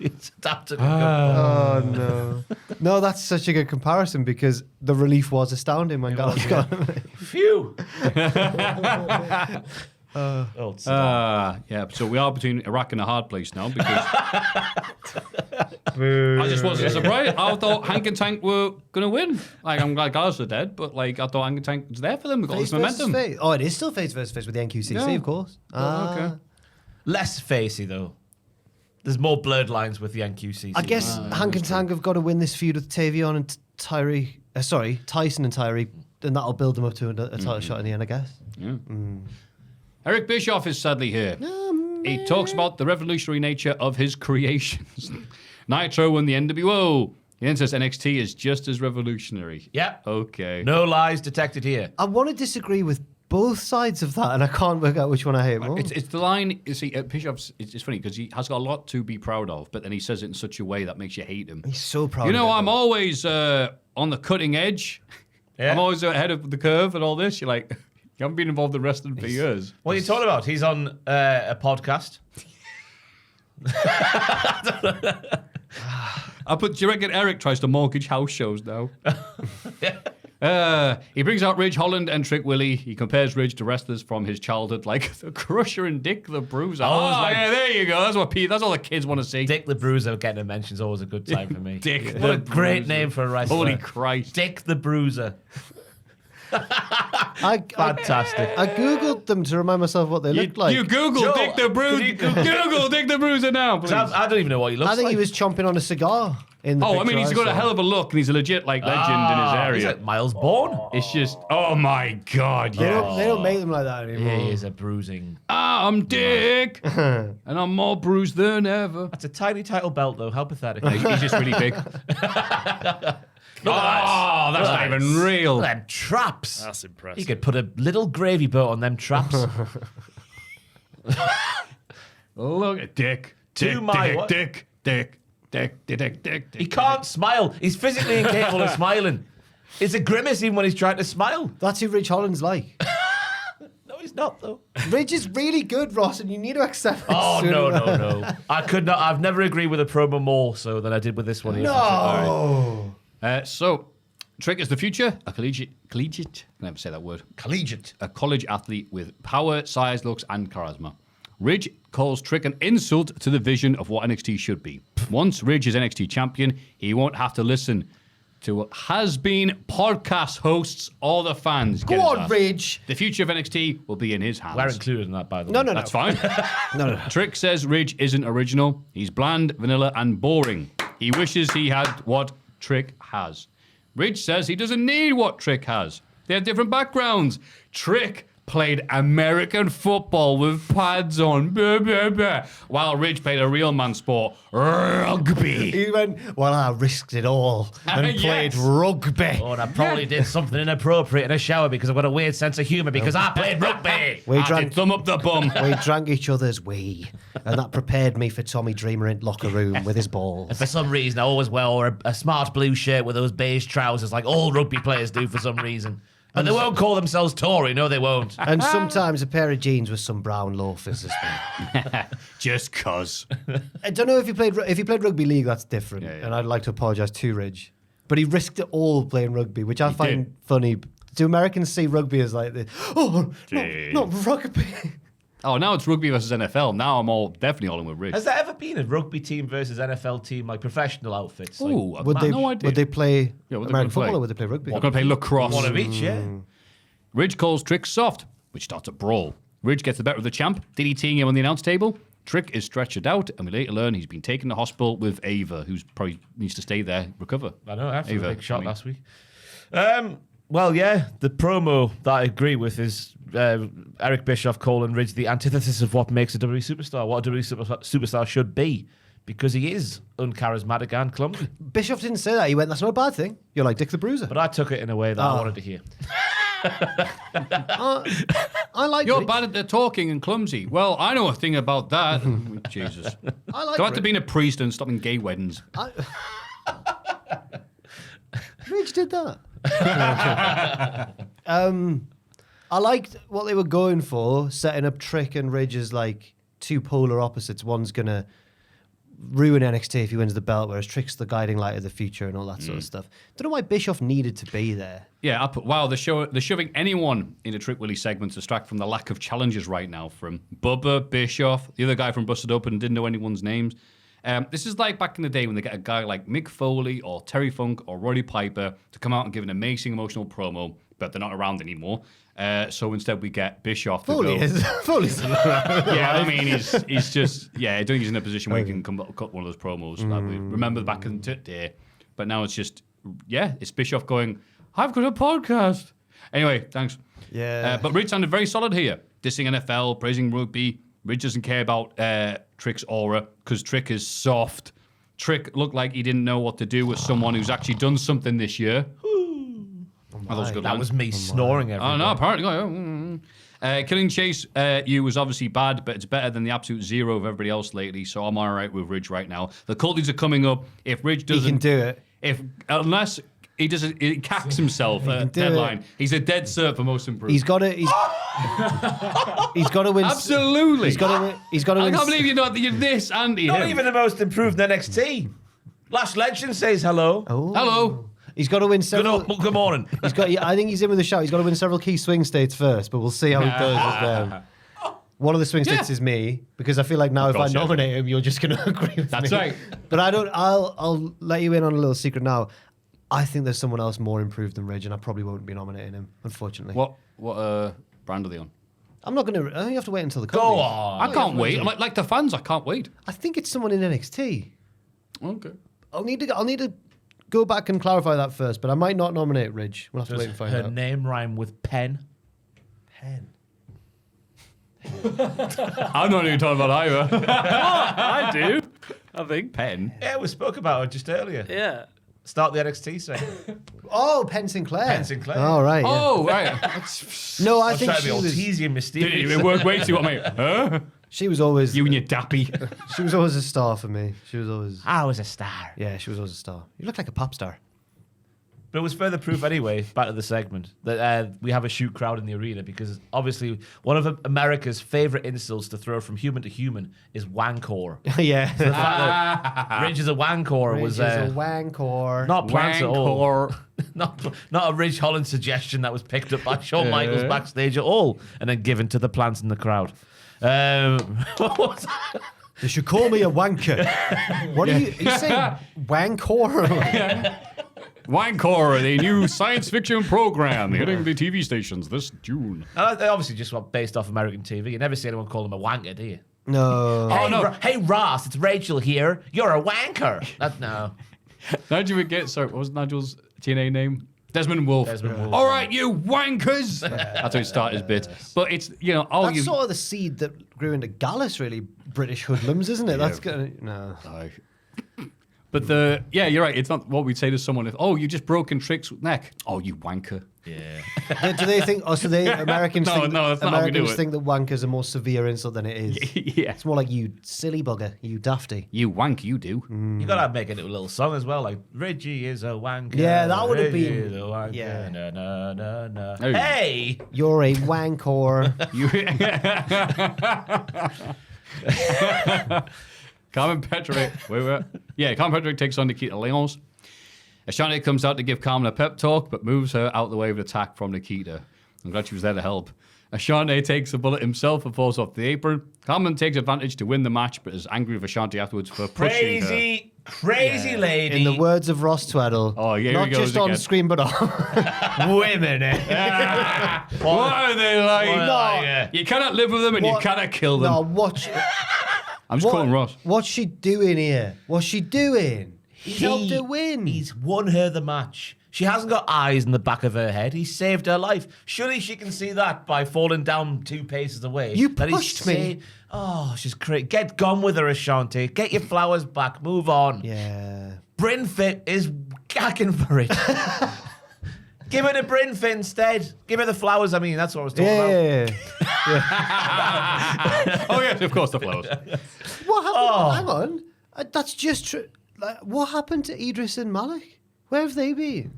[SPEAKER 4] Saddam took a good
[SPEAKER 2] Oh no. No, that's such a good comparison because the relief was astounding when Gallus got him.
[SPEAKER 4] Phew. Oh,
[SPEAKER 3] Yeah, so we are between a rock and a hard place now because I just wasn't surprised. I thought Hank and Tank were going to win. Like, I'm glad Gallus are dead, but like I thought Hank and Tank was there for them. We got this momentum.
[SPEAKER 2] Face. Oh, it is still face versus face with the NQCC,
[SPEAKER 3] Yeah.
[SPEAKER 2] of course.
[SPEAKER 3] Okay.
[SPEAKER 4] less facey though. There's more blurred lines with the NQCC.
[SPEAKER 2] I guess Hank and Tank have got to win this feud with Tavion and Tyson and Tyreek, and that'll build them up to a title shot in the end, I guess.
[SPEAKER 3] Yeah. Eric Bischoff is sadly here. He talks about the revolutionary nature of his creations. Nitro and the NWO. He then says NXT is just as revolutionary.
[SPEAKER 4] Yep.
[SPEAKER 3] Okay.
[SPEAKER 4] No lies detected here.
[SPEAKER 2] I want to disagree with both sides of that, and I can't work out which one I hate more.
[SPEAKER 3] It's the line, you see, Bischoff's, it's funny because he has got a lot to be proud of, but then he says it in such a way that makes you hate him.
[SPEAKER 2] He's so proud
[SPEAKER 3] You know,
[SPEAKER 2] of it,
[SPEAKER 3] I'm
[SPEAKER 2] though.
[SPEAKER 3] always on the cutting edge.
[SPEAKER 4] Yeah.
[SPEAKER 3] I'm always ahead of the curve and all this. You're like, you haven't been involved in wrestling for years.
[SPEAKER 4] What are you talking about? He's on a podcast.
[SPEAKER 3] Do you reckon Eric tries to mortgage house shows now? He brings out Ridge Holland and Trick Willie. He compares Ridge to wrestlers from his childhood, like the Crusher and Dick the Bruiser. Yeah, there you go. That's all the kids want to see.
[SPEAKER 4] Dick the Bruiser getting a mention is always a good time for me.
[SPEAKER 3] Dick
[SPEAKER 4] What a great name for a wrestler.
[SPEAKER 3] Holy Christ.
[SPEAKER 4] Dick the Bruiser.
[SPEAKER 2] Fantastic. I googled them to remind myself what they looked like.
[SPEAKER 3] You Google
[SPEAKER 4] Joe,
[SPEAKER 3] Dick the Bruiser. Google Dick the Bruiser now, please.
[SPEAKER 4] I don't even know what he looks like.
[SPEAKER 2] I think he was chomping on a cigar in the
[SPEAKER 3] Oh, I mean,
[SPEAKER 2] picture
[SPEAKER 3] he's got a
[SPEAKER 2] saw.
[SPEAKER 3] hell of a look, and he's a legit legend in his area.
[SPEAKER 4] He's like Miles Bourne.
[SPEAKER 3] It's just, oh my God,
[SPEAKER 2] They
[SPEAKER 3] yeah.
[SPEAKER 2] don't make them like that anymore.
[SPEAKER 4] He is a bruising.
[SPEAKER 3] I'm Dick, and I'm more bruised than ever.
[SPEAKER 4] That's a tiny title belt, though. How pathetic.
[SPEAKER 3] He's just really big. That's not even real.
[SPEAKER 4] Look at them traps.
[SPEAKER 6] That's impressive.
[SPEAKER 4] You could put a little gravy boat on them traps.
[SPEAKER 3] Look at Dick.
[SPEAKER 4] To my what?
[SPEAKER 3] Dick.
[SPEAKER 4] He can't smile. He's physically incapable of smiling. It's a grimace even when he's trying to smile.
[SPEAKER 2] That's who Ridge Holland's like.
[SPEAKER 4] No, he's not, though.
[SPEAKER 2] Ridge is really good, Ross, and you need to accept it.
[SPEAKER 4] Oh,
[SPEAKER 2] sooner
[SPEAKER 4] no.
[SPEAKER 2] or later.
[SPEAKER 4] I could not. I've never agreed with a promo more so than I did with this one.
[SPEAKER 2] No.
[SPEAKER 3] So, Trick is the future, a collegiate, can I never say that word?
[SPEAKER 4] Collegiate.
[SPEAKER 3] A college athlete with power, size, looks, and charisma. Ridge calls Trick an insult to the vision of what NXT should be. Once Ridge is NXT champion, he won't have to listen to has-been podcast hosts or the fans.
[SPEAKER 2] Go on, Ridge.
[SPEAKER 3] The future of NXT will be in his hands.
[SPEAKER 4] We're included in that, by the way.
[SPEAKER 2] No.
[SPEAKER 3] That's fine.
[SPEAKER 2] No.
[SPEAKER 3] Trick says Ridge isn't original. He's bland, vanilla, and boring. He wishes he had what Trick has. Ridge says he doesn't need what Trick has. They have different backgrounds. Trick played American football with pads on, while Ridge played a real man sport, rugby.
[SPEAKER 2] He went, well, I risked it all and played
[SPEAKER 3] Yes.
[SPEAKER 2] rugby.
[SPEAKER 4] Oh, and I probably did something inappropriate in a shower because I've got a weird sense of humour because I played rugby.
[SPEAKER 2] We
[SPEAKER 3] I
[SPEAKER 2] drank
[SPEAKER 3] did thumb up the bum.
[SPEAKER 2] We drank each other's wee, and that prepared me for Tommy Dreamer in locker room with his balls.
[SPEAKER 4] And for some reason, I always wear a smart blue shirt with those beige trousers like all rugby players do for some reason. But they won't call themselves Tory. No, they won't.
[SPEAKER 2] And sometimes a pair of jeans with some brown loafers as well.
[SPEAKER 3] Just cuz.
[SPEAKER 2] I don't know if he played rugby league. That's different,
[SPEAKER 3] Yeah.
[SPEAKER 2] and I'd like to apologise to Ridge. But he risked it all playing rugby, which I find
[SPEAKER 3] did.
[SPEAKER 2] funny. Do Americans see rugby as like this? Oh,
[SPEAKER 3] Did.
[SPEAKER 2] not rugby.
[SPEAKER 3] Oh, now it's rugby versus NFL. Now I'm definitely all in with Ridge.
[SPEAKER 4] Has there ever been a rugby team versus NFL team, like professional outfits? Like,
[SPEAKER 3] Ooh,
[SPEAKER 2] Would they?
[SPEAKER 3] no idea.
[SPEAKER 2] Would they play
[SPEAKER 3] Yeah, what
[SPEAKER 2] American
[SPEAKER 3] they're gonna
[SPEAKER 2] football
[SPEAKER 3] play.
[SPEAKER 2] or would they play rugby?
[SPEAKER 3] They're going to play lacrosse.
[SPEAKER 4] one of each, yeah.
[SPEAKER 3] Ridge calls Trick soft, which starts a brawl. Ridge gets the better of the champ, DDTing him on the announce table. Trick is stretchered out, and we later learn he's been taken to hospital with Ava, who's probably needs to stay there, recover.
[SPEAKER 4] I know, after
[SPEAKER 3] Ava,
[SPEAKER 4] the big shot
[SPEAKER 3] I mean.
[SPEAKER 4] last week. Well, yeah, the promo that I agree with is Eric Bischoff calling Ridge the antithesis of what makes a WWE superstar, what a WWE superstar should be, because he is uncharismatic and clumsy.
[SPEAKER 2] Bischoff didn't say that. He went, "That's not a bad thing. You're like Dick the Bruiser."
[SPEAKER 4] But I took it in a way that I wanted to hear.
[SPEAKER 2] I like.
[SPEAKER 3] You're
[SPEAKER 2] Ridge.
[SPEAKER 3] bad at the talking and clumsy. Well, I know a thing about that. Jesus.
[SPEAKER 2] I like.
[SPEAKER 3] Go out to
[SPEAKER 2] Ridge.
[SPEAKER 3] being a priest and stopping gay weddings.
[SPEAKER 2] Ridge did that. I liked what they were going for, setting up Trick and Ridge as like two polar opposites. One's gonna ruin NXT if he wins the belt, whereas Trick's the guiding light of the future and all that sort of stuff. Don't know why Bischoff needed to be there.
[SPEAKER 3] Yeah, wow, they're shoving anyone in a Trick Willie segment to distract from the lack of challenges right now from Bubba, Bischoff, the other guy from Busted Open and didn't know anyone's names. This is like back in the day when they get a guy like Mick Foley or Terry Funk or Roddy Piper to come out and give an amazing emotional promo, but they're not around anymore. So instead we get Bischoff to
[SPEAKER 2] Foley
[SPEAKER 3] go.
[SPEAKER 2] is. Foley's
[SPEAKER 3] Yeah, I mean, he's just, I don't think he's in a position where he can cut one of those promos. Like we remember back in the day. But now it's just, it's Bischoff going, I've got a podcast. Anyway, thanks.
[SPEAKER 2] Yeah.
[SPEAKER 3] But Ridge sounded very solid here. Dissing NFL, praising rugby. Ridge doesn't care about Trick's aura because Trick is soft. Trick looked like he didn't know what to do with someone who's actually done something this year. That was a good
[SPEAKER 4] That
[SPEAKER 3] line.
[SPEAKER 4] was me snoring every
[SPEAKER 3] Oh, no,
[SPEAKER 4] day.
[SPEAKER 3] apparently. Killing Chase you was obviously bad, but it's better than the absolute zero of everybody else lately, so I'm all right with Ridge right now. The Culties are coming up. If Ridge
[SPEAKER 2] He
[SPEAKER 3] doesn't...
[SPEAKER 2] can do it.
[SPEAKER 3] Unless he doesn't... He cacks himself at
[SPEAKER 2] do
[SPEAKER 3] deadline. He's a dead cert for most improved.
[SPEAKER 2] He's got to. He's got to win.
[SPEAKER 3] Absolutely.
[SPEAKER 2] He's got to. He's got to
[SPEAKER 3] I
[SPEAKER 2] win.
[SPEAKER 3] can't believe you're this Andy.
[SPEAKER 4] Not
[SPEAKER 3] him.
[SPEAKER 4] even the most improved NXT. Lash Legend says hello.
[SPEAKER 2] Oh.
[SPEAKER 3] Hello.
[SPEAKER 2] He's got to win several.
[SPEAKER 4] Good morning.
[SPEAKER 2] I think he's in with a shout. He's got to win several key swing states first, but we'll see how he does with them. One of the swing states is me, because I feel like now if I nominate him, you're just going to agree with me.
[SPEAKER 3] That's right.
[SPEAKER 2] But I'll let you in on a little secret now. I think there's someone else more improved than Ridge, and I probably won't be nominating him, unfortunately.
[SPEAKER 3] What brand are they on?
[SPEAKER 2] I'm not going to. I think you have to wait until the
[SPEAKER 4] Go
[SPEAKER 2] company.
[SPEAKER 4] on.
[SPEAKER 3] I can't wait. Like the fans, I can't wait.
[SPEAKER 2] I think it's someone in NXT.
[SPEAKER 3] Okay.
[SPEAKER 2] I'll need to go back and clarify that first, but I might not nominate Ridge. We'll have to wait and find
[SPEAKER 4] her
[SPEAKER 2] out.
[SPEAKER 4] name rhyme with pen?
[SPEAKER 2] Pen.
[SPEAKER 3] I'm not even talking about either.
[SPEAKER 6] I do. I think.
[SPEAKER 3] Pen.
[SPEAKER 4] Yeah, we spoke about it just earlier.
[SPEAKER 6] Yeah.
[SPEAKER 4] Start the NXT segment.
[SPEAKER 2] Oh, Penn Sinclair.
[SPEAKER 4] Penn Sinclair.
[SPEAKER 2] Oh, right. Yeah.
[SPEAKER 3] Oh, right.
[SPEAKER 2] No, I
[SPEAKER 4] I was
[SPEAKER 2] think
[SPEAKER 4] trying to be
[SPEAKER 2] she
[SPEAKER 4] all
[SPEAKER 2] was.
[SPEAKER 4] teasy and mysterious.
[SPEAKER 3] It worked way too well, mate. Huh?
[SPEAKER 2] She was always.
[SPEAKER 3] You and your dappy.
[SPEAKER 2] She was always a star for me. She was always.
[SPEAKER 4] I was a star.
[SPEAKER 2] Yeah, she was always a star. You look like a pop star.
[SPEAKER 4] But it was further proof anyway, back to the segment, that we have a shoot crowd in the arena because obviously one of America's favourite insults to throw from human to human is wankor.
[SPEAKER 2] Yeah.
[SPEAKER 4] The fact that Ridge is a wankor was
[SPEAKER 2] a wankor.
[SPEAKER 4] not planned at all.
[SPEAKER 3] Wankor.
[SPEAKER 4] Not a Ridge Holland suggestion that was picked up by Shawn Michaels backstage at all and then given to the plants in the crowd. What was that?
[SPEAKER 2] They should call me a wanker. What are you saying? Wankor?
[SPEAKER 3] Wankor, the new science fiction program hitting the TV stations this June.
[SPEAKER 4] They obviously just were based off American TV. You never see anyone call them a wanker, do you?
[SPEAKER 2] No.
[SPEAKER 4] Hey, Ross, it's Rachel here. You're a wanker. No.
[SPEAKER 3] Nigel would get, sorry, what was Nigel's TNA name? Desmond Wolfe.
[SPEAKER 4] Desmond Wolfe.
[SPEAKER 3] All right, you wankers. That's how he started his bit. But it's,
[SPEAKER 2] That's sort of the seed that grew into Gallus, really. British hoodlums, isn't it? That's gonna no.
[SPEAKER 3] But you're right. It's not what we'd say to someone if, you just broken Trick's neck. Oh, you wanker.
[SPEAKER 4] Yeah.
[SPEAKER 2] Do they think? Oh, so they Americans
[SPEAKER 3] No,
[SPEAKER 2] think
[SPEAKER 3] that's not how we do
[SPEAKER 2] Americans
[SPEAKER 3] it.
[SPEAKER 2] think that wankers are more severe insult than it is.
[SPEAKER 3] Yeah.
[SPEAKER 2] It's more like you silly bugger, you dafty.
[SPEAKER 3] You wank, you do.
[SPEAKER 4] You gotta make it a little song as well, like Reggie is a wanker.
[SPEAKER 2] Yeah, that would have
[SPEAKER 4] Reggie
[SPEAKER 2] been-
[SPEAKER 4] is a wanker.
[SPEAKER 2] yeah.
[SPEAKER 4] No, no, no, no.
[SPEAKER 3] Hey.
[SPEAKER 4] Hey!
[SPEAKER 2] You're a wankor.
[SPEAKER 3] Carmen Petrick. Carmen Petrick takes on Nikita Lyons. Ashante comes out to give Carmen a pep talk, but moves her out the way of an attack from Nikita. I'm glad she was there to help. Ashante takes a bullet himself and falls off the apron. Carmen takes advantage to win the match, but is angry with Ashante afterwards for pushing her.
[SPEAKER 4] Crazy lady.
[SPEAKER 2] In the words of Ross Tweddle.
[SPEAKER 3] Oh, yeah, here
[SPEAKER 2] not
[SPEAKER 3] he goes
[SPEAKER 2] just on
[SPEAKER 3] again.
[SPEAKER 2] screen, but on women.
[SPEAKER 3] What are they like?
[SPEAKER 4] No.
[SPEAKER 3] You cannot live with them and you cannot kill them.
[SPEAKER 2] No, watch.
[SPEAKER 3] I'm just calling Ross.
[SPEAKER 2] What's she doing here? What's she doing? He's helped her win.
[SPEAKER 4] He's won her the match. She hasn't got eyes in the back of her head. He saved her life. Surely she can see that by falling down 2 paces away.
[SPEAKER 2] You
[SPEAKER 4] That he's
[SPEAKER 2] pushed me.
[SPEAKER 4] Oh, she's crazy. Get gone with her, Ashanti. Get your flowers back. Move on.
[SPEAKER 2] Yeah.
[SPEAKER 4] Bryn Fit is gagging for it. Give her the Bryn Fit instead. Give her the flowers. I mean, that's what I was talking about.
[SPEAKER 2] Yeah.
[SPEAKER 3] Oh, yes, of course, the flowers.
[SPEAKER 2] What happened? Hang on. That's just true. Like, what happened to Idris and Malik? Where have they been?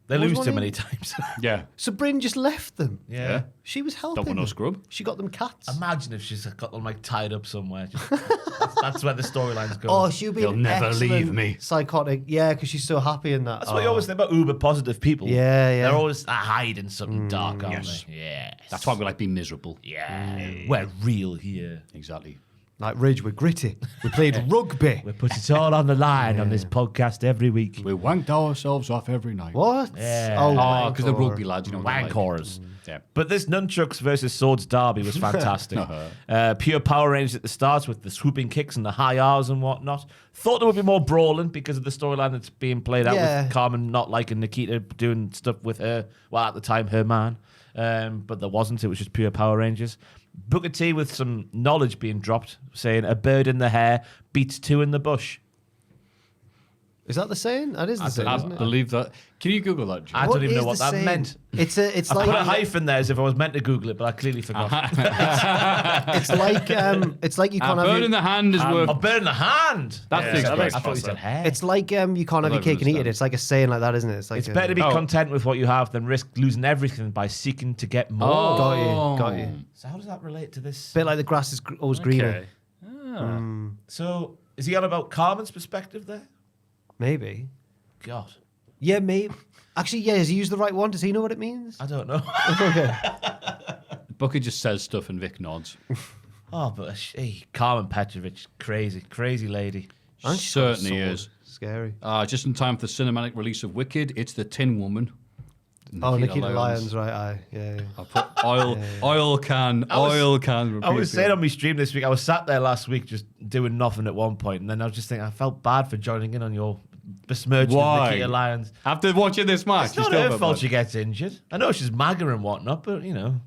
[SPEAKER 4] They
[SPEAKER 2] What was
[SPEAKER 4] lose
[SPEAKER 2] one
[SPEAKER 4] too
[SPEAKER 2] of
[SPEAKER 4] many
[SPEAKER 2] you?
[SPEAKER 4] times.
[SPEAKER 3] Yeah.
[SPEAKER 2] So Bryn just left them.
[SPEAKER 4] Yeah.
[SPEAKER 2] She was helping
[SPEAKER 3] Don't want no
[SPEAKER 2] them.
[SPEAKER 3] scrub.
[SPEAKER 2] She got them cats.
[SPEAKER 4] Imagine if she's got them like tied up somewhere. That's where the storyline's going.
[SPEAKER 2] Oh, she'll be
[SPEAKER 3] You'll
[SPEAKER 2] an
[SPEAKER 3] never
[SPEAKER 2] excellent
[SPEAKER 3] leave me.
[SPEAKER 2] Psychotic. Yeah, because she's so happy in that.
[SPEAKER 4] That's what you always think about uber positive people.
[SPEAKER 2] Yeah, yeah.
[SPEAKER 4] They're always hiding something dark, aren't
[SPEAKER 3] yes.
[SPEAKER 4] they? Yes.
[SPEAKER 3] That's why we like being miserable.
[SPEAKER 4] Yeah. We're real here.
[SPEAKER 3] Exactly.
[SPEAKER 2] Like Ridge, we're gritty. We played rugby.
[SPEAKER 4] We put it all on the line on this podcast every week.
[SPEAKER 3] We wanked ourselves off every night.
[SPEAKER 2] What?
[SPEAKER 4] Yeah.
[SPEAKER 2] Oh,
[SPEAKER 3] because the
[SPEAKER 2] wankor.
[SPEAKER 3] rugby lads, you know. they like.
[SPEAKER 4] Wankors.
[SPEAKER 3] Yeah.
[SPEAKER 4] But this Nunchucks versus Swords derby was fantastic. Pure Power Rangers at the start with the swooping kicks and the high R's and whatnot. Thought there would be more brawling because of the storyline that's being played out
[SPEAKER 2] Yeah.
[SPEAKER 4] with Carmen not liking Nikita doing stuff with her, well, at the time, her man. But there wasn't. It was just pure Power Rangers. Booker T with some knowledge being dropped, saying a bird in the hair beats two in the bush.
[SPEAKER 2] Is that the saying? That is the saying,
[SPEAKER 3] I
[SPEAKER 2] isn't it?
[SPEAKER 3] believe that. Can you Google that, Jim?
[SPEAKER 4] I don't even
[SPEAKER 2] is
[SPEAKER 4] know what
[SPEAKER 2] the
[SPEAKER 4] that
[SPEAKER 2] saying?
[SPEAKER 4] meant.
[SPEAKER 2] It's
[SPEAKER 4] I
[SPEAKER 2] like
[SPEAKER 4] put a hyphen there as if I was meant to Google it, but I clearly forgot.
[SPEAKER 2] it's like you
[SPEAKER 3] A
[SPEAKER 2] can't have
[SPEAKER 3] bird
[SPEAKER 2] your,
[SPEAKER 3] in the hand is worth.
[SPEAKER 4] A bird in the hand.
[SPEAKER 3] That thing's
[SPEAKER 4] I
[SPEAKER 3] great.
[SPEAKER 4] thought you said hair.
[SPEAKER 2] it's like you can't have your
[SPEAKER 3] I
[SPEAKER 2] cake and eat it.
[SPEAKER 3] understand.
[SPEAKER 2] It's like a saying like that, isn't it? It's like
[SPEAKER 4] It's better to be content with what you have than risk losing everything by seeking to get more.
[SPEAKER 2] Got you.
[SPEAKER 4] So how does that relate to this?
[SPEAKER 2] Bit like the grass is always greener.
[SPEAKER 6] Okay.
[SPEAKER 4] So is he on about Carmen's perspective there?
[SPEAKER 2] Maybe.
[SPEAKER 4] God.
[SPEAKER 2] Yeah, maybe. Actually, yeah, has he used the right one? Does he know what it means?
[SPEAKER 4] I don't know.
[SPEAKER 2] Okay.
[SPEAKER 3] Booker just says stuff and Vic nods.
[SPEAKER 4] Oh, but Carmen Petrovich, crazy lady.
[SPEAKER 2] And she's got a
[SPEAKER 3] Certainly
[SPEAKER 2] sword.
[SPEAKER 3] is.
[SPEAKER 2] Scary.
[SPEAKER 3] Just in time for the cinematic release of Wicked, it's the Tin Woman.
[SPEAKER 2] Nikita Lyons, right? Aye. Yeah.
[SPEAKER 3] I put oil can.
[SPEAKER 4] I was saying on my stream this week, I was sat there last week just doing nothing at one point, and then I was just thinking, I felt bad for joining in on your besmirching of Nikita Lyons.
[SPEAKER 3] After watching this match,
[SPEAKER 4] It's not her fault she gets injured. I know she's MAGA and whatnot, but you know.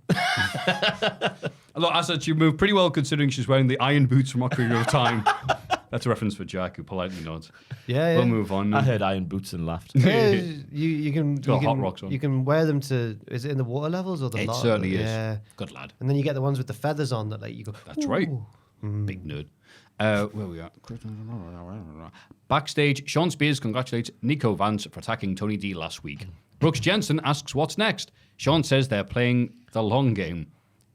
[SPEAKER 3] Look, I said she moved pretty well considering she's wearing the iron boots from Ocarina of Time. That's a reference for Jack, who politely nods.
[SPEAKER 2] Yeah.
[SPEAKER 3] We'll move on.
[SPEAKER 4] I heard iron boots and laughed.
[SPEAKER 2] Yeah, you can
[SPEAKER 3] got hot rocks on.
[SPEAKER 2] You can wear them to. Is it in the water levels or the?
[SPEAKER 3] It
[SPEAKER 2] lot?
[SPEAKER 3] certainly is.
[SPEAKER 2] Yeah.
[SPEAKER 3] Good lad.
[SPEAKER 2] And then you get the ones with the feathers on that, like you go.
[SPEAKER 3] That's right. Big nerd. Where we are. Backstage, Sean Spears congratulates Nico Vance for attacking Tony D last week. Brooks Jensen asks what's next. Sean says they're playing the long game.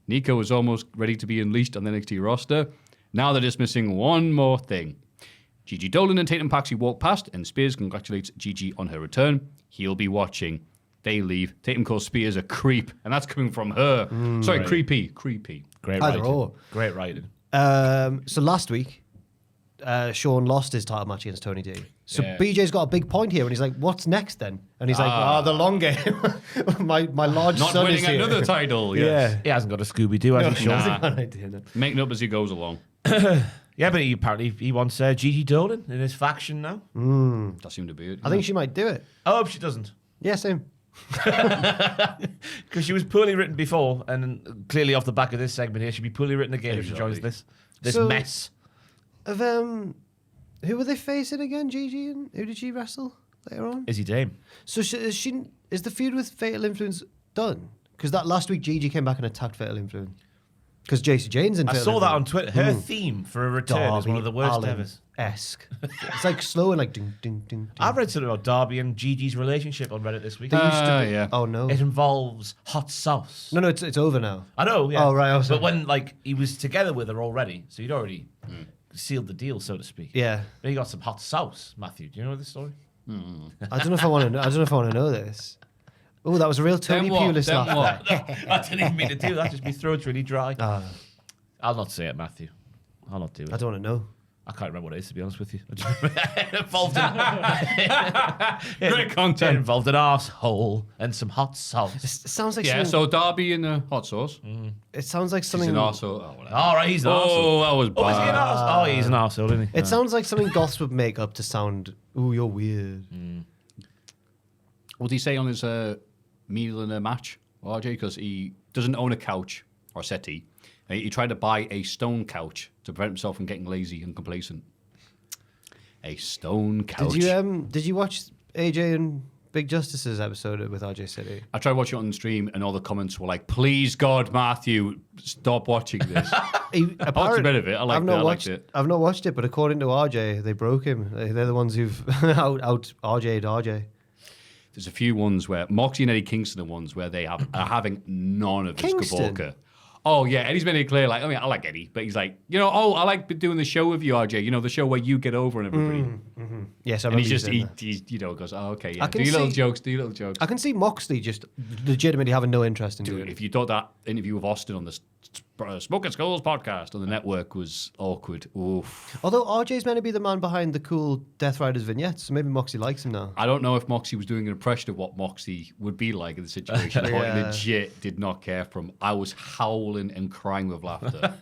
[SPEAKER 3] Nico is almost ready to be unleashed on the NXT roster. Now they're just missing one more thing. Gigi Dolan and Tatum Paxi walk past, and Spears congratulates Gigi on her return. He'll be watching. They leave. Tatum calls Spears a creep, and that's coming from her. Sorry, right. Creepy.
[SPEAKER 4] Great
[SPEAKER 2] Either
[SPEAKER 4] writing.
[SPEAKER 2] or.
[SPEAKER 4] Great writing.
[SPEAKER 2] So last week, Sean lost his title match against Tony D. So BJ's got a big point here, and he's like, "What's next then?" And he's like, "The long game. my large
[SPEAKER 3] Not
[SPEAKER 2] son
[SPEAKER 3] winning
[SPEAKER 2] is here."
[SPEAKER 3] another title. Yes.
[SPEAKER 2] Yeah.
[SPEAKER 4] He hasn't got a Scooby-Doo, has he, Sean?
[SPEAKER 2] Hasn't got an idea, no.
[SPEAKER 3] Making up as he goes along.
[SPEAKER 4] Yeah, but he wants Gigi Dolan in his faction now.
[SPEAKER 3] That seemed to be it.
[SPEAKER 2] I think she might do it.
[SPEAKER 4] I hope she doesn't.
[SPEAKER 2] Yeah, same.
[SPEAKER 4] Because she was poorly written before, and clearly off the back of this segment here, she'll be poorly written again if she joins this
[SPEAKER 2] So-
[SPEAKER 4] mess.
[SPEAKER 2] Of who were they facing again? Gigi, and who did she wrestle later on?
[SPEAKER 4] Izzy Dame.
[SPEAKER 2] So is the feud with Fatal Influence done? Because that last week Gigi came back and attacked Fatal Influence. Because JC Jane's in
[SPEAKER 4] I
[SPEAKER 2] Fatal
[SPEAKER 4] saw that on
[SPEAKER 2] Influence.
[SPEAKER 4] Twitter. Her theme for a return is one of the worst
[SPEAKER 2] Allen
[SPEAKER 4] ever.
[SPEAKER 2] esque. It's like slow and like ding ding ding. ding.
[SPEAKER 4] I've read something about Darby and Gigi's relationship on Reddit this week.
[SPEAKER 2] They used to be,
[SPEAKER 3] yeah.
[SPEAKER 2] Oh no.
[SPEAKER 4] It involves hot sauce.
[SPEAKER 2] No, it's over now.
[SPEAKER 4] I know, yeah.
[SPEAKER 2] Oh, right, I was
[SPEAKER 4] But
[SPEAKER 2] sorry.
[SPEAKER 4] when he was together with her already, so he'd already sealed the deal, so to speak.
[SPEAKER 2] Yeah.
[SPEAKER 4] But he got some hot sauce, Maffew. Do you know this story?
[SPEAKER 2] I don't know if I want to know this. Oh, that was a real Tony Pulis laugh.
[SPEAKER 4] I didn't even mean to do that. Just my throat's really dry.
[SPEAKER 2] Ah,
[SPEAKER 4] I'll not say it, Maffew. I'll not do it.
[SPEAKER 2] I don't want to know.
[SPEAKER 4] I can't remember what it is, to be honest with you. Involved in,
[SPEAKER 3] Great content.
[SPEAKER 4] Involved an arsehole and some hot sauce.
[SPEAKER 2] It sounds like
[SPEAKER 3] Yeah,
[SPEAKER 2] something.
[SPEAKER 3] so Darby in hot sauce.
[SPEAKER 2] It sounds like
[SPEAKER 3] He's
[SPEAKER 2] something.
[SPEAKER 3] an arsehole. Oh, whatever.
[SPEAKER 4] All right, he's an
[SPEAKER 3] Oh,
[SPEAKER 4] arsehole.
[SPEAKER 3] that was
[SPEAKER 4] Oh, is he an
[SPEAKER 3] bad.
[SPEAKER 4] arsehole? Oh, he's an arsehole, isn't he?
[SPEAKER 2] It sounds like something goths would make up to sound. Ooh, you're weird.
[SPEAKER 3] What did he say on his meal in a match, RJ? Because he doesn't own a couch or settee. He tried to buy a stone couch to prevent himself from getting lazy and complacent. A stone couch.
[SPEAKER 2] Did you watch AJ and Big Justice's episode with RJ City?
[SPEAKER 3] I tried watching it on the stream, and all the comments were like, "Please, God, Maffew, stop watching this."
[SPEAKER 2] I
[SPEAKER 3] watched a bit of it. I liked it.
[SPEAKER 2] I've not watched it, but according to RJ, they broke him. They're the ones who've out RJ'd RJ.
[SPEAKER 3] There's a few ones where Moxie and Eddie Kingston are ones where they are having none of this
[SPEAKER 2] Kingston?
[SPEAKER 3] Kavorka. Oh, yeah, Eddie's made it clear, like, I mean, I like Eddie, but he's like, I like doing the show with you, RJ, the show where you get over on everybody.
[SPEAKER 2] Yes, I
[SPEAKER 3] And
[SPEAKER 2] remember
[SPEAKER 3] he's
[SPEAKER 2] you
[SPEAKER 3] just,
[SPEAKER 2] saying that.
[SPEAKER 3] he goes, oh, okay, yeah,
[SPEAKER 2] I
[SPEAKER 3] do
[SPEAKER 2] can
[SPEAKER 3] your little
[SPEAKER 2] see-
[SPEAKER 3] jokes.
[SPEAKER 2] I can see Moxley just legitimately having no interest in doing
[SPEAKER 3] Dude,
[SPEAKER 2] it.
[SPEAKER 3] if you thought that interview with Austin on the Smoking Skulls podcast on the network was awkward, oof.
[SPEAKER 2] Although RJ's meant to be the man behind the cool Death Riders vignettes, so maybe Moxley likes him now.
[SPEAKER 3] I don't know if Moxie was doing an impression of what Moxie would be like in the situation. I legit did not care for him. I was howling and crying with laughter.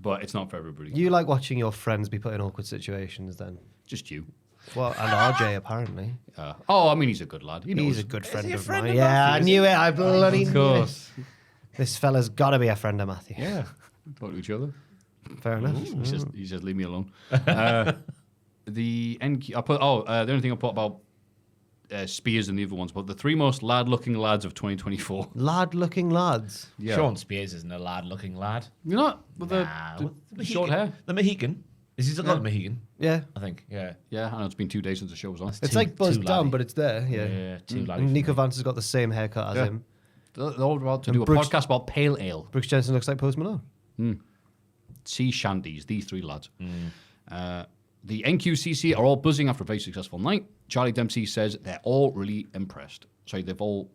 [SPEAKER 3] But it's not for everybody.
[SPEAKER 2] You like watching your friends be put in awkward situations then?
[SPEAKER 3] Just you.
[SPEAKER 2] Well, and RJ apparently.
[SPEAKER 3] I mean, he's a good lad.
[SPEAKER 2] He's a good friend
[SPEAKER 4] he a
[SPEAKER 2] of
[SPEAKER 4] friend
[SPEAKER 2] mine.
[SPEAKER 4] of
[SPEAKER 2] Yeah, I
[SPEAKER 4] Matthew's?
[SPEAKER 2] knew it. I bloody
[SPEAKER 3] Of
[SPEAKER 2] knew it.
[SPEAKER 3] course.
[SPEAKER 2] This fella's got to be a friend of Matthew.
[SPEAKER 3] Yeah. Talk to each other.
[SPEAKER 2] Fair enough.
[SPEAKER 3] He says, leave me alone. The only thing I put about Spears and the other ones, but the three most lad-looking lads of 2024.
[SPEAKER 2] Lad-looking lads.
[SPEAKER 3] Yeah.
[SPEAKER 4] Sean Spears isn't a lad-looking lad.
[SPEAKER 3] You're not with the
[SPEAKER 4] With
[SPEAKER 3] short hair.
[SPEAKER 4] The Mohican. Is he still got the Mohican?
[SPEAKER 2] Yeah.
[SPEAKER 4] I think. Yeah.
[SPEAKER 3] Yeah, I know it's been 2 days since the show was on.
[SPEAKER 2] It's like buzzed
[SPEAKER 4] too
[SPEAKER 2] down,
[SPEAKER 4] laddie.
[SPEAKER 2] but it's there. Yeah.
[SPEAKER 4] Yeah, too laddie
[SPEAKER 2] And
[SPEAKER 4] for
[SPEAKER 2] Nico
[SPEAKER 4] me.
[SPEAKER 2] Vance has got the same haircut as
[SPEAKER 3] Yeah.
[SPEAKER 2] him.
[SPEAKER 3] They're all about to do a
[SPEAKER 2] Brooks-
[SPEAKER 3] podcast about pale ale.
[SPEAKER 2] Brooks Jensen looks like Post Malone.
[SPEAKER 3] Sea shanties, these three lads. The NQCC are all buzzing after a very successful night. Charlie Dempsey says they're all really impressed. They've all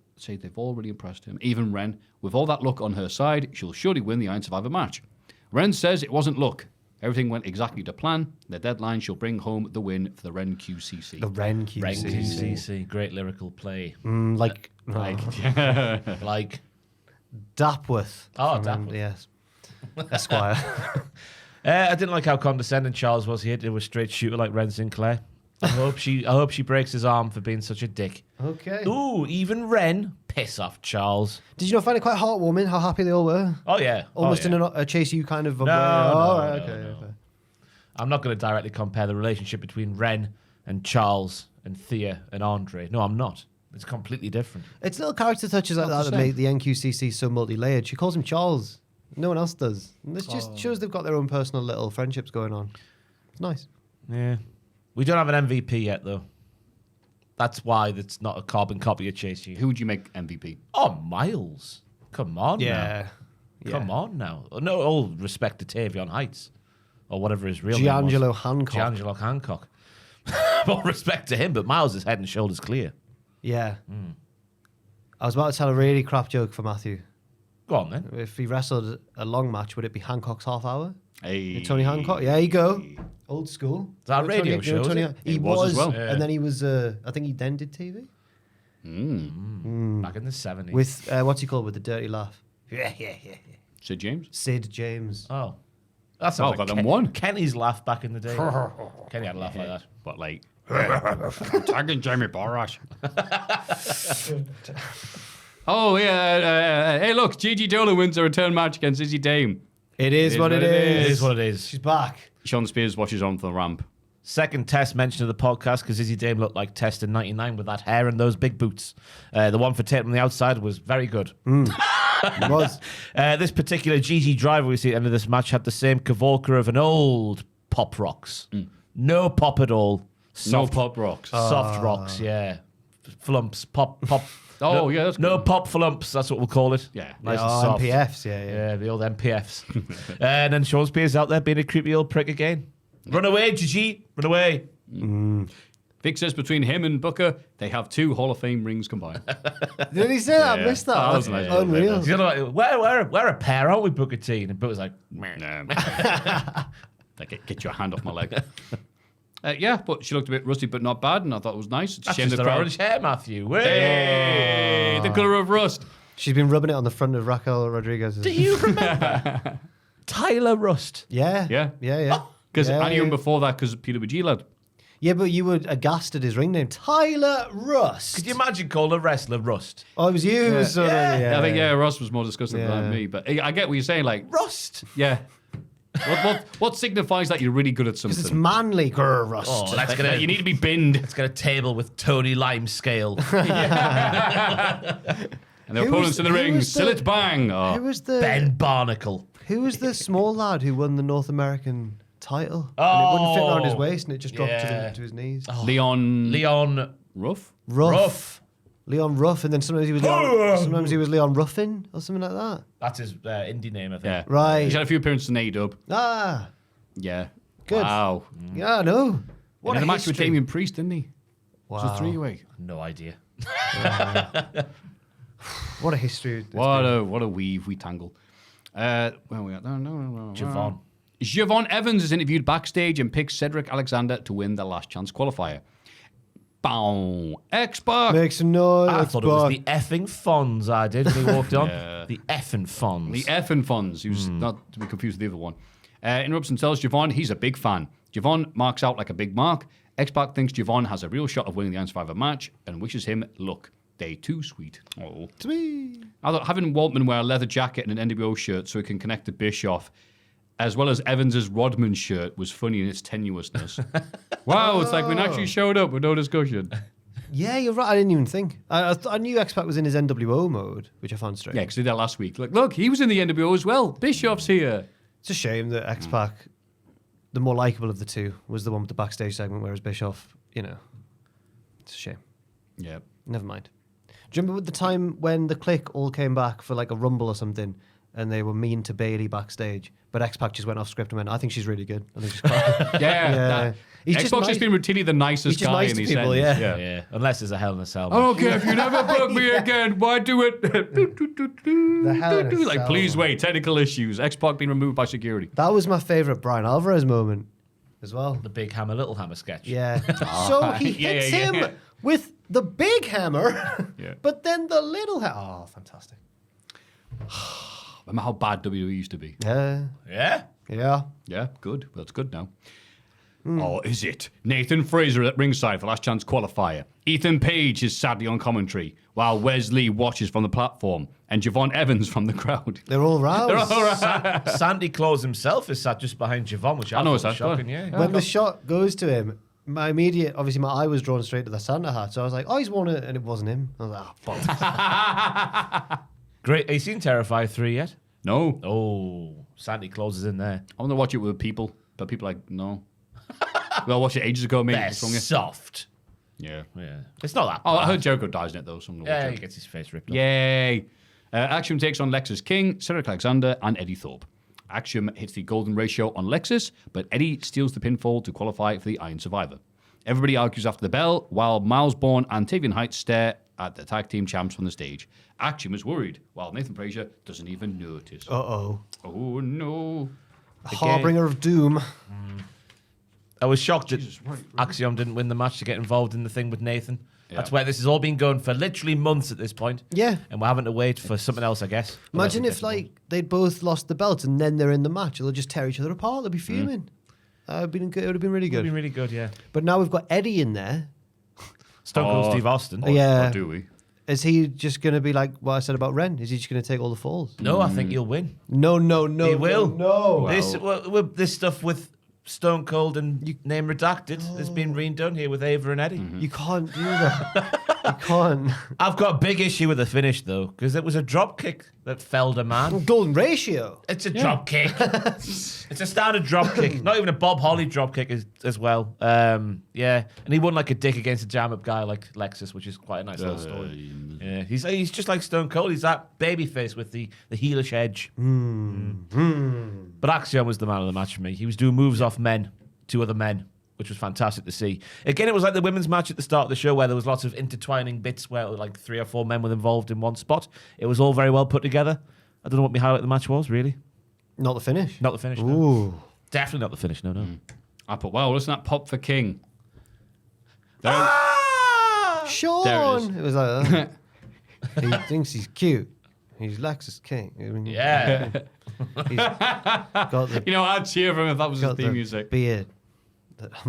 [SPEAKER 3] really impressed him. Even Ren, with all that luck on her side, she'll surely win the Iron Survivor match. Ren says it wasn't luck. Everything went exactly to plan. The deadline, she'll bring home the win for the Ren QCC.
[SPEAKER 2] The Ren QCC.
[SPEAKER 4] Ren QCC. Great lyrical play.
[SPEAKER 2] Like Dapworth.
[SPEAKER 4] Oh,
[SPEAKER 2] from,
[SPEAKER 4] Dapworth.
[SPEAKER 2] Yes. Esquire.
[SPEAKER 4] I didn't like how condescending Charles was. He hit it with a straight shooter like Ren Sinclair. I hope she breaks his arm for being such a dick.
[SPEAKER 2] Okay.
[SPEAKER 4] Ooh, even Ren. Piss off, Charles.
[SPEAKER 2] Did you not find it quite heartwarming how happy they all were?
[SPEAKER 4] Oh, yeah.
[SPEAKER 2] Almost in a Chase U kind of...
[SPEAKER 4] No,
[SPEAKER 2] okay.
[SPEAKER 4] I'm not going to directly compare the relationship between Ren and Charles and Thea and Andre. No, I'm not. It's completely different.
[SPEAKER 2] It's little character touches like that make the NQCC so multi-layered. She calls him Charles. No one else does. And this just shows they've got their own personal little friendships going on. It's nice.
[SPEAKER 4] Yeah. We don't have an MVP yet, though. That's why it's not a carbon copy of Chase U.
[SPEAKER 3] Who would you make MVP?
[SPEAKER 4] Oh, Miles. Come on now.
[SPEAKER 2] Yeah.
[SPEAKER 4] Come on now. No, all respect to Tavion Heights. Or whatever his real name was.
[SPEAKER 2] Giangelo Hancock.
[SPEAKER 4] Giangelo Hancock. All respect to him, but Miles is head and shoulders clear.
[SPEAKER 2] Yeah. I was about to tell a really crap joke for Maffew.
[SPEAKER 4] Go on, then.
[SPEAKER 2] If he wrestled a long match, would it be Hancock's half hour?
[SPEAKER 3] Hey.
[SPEAKER 2] Tony Hancock? Yeah, you go. Old school.
[SPEAKER 4] Is that a radio show, is it?
[SPEAKER 2] He
[SPEAKER 3] It was as well.
[SPEAKER 2] And then he was, I think he then did TV.
[SPEAKER 4] Back in the 70s.
[SPEAKER 2] With, what's he called, with the dirty laugh? Yeah.
[SPEAKER 3] Sid James?
[SPEAKER 2] Sid James.
[SPEAKER 4] Oh. That sounds
[SPEAKER 3] got them one.
[SPEAKER 4] Kenny's laugh back in the day. Kenny had a laugh like that.
[SPEAKER 3] But like, tagging Jamie Borash. Oh, yeah. Hey, look, Gigi Dolan wins a return match against Izzy Dame.
[SPEAKER 2] It is what it is.
[SPEAKER 4] It is what it is.
[SPEAKER 2] She's back.
[SPEAKER 3] Sean Spears watches on for the ramp.
[SPEAKER 4] Second Test mention of the podcast because Izzy Dame looked like Test in 99 with that hair and those big boots. The one for Tate on the outside was very good.
[SPEAKER 2] It was.
[SPEAKER 4] This particular Gigi driver we see at the end of this match had the same cavalcade of an old Pop Rocks. No pop at all. Soft,
[SPEAKER 3] No pop rocks.
[SPEAKER 4] Soft rocks, yeah. Flumps, pop.
[SPEAKER 3] Oh,
[SPEAKER 4] no,
[SPEAKER 3] yeah, that's
[SPEAKER 4] no
[SPEAKER 3] good.
[SPEAKER 4] pop flumps. That's what we'll call it.
[SPEAKER 3] Yeah.
[SPEAKER 4] Nice and soft.
[SPEAKER 2] MPFs, yeah.
[SPEAKER 4] Yeah, the old MPFs. And then Sean Spears out there being a creepy old prick again. Run away, Gigi. Run away.
[SPEAKER 3] Vic says between him and Booker, they have 2 Hall of Fame rings combined.
[SPEAKER 2] Did he say that? I missed that.
[SPEAKER 3] Oh, that was
[SPEAKER 2] That's
[SPEAKER 3] nice.
[SPEAKER 2] unreal.
[SPEAKER 4] He's gonna like, we're a pair, aren't we, Booker T? And Booker's like,
[SPEAKER 3] Nah. Like, get your hand off my leg. Yeah, but she looked a bit rusty, but not bad, and I thought it was nice. It's a
[SPEAKER 4] that's
[SPEAKER 3] shame
[SPEAKER 4] just
[SPEAKER 3] the
[SPEAKER 4] her
[SPEAKER 3] crowd-
[SPEAKER 4] orange hair, Matthew.
[SPEAKER 3] Hey, the colour of rust.
[SPEAKER 2] She's been rubbing it on the front of Raquel Rodriguez.
[SPEAKER 4] Do you remember Tyler Rust?
[SPEAKER 2] Yeah.
[SPEAKER 3] Yeah.
[SPEAKER 2] Yeah.
[SPEAKER 3] Because
[SPEAKER 2] yeah,
[SPEAKER 3] I knew him before that because PWG lad.
[SPEAKER 2] Yeah, but you were aghast at his ring name, Tyler Rust.
[SPEAKER 4] Could you imagine calling a wrestler Rust?
[SPEAKER 2] Oh, it was you. Who was sort of,
[SPEAKER 3] I think Ross was more disgusting than me, but I get what you're saying. Like,
[SPEAKER 4] Rust?
[SPEAKER 3] yeah. What signifies that you're really good at something?
[SPEAKER 2] Because it's manly, grr, Rust.
[SPEAKER 4] Oh, that's gonna.
[SPEAKER 3] You need to be binned.
[SPEAKER 4] It's got a table with Tony Lime scale.
[SPEAKER 3] And their
[SPEAKER 2] Who
[SPEAKER 3] opponents
[SPEAKER 2] was-
[SPEAKER 3] in the
[SPEAKER 2] who
[SPEAKER 3] ring,
[SPEAKER 2] was the-
[SPEAKER 3] Sillet Bang. Oh.
[SPEAKER 2] Who was the
[SPEAKER 4] Ben Barnacle.
[SPEAKER 2] Who was the small lad who won the North American title? And it wouldn't fit around his waist, and it just dropped to his knees.
[SPEAKER 3] Leon Ruff?
[SPEAKER 2] Ruff. Leon Ruff, and then sometimes he was Leon Ruffin or something like that.
[SPEAKER 4] That's his indie name, I think.
[SPEAKER 3] Yeah.
[SPEAKER 2] Right.
[SPEAKER 3] He's had a few appearances in AEW.
[SPEAKER 2] Ah,
[SPEAKER 3] Yeah.
[SPEAKER 2] Good.
[SPEAKER 3] Wow.
[SPEAKER 2] yeah, I know.
[SPEAKER 3] What a match with Damian Priest, didn't he?
[SPEAKER 2] Wow.
[SPEAKER 3] It was a 3-way.
[SPEAKER 4] No idea.
[SPEAKER 2] What a history.
[SPEAKER 3] What a weave we tangle. Where are we at? No.
[SPEAKER 4] Javon.
[SPEAKER 3] Javon Evans is interviewed backstage and picks Cedric Alexander to win the last chance qualifier. Bow. X-Pac.
[SPEAKER 2] Make some noise.
[SPEAKER 4] I thought it was the effing Fonz I did when he walked on.
[SPEAKER 3] Yeah.
[SPEAKER 4] The effing Fonz.
[SPEAKER 3] The effing Fonz. He was not to be confused with the other one. Interrupts and tells Javon he's a big fan. Javon marks out like a big mark. X-Pac thinks Javon has a real shot of winning the Iron Survivor match and wishes him luck. Day 2 sweet. Oh.
[SPEAKER 2] Sweet.
[SPEAKER 3] I thought having Waltman wear a leather jacket and an NWO shirt so he can connect to Bischoff, as well as Evans's Rodman shirt, was funny in its tenuousness. Wow, it's like we actually showed up with no discussion.
[SPEAKER 2] Yeah, you're right. I didn't even think. I knew X-Pac was in his NWO mode, which I found strange.
[SPEAKER 3] Yeah, because he did that last week. Look, he was in the NWO as well. Bischoff's here.
[SPEAKER 2] It's a shame that X-Pac, the more likable of the two, was the one with the backstage segment, whereas Bischoff, it's a shame.
[SPEAKER 3] Yeah.
[SPEAKER 2] Never mind. Do you remember the time when the Clique all came back for like a Rumble or something, and they were mean to Bailey backstage. But X-Pac just went off script and went, I think she's really good. I think she's quite...
[SPEAKER 3] Yeah.
[SPEAKER 2] He's
[SPEAKER 3] Xbox
[SPEAKER 2] just
[SPEAKER 3] has
[SPEAKER 2] nice.
[SPEAKER 3] been routinely the nicest
[SPEAKER 2] He's just
[SPEAKER 3] guy
[SPEAKER 2] nice
[SPEAKER 3] in
[SPEAKER 2] to
[SPEAKER 3] these
[SPEAKER 2] people,
[SPEAKER 3] ends.
[SPEAKER 4] Yeah. Unless there's a Hell in a Cell.
[SPEAKER 3] I don't care if you never book me again. Why do it?
[SPEAKER 2] The Hell in a
[SPEAKER 3] Like,
[SPEAKER 2] Cell.
[SPEAKER 3] please wait. Technical issues. X-Pac being removed by security.
[SPEAKER 2] That was my favourite Brian Alvarez moment as well.
[SPEAKER 4] The Big Hammer, Little Hammer sketch.
[SPEAKER 2] Yeah. So he hits him with the big hammer, but then the little hammer. Oh, fantastic.
[SPEAKER 3] Remember how bad WWE used to be?
[SPEAKER 2] Yeah.
[SPEAKER 4] Yeah?
[SPEAKER 2] Yeah.
[SPEAKER 3] Yeah, good. Well, it's good now. Or is it? Nathan Fraser at ringside for Last Chance Qualifier. Ethan Page is sadly on commentary, while Wesley watches from the platform, and Javon Evans from the crowd.
[SPEAKER 2] They're all roused.
[SPEAKER 4] Sandy Claus himself is sat just behind Javon, which I
[SPEAKER 3] know
[SPEAKER 4] thought
[SPEAKER 3] it's
[SPEAKER 4] was shocking.
[SPEAKER 3] that.
[SPEAKER 4] Yeah.
[SPEAKER 2] When the shot goes to him, my eye was drawn straight to the Santa hat. So I was like, oh, he's worn it, and it wasn't him. I was like, oh, fuck.
[SPEAKER 4] Great. Have you seen Terrifier 3 yet?
[SPEAKER 3] No.
[SPEAKER 4] Oh, Sandy Claus is in there.
[SPEAKER 3] I want to watch it with people, but people are like, no. Well, I watched it ages ago, mate.
[SPEAKER 4] They're
[SPEAKER 3] What's wrong here?
[SPEAKER 4] soft.
[SPEAKER 3] Yeah.
[SPEAKER 4] Yeah. It's not that
[SPEAKER 3] Oh, I
[SPEAKER 4] bad.
[SPEAKER 3] heard Jericho dies in it, though. So I'm gonna watch
[SPEAKER 4] Yeah,
[SPEAKER 3] it.
[SPEAKER 4] he gets his face ripped off.
[SPEAKER 3] Yay. Axiom takes on Lexus King, Cedric Alexander, and Eddie Thorpe. Axiom hits the golden ratio on Lexus, but Eddie steals the pinfall to qualify for the Iron Survivor. Everybody argues after the bell, while Miles Bourne and Tavian Heights stare at the tag team champs from the stage. Axiom is worried, while Nathan Fraser doesn't even notice.
[SPEAKER 2] Uh-oh.
[SPEAKER 3] Oh, no.
[SPEAKER 2] Harbinger of doom.
[SPEAKER 4] I was shocked that Axiom didn't win the match to get involved in the thing with Nathan.
[SPEAKER 3] Yeah.
[SPEAKER 4] That's where this has all been going for literally months at this point.
[SPEAKER 2] Yeah.
[SPEAKER 4] And we're having to wait for something else, I guess.
[SPEAKER 2] Imagine if, like, they'd both lost the belts and then they're in the match. They'll just tear each other apart. They'll be fuming. It would have been really
[SPEAKER 4] It would
[SPEAKER 2] good.
[SPEAKER 4] have been really good, yeah.
[SPEAKER 2] But now we've got Eddie in there.
[SPEAKER 4] Stone Cold Steve Austin.
[SPEAKER 2] Yeah.
[SPEAKER 3] Or do we?
[SPEAKER 2] Is he just going to be like what I said about Ren? Is he just going to take all the falls?
[SPEAKER 4] No, I think he'll win.
[SPEAKER 2] No.
[SPEAKER 4] He will.
[SPEAKER 2] No.
[SPEAKER 4] This stuff with Stone Cold and name redacted has been redone here with Ava and Eddie.
[SPEAKER 2] You can't do that. You can't.
[SPEAKER 4] I've got a big issue with the finish though, because it was a drop kick that felled a man.
[SPEAKER 2] Golden ratio.
[SPEAKER 4] It's a drop kick. It's a standard drop kick. Not even a Bob Holly drop kick as well. Yeah, and he won like a dick against a jam-up guy like Lexus, which is quite a nice little story. Yeah, he's just like Stone Cold. He's that baby face with the heelish edge. But Axiom was the man of the match for me. He was doing moves off men to other men, which was fantastic to see. Again, it was like the women's match at the start of the show where there was lots of intertwining bits where like 3 or 4 men were involved in one spot. It was all very well put together. I don't know what my highlight of the match was, really.
[SPEAKER 2] Not the finish.
[SPEAKER 4] Not the finish, no.
[SPEAKER 2] Ooh.
[SPEAKER 4] Definitely not the finish, no.
[SPEAKER 3] I put, wow, listen to that pop for King.
[SPEAKER 2] Sean.
[SPEAKER 3] There it is.
[SPEAKER 2] It was like that. He thinks he's cute. He's Lexus King. I mean,
[SPEAKER 4] Yeah.
[SPEAKER 2] He's got the,
[SPEAKER 3] You know, I'd cheer for him if that was his
[SPEAKER 2] got
[SPEAKER 3] theme
[SPEAKER 2] the
[SPEAKER 3] music.
[SPEAKER 2] beard.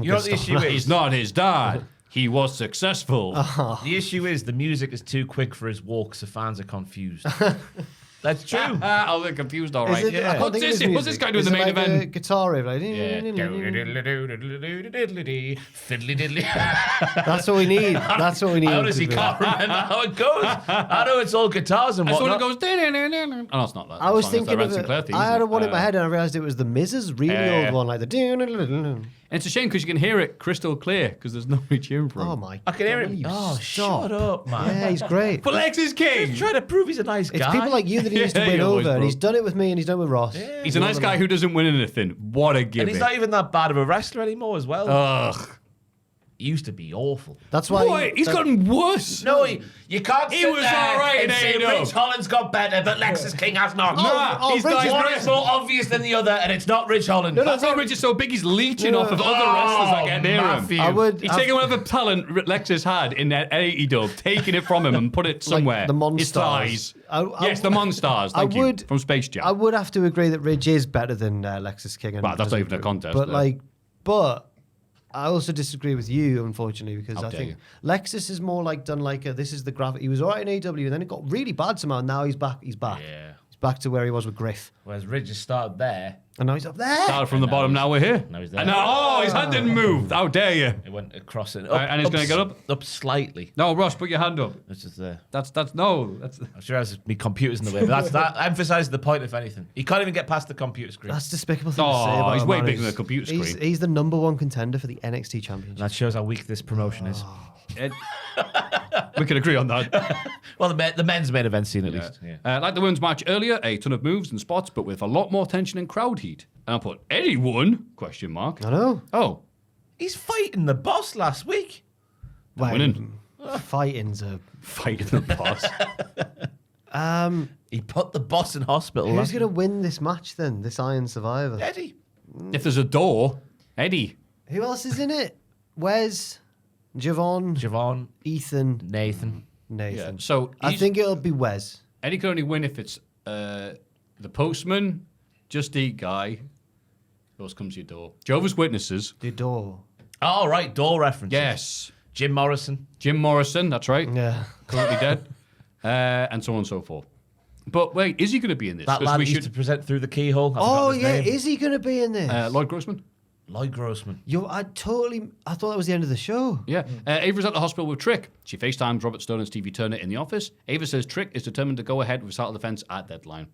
[SPEAKER 4] You know what the issue is?
[SPEAKER 3] He's not his dad. He was successful.
[SPEAKER 4] The issue is the music is too quick for his walk, so fans are confused. That's true.
[SPEAKER 3] Oh, they're confused, all right.
[SPEAKER 2] Is it, I can't
[SPEAKER 3] What's
[SPEAKER 2] think of
[SPEAKER 3] this?
[SPEAKER 2] his
[SPEAKER 3] What's this
[SPEAKER 2] music.
[SPEAKER 3] guy doing
[SPEAKER 2] Is
[SPEAKER 3] in the
[SPEAKER 2] it
[SPEAKER 3] main
[SPEAKER 2] like
[SPEAKER 3] event?
[SPEAKER 2] A guitar riff, like,
[SPEAKER 4] Fiddly diddly.
[SPEAKER 2] That's what we need. That's what we need.
[SPEAKER 4] I honestly can't remember how it goes. I know it's all guitars and
[SPEAKER 3] That's when
[SPEAKER 4] whatnot.
[SPEAKER 3] it goes. Oh, it's not that.
[SPEAKER 2] I was
[SPEAKER 3] That's
[SPEAKER 2] thinking
[SPEAKER 3] the
[SPEAKER 2] of
[SPEAKER 3] Red
[SPEAKER 2] it.
[SPEAKER 3] Sinclair theme,
[SPEAKER 2] I had
[SPEAKER 3] isn't
[SPEAKER 2] one in my head and I realised it was the Miz's really old one, like the.
[SPEAKER 3] And it's a shame because you can hear it crystal clear because there's nobody cheering for him.
[SPEAKER 2] Oh my!
[SPEAKER 4] I can hear him.
[SPEAKER 2] God,
[SPEAKER 4] Oh,
[SPEAKER 2] stop.
[SPEAKER 4] shut up, man.
[SPEAKER 2] Yeah, he's great.
[SPEAKER 3] But Lex is king.
[SPEAKER 4] He's trying to prove he's a nice
[SPEAKER 2] It's
[SPEAKER 4] guy.
[SPEAKER 2] people like you that he needs to
[SPEAKER 3] Yeah,
[SPEAKER 2] win
[SPEAKER 3] he always
[SPEAKER 2] over, and
[SPEAKER 3] broke.
[SPEAKER 2] he's done it with me, and he's done it with Ross.
[SPEAKER 3] He's a nice guy who doesn't win anything. What a
[SPEAKER 4] And
[SPEAKER 3] gimmick.
[SPEAKER 4] he's not even that bad of a wrestler anymore as well.
[SPEAKER 3] Ugh.
[SPEAKER 4] He used to be awful.
[SPEAKER 2] That's why.
[SPEAKER 3] Boy, he's gotten worse.
[SPEAKER 4] No, you can't
[SPEAKER 3] He
[SPEAKER 4] sit
[SPEAKER 3] was
[SPEAKER 4] there
[SPEAKER 3] all right
[SPEAKER 4] and
[SPEAKER 3] in
[SPEAKER 4] say
[SPEAKER 3] AEW.
[SPEAKER 4] Rich Holland's got better, but Lexus King has not.
[SPEAKER 3] He's
[SPEAKER 2] Rich-
[SPEAKER 3] nice.
[SPEAKER 4] One is more obvious than the other, and it's not Rich Holland.
[SPEAKER 3] That's why Rich is so big. He's leeching off of other wrestlers that get near
[SPEAKER 4] Maffew.
[SPEAKER 3] him.
[SPEAKER 2] I would.
[SPEAKER 3] He's taking whatever talent Lexus had in that AEW, taking it from him and put it somewhere.
[SPEAKER 2] the Monstars.
[SPEAKER 3] His thighs.
[SPEAKER 2] I-
[SPEAKER 3] Yes, the Monstars. Thank you. From Space Jam.
[SPEAKER 2] I would have to agree that Ridge is better than Lexus King. And
[SPEAKER 3] Well, that's not
[SPEAKER 2] doesn't
[SPEAKER 3] even a
[SPEAKER 2] improve.
[SPEAKER 3] contest,
[SPEAKER 2] But
[SPEAKER 3] though.
[SPEAKER 2] I also disagree with you, unfortunately, because
[SPEAKER 3] How
[SPEAKER 2] I
[SPEAKER 3] dare
[SPEAKER 2] think
[SPEAKER 3] you.
[SPEAKER 2] Lexus is more like done like a, this is the graphic. He was all right in AEW, and then it got really bad somehow. And now he's back. He's back.
[SPEAKER 4] Yeah.
[SPEAKER 2] He's back to where he was with Griff,
[SPEAKER 4] Whereas Ridge has started there.
[SPEAKER 2] and now he's up there.
[SPEAKER 3] Started from the bottom, now we're here.
[SPEAKER 4] Now he's there.
[SPEAKER 3] And now, his hand didn't move. How dare you?
[SPEAKER 4] It went across it.
[SPEAKER 3] And he's gonna get up?
[SPEAKER 4] Up slightly.
[SPEAKER 3] No, Ross, put your hand up.
[SPEAKER 4] Which is there.
[SPEAKER 3] That's
[SPEAKER 4] I'm sure has me computers in the way, but that emphasises the point, if anything. He can't even get past the computer screen.
[SPEAKER 2] That's despicable thing to
[SPEAKER 3] Oh,
[SPEAKER 2] say about
[SPEAKER 3] he's
[SPEAKER 2] him,
[SPEAKER 3] way
[SPEAKER 2] man.
[SPEAKER 3] bigger than a computer screen.
[SPEAKER 2] He's the #1 contender for the NXT Championship.
[SPEAKER 4] That shows how weak this promotion is.
[SPEAKER 3] We can agree on that.
[SPEAKER 4] Well, the men's main event scene at least. Yeah.
[SPEAKER 3] Like the women's match earlier, a ton of moves and spots, but with a lot more tension and crowd heat. And I put, Eddie won? Question mark.
[SPEAKER 2] I know.
[SPEAKER 3] Oh,
[SPEAKER 4] He's fighting the boss last week.
[SPEAKER 3] winning.
[SPEAKER 2] Fighting's a...
[SPEAKER 3] Fighting the boss.
[SPEAKER 4] He put the boss in hospital.
[SPEAKER 2] Who's
[SPEAKER 4] last
[SPEAKER 2] going to win this match then? This Iron Survivor?
[SPEAKER 4] week. Eddie.
[SPEAKER 3] If there's a door, Eddie.
[SPEAKER 2] Who else is in it? Wes, Javon, Ethan,
[SPEAKER 4] Nathan.
[SPEAKER 2] Nathan.
[SPEAKER 3] Yeah, so
[SPEAKER 2] I
[SPEAKER 3] he's-
[SPEAKER 2] think it'll be Wes.
[SPEAKER 3] Eddie can only win if it's the postman, Just Eat guy. Who else comes to your door? Jehovah's Witnesses.
[SPEAKER 2] The door.
[SPEAKER 4] Oh, right. Door references.
[SPEAKER 3] Yes.
[SPEAKER 4] Jim Morrison.
[SPEAKER 3] Jim Morrison, that's right.
[SPEAKER 2] Yeah.
[SPEAKER 3] Currently dead. And so on and so forth. But wait, is he going to be in this?
[SPEAKER 4] That
[SPEAKER 3] 'Cause
[SPEAKER 4] lad
[SPEAKER 3] we
[SPEAKER 4] used to present Through the Keyhole. I forgot
[SPEAKER 2] Oh,
[SPEAKER 4] his
[SPEAKER 2] yeah.
[SPEAKER 4] name.
[SPEAKER 2] Is he going to be in this?
[SPEAKER 3] Lloyd Grossman.
[SPEAKER 4] Lloyd Grossman.
[SPEAKER 2] I thought that was the end of the show.
[SPEAKER 3] Yeah. Ava's at the hospital with Trick. She FaceTimes Robert Stone and Stevie Turner in the office. Ava says Trick is determined to go ahead with Start of the Fence at deadline.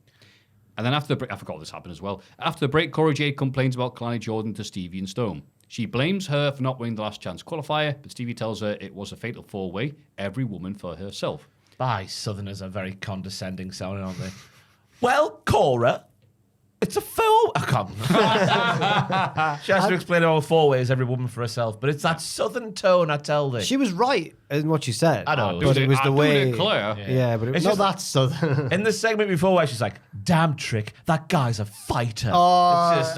[SPEAKER 3] And then after the break, I forgot this happened as well. After the break, Cora Jade complains about Kalani Jordan to Stevie and Stone. She blames her for not winning the last chance qualifier, but Stevie tells her it was a fatal four-way, every woman for herself.
[SPEAKER 4] Southerners are very condescending sounding, aren't they? Well, Cora, it's a four. I can't. She has to explain all four ways, every woman for herself. But it's that southern tone, I tell thee.
[SPEAKER 2] She was right in what she said.
[SPEAKER 4] I know.
[SPEAKER 2] But it was the way...
[SPEAKER 3] Claire.
[SPEAKER 2] Yeah, but
[SPEAKER 4] It's
[SPEAKER 2] not
[SPEAKER 4] just-
[SPEAKER 2] that southern.
[SPEAKER 4] In the segment before where she's like, damn Trick, that guy's a fighter.
[SPEAKER 2] Oh.
[SPEAKER 4] It's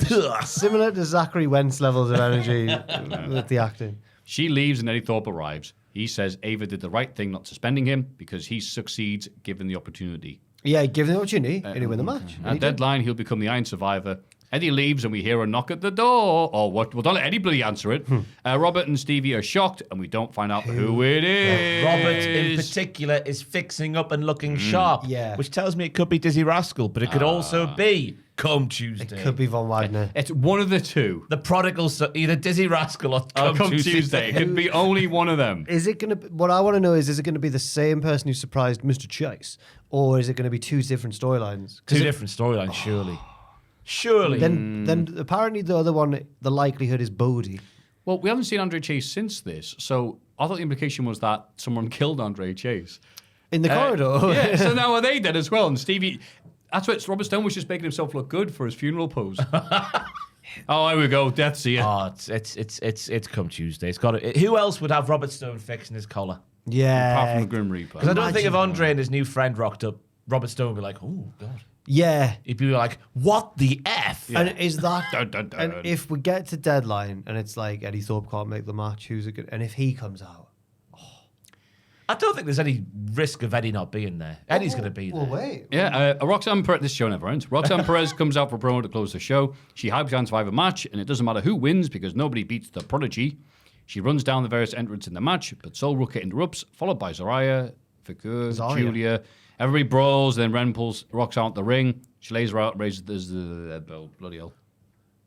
[SPEAKER 4] just,
[SPEAKER 2] Similar to Zachary Wentz levels of energy with the acting.
[SPEAKER 3] She leaves and Eddie Thorpe arrives. He says Ava did the right thing not suspending him because he succeeds given the opportunity.
[SPEAKER 2] Yeah, give him the opportunity and he'll win the match. And
[SPEAKER 3] At
[SPEAKER 2] he did.
[SPEAKER 3] deadline, he'll become the Iron Survivor. Eddie leaves and we hear a knock at the door. Or what? Well, don't let Eddie bloody answer it. Robert and Stevie are shocked and we don't find out who it is.
[SPEAKER 4] Robert, in particular, is fixing up and looking sharp.
[SPEAKER 2] Yeah.
[SPEAKER 4] Which tells me it could be Dizzy Rascal, but it could also be Come Tuesday.
[SPEAKER 2] Could be Von Wagner.
[SPEAKER 3] It's one of the two.
[SPEAKER 4] The prodigal son, either Dizzy Rascal or
[SPEAKER 3] Come
[SPEAKER 4] Come
[SPEAKER 3] Tuesday. It could be only one of them.
[SPEAKER 2] Is it going to... What I want to know is it going to be the same person who surprised Mr. Chase? Or is it going to be two different storylines?
[SPEAKER 4] Two different storylines, surely. Surely.
[SPEAKER 2] Then apparently the other one, the likelihood is Bodie.
[SPEAKER 3] Well, we haven't seen Andre Chase since this, so I thought the implication was that someone killed Andre Chase.
[SPEAKER 2] In the corridor?
[SPEAKER 3] Yeah, so now are they dead as well? And Stevie... That's what Robert Stone was just making himself look good for his funeral pose. Oh, here we go. Death's here.
[SPEAKER 4] Oh, it's Come Tuesday. It's got to, who else would have Robert Stone fixing his collar?
[SPEAKER 2] Yeah.
[SPEAKER 3] Apart from the Grim Reaper.
[SPEAKER 4] Because I don't think if Andre and his new friend rocked up, Robert Stone would be like, oh, God.
[SPEAKER 2] Yeah.
[SPEAKER 4] He'd be like, what the F?
[SPEAKER 2] And is that...
[SPEAKER 3] Dun, dun, dun.
[SPEAKER 2] And if we get to deadline and it's like Eddie Thorpe can't make the match, who's it good? And if he comes out...
[SPEAKER 4] I don't think there's any risk of Eddie not being there. Eddie's going to be there.
[SPEAKER 2] Well, wait.
[SPEAKER 3] Yeah, Roxanne Perez, this show never ends. Roxanne Perez comes out for a promo to close the show. She hypes the Survivor match, and it doesn't matter who wins because nobody beats the Prodigy. She runs down the various entrants in the match, but Sol Ruka interrupts, followed by Zarya, Fakur, Julia. Everybody brawls, then Ren pulls Roxanne out the ring. She lays her out, raises the bell. Bloody hell.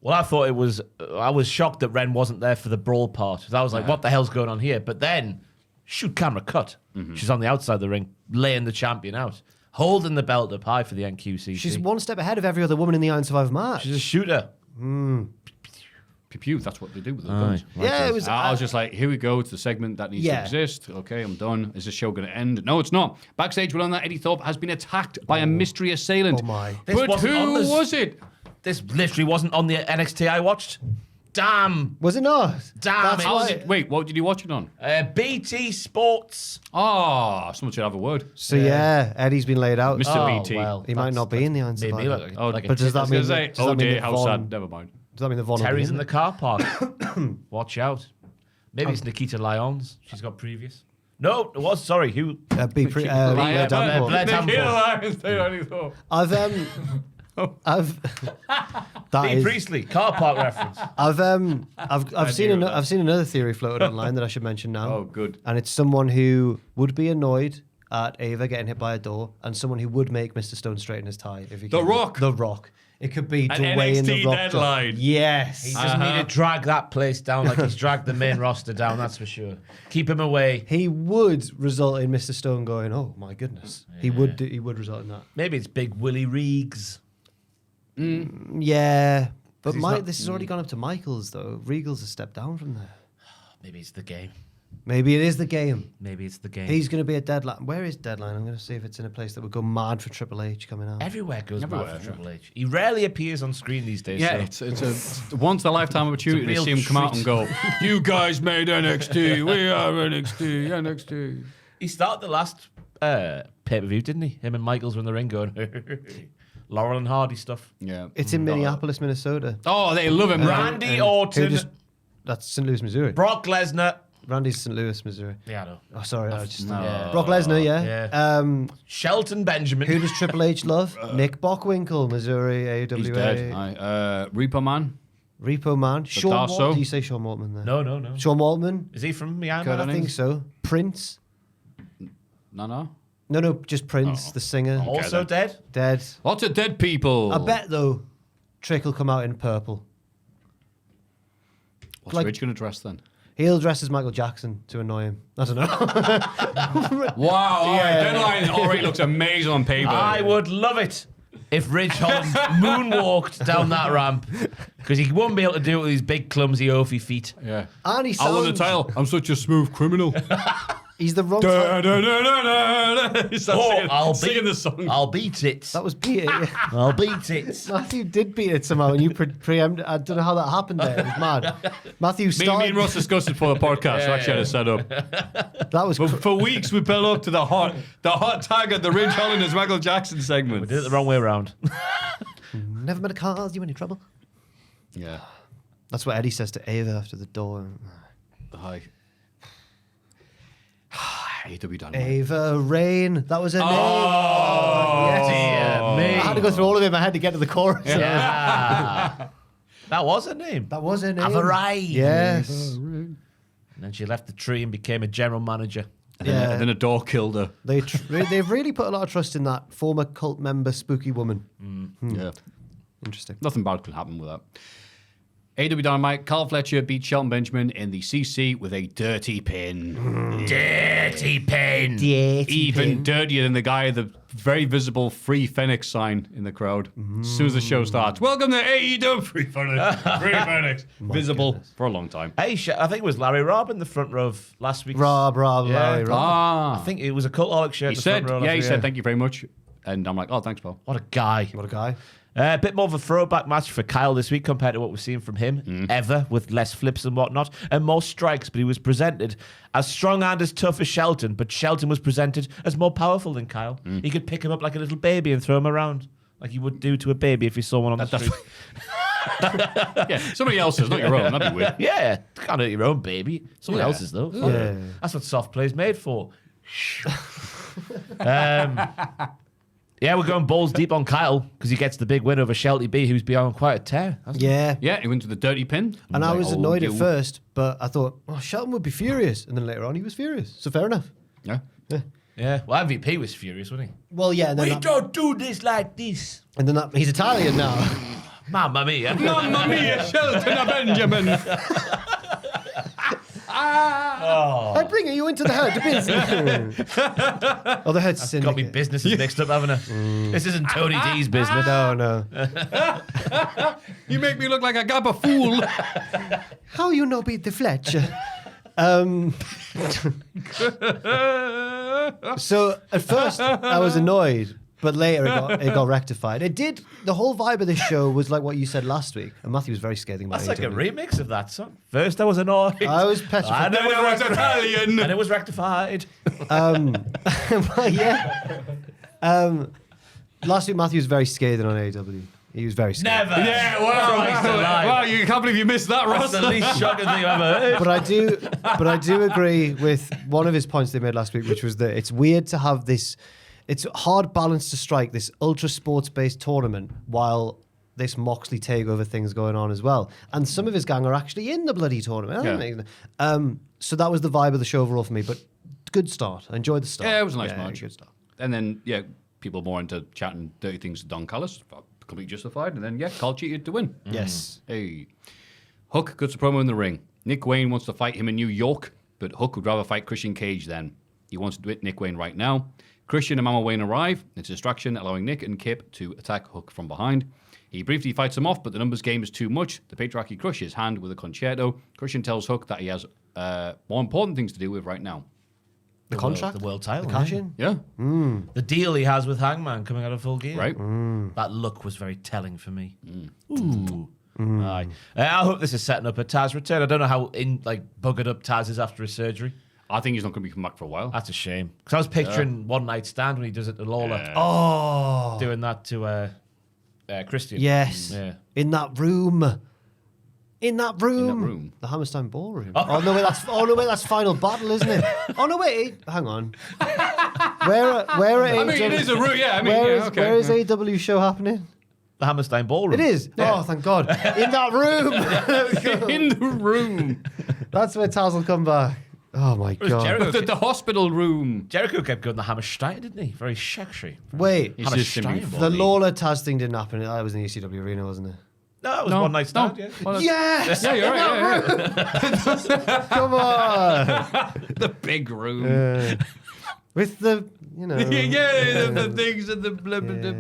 [SPEAKER 4] Well, I thought it was... I was shocked that Ren wasn't there for the brawl part. I was like, what the hell's going on here? But then... Shoot camera cut. She's on the outside of the ring, laying the champion out, holding the belt up high for the NQCC.
[SPEAKER 2] She's one step ahead of every other woman in the Iron Survivor match.
[SPEAKER 4] She's a shooter.
[SPEAKER 3] Pew pew, that's what they do with the guns.
[SPEAKER 2] Yeah, it was...
[SPEAKER 3] I was just like, here we go. It's the segment that needs to exist. Okay, I'm done. Is this show going to end? No, it's not. Backstage, we learn that Eddie Thorpe has been attacked by a mystery assailant.
[SPEAKER 2] Oh, my.
[SPEAKER 3] But
[SPEAKER 4] wasn't on
[SPEAKER 3] who
[SPEAKER 4] this-
[SPEAKER 3] was it?
[SPEAKER 4] This literally wasn't on the NXT I watched. Damn.
[SPEAKER 2] Was it not?
[SPEAKER 4] Damn.
[SPEAKER 3] How was it? Wait, what did you watch it on?
[SPEAKER 4] BT Sports.
[SPEAKER 3] Oh, someone should have a word.
[SPEAKER 2] So, yeah, Eddie's been laid out.
[SPEAKER 3] Mr.
[SPEAKER 4] Oh,
[SPEAKER 3] BT.
[SPEAKER 4] well,
[SPEAKER 2] He might not be in the Iron
[SPEAKER 4] made me
[SPEAKER 2] Survivor.
[SPEAKER 4] look
[SPEAKER 3] Oh,
[SPEAKER 4] like a
[SPEAKER 2] But does
[SPEAKER 3] I
[SPEAKER 2] that
[SPEAKER 3] was
[SPEAKER 2] mean...
[SPEAKER 3] going to say,
[SPEAKER 2] does that
[SPEAKER 3] oh
[SPEAKER 2] mean
[SPEAKER 3] dear,
[SPEAKER 2] that
[SPEAKER 3] how
[SPEAKER 2] Von-
[SPEAKER 3] sad. Never mind.
[SPEAKER 2] Does that mean that Von will be
[SPEAKER 4] Terry's in
[SPEAKER 2] it?
[SPEAKER 4] the car park. Watch out. Maybe it's Nikita Lyons. She's got previous. No, it was. Sorry. Who?
[SPEAKER 2] Blair Davenport.
[SPEAKER 4] Blair Davenport.
[SPEAKER 2] I've that
[SPEAKER 4] Dean
[SPEAKER 2] is,
[SPEAKER 4] Priestley. Car park reference.
[SPEAKER 2] I've seen I've seen another theory floated online that I should mention now.
[SPEAKER 3] Oh, good.
[SPEAKER 2] And it's someone who would be annoyed at Ava getting hit by a door, and someone who would make Mr. Stone straighten his tie if he
[SPEAKER 3] The
[SPEAKER 2] came.
[SPEAKER 3] Rock.
[SPEAKER 2] The Rock. It could be
[SPEAKER 3] An
[SPEAKER 2] Dwayne
[SPEAKER 3] NXT
[SPEAKER 2] the Rock.
[SPEAKER 3] deadline.
[SPEAKER 2] Yes.
[SPEAKER 4] He doesn't need to drag that place down like he's dragged the main roster down, that's for sure. Keep him away.
[SPEAKER 2] He would result in Mr. Stone going, "Oh my goodness." He would result in that.
[SPEAKER 4] Maybe it's Big Willie Reegs.
[SPEAKER 2] Yeah. But
[SPEAKER 4] he's not-
[SPEAKER 2] this has already gone up to Michaels though. Regal's a step down from there.
[SPEAKER 4] Maybe it's the game.
[SPEAKER 2] Maybe it is the game.
[SPEAKER 4] Maybe it's the game.
[SPEAKER 2] He's going to be a Deadline. Where is Deadline? I'm going to see if it's in a place that would go mad for Triple H coming out.
[SPEAKER 4] Everywhere goes mad for Triple H. He rarely appears on screen these days.
[SPEAKER 3] Yeah,
[SPEAKER 4] so.
[SPEAKER 3] it's a once in a lifetime opportunity to
[SPEAKER 4] real
[SPEAKER 3] see him come out
[SPEAKER 4] treat.
[SPEAKER 3] and go, "You guys made NXT. We are NXT. NXT."
[SPEAKER 4] He started the last pay-per-view, didn't he? Him and Michaels were in the ring going, Laurel and Hardy stuff.
[SPEAKER 3] Yeah.
[SPEAKER 2] It's in Minneapolis, Minnesota.
[SPEAKER 3] Oh, they love him.
[SPEAKER 4] Randy
[SPEAKER 2] Who
[SPEAKER 4] Orton,
[SPEAKER 2] just- that's St. Louis, Missouri.
[SPEAKER 4] Brock Lesnar.
[SPEAKER 2] Randy's St. Louis, Missouri.
[SPEAKER 4] Yeah, I know.
[SPEAKER 2] Oh, sorry. I just,
[SPEAKER 4] Yeah.
[SPEAKER 2] Brock Lesnar, yeah.
[SPEAKER 4] Yeah. Shelton Benjamin.
[SPEAKER 2] Who does Triple H love? Nick Bockwinkel, Missouri, AWA.
[SPEAKER 3] He's dead. Aye. Reaper Man.
[SPEAKER 2] Repo Man. Sean
[SPEAKER 3] Darso.
[SPEAKER 2] Waltman. Do you say Sean Waltman there?
[SPEAKER 4] No.
[SPEAKER 2] Sean Waltman.
[SPEAKER 4] Is he from Myanmar?
[SPEAKER 3] Kurt
[SPEAKER 2] I
[SPEAKER 3] Anning.
[SPEAKER 2] think so. Prince.
[SPEAKER 3] No.
[SPEAKER 2] No, just Prince, the singer.
[SPEAKER 4] Also dead?
[SPEAKER 2] Dead.
[SPEAKER 3] Lots of dead people.
[SPEAKER 2] I bet, though, Trick will come out in purple.
[SPEAKER 3] What's
[SPEAKER 2] like-
[SPEAKER 3] Rich going to dress then?
[SPEAKER 2] He'll dress as Michael Jackson to annoy him. I don't know.
[SPEAKER 3] Wow. All right. Deadline already looks amazing on paper.
[SPEAKER 4] I would love it if Ridge Holland moonwalked down that ramp because he wouldn't be able to do it with his big, clumsy, oafy feet.
[SPEAKER 3] Yeah.
[SPEAKER 2] And he
[SPEAKER 3] I love the
[SPEAKER 2] sounds...
[SPEAKER 3] title. I'm such a smooth criminal.
[SPEAKER 2] He's the wrong...
[SPEAKER 3] He starts singing the song.
[SPEAKER 4] I'll beat it.
[SPEAKER 2] That was Peter.
[SPEAKER 4] I'll beat it.
[SPEAKER 2] Matthew did beat it somehow, and you preempted. I don't know how that happened there. It was mad. Matthew
[SPEAKER 3] Me
[SPEAKER 2] started.
[SPEAKER 3] and Russ discussed it for the podcast. So actually had it set up.
[SPEAKER 2] That was.
[SPEAKER 3] But for weeks we built up to the hot tag at the Ridge Holland as Michael Jackson segment.
[SPEAKER 4] We did it the wrong way around.
[SPEAKER 2] Never met a cause you any trouble.
[SPEAKER 3] Yeah.
[SPEAKER 2] That's what Eddie says to Ava after the door.
[SPEAKER 3] Hi. AEW Dynamite.
[SPEAKER 2] Ava Rain. That was her name.
[SPEAKER 3] Oh,
[SPEAKER 4] dear me.
[SPEAKER 2] I had to go through all of it in my head to get to the chorus.
[SPEAKER 4] Yeah. That was her name.
[SPEAKER 2] That was her name.
[SPEAKER 4] Ava Rain.
[SPEAKER 2] Yes.
[SPEAKER 4] And then she left the tree and became a general manager.
[SPEAKER 2] Yeah.
[SPEAKER 3] And then a door killed her.
[SPEAKER 2] They've really put a lot of trust in that former cult member, Spooky Woman.
[SPEAKER 3] Yeah.
[SPEAKER 2] Interesting.
[SPEAKER 3] Nothing bad could happen with that. AEW Dynamite, Carl Fletcher beat Shelton Benjamin in the CC with a dirty pin.
[SPEAKER 4] Dirty pen.
[SPEAKER 3] Even dirtier than the guy, the very visible Free Phoenix sign in the crowd. As soon as the show starts, welcome to AEW Free Phoenix. Free Phoenix. Visible for a long time.
[SPEAKER 4] Hey, I think it was Larry Robb in the front row of last week's.
[SPEAKER 2] Larry Rob.
[SPEAKER 4] I think it was a Cultaholic shirt.
[SPEAKER 3] He
[SPEAKER 4] in the
[SPEAKER 3] said,
[SPEAKER 4] front row
[SPEAKER 3] he
[SPEAKER 4] last
[SPEAKER 3] said,
[SPEAKER 4] week,
[SPEAKER 3] thank you very much. And I'm like, oh, thanks, Paul.
[SPEAKER 4] What a guy.
[SPEAKER 2] What a guy.
[SPEAKER 4] A bit more of a throwback match for Kyle this week compared to what we've seen from him ever, with less flips and whatnot, and more strikes, but he was presented as strong and as tough as Shelton, but Shelton was presented as more powerful than Kyle. He could pick him up like a little baby and throw him around, like you would do to a baby if you saw one on the street.
[SPEAKER 3] Yeah, somebody else's, not your own. That'd be weird.
[SPEAKER 4] Yeah, can't hurt your own baby. Someone
[SPEAKER 3] Yeah.
[SPEAKER 4] else's, though.
[SPEAKER 2] Yeah.
[SPEAKER 4] That's what soft play's made for. Yeah, we're going balls deep on Kyle because he gets the big win over Shelty B, who's been on quite a tear.
[SPEAKER 2] Yeah.
[SPEAKER 3] Yeah, he went to the dirty pin.
[SPEAKER 2] And I was
[SPEAKER 3] Like,
[SPEAKER 2] annoyed
[SPEAKER 3] oh,
[SPEAKER 2] at
[SPEAKER 3] you-
[SPEAKER 2] first, but I thought, oh, Shelton would be furious. And then later on, he was furious. So fair enough.
[SPEAKER 3] Yeah.
[SPEAKER 4] Yeah, well, MVP was furious, wasn't he?
[SPEAKER 2] Well, yeah. And then,
[SPEAKER 4] don't do this like this.
[SPEAKER 2] he's Italian now.
[SPEAKER 4] Mamma mia.
[SPEAKER 3] Mamma mia, Shelton Benjamin.
[SPEAKER 2] I bring you into the herd business. Oh, the herd syndicate.
[SPEAKER 4] Got me businesses mixed up, haven't I? This isn't Tony D's business.
[SPEAKER 2] No.
[SPEAKER 3] You make me look like a gabba fool.
[SPEAKER 2] How you know beat the Fletcher? So at first I was annoyed, but later it got rectified. It did. The whole vibe of this show was like what you said last week, and Matthew was very scathing about
[SPEAKER 4] That's like a
[SPEAKER 2] AEW.
[SPEAKER 4] remix of that song. First I was annoyed.
[SPEAKER 2] I was petrified.
[SPEAKER 4] And
[SPEAKER 3] I was Italian.
[SPEAKER 4] And it was rectified.
[SPEAKER 2] Well, yeah. Last week Matthew was very scathing on AEW. He was very scathing.
[SPEAKER 4] Never.
[SPEAKER 3] Yeah, wow, you can't believe you missed that, Ross.
[SPEAKER 4] That's the least shocking thing I've ever heard.
[SPEAKER 2] But I do agree with one of his points they made last week, which was that it's weird to have this. It's a hard balance to strike, this ultra sports based tournament, while this Moxley takeover thing's going on as well. And some of his gang are actually in the bloody tournament. Aren't they? So that was the vibe of the show overall for me. But good start. I enjoyed the start.
[SPEAKER 3] Yeah, it was a nice match.
[SPEAKER 2] Good start.
[SPEAKER 3] And then, yeah, people more into chatting dirty things to Don Callis. Completely justified. And then, yeah, Carl cheated to win.
[SPEAKER 2] Yes.
[SPEAKER 3] Hey. Hook cuts a promo in the ring. Nick Wayne wants to fight him in New York, but Hook would rather fight Christian Cage then. He wants to do it Nick Wayne right now. Christian and Mama Wayne arrive. It's a distraction, allowing Nick and Kip to attack Hook from behind. He briefly fights him off, but the numbers game is too much. The patriarchy crushes his hand with a concerto. Christian tells Hook that he has more important things to do with right now.
[SPEAKER 2] The contract?
[SPEAKER 4] The world title.
[SPEAKER 2] The cash in?
[SPEAKER 3] Yeah.
[SPEAKER 4] The deal he has with Hangman coming out of Full Gear.
[SPEAKER 3] Right.
[SPEAKER 4] That look was very telling for me. Ooh. Aye. I hope this is setting up a Taz return. I don't know how buggered up Taz is after his surgery.
[SPEAKER 3] I think he's not going to be coming back for a while.
[SPEAKER 4] That's a shame. Because I was picturing One Night Stand when he does it to Lawler.
[SPEAKER 2] Oh.
[SPEAKER 4] Doing that to Christian.
[SPEAKER 2] Yes.
[SPEAKER 4] Yeah.
[SPEAKER 2] In that room. The Hammerstein Ballroom. Oh no, wait, that's Final Battle, isn't it? Oh no, wait, hang on. Where are
[SPEAKER 3] I mean, it is a room, yeah. I mean,
[SPEAKER 2] where is AEW show happening?
[SPEAKER 4] The Hammerstein Ballroom.
[SPEAKER 2] It is. Yeah. Oh, thank God. In that room.
[SPEAKER 3] In the room.
[SPEAKER 2] That's where Taz will come back. Oh my God.
[SPEAKER 3] The hospital room.
[SPEAKER 4] Jericho kept going the Hammerstein, didn't he? Very sexy.
[SPEAKER 2] Wait,
[SPEAKER 3] It's just simply
[SPEAKER 2] the Lawler Taz thing didn't happen. That was in the ECW arena, wasn't it?
[SPEAKER 4] No, it was One Night Stand. Yeah.
[SPEAKER 3] Well,
[SPEAKER 2] Yes!
[SPEAKER 3] Yeah, you're right. Yeah.
[SPEAKER 2] Come on.
[SPEAKER 3] The big room.
[SPEAKER 2] With the,
[SPEAKER 3] the things and the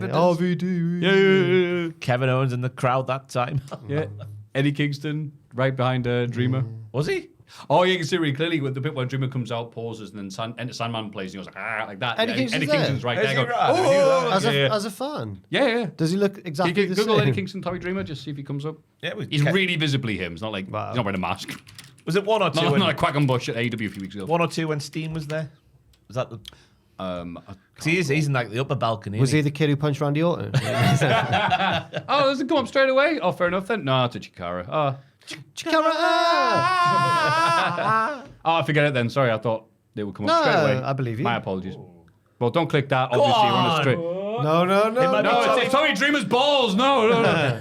[SPEAKER 2] RVD.
[SPEAKER 4] Kevin Owens in the crowd that time.
[SPEAKER 3] Yeah. Eddie Kingston right behind Dreamer.
[SPEAKER 4] Was he?
[SPEAKER 3] Oh, you can see really clearly with the bit where Dreamer comes out, pauses, and then Sandman plays, and he goes like that.
[SPEAKER 2] Eddie Kingston's
[SPEAKER 3] right
[SPEAKER 4] Is
[SPEAKER 3] there.
[SPEAKER 4] he
[SPEAKER 3] Going,
[SPEAKER 4] right?
[SPEAKER 2] As a fan.
[SPEAKER 3] Yeah.
[SPEAKER 2] Does he look exactly the
[SPEAKER 3] Google
[SPEAKER 2] same?
[SPEAKER 3] Eddie Kingston, Tommy Dreamer, just see if he comes up.
[SPEAKER 4] Yeah,
[SPEAKER 3] He's really visibly him. It's not like he's not wearing a mask.
[SPEAKER 4] Was it one or two?
[SPEAKER 3] Not like Quackenbush at AEW a few weeks ago.
[SPEAKER 4] One or two when Steen was there? Was that the... he's in like the upper balcony.
[SPEAKER 2] Was he the kid who punched Randy Orton?
[SPEAKER 3] Oh, does it come up straight away? Oh, fair enough then. No, it's a Chikara. Oh, I forget it then. Sorry, I thought they would come up straight away.
[SPEAKER 2] I believe you.
[SPEAKER 3] My apologies. Well, don't click that. Obviously, we're on a straight.
[SPEAKER 2] No.
[SPEAKER 3] No, it's Tommy Dreamer's balls. No. No,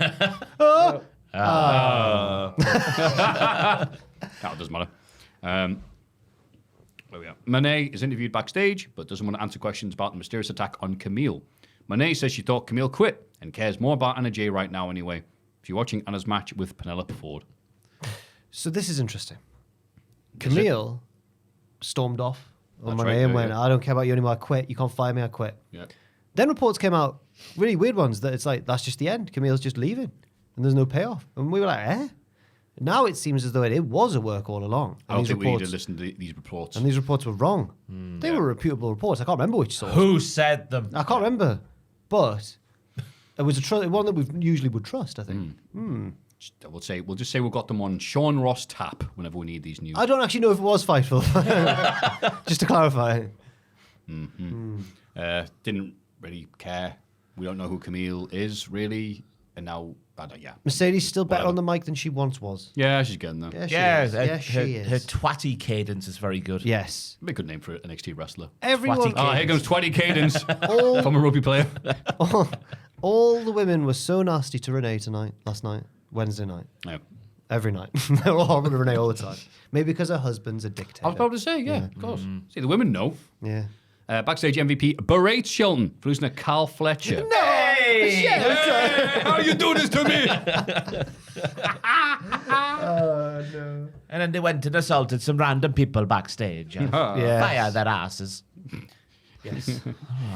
[SPEAKER 3] it doesn't matter. Where we are. Monet is interviewed backstage, but doesn't want to answer questions about the mysterious attack on Camille. Monet says she thought Camille quit and cares more about Anna Jay right now anyway. If you're watching Anna's match with Penelope Ford.
[SPEAKER 2] So this is interesting. Camille stormed off on
[SPEAKER 3] That's
[SPEAKER 2] Monday
[SPEAKER 3] right,
[SPEAKER 2] and
[SPEAKER 3] yeah,
[SPEAKER 2] went,
[SPEAKER 3] yeah.
[SPEAKER 2] I don't care about you anymore, I quit. You can't fire me, I quit.
[SPEAKER 3] Yeah.
[SPEAKER 2] Then reports came out, really weird ones, that it's like, that's just the end. Camille's just leaving. And there's no payoff. And we were like, eh? Now it seems as though it was a work all along.
[SPEAKER 3] I don't think we need to listen to these reports.
[SPEAKER 2] And these reports were wrong. They were reputable reports. I can't remember which source.
[SPEAKER 4] Who said them?
[SPEAKER 2] I can't remember. But it was one that we usually would trust, I think.
[SPEAKER 3] We'll just say we've got them on Sean Ross tap whenever we need these news.
[SPEAKER 2] I don't actually know if it was Fightful. Just to clarify.
[SPEAKER 3] Didn't really care. We don't know who Camille is really, and now
[SPEAKER 2] Mercedes still better
[SPEAKER 3] Whatever.
[SPEAKER 2] on the mic than she once was.
[SPEAKER 3] Yeah, she's getting there.
[SPEAKER 2] Yeah, she is.
[SPEAKER 4] Her twatty cadence is very good.
[SPEAKER 2] Yes.
[SPEAKER 3] Be a good name for an NXT wrestler.
[SPEAKER 2] Everyone.
[SPEAKER 3] Oh, here comes 20 cadence from a rugby player.
[SPEAKER 2] All the women were so nasty to Renee last night, Wednesday night.
[SPEAKER 3] Yeah.
[SPEAKER 2] Every night. They were horrible to Renee all the time. Maybe because her husband's a dictator.
[SPEAKER 3] I was about to say, yeah, of course. See, the women know.
[SPEAKER 2] Yeah.
[SPEAKER 3] Backstage MVP berates Shelton for losing to Carl Fletcher.
[SPEAKER 4] Hey!
[SPEAKER 3] How you do this to me?
[SPEAKER 4] And then they went and assaulted some random people backstage. And
[SPEAKER 2] Yes.
[SPEAKER 4] fire their asses.
[SPEAKER 2] Yes.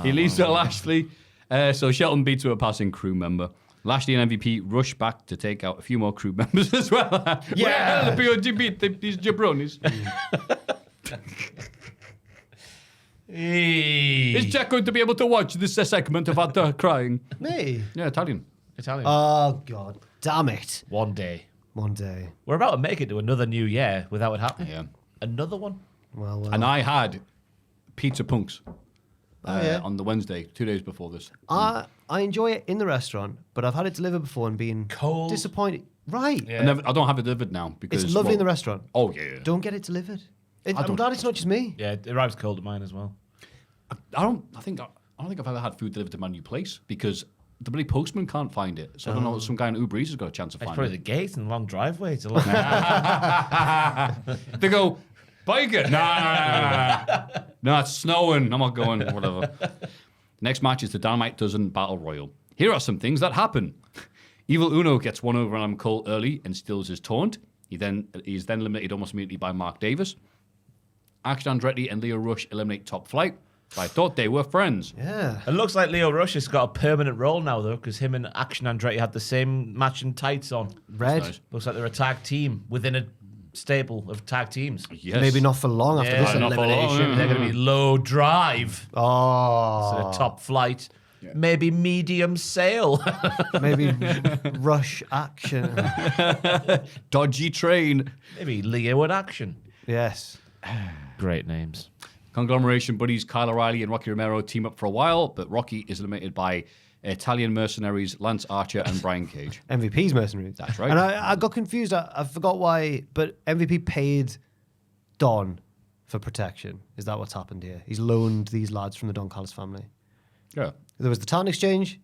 [SPEAKER 3] He leads to Lashley. So Shelton beats a passing crew member. Lashley and MVP rush back to take out a few more crew members as well.
[SPEAKER 2] Yeah.
[SPEAKER 3] The POG beat these jabronis. Is Jack going to be able to watch this segment of her crying?
[SPEAKER 2] Me?
[SPEAKER 3] Yeah, Italian.
[SPEAKER 2] Oh, God. Damn it.
[SPEAKER 4] One day.
[SPEAKER 2] One day.
[SPEAKER 4] We're about to make it to another new year without it happening.
[SPEAKER 3] Yeah.
[SPEAKER 4] Another one?
[SPEAKER 2] Well.
[SPEAKER 3] And I had pizza punks
[SPEAKER 2] yeah.
[SPEAKER 3] on the Wednesday, 2 days before this.
[SPEAKER 2] I enjoy it in the restaurant, but I've had it delivered before and been
[SPEAKER 4] Cold.
[SPEAKER 2] disappointed. Right.
[SPEAKER 4] Yeah.
[SPEAKER 3] I don't have it delivered now because
[SPEAKER 2] It's lovely in the restaurant.
[SPEAKER 3] Oh yeah.
[SPEAKER 2] Don't get it delivered. I'm glad it's not just me.
[SPEAKER 4] Yeah, it arrives cold at mine as well.
[SPEAKER 3] I don't think I've ever had food delivered to my new place because the bloody postman can't find it. So I don't know. Some guy in Uber Eats has got a chance of
[SPEAKER 4] It's
[SPEAKER 3] finding
[SPEAKER 4] probably
[SPEAKER 3] it.
[SPEAKER 4] the gate and the long driveway. It's a long
[SPEAKER 3] They go, bike it. No, it's snowing. I'm not going. Whatever. Next match is the Dynamite Dozen Battle Royal. Here are some things that happen. Evil Uno gets one over on Adam Cole early and steals his taunt. He is then eliminated almost immediately by Mark Davis. Action Andretti and Leo Rush eliminate Top Flight. I thought they were friends.
[SPEAKER 2] Yeah.
[SPEAKER 4] It looks like Leo Rush has got a permanent role now, though, because him and Action Andretti had the same matching tights on.
[SPEAKER 2] Red.
[SPEAKER 3] Nice.
[SPEAKER 4] Looks like they're a tag team within a stable of tag teams.
[SPEAKER 3] Yes.
[SPEAKER 2] Maybe not for long after this
[SPEAKER 3] not for long,
[SPEAKER 2] elimination.
[SPEAKER 3] yeah.
[SPEAKER 4] They're going to be low drive
[SPEAKER 2] Oh.
[SPEAKER 4] instead of top flight. Maybe medium sail.
[SPEAKER 2] Maybe Rush Action.
[SPEAKER 3] Dodgy train.
[SPEAKER 4] Maybe Leo in Action.
[SPEAKER 2] Yes.
[SPEAKER 4] Great names.
[SPEAKER 3] Conglomeration buddies Kyle O'Reilly and Rocky Romero team up for a while, but Rocky is eliminated by Italian mercenaries Lance Archer and Brian Cage.
[SPEAKER 2] MVP's mercenaries.
[SPEAKER 3] That's right.
[SPEAKER 2] And I got confused. I forgot why, but MVP paid Don for protection. Is that what's happened here? He's loaned these lads from the Don Callis family.
[SPEAKER 3] Yeah.
[SPEAKER 2] There was the talent exchange.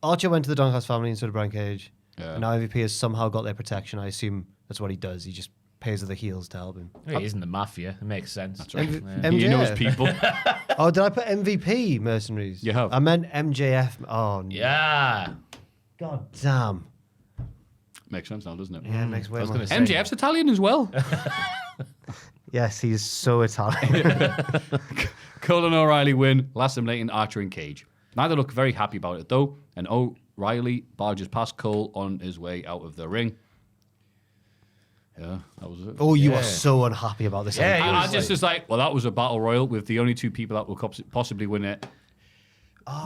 [SPEAKER 2] Archer went to the Don Callis family instead of Brian Cage.
[SPEAKER 3] Yeah.
[SPEAKER 2] And now MVP has somehow got their protection. I assume that's what he does. He just pays the heels to help him.
[SPEAKER 4] He isn't the mafia. It makes sense.
[SPEAKER 3] That's right.
[SPEAKER 2] MJF.
[SPEAKER 3] He knows people.
[SPEAKER 2] Oh, did I put MVP mercenaries?
[SPEAKER 3] You have.
[SPEAKER 2] I meant MJF. Oh, no.
[SPEAKER 4] Yeah.
[SPEAKER 2] God damn.
[SPEAKER 3] Makes sense now, doesn't it?
[SPEAKER 2] Yeah, it makes way
[SPEAKER 4] I was
[SPEAKER 2] more
[SPEAKER 4] going to
[SPEAKER 2] sense.
[SPEAKER 4] say.
[SPEAKER 3] MJF's Italian as well.
[SPEAKER 2] Yes, he's so Italian.
[SPEAKER 3] Cole and O'Reilly win, last eliminating Archer and Cage. Neither look very happy about it, though, and O'Reilly barges past Cole on his way out of the ring. Yeah, that was it.
[SPEAKER 2] Oh, you are so unhappy about this.
[SPEAKER 4] Yeah,
[SPEAKER 2] ending.
[SPEAKER 4] he
[SPEAKER 3] I just was like, well, that was a battle royal with the only two people that will possibly win it.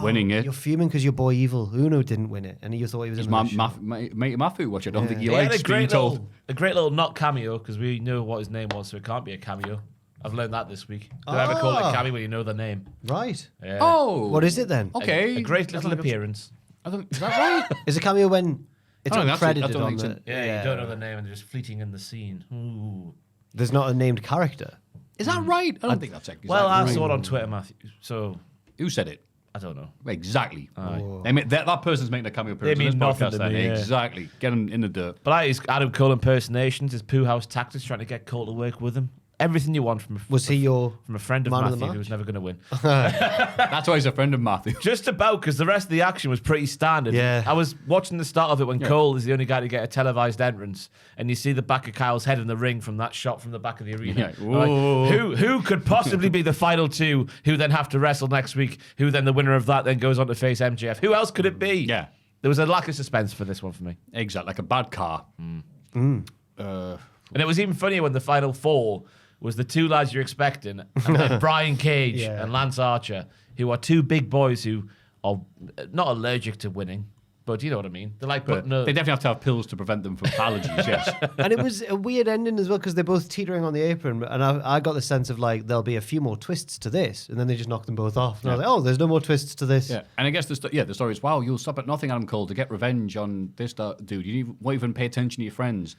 [SPEAKER 3] Winning it.
[SPEAKER 2] You're fuming because your boy Evil Uno didn't win it, and you thought he was in the show.
[SPEAKER 3] Mate Maffew, which I don't think he
[SPEAKER 4] He had
[SPEAKER 3] likes
[SPEAKER 4] a
[SPEAKER 3] being
[SPEAKER 4] great,
[SPEAKER 3] told.
[SPEAKER 4] little not cameo because we knew what his name was, so it can't be a cameo. I've learned that this week. Don't ever call it a cameo when you know the name.
[SPEAKER 2] Right.
[SPEAKER 4] Yeah.
[SPEAKER 3] Oh,
[SPEAKER 2] What is it then?
[SPEAKER 3] Okay,
[SPEAKER 4] A great little appearance.
[SPEAKER 3] Is that right?
[SPEAKER 2] Is a cameo when it's
[SPEAKER 3] I don't think that's it. I
[SPEAKER 2] uncredited
[SPEAKER 3] don't
[SPEAKER 2] on
[SPEAKER 3] think
[SPEAKER 2] the...
[SPEAKER 3] it's
[SPEAKER 4] Yeah, you don't know the name and they're just fleeting in the scene. Ooh.
[SPEAKER 2] There's not a named character.
[SPEAKER 3] Is that right? I don't think that's it.
[SPEAKER 4] Well, I saw it on Twitter, Matthew. So
[SPEAKER 3] Who said it?
[SPEAKER 4] I don't know.
[SPEAKER 3] Exactly.
[SPEAKER 2] Oh.
[SPEAKER 3] They that person's making a cameo appearance
[SPEAKER 4] They
[SPEAKER 3] in
[SPEAKER 4] mean
[SPEAKER 3] this
[SPEAKER 4] nothing
[SPEAKER 3] podcast.
[SPEAKER 4] to
[SPEAKER 3] Then.
[SPEAKER 4] me, yeah.
[SPEAKER 3] Exactly. Get him in the dirt.
[SPEAKER 4] But I his Adam Cole impersonations, his poo house tactics, trying to get Cole to work with him. Everything you want from
[SPEAKER 2] Was he your
[SPEAKER 4] from a friend of
[SPEAKER 2] man of the
[SPEAKER 4] Matthew
[SPEAKER 2] match?
[SPEAKER 4] who's never going to win.
[SPEAKER 3] That's why he's a friend of Matthew.
[SPEAKER 4] Just about, because the rest of the action was pretty standard.
[SPEAKER 2] Yeah.
[SPEAKER 4] I was watching the start of it when Cole is the only guy to get a televised entrance, and you see the back of Kyle's head in the ring from that shot from the back of the arena.
[SPEAKER 3] Yeah.
[SPEAKER 4] Like, who could possibly be the final two who then have to wrestle next week, who then the winner of that then goes on to face MJF? Who else could it be?
[SPEAKER 3] Yeah.
[SPEAKER 4] There was a lack of suspense for this one for me.
[SPEAKER 3] Exactly. Like a bad car.
[SPEAKER 4] And it was even funnier when the final four was the two lads you're expecting, and then Brian Cage and Lance Archer, who are two big boys who are not allergic to winning, but you know what I mean. They're like
[SPEAKER 3] But
[SPEAKER 4] putting
[SPEAKER 3] they definitely have to have pills to prevent them from allergies, yes.
[SPEAKER 2] And it was a weird ending as well because they're both teetering on the apron. And I got the sense of like there'll be a few more twists to this, and then they just knocked them both off. And I was like, oh, there's no more twists to this.
[SPEAKER 3] Yeah, and I guess the story is, wow, you'll stop at nothing, Adam Cole, to get revenge on this dude. You won't even pay attention to your friends.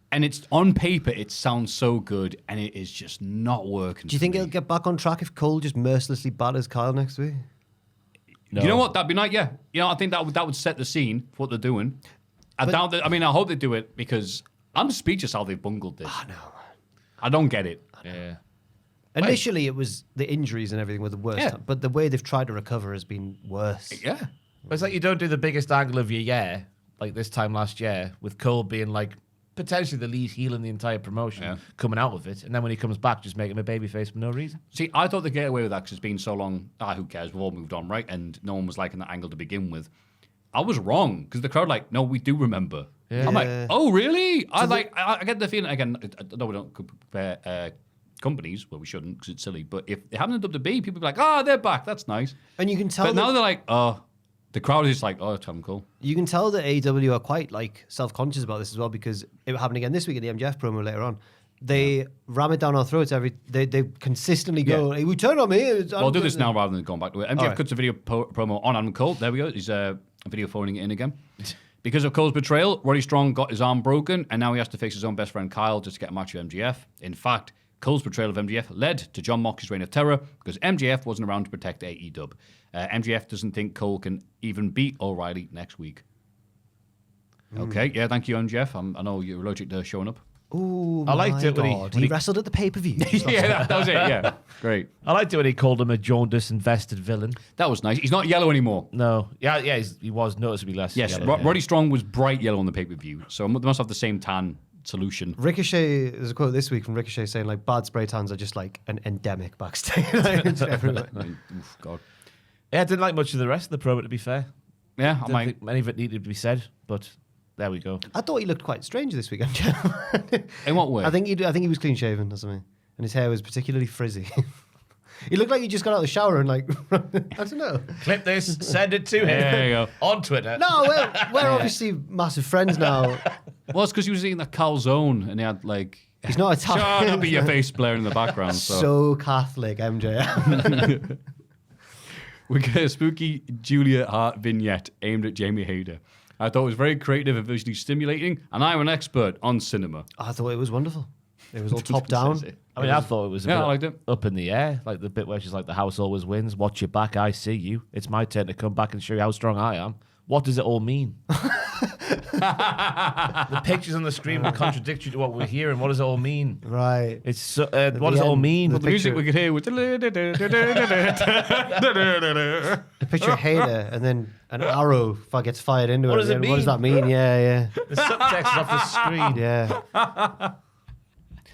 [SPEAKER 3] And it's on paper, it sounds so good, and it is just not working.
[SPEAKER 2] Do you think it'll get back on track if Cole just mercilessly batters Kyle next week?
[SPEAKER 4] No.
[SPEAKER 3] You know what? That'd be nice. Yeah, I think that would set the scene for what they're doing. I hope they do it because I'm speechless how they've bungled this.
[SPEAKER 2] No.
[SPEAKER 3] I don't get it.
[SPEAKER 4] Yeah.
[SPEAKER 2] Initially, it was the injuries and everything were the worst,
[SPEAKER 3] Yeah.
[SPEAKER 2] but the way they've tried to recover has been worse.
[SPEAKER 3] Yeah.
[SPEAKER 4] It's like you don't do the biggest angle of your year, like this time last year, with Cole being like potentially the lead heel in the entire promotion coming out of it, and then when he comes back, just make him a babyface for no reason.
[SPEAKER 3] See, I thought they'd get away with that because it's been so long. Who cares? We've all moved on, right? And no one was liking that angle to begin with. I was wrong because the crowd no, we do remember.
[SPEAKER 4] Yeah.
[SPEAKER 3] I'm like, oh, really? I get the feeling, again, I know we don't compare companies, well, we shouldn't because it's silly, but if they haven't done WWE, people be like, they're back, that's nice.
[SPEAKER 2] And you can tell
[SPEAKER 3] But now they're like, the crowd is like, it's Adam Cole.
[SPEAKER 2] You can tell that AEW are quite self-conscious about this as well because it happened again this week in the MJF promo later on. They ram it down our throats they consistently go, hey, we turn on me.
[SPEAKER 3] Well, I'll do this now rather than going back to it. MJF
[SPEAKER 2] right.
[SPEAKER 3] cuts a video promo on Adam Cole. There we go. He's video phoning it in again. Because of Cole's betrayal, Roddy Strong got his arm broken, and now he has to face his own best friend Kyle just to get a match with MJF. In fact, Cole's betrayal of MJF led to John Moxley's reign of terror because MJF wasn't around to protect AEW. MJF doesn't think Cole can even beat O'Reilly next week. Okay, yeah, thank you, MJF. I know you're allergic to showing up.
[SPEAKER 2] Ooh,
[SPEAKER 4] I liked it when
[SPEAKER 2] he wrestled at the pay-per-view.
[SPEAKER 3] Yeah, that was it, yeah. Great.
[SPEAKER 4] I liked it when he called him a jaundiced, invested villain.
[SPEAKER 3] That was nice. He's not yellow anymore.
[SPEAKER 4] No. Yeah, he was noticeably less
[SPEAKER 3] Yes,
[SPEAKER 4] yellow,
[SPEAKER 3] Roddy Strong was bright yellow on the pay-per-view, so they must have the same tan solution.
[SPEAKER 2] Ricochet, there's a quote this week from Ricochet saying like bad spray tans are just like an endemic backstage. Like, it's everywhere.
[SPEAKER 3] Oof, God.
[SPEAKER 4] Yeah, I didn't like much of the rest of the promo, to be fair.
[SPEAKER 3] Yeah, I
[SPEAKER 4] Didn't
[SPEAKER 3] might.
[SPEAKER 4] think many of it needed to be said, but there we go.
[SPEAKER 2] I thought he looked quite strange this weekend.
[SPEAKER 3] In what way?
[SPEAKER 2] I think he was clean shaven or something, and his hair was particularly frizzy. He looked like he just got out of the shower and like I don't know.
[SPEAKER 4] Clip this, send it to him.
[SPEAKER 3] There you go.
[SPEAKER 4] On Twitter.
[SPEAKER 2] No, we're obviously massive friends now.
[SPEAKER 3] Well, it's because he was eating that calzone and he had like.
[SPEAKER 2] He's not
[SPEAKER 3] Shut
[SPEAKER 2] Italian.
[SPEAKER 3] up, be your face blaring in the background. So.
[SPEAKER 2] So Catholic, MJ.
[SPEAKER 3] We get a spooky Julia Hart vignette aimed at Jamie Hayter. I thought it was very creative and visually stimulating, and I'm an expert on cinema.
[SPEAKER 2] I thought it was wonderful. It was all top down.
[SPEAKER 4] I mean, I thought it was a
[SPEAKER 3] Yeah,
[SPEAKER 4] bit
[SPEAKER 3] I liked it.
[SPEAKER 4] up in the air, like the bit where she's like, the house always wins. Watch your back, I see you. It's my turn to come back and show you how strong I am. What does it all mean? The pictures on the screen will contradict you to what we're hearing. What does it all mean?
[SPEAKER 2] Right.
[SPEAKER 4] It's so, what does it all mean?
[SPEAKER 3] The music we could hear was.
[SPEAKER 2] A picture of Hader and then an arrow gets fired into
[SPEAKER 4] What
[SPEAKER 2] it.
[SPEAKER 4] does it
[SPEAKER 2] And what does
[SPEAKER 4] mean?
[SPEAKER 2] that mean? Yeah,
[SPEAKER 4] The subtext is off the screen.
[SPEAKER 2] yeah.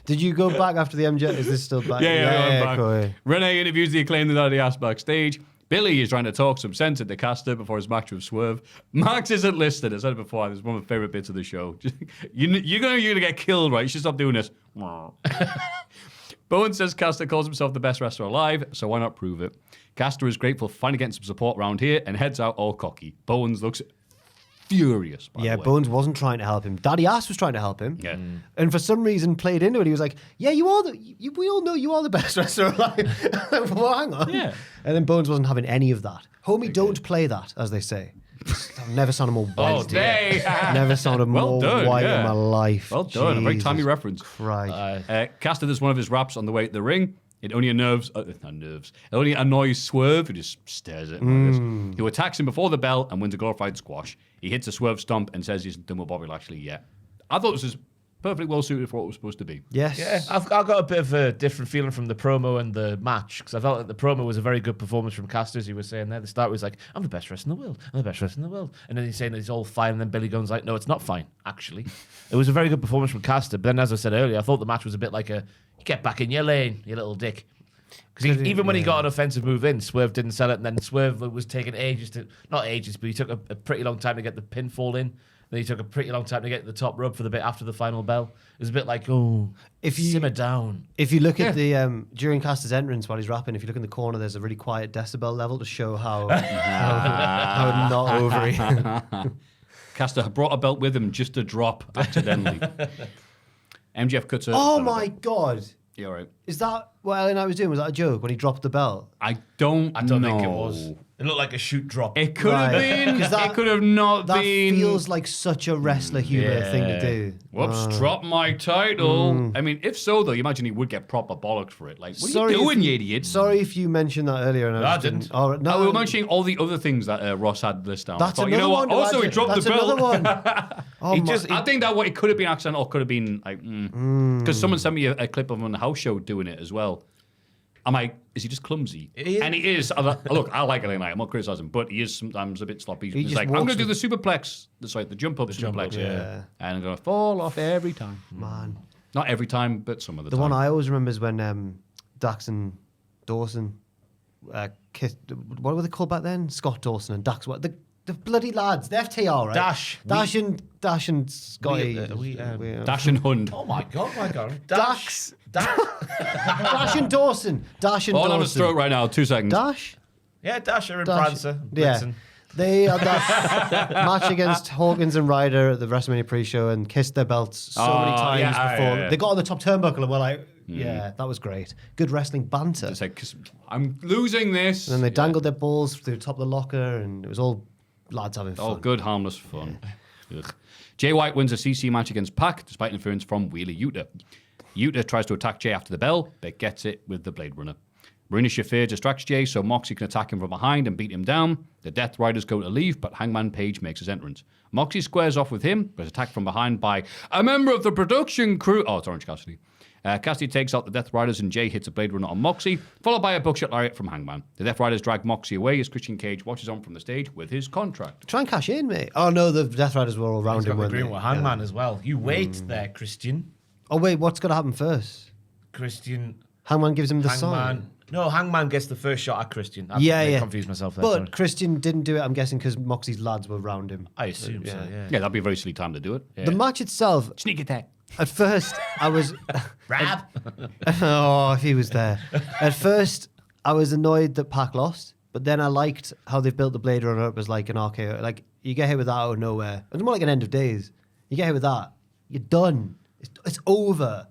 [SPEAKER 2] Did you go back after the MJ? Is this still back?
[SPEAKER 3] Yeah,
[SPEAKER 2] cool, yeah.
[SPEAKER 3] Renee interviews the Acclaimed and the ass backstage. Billy is trying to talk some sense into Caster before his match with Swerve. Max isn't listed. I said it before. This is one of my favorite bits of the show. You're gonna get killed, right? You should stop doing this. Bowen says Caster calls himself the best wrestler alive, so why not prove it? Caster is grateful for finally getting some support around here and heads out all cocky. Bowens looks furious. By
[SPEAKER 2] Yeah,
[SPEAKER 3] the way.
[SPEAKER 2] Bones wasn't trying to help him. Daddy Ass was trying to help him.
[SPEAKER 3] Yeah.
[SPEAKER 2] And for some reason played into it. He was like, yeah, we all know you are the best wrestler alive. Well, hang on.
[SPEAKER 3] Yeah.
[SPEAKER 2] And then Bones wasn't having any of that. Homie, don't play that, as they say. I've never sounded more white.
[SPEAKER 3] Oh, day.
[SPEAKER 2] Never sounded
[SPEAKER 3] Well
[SPEAKER 2] more
[SPEAKER 3] done,
[SPEAKER 2] white
[SPEAKER 3] yeah.
[SPEAKER 2] in my life.
[SPEAKER 3] Well done. A very timely
[SPEAKER 2] Jesus
[SPEAKER 3] reference.
[SPEAKER 2] Christ.
[SPEAKER 3] Caster does one of his raps on the way to the ring. It only unnerves, It only annoys Swerve, who just stares at him like this. Who attacks him before the bell and wins a glorified squash. He hits a Swerve stomp and says he's done with Bobby Lashley yet. I thought this was perfectly well suited for what it was supposed to be.
[SPEAKER 2] Yes.
[SPEAKER 4] Yeah, I've got a bit of a different feeling from the promo and the match because I felt like the promo was a very good performance from Caster, as he was saying there. The start was like, I'm the best wrestler in the world. I'm the best wrestler in the world. And then he's saying that he's all fine, and then Billy Gunn's like, no, it's not fine, actually. It was a very good performance from Caster, but then as I said earlier, I thought the match was a bit like get back in your lane, you little dick. Because even when he got an offensive move in, Swerve didn't sell it, and then Swerve was taking not ages, but he took a pretty long time to get the pinfall in. Then he took a pretty long time to get to the top rope for the bit after the final bell. It was a bit like, simmer down.
[SPEAKER 2] If you look at the during Caster's entrance while he's rapping, if you look in the corner, there's a really quiet decibel level to show how not over he.
[SPEAKER 3] Caster brought a belt with him just to drop accidentally. MJF cuts her.
[SPEAKER 2] Oh my god!
[SPEAKER 3] Yeah, all right.
[SPEAKER 2] Is that what Ellen I was doing? Was that a joke when he dropped the belt?
[SPEAKER 3] I don't know.
[SPEAKER 4] think it was. It looked like a shoot drop.
[SPEAKER 3] It could have
[SPEAKER 2] Right.
[SPEAKER 3] been.
[SPEAKER 2] 'Cause that-
[SPEAKER 3] It could have not
[SPEAKER 2] That
[SPEAKER 3] been.
[SPEAKER 2] feels like such a wrestler humor thing to do.
[SPEAKER 3] Whoops, drop my title. I mean, if so, though, you imagine he would get proper bollocks for it. Like, what are you doing, you idiot?
[SPEAKER 2] Sorry if you mentioned that earlier. And I
[SPEAKER 4] I
[SPEAKER 2] just
[SPEAKER 4] didn't.
[SPEAKER 2] Oh,
[SPEAKER 3] No, we were mentioning all the other things that Ross had this down.
[SPEAKER 2] That's
[SPEAKER 3] I thought,
[SPEAKER 2] another
[SPEAKER 3] you know what?
[SPEAKER 2] one.
[SPEAKER 3] Also, he dropped
[SPEAKER 2] That's
[SPEAKER 3] the belt.
[SPEAKER 2] another one. Oh
[SPEAKER 4] He
[SPEAKER 2] my-
[SPEAKER 4] just-
[SPEAKER 3] I think that what it could have been accidental, or could have been like, because someone sent me a clip of him on the house show doing it as well. I'm like, is he just clumsy?
[SPEAKER 4] He is.
[SPEAKER 3] And he is. Look, I like LA Knight. I'm not criticizing, but he is sometimes a bit sloppy. He's
[SPEAKER 2] just
[SPEAKER 3] like, I'm
[SPEAKER 2] walks
[SPEAKER 3] going to do the superplex, the jump up
[SPEAKER 4] jump
[SPEAKER 3] superplex,
[SPEAKER 4] up, yeah.
[SPEAKER 3] and I'm going to fall off every time.
[SPEAKER 2] man.
[SPEAKER 3] Not every time, but some of the
[SPEAKER 2] The
[SPEAKER 3] time.
[SPEAKER 2] one I always remember is when Dax and Dawson kissed. What were they called back then? Scott Dawson and Dax. What the bloody lads? The FTR, right? Dash and Scotty.
[SPEAKER 3] Dash and Hund.
[SPEAKER 4] Oh my god,
[SPEAKER 2] Dax. Dash and Dawson. Dash and
[SPEAKER 3] All
[SPEAKER 2] Dawson.
[SPEAKER 3] on his throat right now. 2 seconds.
[SPEAKER 2] Dash.
[SPEAKER 4] Yeah, Dasher and
[SPEAKER 2] Dash.
[SPEAKER 4] Prancer.
[SPEAKER 2] Yeah.
[SPEAKER 4] Blitzen.
[SPEAKER 2] They had that match against Hawkins and Ryder at the WrestleMania pre-show and kissed their belts so many times
[SPEAKER 3] yeah,
[SPEAKER 2] before.
[SPEAKER 3] yeah.
[SPEAKER 2] They got on the top turnbuckle and were like, yeah, that was great. Good wrestling banter.
[SPEAKER 3] It's like, 'cause I'm losing this.
[SPEAKER 2] And then they dangled their balls through the top of the locker and it was all lads having fun.
[SPEAKER 3] Oh, good, harmless fun. Ugh. Jay White wins a CC match against Pac despite interference from Wheeler Yuta. Yuta tries to attack Jay after the bell, but gets it with the Blade Runner. Marina Shafir distracts Jay so Moxie can attack him from behind and beat him down. The Death Riders go to leave, but Hangman Page makes his entrance. Moxie squares off with him, but is attacked from behind by a member of the production crew. Oh, it's Orange Cassidy. Cassidy takes out the Death Riders and Jay hits a Blade Runner on Moxie, followed by a buckshot lariat from Hangman. The Death Riders drag Moxie away as Christian Cage watches on from the stage with his contract.
[SPEAKER 2] Try and cash in, mate. Oh, no, the Death Riders were all around him.
[SPEAKER 4] Agreeing with Hangman as well. You wait there, Christian.
[SPEAKER 2] Oh, wait, what's going to happen first?
[SPEAKER 4] Christian.
[SPEAKER 2] Hangman gives him the sign.
[SPEAKER 4] No, Hangman gets the first shot at Christian. I confused myself there.
[SPEAKER 2] But
[SPEAKER 4] sorry.
[SPEAKER 2] Christian didn't do it, I'm guessing, because Moxie's lads were around him.
[SPEAKER 4] I assume so, yeah.
[SPEAKER 3] Yeah, that'd be a very silly time to do it.
[SPEAKER 2] The match itself,
[SPEAKER 3] Sneak attack.
[SPEAKER 2] at first, I was...
[SPEAKER 4] Rab!
[SPEAKER 2] Oh, if he was there. At first, I was annoyed that Pac lost, but then I liked how they've built the Blade Runner up as like an RKO. Like, you get hit with that out of nowhere. It's more like an end of days. You get hit with that, you're done. It's over.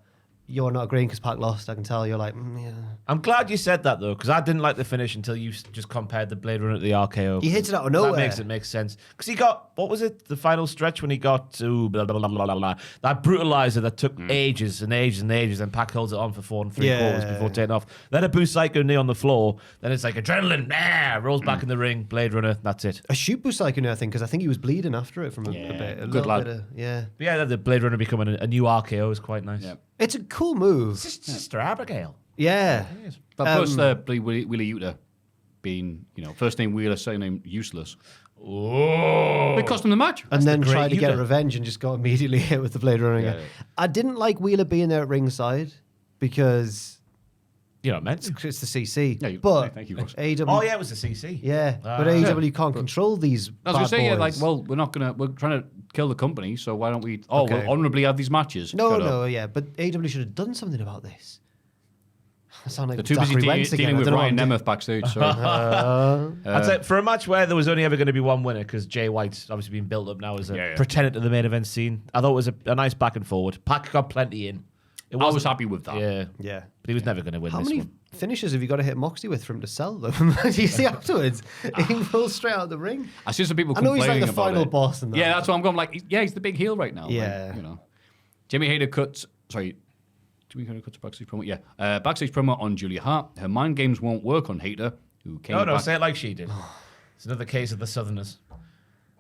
[SPEAKER 2] You're not agreeing because Pac lost. I can tell you're like, yeah.
[SPEAKER 4] I'm glad you said that, though, because I didn't like the finish until you just compared the Blade Runner to the RKO.
[SPEAKER 2] He hits it out of nowhere.
[SPEAKER 4] That makes sense. Because he got, what was it, the final stretch when he got to blah, blah, blah, blah, blah, blah. That brutalizer that took ages and ages and ages, and Pac holds it on for 4 3/4 before taking off. Then a Boost Psycho knee on the floor. Then it's like adrenaline, rolls back in the ring, Blade Runner, that's it.
[SPEAKER 2] A shoot Boost Psycho, I think, because I think he was bleeding after it from a bit.
[SPEAKER 3] Good lad.
[SPEAKER 2] Yeah.
[SPEAKER 4] But yeah, the Blade Runner becoming a new RKO is quite nice.
[SPEAKER 3] Yeah.
[SPEAKER 2] It's a cool move.
[SPEAKER 4] Sister Abigail.
[SPEAKER 2] Yeah.
[SPEAKER 3] But plus Wheeler Yuta being, first name Wheeler, second name useless.
[SPEAKER 4] Oh.
[SPEAKER 3] It cost him the match.
[SPEAKER 2] And then tried to get
[SPEAKER 4] Yuta.
[SPEAKER 2] revenge and just got immediately hit with the Blade Runner again.
[SPEAKER 3] Yeah.
[SPEAKER 2] I didn't like Wheeler being there at ringside because
[SPEAKER 4] You know what I meant?
[SPEAKER 2] it's the CC.
[SPEAKER 3] Yeah,
[SPEAKER 2] but
[SPEAKER 3] thank you, Ross.
[SPEAKER 2] AEW,
[SPEAKER 4] Oh, yeah, it was the CC.
[SPEAKER 2] yeah, but AEW can't control these
[SPEAKER 3] I was
[SPEAKER 2] bad
[SPEAKER 3] going to say,
[SPEAKER 2] boys.
[SPEAKER 3] we're trying to kill the company, so why don't we, we'll honorably have these matches.
[SPEAKER 2] No,
[SPEAKER 3] Shut up.
[SPEAKER 2] no, yeah, but AEW should have done something about this. I sound like
[SPEAKER 3] They're too busy
[SPEAKER 2] Zachary Wentz again.
[SPEAKER 3] dealing
[SPEAKER 2] I
[SPEAKER 3] with
[SPEAKER 2] don't know what
[SPEAKER 3] Ryan
[SPEAKER 2] I'm doing.
[SPEAKER 3] Nemeth backstage. So.
[SPEAKER 4] I'd say for a match where there was only ever going to be one winner, because Jay White's obviously being built up now as a pretender to the main event scene. I thought it was a nice back and forward. Pac got plenty in.
[SPEAKER 3] I was happy with that.
[SPEAKER 4] Yeah,
[SPEAKER 2] Yeah.
[SPEAKER 4] but he was never going to win
[SPEAKER 2] How
[SPEAKER 4] this
[SPEAKER 2] many
[SPEAKER 4] one.
[SPEAKER 2] finishes have you got to hit Moxley with for him to sell them? Do you see afterwards? He rolls straight out of the ring.
[SPEAKER 3] I see some people
[SPEAKER 2] I know
[SPEAKER 3] complaining
[SPEAKER 2] he's like the
[SPEAKER 3] about
[SPEAKER 2] final
[SPEAKER 3] it.
[SPEAKER 2] boss in that.
[SPEAKER 3] Yeah, that's what I'm going like. He's the big heel right now.
[SPEAKER 2] Yeah.
[SPEAKER 3] Like, Jimmy Hayter cuts. Sorry. Jimmy Hayter cuts a backstage promo. Yeah. Backstage promo on Julia Hart. Her mind games won't work on Hayter, who came
[SPEAKER 4] No,
[SPEAKER 3] back.
[SPEAKER 4] say it like she did. It's another case of the Southerners.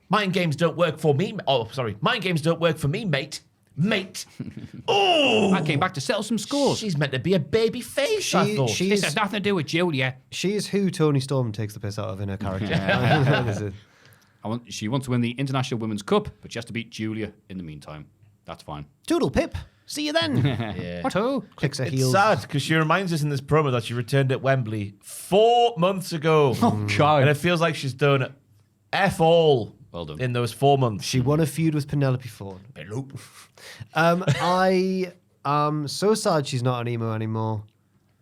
[SPEAKER 4] Mind games don't work for me. Oh, sorry. Mind games don't work for me, mate. Mate. Oh!
[SPEAKER 3] I came back to settle some scores.
[SPEAKER 4] She's meant to be a baby face, I thought.
[SPEAKER 2] she-
[SPEAKER 3] This has nothing to do with Julia.
[SPEAKER 2] She is who Tony Storm takes the piss out of in her character.
[SPEAKER 3] She wants to win the International Women's Cup, but she has to beat Julia in the meantime. That's fine.
[SPEAKER 2] Toodle pip. See you then.
[SPEAKER 4] Yeah.
[SPEAKER 3] What? Oh?
[SPEAKER 2] Clicks her
[SPEAKER 4] It's
[SPEAKER 2] heels.
[SPEAKER 4] sad because she reminds us in this promo that she returned at Wembley 4 months ago.
[SPEAKER 3] Oh, God.
[SPEAKER 4] And it feels like she's done F all
[SPEAKER 3] Well done.
[SPEAKER 4] in those 4 months.
[SPEAKER 2] She won a feud with Penelope Ford. I am so sad she's not an emo anymore.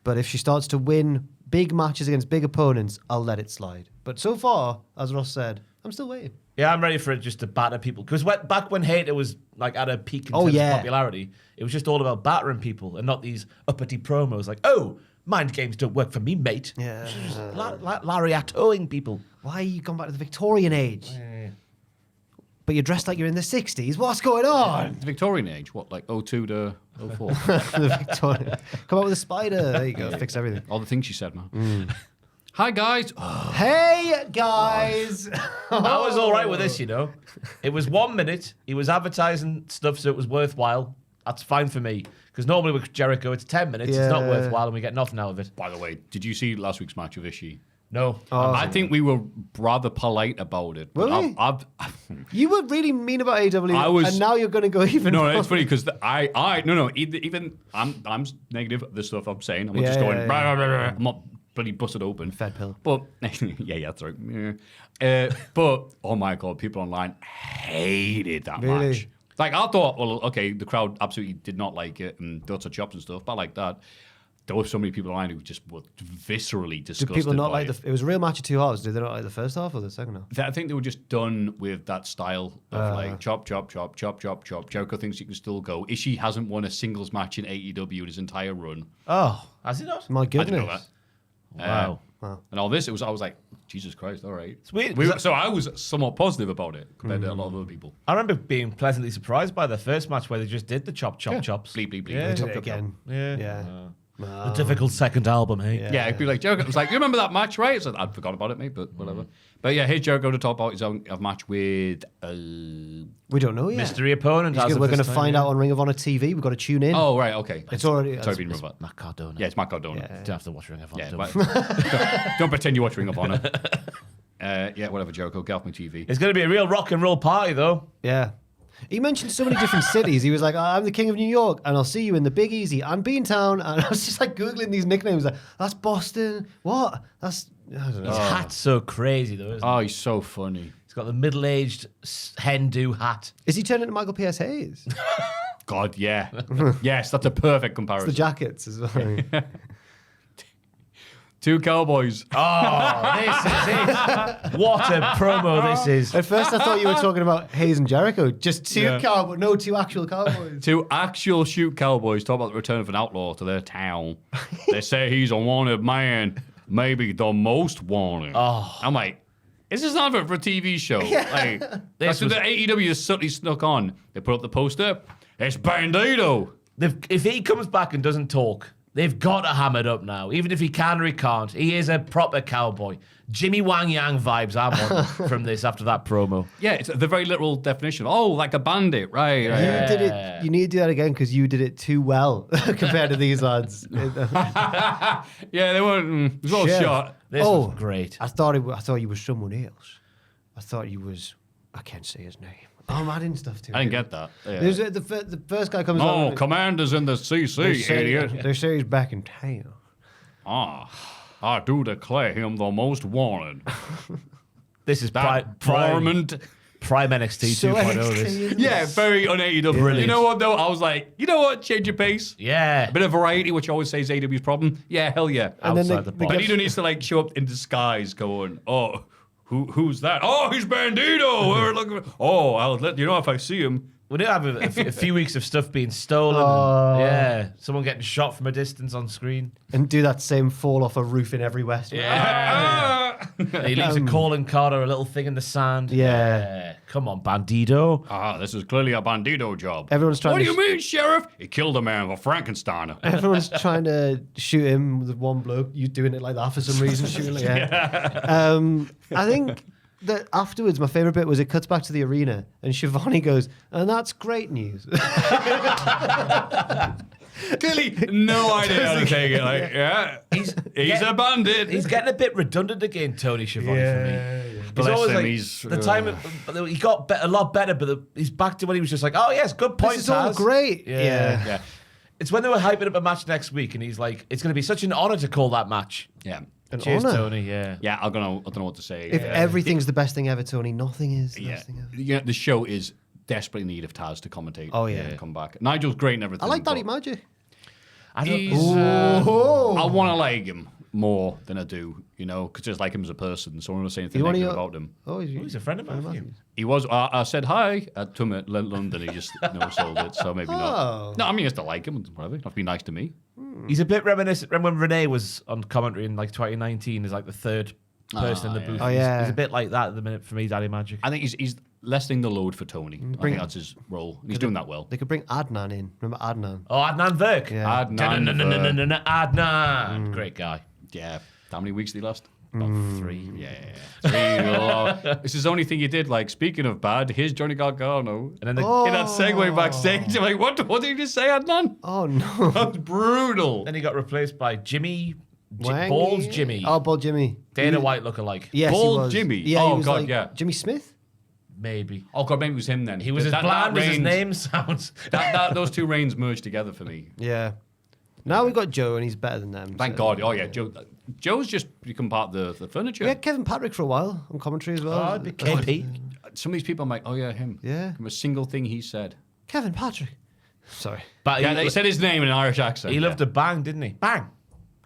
[SPEAKER 2] But if she starts to win big matches against big opponents, I'll let it slide. But so far, as Ross said, I'm still waiting.
[SPEAKER 4] Yeah, I'm ready for it just to batter people. Because back when Hayter was like at a peak in terms of popularity, it was just all about battering people and not these uppity promos like, oh, mind games don't work for me, mate.
[SPEAKER 2] Yeah.
[SPEAKER 4] She's just lariatoing people.
[SPEAKER 2] Why are you gone back to the Victorian age? But you're dressed like you're in the 60s. What's going on?
[SPEAKER 3] The Victorian age, what, like 02 to 04?
[SPEAKER 2] The Victorian. Come out with a spider. There you go. Fix everything.
[SPEAKER 3] All the things she said, man. Hi, guys.
[SPEAKER 2] Hey, guys.
[SPEAKER 4] I was all right with this, you know. It was 1 minute. He was advertising stuff so it was worthwhile. That's fine for me. Because normally with Jericho, it's 10 minutes. It's not
[SPEAKER 2] Yeah.
[SPEAKER 4] worthwhile and we get nothing out of it.
[SPEAKER 3] By the way, did you see last week's match with Ishii?
[SPEAKER 4] No.
[SPEAKER 3] I think we were rather polite about it. But
[SPEAKER 2] Were we?
[SPEAKER 3] I've
[SPEAKER 2] You were really mean about AW, and now you're going to go even
[SPEAKER 3] No,
[SPEAKER 2] more.
[SPEAKER 3] it's funny because even I'm negative at the stuff I'm saying. I'm not
[SPEAKER 2] Yeah,
[SPEAKER 3] just going.
[SPEAKER 2] yeah,
[SPEAKER 3] Blah, blah, blah, blah. I'm not bloody busted open.
[SPEAKER 2] Fed pill.
[SPEAKER 3] But yeah, that's right. Yeah. But oh my god, people online hated that
[SPEAKER 2] Really?
[SPEAKER 3] match. Like I thought, well, okay, the crowd absolutely did not like it and lots of chops and stuff. But like that, there were so many people online who just were viscerally
[SPEAKER 2] Did
[SPEAKER 3] disgusted.
[SPEAKER 2] people not
[SPEAKER 3] by
[SPEAKER 2] like
[SPEAKER 3] it.
[SPEAKER 2] it was a real match of two halves. Did they not like the first half or the second half?
[SPEAKER 3] I think they were just done with that style of like chop, chop, chop, chop, chop, chop. Jericho thinks he can still go. Ishii hasn't won a singles match in AEW in his entire run.
[SPEAKER 2] Oh,
[SPEAKER 4] Has he not?
[SPEAKER 2] my
[SPEAKER 3] I
[SPEAKER 2] goodness.
[SPEAKER 3] didn't know that.
[SPEAKER 4] Wow.
[SPEAKER 3] And all this, I was like, Jesus Christ, all right.
[SPEAKER 4] It's weird.
[SPEAKER 3] So I was somewhat positive about it compared to a lot of other people.
[SPEAKER 4] I remember being pleasantly surprised by the first match where they just did the chops.
[SPEAKER 3] Bleep, bleep, bleep.
[SPEAKER 4] Yeah.
[SPEAKER 2] They did it again.
[SPEAKER 4] Yeah.
[SPEAKER 2] Yeah.
[SPEAKER 4] The difficult second album, hey?
[SPEAKER 3] Yeah, it'd be like Jericho. It was like, you remember that match, right? So I'd forgot about it, mate, but whatever. But yeah, here's Jericho to talk about his own match with.
[SPEAKER 2] We don't know yet.
[SPEAKER 4] Mystery opponent.
[SPEAKER 2] We're going to find out on Ring of Honor TV. We've got to tune in.
[SPEAKER 3] Oh, right, okay.
[SPEAKER 2] It's already.
[SPEAKER 3] Sorry, been about.
[SPEAKER 4] Matt Cardona.
[SPEAKER 3] Yeah, it's Matt Cardona.
[SPEAKER 4] You don't have to watch Ring of Honor.
[SPEAKER 3] Yeah, don't pretend you're watching Ring of Honor. Yeah, whatever, Jericho. Get off my TV.
[SPEAKER 4] It's going to be a real rock and roll party, though.
[SPEAKER 2] Yeah. He mentioned so many different cities. He was like, I'm the king of New York, and I'll see you in the Big Easy and Beantown. And I was just like Googling these nicknames. Like, that's Boston. What? That's, I don't know.
[SPEAKER 4] His hat's so crazy, though, isn't it?
[SPEAKER 3] He's so funny.
[SPEAKER 4] He's got the middle-aged Hindu hat.
[SPEAKER 2] Is he turning to Michael P.S. Hayes?
[SPEAKER 3] God, yeah. Yes, that's a perfect
[SPEAKER 2] It's
[SPEAKER 3] comparison.
[SPEAKER 2] the jackets as well.
[SPEAKER 3] Two cowboys.
[SPEAKER 4] Oh, this is it. What a promo this is.
[SPEAKER 2] At first, I thought you were talking about Hayes and Jericho. Just two cowboys. No, two actual cowboys.
[SPEAKER 3] Two actual shoot cowboys talk about the return of an outlaw to their town. They say he's a wanted man, maybe the most wanted. I'm like, is this not for a TV show? Like, that's what the AEW has subtly snuck on. They put up the poster. It's Bandito.
[SPEAKER 4] If he comes back and doesn't talk, they've got to ham it up now. Even if he can or he can't. He is a proper cowboy. Jimmy Wang Yang vibes I'm on from this after that promo.
[SPEAKER 3] Yeah, it's the very literal definition. Oh, like a bandit, right?
[SPEAKER 2] You did it. You need to do that again because you did it too well compared to these lads.
[SPEAKER 3] Yeah, they weren't. It was all
[SPEAKER 2] Sheriff.
[SPEAKER 3] shot.
[SPEAKER 4] This was great.
[SPEAKER 2] I thought you was someone else. I thought you was. I can't say his name. I'm adding stuff to it.
[SPEAKER 3] I didn't get that. Yeah.
[SPEAKER 2] There's the first guy comes on.
[SPEAKER 3] No, Commander's in the CC, idiot.
[SPEAKER 2] They say he's back in town.
[SPEAKER 3] I do declare him the most wanted.
[SPEAKER 4] This is
[SPEAKER 3] That
[SPEAKER 4] prime
[SPEAKER 3] varmint.
[SPEAKER 4] NXT
[SPEAKER 2] So
[SPEAKER 4] 2.0.
[SPEAKER 2] NXT
[SPEAKER 4] This.
[SPEAKER 2] is-
[SPEAKER 3] Yeah, very un-AEW.
[SPEAKER 4] Brilliant.
[SPEAKER 3] You know what, though? I was like, you know what? Change your pace.
[SPEAKER 4] Yeah.
[SPEAKER 3] A bit of variety, which I always say is AEW's problem. Yeah, hell yeah.
[SPEAKER 2] And then
[SPEAKER 4] Outside the box.
[SPEAKER 3] Bandito needs to like show up in disguise going, oh, who's that? Oh, he's Bandito. We're looking for... Oh, I'll let you know if I see him.
[SPEAKER 4] We do have a few weeks of stuff being stolen.
[SPEAKER 2] Oh.
[SPEAKER 4] Yeah. Someone getting shot from a distance on screen.
[SPEAKER 2] And do that same fall off a roof in every West.
[SPEAKER 4] He leaves a calling card or a little thing in the sand.
[SPEAKER 2] Yeah.
[SPEAKER 4] Come on, Bandito.
[SPEAKER 3] This is clearly a Bandito job.
[SPEAKER 2] Everyone's trying
[SPEAKER 3] What
[SPEAKER 2] to
[SPEAKER 3] do you mean, Sheriff? He killed a man with a Frankensteiner.
[SPEAKER 2] Everyone's trying to shoot him with one bloke. You doing it like that for some reason, shooting like I think that afterwards, my favorite bit was it cuts back to the arena and Shivani goes, and that's great news.
[SPEAKER 3] Clearly, no idea how to take it. Like, yeah, he's a bandit.
[SPEAKER 4] He's getting a bit redundant again, Tony Schiavone, for me.
[SPEAKER 3] Bless
[SPEAKER 4] It's always
[SPEAKER 3] him,
[SPEAKER 4] like,
[SPEAKER 3] he's,
[SPEAKER 4] the time he got a lot better, but he's back to when he was just like, oh yes, good point.
[SPEAKER 2] This is all
[SPEAKER 4] Taz."
[SPEAKER 2] great.
[SPEAKER 3] Yeah.
[SPEAKER 4] It's when they were hyping up a match next week, and he's like, it's going to be such an honor to call that match.
[SPEAKER 3] Yeah.
[SPEAKER 4] Cheers,
[SPEAKER 2] honor.
[SPEAKER 4] Tony. Yeah.
[SPEAKER 3] Yeah, I don't know what to say.
[SPEAKER 2] If everything's the best thing ever, Tony, nothing is the best thing ever.
[SPEAKER 3] Yeah, the show is desperately in need of Taz to commentate.
[SPEAKER 2] Oh, yeah.
[SPEAKER 3] And come back. Nigel's great and everything.
[SPEAKER 2] I like Daddy
[SPEAKER 3] but
[SPEAKER 2] Magic.
[SPEAKER 4] I don't.
[SPEAKER 3] He's, I want to like him more than I do, you know, because I just like him as a person. So I don't want to say anything negative about him.
[SPEAKER 2] Oh,
[SPEAKER 4] He's a friend of mine.
[SPEAKER 3] He was. I said hi to him at London. He just never sold it, so maybe not. No, I mean, I still like him. Whatever. Not be nice to me.
[SPEAKER 4] He's a bit reminiscent. Remember when Renee was on commentary in like 2019 as like the third person in the booth?
[SPEAKER 2] Oh, yeah.
[SPEAKER 4] He's a bit like that at the minute for me, Daddy Magic.
[SPEAKER 3] I think he's lessening the load for Tony. I think that's his role. He's doing that well.
[SPEAKER 2] They could bring Adnan in. Remember Adnan?
[SPEAKER 4] Oh, Adnan Virk.
[SPEAKER 2] Yeah.
[SPEAKER 4] Adnan. Great guy.
[SPEAKER 3] Yeah. How many weeks did he last?
[SPEAKER 4] About 3.
[SPEAKER 3] Yeah. 3. This is the only thing you did. Like, speaking of bad, here's Johnny Gargano.
[SPEAKER 4] And then the,
[SPEAKER 3] In that segue backstage, I'm like, what did you just say, Adnan?
[SPEAKER 2] Oh, no.
[SPEAKER 3] That's brutal.
[SPEAKER 4] then he got replaced by Jimmy.
[SPEAKER 2] Wangy?
[SPEAKER 4] Bald Jimmy.
[SPEAKER 2] Oh, Bald Jimmy.
[SPEAKER 4] Dana White lookalike.
[SPEAKER 2] Yes,
[SPEAKER 3] Bald
[SPEAKER 2] he was.
[SPEAKER 3] Jimmy?
[SPEAKER 2] Yeah,
[SPEAKER 3] Oh,
[SPEAKER 2] he was
[SPEAKER 3] God,
[SPEAKER 2] like
[SPEAKER 3] yeah.
[SPEAKER 2] Jimmy Smith?
[SPEAKER 4] Maybe.
[SPEAKER 3] Oh, God, maybe it was him then.
[SPEAKER 4] He was as bland as his name sounds.
[SPEAKER 3] Those two reigns merged together for me.
[SPEAKER 2] Yeah. Now we got Joe, and he's better than them.
[SPEAKER 3] Thank God. Oh, yeah. Joe's just become part of the furniture.
[SPEAKER 2] We had Kevin Patrick for a while on commentary as well.
[SPEAKER 4] Oh, it'd be KP.
[SPEAKER 3] Some of these people, I'm like, oh, yeah, him.
[SPEAKER 2] Yeah.
[SPEAKER 3] From a single thing he said.
[SPEAKER 2] Kevin Patrick. Sorry.
[SPEAKER 4] But
[SPEAKER 3] Yeah, they said his name in an Irish accent.
[SPEAKER 4] he loved to bang, didn't he? Bang.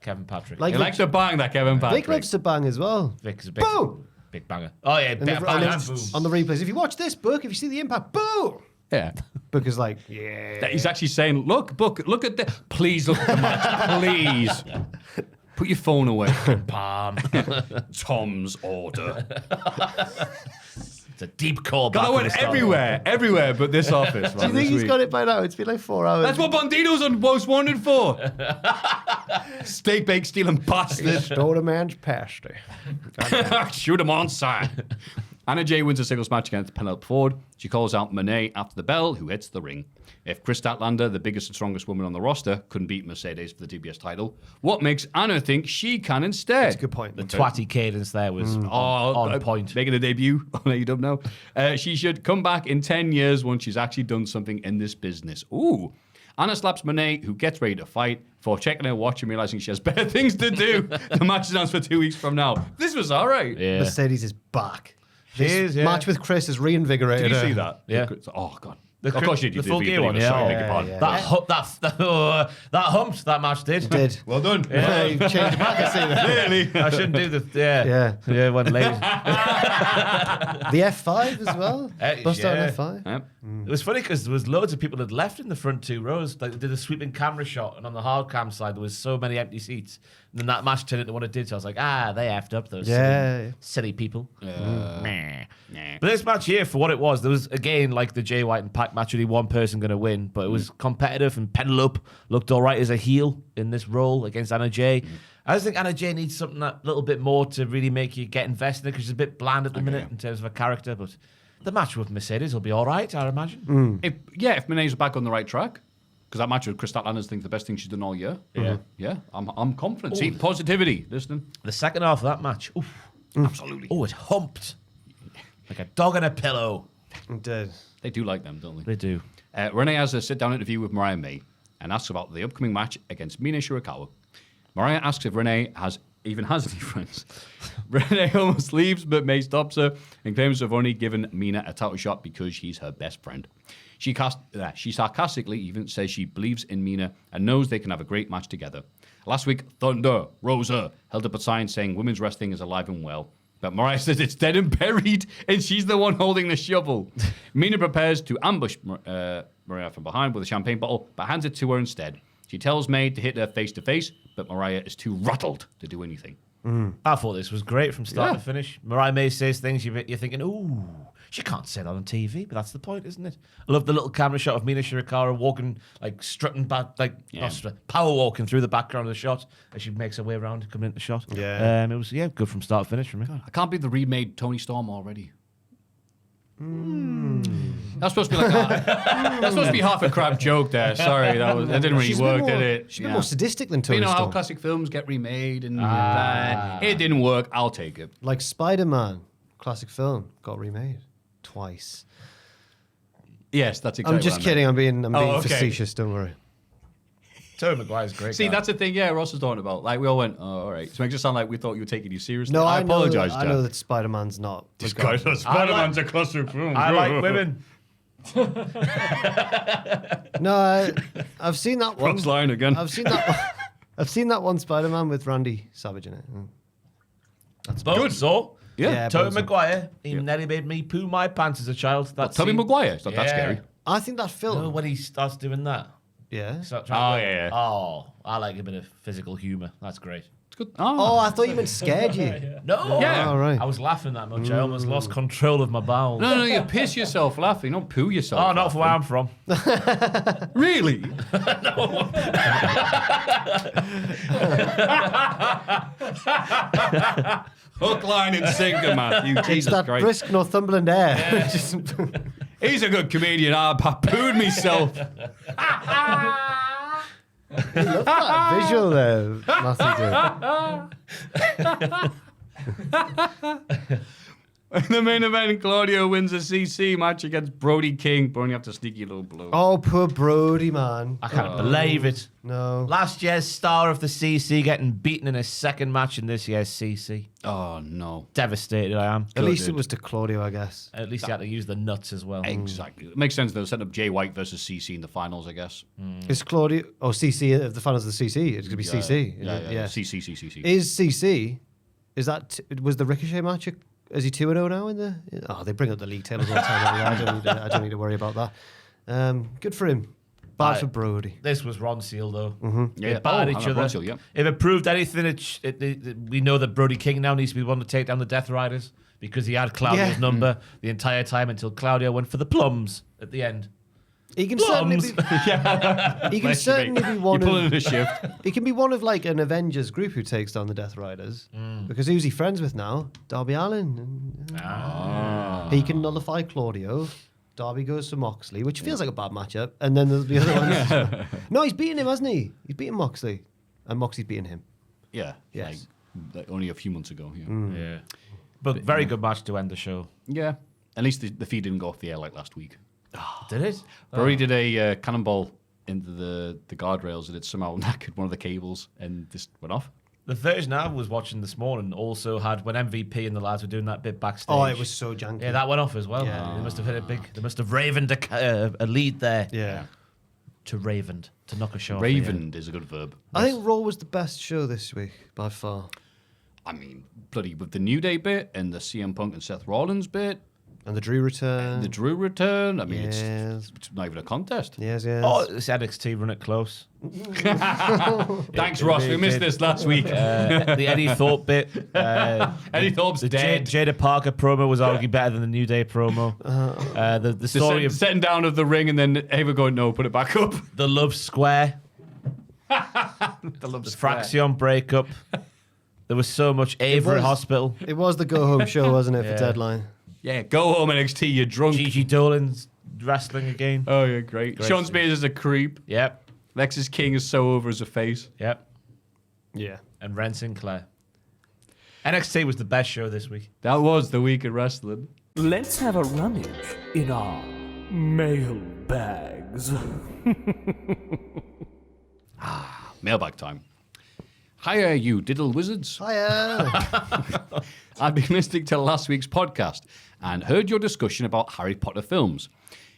[SPEAKER 4] Kevin Patrick.
[SPEAKER 2] Like
[SPEAKER 3] He likes to bang that Kevin Patrick.
[SPEAKER 2] Vic loves to bang as well.
[SPEAKER 4] Vic's a big,
[SPEAKER 2] Boom!
[SPEAKER 4] big banger. Oh, yeah.
[SPEAKER 2] And
[SPEAKER 4] Bang,
[SPEAKER 2] the-
[SPEAKER 4] bang,
[SPEAKER 2] and
[SPEAKER 4] and
[SPEAKER 2] it's
[SPEAKER 4] boom.
[SPEAKER 2] on the replays. If you watch this book, if you see the impact, boom!
[SPEAKER 3] Yeah.
[SPEAKER 2] Book is like, yeah.
[SPEAKER 3] He's actually saying, look at the... Please look at the match. Please. Put your phone away.
[SPEAKER 4] Palm.
[SPEAKER 3] Tom's order.
[SPEAKER 4] It's a deep call.
[SPEAKER 3] God, I went everywhere but this office.
[SPEAKER 2] Do you think he's got it by now? It's been like 4 hours.
[SPEAKER 3] That's what Bandito's on Most Wanted for. Steak bake stealing bastard.
[SPEAKER 2] Stole a man's pasty.
[SPEAKER 3] Shoot him on sight. Anna Jay wins a singles match against Penelope Ford. She calls out Monet after the bell, who hits the ring. If Chris Statlander, the biggest and strongest woman on the roster, couldn't beat Mercedes for the TBS title, what makes Anna think she can instead?
[SPEAKER 2] That's a good point.
[SPEAKER 4] The twatty cadence there was on point.
[SPEAKER 3] Making a debut on AEW now. She should come back in 10 years once she's actually done something in this business. Ooh. Anna slaps Monet, who gets ready to fight, for checking her watch and realizing she has better things to do. The match is announced for 2 weeks from now. This was all right.
[SPEAKER 4] Yeah.
[SPEAKER 2] Mercedes is back.
[SPEAKER 4] She is, yeah.
[SPEAKER 2] Match with Chris is reinvigorated.
[SPEAKER 3] Did you see that?
[SPEAKER 4] Yeah.
[SPEAKER 3] Oh, God.
[SPEAKER 4] The
[SPEAKER 3] Of course you did.
[SPEAKER 4] The full gear one,
[SPEAKER 3] Sorry,
[SPEAKER 4] yeah.
[SPEAKER 3] beg your pardon.
[SPEAKER 4] That humped that match did.
[SPEAKER 2] Did.
[SPEAKER 3] Well done.
[SPEAKER 2] Yeah, you changed it back. I see that.
[SPEAKER 3] Really?
[SPEAKER 4] I shouldn't do the yeah one lazy.
[SPEAKER 2] The F5 as well. Bust out
[SPEAKER 4] yeah.
[SPEAKER 2] an F5.
[SPEAKER 3] Yep.
[SPEAKER 4] It was funny because there was loads of people that left in the front two rows. Like they did a sweeping camera shot, and on the hard cam side there was so many empty seats. And then that match turned into what it did. So I was like, they effed up those silly people. Meh. But this match here, for what it was, there was again like the Jay White and Pac match, only one person going to win, but it was competitive. And Penelope looked all right as a heel in this role against Anna Jay. I just think Anna Jay needs something a little bit more to really make you get invested in it, because she's a bit bland at the minute in terms of her character. But the match with Mercedes will be all right, I imagine.
[SPEAKER 3] If Monet's back on the right track, because that match with Chris Statlander's the best thing she's done all year. Yeah, I'm confident. See, positivity, listening.
[SPEAKER 4] The second half of that match,
[SPEAKER 3] Absolutely.
[SPEAKER 4] it humped like a dog on a pillow.
[SPEAKER 2] It did.
[SPEAKER 3] They do like them, don't they?
[SPEAKER 4] They do.
[SPEAKER 3] Renee has a sit-down interview with Mariah May and asks about the upcoming match against Mina Shirakawa. Mariah asks if Renee even has any friends. Renee almost leaves, but May stops her and claims to have only given Mina a title shot because she's her best friend. She sarcastically even says she believes in Mina and knows they can have a great match together. Last week, Thunder Rosa held up a sign saying women's wrestling is alive and well. But Mariah says it's dead and buried, and she's the one holding the shovel. Mina prepares to ambush Mariah from behind with a champagne bottle, but hands it to her instead. She tells May to hit her face-to-face, but Mariah is too rattled to do anything.
[SPEAKER 4] I thought this was great from start to finish. Mariah May says things you're thinking, ooh, she can't say that on TV, but that's the point, isn't it? I love the little camera shot of Mina Shirakawa walking, like strutting back, power walking through the background of the shot as she makes her way around, coming into the shot.
[SPEAKER 2] Yeah.
[SPEAKER 4] It was good from start to finish for me.
[SPEAKER 3] I can't believe the remade Tony Storm already. That's supposed to be that's supposed to be half a crap joke there. Sorry, that didn't really work, did it?
[SPEAKER 2] She's a bit more sadistic than
[SPEAKER 3] But
[SPEAKER 2] Tony
[SPEAKER 3] you know how
[SPEAKER 2] Storm.
[SPEAKER 3] classic films get remade and it didn't work. I'll take it.
[SPEAKER 2] Like Spider-Man, classic film, got remade twice.
[SPEAKER 3] Yes, that's exactly.
[SPEAKER 2] I'm just
[SPEAKER 3] what I
[SPEAKER 2] kidding. I'm being
[SPEAKER 3] okay.
[SPEAKER 2] facetious. Don't worry.
[SPEAKER 4] Tobey Maguire's great.
[SPEAKER 3] See, that's the thing. Yeah, Ross was talking about. Like we all went, all right. So it makes it sound like we thought you were taking you seriously.
[SPEAKER 2] No,
[SPEAKER 3] I apologize.
[SPEAKER 2] I know that Spider-Man's not.
[SPEAKER 3] Spider-Man's a classic film.
[SPEAKER 4] I like women.
[SPEAKER 2] No, I've seen that one.
[SPEAKER 3] Ross line again.
[SPEAKER 2] I've seen that. I've seen that one Spider-Man with Randy Savage in it.
[SPEAKER 4] That's good. So,
[SPEAKER 3] Yeah.
[SPEAKER 4] Tobey
[SPEAKER 2] Bozo.
[SPEAKER 4] Maguire, he nearly made me poo my pants as a child. That
[SPEAKER 3] Tobey
[SPEAKER 4] scene.
[SPEAKER 3] Maguire. It's not that
[SPEAKER 4] Yeah.
[SPEAKER 3] scary.
[SPEAKER 2] I think that film.
[SPEAKER 4] No, when he starts doing that.
[SPEAKER 2] Yeah.
[SPEAKER 4] Oh, I like a bit of physical humour. That's great.
[SPEAKER 3] It's good.
[SPEAKER 2] Oh, I thought you meant scared you.
[SPEAKER 4] No.
[SPEAKER 3] Yeah.
[SPEAKER 2] All right.
[SPEAKER 4] I was laughing that much. I almost lost control of my bowels.
[SPEAKER 3] No, you piss yourself laughing. Don't poo yourself.
[SPEAKER 4] Oh, not for where I'm from.
[SPEAKER 3] Really? Hook, line, and sinker, Matthew.
[SPEAKER 2] It's
[SPEAKER 3] Jesus
[SPEAKER 2] that
[SPEAKER 3] Christ.
[SPEAKER 2] brisk Northumberland air. Just-
[SPEAKER 3] He's a good comedian. I pooed myself.
[SPEAKER 2] I love that visual there, Matthew did.
[SPEAKER 3] In the main event, Claudio wins a CC match against Brody King. But only after a sneaky little blow.
[SPEAKER 2] Oh, poor Brody, man.
[SPEAKER 4] I can't believe it.
[SPEAKER 2] No.
[SPEAKER 4] Last year's star of the CC getting beaten in his second match in this year's CC.
[SPEAKER 3] Oh, no.
[SPEAKER 4] Devastated I am.
[SPEAKER 2] At least it was to Claudio, I guess.
[SPEAKER 4] At least he had to use the nuts as well.
[SPEAKER 3] Exactly. It makes sense. They'll set up Jay White versus CC in the finals, I guess.
[SPEAKER 2] Is Claudio... Oh, CC, the finals of the CC. It's going to be CC.
[SPEAKER 3] Yeah. CC.
[SPEAKER 2] Is CC... Is that... Was the Ricochet match... Is he 2-0 now in the... Oh, they bring up the league tables all the time. I don't need to worry about that. Good for him. Bad for Brody.
[SPEAKER 4] This was Ron Seal, though.
[SPEAKER 3] Yeah.
[SPEAKER 4] They battered each other.
[SPEAKER 3] Ron Seal, yeah.
[SPEAKER 4] If it proved anything, we know that Brody King now needs to be the one to take down the Death Riders because he had Claudio's number the entire time until Claudio went for the plums at the end.
[SPEAKER 2] He can certainly be. He can certainly be one
[SPEAKER 3] You're pulling
[SPEAKER 2] of.
[SPEAKER 3] a shift.
[SPEAKER 2] He can be one of like an Avengers group who takes down the Death Riders. Because who's he friends with now? Darby Allin. He can nullify Claudio. Darby goes to Moxley, which feels like a bad matchup. And then there's the other one. No, he's beaten him, hasn't he? He's beaten Moxley, and Moxley's beaten him.
[SPEAKER 3] Yeah.
[SPEAKER 2] Yes.
[SPEAKER 3] Like only a few months ago. Yeah.
[SPEAKER 4] Yeah. But very good match to end the show.
[SPEAKER 3] Yeah. At least the feed didn't go off the air like last week.
[SPEAKER 4] Did it?
[SPEAKER 3] Rory did a cannonball into the guardrails and it somehow knackered one of the cables and this went off.
[SPEAKER 4] The version I was watching this morning also had when MVP and the lads were doing that bit backstage.
[SPEAKER 2] Oh, it was so janky.
[SPEAKER 4] Yeah, that went off as well.
[SPEAKER 2] Yeah.
[SPEAKER 4] They must have hit a big. They must have ravened a lead there.
[SPEAKER 2] Yeah.
[SPEAKER 4] To ravened to knock a show.
[SPEAKER 3] Ravened is a good verb.
[SPEAKER 2] I think Raw was the best show this week by far.
[SPEAKER 3] I mean, bloody with the New Day bit and the CM Punk and Seth Rollins bit.
[SPEAKER 2] And the Drew return.
[SPEAKER 3] The Drew return. I mean,
[SPEAKER 2] Yes.
[SPEAKER 3] it's not even a contest.
[SPEAKER 2] Yes, yes.
[SPEAKER 4] Oh, this NXT run it close.
[SPEAKER 3] Thanks, Ross. We missed this last week.
[SPEAKER 4] The Eddie Thorpe bit.
[SPEAKER 3] Eddie Thorpe's
[SPEAKER 4] The
[SPEAKER 3] dead.
[SPEAKER 4] Jada Parker promo was arguably better than the New Day promo. The
[SPEAKER 3] The
[SPEAKER 4] story of
[SPEAKER 3] setting down of the ring and then Ava going, no, put it back up.
[SPEAKER 4] the Love Square,
[SPEAKER 3] The love
[SPEAKER 4] the
[SPEAKER 3] square.
[SPEAKER 4] Fraction breakup. There was so much Ava at
[SPEAKER 2] was.
[SPEAKER 4] hospital.
[SPEAKER 2] It was the go home show, wasn't it,
[SPEAKER 4] Yeah.
[SPEAKER 2] for Deadline?
[SPEAKER 3] Yeah, go home NXT, you're drunk.
[SPEAKER 4] Gigi Dolan's wrestling again.
[SPEAKER 3] Oh, yeah, great.
[SPEAKER 4] Great
[SPEAKER 3] Sean
[SPEAKER 4] scene.
[SPEAKER 3] Spears is a creep.
[SPEAKER 4] Yep,
[SPEAKER 3] Lexis King is so over as a face.
[SPEAKER 4] yep.
[SPEAKER 2] Yeah.
[SPEAKER 4] And Ren Sinclair. NXT was the best show this week.
[SPEAKER 3] That was the week of wrestling.
[SPEAKER 1] Let's have a rummage in our mailbags.
[SPEAKER 3] Mailbag time. Hiya, you diddle wizards.
[SPEAKER 2] Hiya.
[SPEAKER 3] I've been listening to last week's podcast and heard your discussion about Harry Potter films.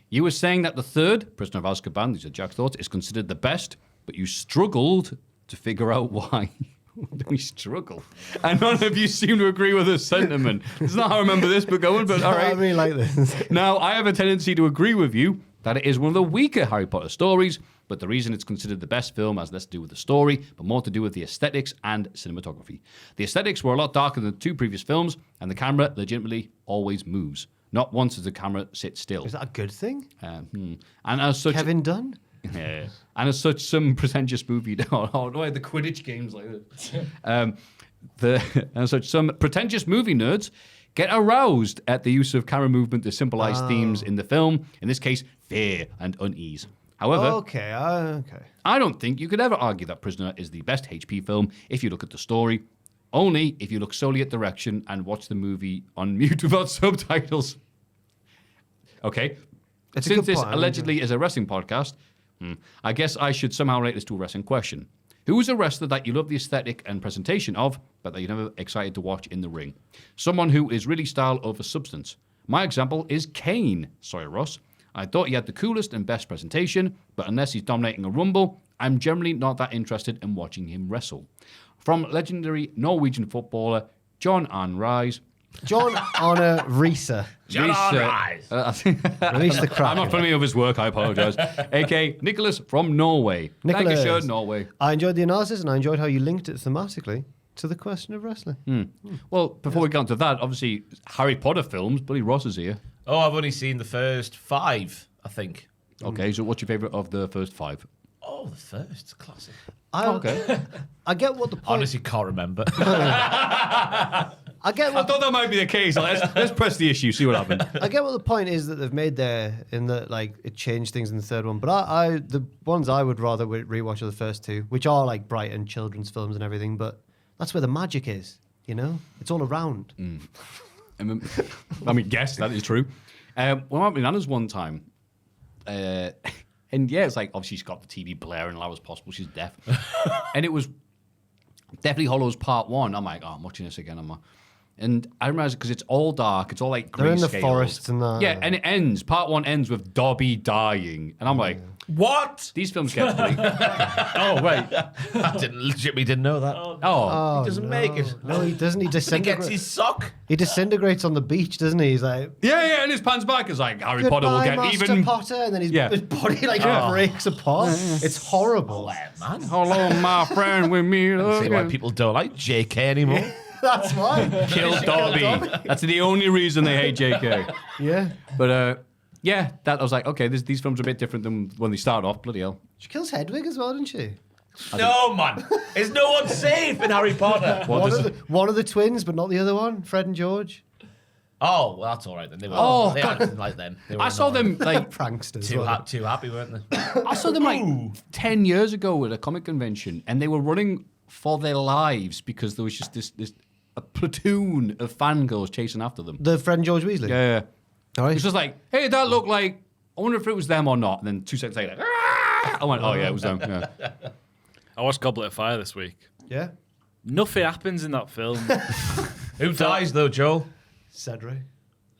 [SPEAKER 3] You were saying that the third, Prisoner of Azkaban, these are Jack's thoughts, is considered the best, but you struggled to figure out why. We struggle. And none of you seem to agree with this sentiment. It's not how I remember this book going, but all
[SPEAKER 2] I
[SPEAKER 3] right.
[SPEAKER 2] really like this.
[SPEAKER 3] Now, I have a tendency to agree with you that it is one of the weaker Harry Potter stories, but the reason it's considered the best film has less to do with the story, but more to do with the aesthetics and cinematography. The aesthetics were a lot darker than the two previous films, and the camera legitimately always moves. Not once does the camera sit still.
[SPEAKER 2] Is that a good thing?
[SPEAKER 3] And as such,
[SPEAKER 2] Kevin Dunn?
[SPEAKER 3] yeah. And as such, some pretentious movie. Oh no, the Quidditch games like that. As such, some pretentious movie nerds get aroused at the use of camera movement to symbolize themes in the film. In this case, fear and unease. However,
[SPEAKER 2] Okay.
[SPEAKER 3] I don't think you could ever argue that Prisoner is the best HP film if you look at the story. Only if you look solely at direction and watch the movie on mute without subtitles. Okay.
[SPEAKER 2] It's a
[SPEAKER 3] Since
[SPEAKER 2] good
[SPEAKER 3] this
[SPEAKER 2] point,
[SPEAKER 3] allegedly is a wrestling podcast, I guess I should somehow relate this to a wrestling question. Who is a wrestler that you love the aesthetic and presentation of, but that you're never excited to watch in the ring? Someone who is really style over substance. My example is Kane. Sorry, Ross. I thought he had the coolest and best presentation, but unless he's dominating a rumble, I'm generally not that interested in watching him wrestle. From legendary Norwegian footballer John Arne Riise.
[SPEAKER 2] John Honor Reese.
[SPEAKER 4] John Arne
[SPEAKER 2] Release the crap.
[SPEAKER 3] I'm not familiar with his work, I apologise. A.K. Nicholas from Norway. Thank you,
[SPEAKER 2] Nicholas.
[SPEAKER 3] sir, Norway.
[SPEAKER 2] I enjoyed the analysis and I enjoyed how you linked it thematically to the question of wrestling.
[SPEAKER 3] Well, before we get on to that, obviously, Harry Potter films, Bloody Ross is here.
[SPEAKER 4] Oh, I've only seen the first 5, I think.
[SPEAKER 3] Okay, so what's your favourite of the first 5?
[SPEAKER 4] Oh, the first. It's a classic.
[SPEAKER 2] I get what the point.
[SPEAKER 4] Honestly, can't remember.
[SPEAKER 2] I get
[SPEAKER 3] I
[SPEAKER 2] what
[SPEAKER 3] thought that might be the case. Let's press the issue, see what happens.
[SPEAKER 2] I get what the point is that they've made there in that like it changed things in the third one. But I the ones I would rather rewatch are the first 2, which are like bright and children's films and everything. But that's where the magic is, you know. It's all around.
[SPEAKER 3] I mean, yes, that is true. Well, I went with Nana's one time. And yeah, it's like, obviously she's got the TV blaring loud as possible. She's deaf. And it was Deathly Hollows Part 1. I'm like, oh, I'm watching this again. And I realize because it's all dark. It's all like
[SPEAKER 2] They're in the
[SPEAKER 3] grayscale.
[SPEAKER 2] forests and that.
[SPEAKER 3] Yeah, and it ends. Part 1 ends with Dobby dying. And I'm like,
[SPEAKER 4] What?
[SPEAKER 3] these films get pretty... Oh, wait.
[SPEAKER 4] I legitimately didn't know that.
[SPEAKER 3] Oh.
[SPEAKER 4] He doesn't make it.
[SPEAKER 2] No, he doesn't. He
[SPEAKER 4] He gets
[SPEAKER 2] disintegrates.
[SPEAKER 4] his sock.
[SPEAKER 2] He disintegrates on the beach, doesn't he? He's like,
[SPEAKER 3] Yeah, and his pants back is like, Harry Potter will
[SPEAKER 2] "Goodbye,
[SPEAKER 3] get
[SPEAKER 2] Master
[SPEAKER 3] even...
[SPEAKER 2] Potter," and then his
[SPEAKER 3] Yeah.
[SPEAKER 2] body like breaks apart. It's horrible.
[SPEAKER 4] Man.
[SPEAKER 3] Hello, my friend, with me.
[SPEAKER 4] I see why people don't like JK anymore.
[SPEAKER 2] That's why.
[SPEAKER 3] Kill Dobby. That's the only reason they hate JK.
[SPEAKER 2] Yeah.
[SPEAKER 3] But Yeah, that I was like, okay, these films are a bit different than when they start off. Bloody hell.
[SPEAKER 2] She kills Hedwig as well, didn't she?
[SPEAKER 4] No, man. Is no one safe in Harry Potter?
[SPEAKER 2] One of the twins, but not the other one, Fred and George.
[SPEAKER 4] Oh, well, that's all right then. They
[SPEAKER 3] God.
[SPEAKER 4] acted like them.
[SPEAKER 3] I saw them like
[SPEAKER 2] Pranksters.
[SPEAKER 4] too happy, weren't they?
[SPEAKER 3] I saw them like 10 years ago at a comic convention, and they were running for their lives because there was just this a platoon of fangirls chasing after them.
[SPEAKER 2] The Fred and George Weasley?
[SPEAKER 3] Yeah.
[SPEAKER 2] All right.
[SPEAKER 3] It was just like, hey, that looked like, I wonder if it was them or not. And then 2 seconds later, I went, oh yeah, it was them. Yeah.
[SPEAKER 6] I watched Goblet of Fire this week.
[SPEAKER 2] Yeah.
[SPEAKER 6] Nothing happens in that film.
[SPEAKER 4] Who dies though, Joel?
[SPEAKER 2] Cedric.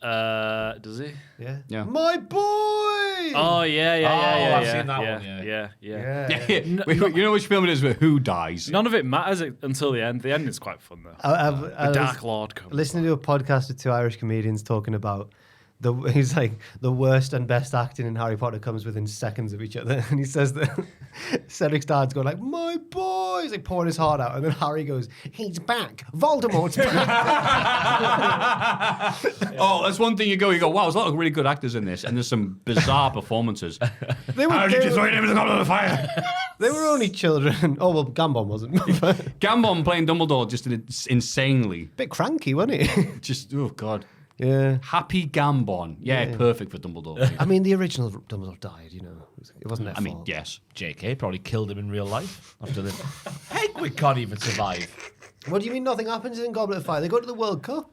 [SPEAKER 6] Does he?
[SPEAKER 2] Yeah.
[SPEAKER 3] Yeah.
[SPEAKER 2] My boy!
[SPEAKER 6] Oh yeah.
[SPEAKER 4] I've seen that one,
[SPEAKER 6] Yeah.
[SPEAKER 3] You know which film it is where who dies?
[SPEAKER 6] None of it matters until the end. The end is quite fun though.
[SPEAKER 2] I
[SPEAKER 6] The Dark Lord comes.
[SPEAKER 2] listening to a podcast with 2 Irish comedians talking about he's like, the worst and best acting in Harry Potter comes within seconds of each other. And he says that Cedric's dad's going like, my boy! He's like pouring his heart out. And then Harry goes, he's back. Voldemort's back.
[SPEAKER 3] Oh, that's one thing you go, wow, there's a lot of really good actors in this. And there's some bizarre performances.
[SPEAKER 4] How did you throw him in the Goblet of Fire?
[SPEAKER 2] They were only children. Oh, well, Gambon wasn't.
[SPEAKER 3] Gambon playing Dumbledore just insanely.
[SPEAKER 2] Bit cranky, wasn't he?
[SPEAKER 3] Just, oh God.
[SPEAKER 2] Yeah.
[SPEAKER 3] Happy Gambon. Yeah, perfect for Dumbledore.
[SPEAKER 2] I mean, the original Dumbledore died, you know. It wasn't their fault.
[SPEAKER 3] I mean, yes.
[SPEAKER 4] JK probably killed him in real life after the. Hedwig can't even survive.
[SPEAKER 2] What do you mean nothing happens in Goblet of Fire? They go to the World Cup.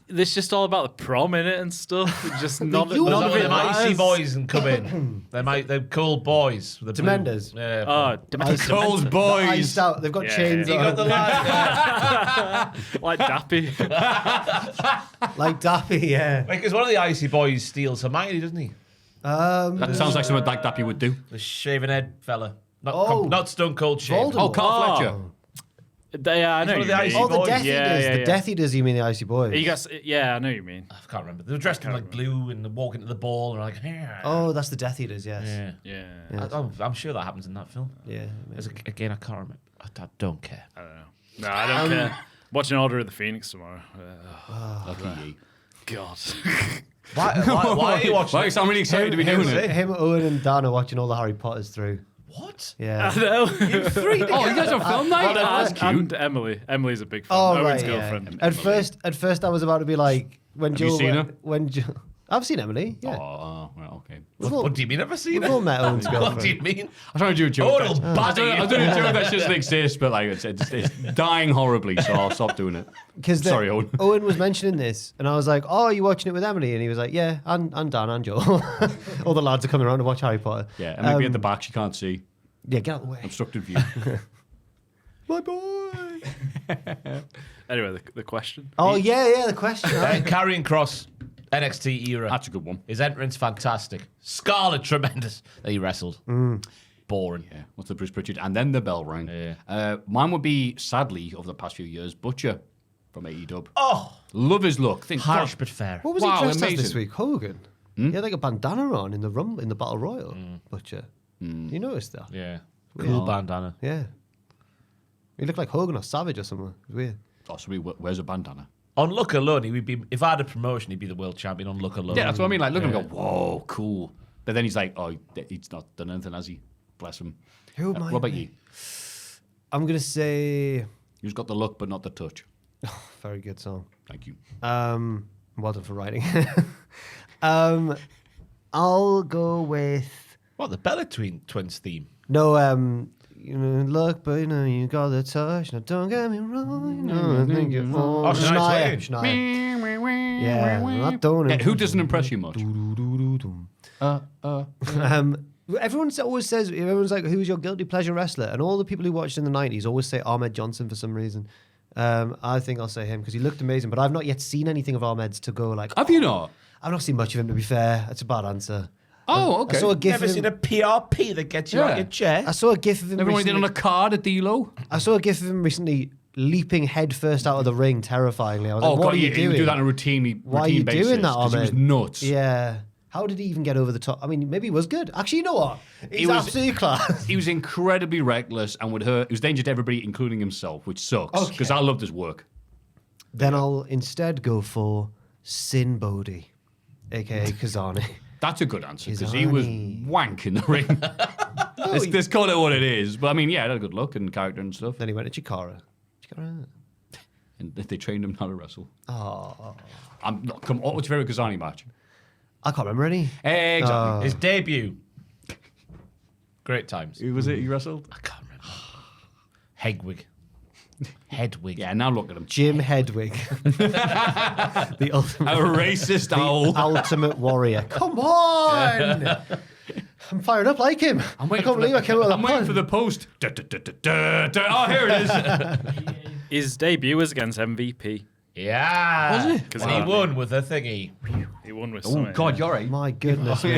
[SPEAKER 6] It's just all about the prom in it and stuff. Just none
[SPEAKER 2] You-
[SPEAKER 6] of it
[SPEAKER 4] Them icy
[SPEAKER 6] matters.
[SPEAKER 4] boys and come in. They're cool boys. The blue-
[SPEAKER 2] Demanders.
[SPEAKER 4] Yeah.
[SPEAKER 6] Oh,
[SPEAKER 3] Cold
[SPEAKER 2] Iced
[SPEAKER 3] boys.
[SPEAKER 2] out. They've got
[SPEAKER 6] Yeah.
[SPEAKER 2] chains
[SPEAKER 4] You
[SPEAKER 2] on.
[SPEAKER 4] got the lad.
[SPEAKER 6] like Dappy.
[SPEAKER 2] Like Daffy, yeah.
[SPEAKER 4] Because one of the icy boys steals Hermione, doesn't he?
[SPEAKER 3] That sounds like something like Dappy would do.
[SPEAKER 4] The shaven head fella.
[SPEAKER 2] Oh.
[SPEAKER 4] Not Stone Cold Shaven.
[SPEAKER 2] Voldemort.
[SPEAKER 3] Oh, Carl Fletcher.
[SPEAKER 6] Yeah, I know
[SPEAKER 4] one of
[SPEAKER 6] you
[SPEAKER 4] the
[SPEAKER 6] mean.
[SPEAKER 4] icy
[SPEAKER 2] Oh, the
[SPEAKER 4] boys.
[SPEAKER 2] Death Eaters.
[SPEAKER 6] Yeah,
[SPEAKER 2] The
[SPEAKER 6] yeah.
[SPEAKER 2] Death Eaters, you mean the Icy Boys?
[SPEAKER 6] You guys, yeah, I know what you mean.
[SPEAKER 4] I can't remember. They were dressed in like blue and they walk into the ball and like.
[SPEAKER 2] Oh, that's the Death Eaters, yes.
[SPEAKER 4] Yeah.
[SPEAKER 6] Yeah.
[SPEAKER 4] I'm sure that happens in that film.
[SPEAKER 2] Yeah.
[SPEAKER 4] Again, I can't remember. I don't care.
[SPEAKER 6] I don't know. No, I don't care. Watching Order of the Phoenix tomorrow.
[SPEAKER 3] Lucky ye.
[SPEAKER 6] God.
[SPEAKER 4] Why are you watching?
[SPEAKER 3] Why you sound really excited to be doing it?
[SPEAKER 2] Him, Owen, and Dan are watching all the Harry Potters through.
[SPEAKER 4] What?
[SPEAKER 2] Yeah.
[SPEAKER 6] I know.
[SPEAKER 3] Oh, you guys are film night? Oh, that's cute.
[SPEAKER 6] And Emily. Emily's a big fan.
[SPEAKER 2] Oh,
[SPEAKER 6] Owen's
[SPEAKER 2] right, yeah.
[SPEAKER 6] girlfriend.
[SPEAKER 2] At first, I was about to be like, when
[SPEAKER 3] Have you
[SPEAKER 2] Joel
[SPEAKER 3] seen her?
[SPEAKER 2] when I've seen Emily. Yeah.
[SPEAKER 3] Oh, well, okay.
[SPEAKER 4] What do you mean? Ever seen
[SPEAKER 2] We've all
[SPEAKER 4] it?
[SPEAKER 2] met Owen's
[SPEAKER 4] What do
[SPEAKER 2] girlfriend.
[SPEAKER 4] you mean?
[SPEAKER 3] I'm trying to do a joke.
[SPEAKER 4] Oh, it'll
[SPEAKER 3] I
[SPEAKER 4] batter you.
[SPEAKER 3] don't know a joke that doesn't exist, but like it's dying horribly, so I'll stop doing it. Sorry, Owen.
[SPEAKER 2] Owen was mentioning this, and I was like, "Oh, are you watching it with Emily?" And he was like, "Yeah, and Dan and Joel. All the lads are coming around to watch Harry Potter."
[SPEAKER 3] Yeah, and maybe at the back she can't see.
[SPEAKER 2] Yeah, get out of the way.
[SPEAKER 3] Obstructed view.
[SPEAKER 2] My boy.
[SPEAKER 6] Anyway, the question.
[SPEAKER 2] Oh yeah, the question.
[SPEAKER 4] Karrion Kross, NXT era.
[SPEAKER 3] That's a good one.
[SPEAKER 4] His entrance fantastic. Scarlet tremendous. That he wrestled. Boring.
[SPEAKER 3] Yeah, what's the Bruce Pritchard? And then the bell rang.
[SPEAKER 4] Yeah.
[SPEAKER 3] Mine would be, sadly, over the past few years, Butcher from AEW.
[SPEAKER 4] Oh,
[SPEAKER 3] Love his look. Think,
[SPEAKER 4] harsh
[SPEAKER 3] God,
[SPEAKER 4] but fair.
[SPEAKER 2] What was
[SPEAKER 3] Wow,
[SPEAKER 2] he dressed as this
[SPEAKER 3] amazing.
[SPEAKER 2] week? Hogan. He had like a bandana on in the Battle Royal. Butcher. You noticed that?
[SPEAKER 4] Yeah. Cool bandana.
[SPEAKER 2] Yeah. He looked like Hogan or Savage or something. It was weird.
[SPEAKER 3] Oh, so he wears a bandana.
[SPEAKER 4] On look alone, he would be. If I had a promotion, he'd be the world champion on look alone.
[SPEAKER 3] Yeah, that's what I mean. Like, look at him and go, whoa, cool. But then he's like, oh, he's not done anything, has he? Bless him.
[SPEAKER 2] Who am I?
[SPEAKER 3] What about you?
[SPEAKER 2] I'm gonna say
[SPEAKER 3] He's got the look, but not the touch.
[SPEAKER 2] very good song.
[SPEAKER 3] Thank you.
[SPEAKER 2] Well done for writing. I'll go with
[SPEAKER 4] What, the Bella Twins theme?
[SPEAKER 2] no. You know, look, but you know you got the touch. Now don't get me wrong. You know, I think you're
[SPEAKER 4] Oh, Shania Twain.
[SPEAKER 2] Shania. Yeah, I don't.
[SPEAKER 3] Yeah, who doesn't impress you much?
[SPEAKER 2] Everyone always says, everyone's like, who's your guilty pleasure wrestler? And all the people who watched in the 90s always say Ahmed Johnson for some reason. I think I'll say him because he looked amazing, but I've not yet seen anything of Ahmed's to go like,
[SPEAKER 3] Have you not?
[SPEAKER 2] I've not seen much of him, to be fair. That's a bad answer.
[SPEAKER 3] Oh, okay.
[SPEAKER 2] I saw a gif
[SPEAKER 4] Never
[SPEAKER 2] of
[SPEAKER 4] seen
[SPEAKER 2] him.
[SPEAKER 4] a PRP that gets you
[SPEAKER 3] Yeah.
[SPEAKER 4] out your chair.
[SPEAKER 2] I saw a gif of him
[SPEAKER 3] Everyone did
[SPEAKER 2] recently.
[SPEAKER 3] on a card at D-Lo.
[SPEAKER 2] I saw a gif of him recently leaping headfirst out of the ring terrifyingly. I was
[SPEAKER 3] Oh,
[SPEAKER 2] like, what
[SPEAKER 3] God,
[SPEAKER 2] are you
[SPEAKER 3] he
[SPEAKER 2] doing?
[SPEAKER 3] would do that on a routine
[SPEAKER 2] Why are you
[SPEAKER 3] basis,
[SPEAKER 2] doing that,
[SPEAKER 3] 'cause he was
[SPEAKER 2] Ahmed?
[SPEAKER 3] nuts.
[SPEAKER 2] Yeah. How did he even get over the top? I mean, maybe he was good. Actually, you know what? He's
[SPEAKER 3] was-
[SPEAKER 2] absolutely class.
[SPEAKER 3] He was incredibly reckless and would hurt. He was dangerous to everybody, including himself, which sucks
[SPEAKER 2] Okay.
[SPEAKER 3] because I loved his work.
[SPEAKER 2] Then I'll instead go for Sin Bodhi, a.k.a. Kazani.
[SPEAKER 3] That's a good answer,
[SPEAKER 2] His
[SPEAKER 3] because he was
[SPEAKER 2] irony.
[SPEAKER 3] wank in the ring. Let's call it what it is. But I mean, yeah, he had a good look and character and stuff.
[SPEAKER 2] Then he went to Chikara.
[SPEAKER 3] And they trained him how to wrestle.
[SPEAKER 2] Oh,
[SPEAKER 3] Come on, what's your favourite Kazani match?
[SPEAKER 2] I can't remember any.
[SPEAKER 3] Exactly.
[SPEAKER 4] His debut. Great times.
[SPEAKER 3] Who was it he wrestled?
[SPEAKER 4] I can't remember. Hedwig.
[SPEAKER 3] Yeah, now look at him.
[SPEAKER 2] Jim Hedwig. The ultimate.
[SPEAKER 3] A racist owl.
[SPEAKER 2] Ultimate warrior. Come on! I'm fired up like him. I can't believe I came up with
[SPEAKER 3] I'm
[SPEAKER 2] that
[SPEAKER 3] waiting
[SPEAKER 2] pun.
[SPEAKER 3] for the post. Oh, here it is.
[SPEAKER 6] His debut was against MVP.
[SPEAKER 4] Yeah.
[SPEAKER 6] Was it? 'Cause
[SPEAKER 4] He won with a thingy.
[SPEAKER 6] He won with
[SPEAKER 3] Oh,
[SPEAKER 6] something.
[SPEAKER 3] God, you're right.
[SPEAKER 2] My goodness me.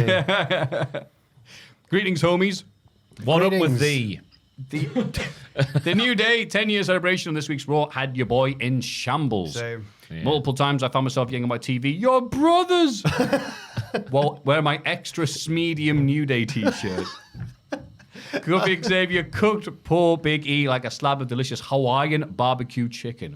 [SPEAKER 3] Greetings, homies.
[SPEAKER 4] One up with
[SPEAKER 2] Greetings.
[SPEAKER 4] thee.
[SPEAKER 3] The New Day 10-year celebration on this week's Raw had your boy in shambles.
[SPEAKER 2] Same.
[SPEAKER 3] Multiple times I found myself yelling on my TV, "Your brothers!" While wearing my extra medium New Day t-shirt. Goofy Xavier cooked poor Big E like a slab of delicious Hawaiian barbecue chicken.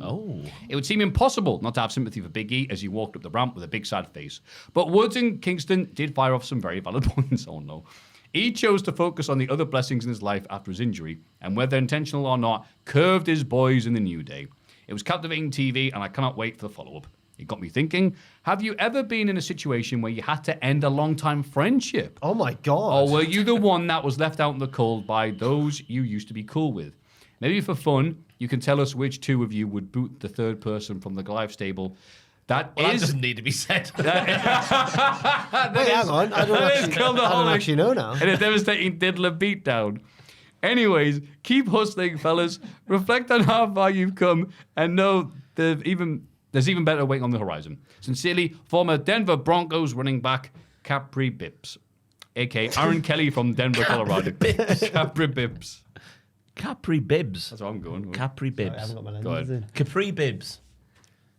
[SPEAKER 4] Oh.
[SPEAKER 3] It would seem impossible not to have sympathy for Big E as he walked up the ramp with a big sad face. But Woods and Kingston did fire off some very valid points. Oh no. He chose to focus on the other blessings in his life after his injury, and whether intentional or not, curved his boys in the New Day. It was captivating TV, and I cannot wait for the follow-up. It got me thinking, have you ever been in a situation where you had to end a long-time friendship?
[SPEAKER 2] Oh my God.
[SPEAKER 3] Or were you the one that was left out in the cold by those you used to be cool with? Maybe for fun, you can tell us which two of you would boot the third person from the Goliath stable. That
[SPEAKER 4] doesn't need to be said.
[SPEAKER 2] Wait, hang on. I don't actually know now.
[SPEAKER 3] And a devastating diddler beatdown. Anyways, keep hustling, fellas. Reflect on how far you've come and know there's even better waiting on the horizon. Sincerely, former Denver Broncos running back Capri Bibbs, a.k.a. Aaron Kelly from Denver, Colorado. Capri Bibbs.
[SPEAKER 4] Capri Bibbs.
[SPEAKER 3] That's what I'm going with.
[SPEAKER 4] Capri Bibbs.
[SPEAKER 2] I haven't got my
[SPEAKER 3] Go
[SPEAKER 2] lenses
[SPEAKER 3] ahead.
[SPEAKER 2] in.
[SPEAKER 4] Capri Bibbs.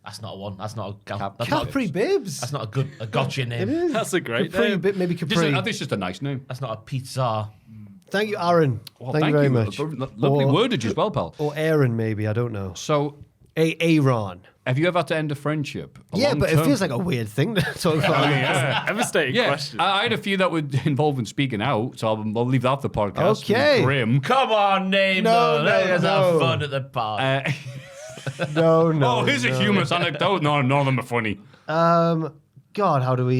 [SPEAKER 4] That's not a one. That's not a
[SPEAKER 2] Capri Bibbs.
[SPEAKER 4] That's not a gotcha name.
[SPEAKER 2] It is.
[SPEAKER 6] That's a great
[SPEAKER 2] Capri,
[SPEAKER 6] name.
[SPEAKER 2] maybe
[SPEAKER 3] I
[SPEAKER 2] Capri.
[SPEAKER 3] think it's just a nice name.
[SPEAKER 4] That's not a pizza.
[SPEAKER 2] Thank you, Aaron.
[SPEAKER 3] Well,
[SPEAKER 2] thank you very much.
[SPEAKER 3] Lovely wordage as well, pal.
[SPEAKER 2] Or Aaron, maybe. I don't know.
[SPEAKER 3] So,
[SPEAKER 2] Aaron.
[SPEAKER 3] have you ever had to end a friendship?
[SPEAKER 2] Yeah, but it
[SPEAKER 3] long-term?
[SPEAKER 2] feels like a weird thing to talk about.
[SPEAKER 6] Devastating
[SPEAKER 3] Yeah,
[SPEAKER 6] question.
[SPEAKER 3] I had a few that would involve in speaking out, so I'll leave that off the podcast.
[SPEAKER 2] Okay.
[SPEAKER 3] Grim.
[SPEAKER 4] Come on, name
[SPEAKER 2] No,
[SPEAKER 4] them.
[SPEAKER 2] no,
[SPEAKER 4] Let's have
[SPEAKER 2] no.
[SPEAKER 4] fun at the park.
[SPEAKER 2] No.
[SPEAKER 3] Oh, here's a humorous anecdote. No, none of them are funny.
[SPEAKER 2] God, what do we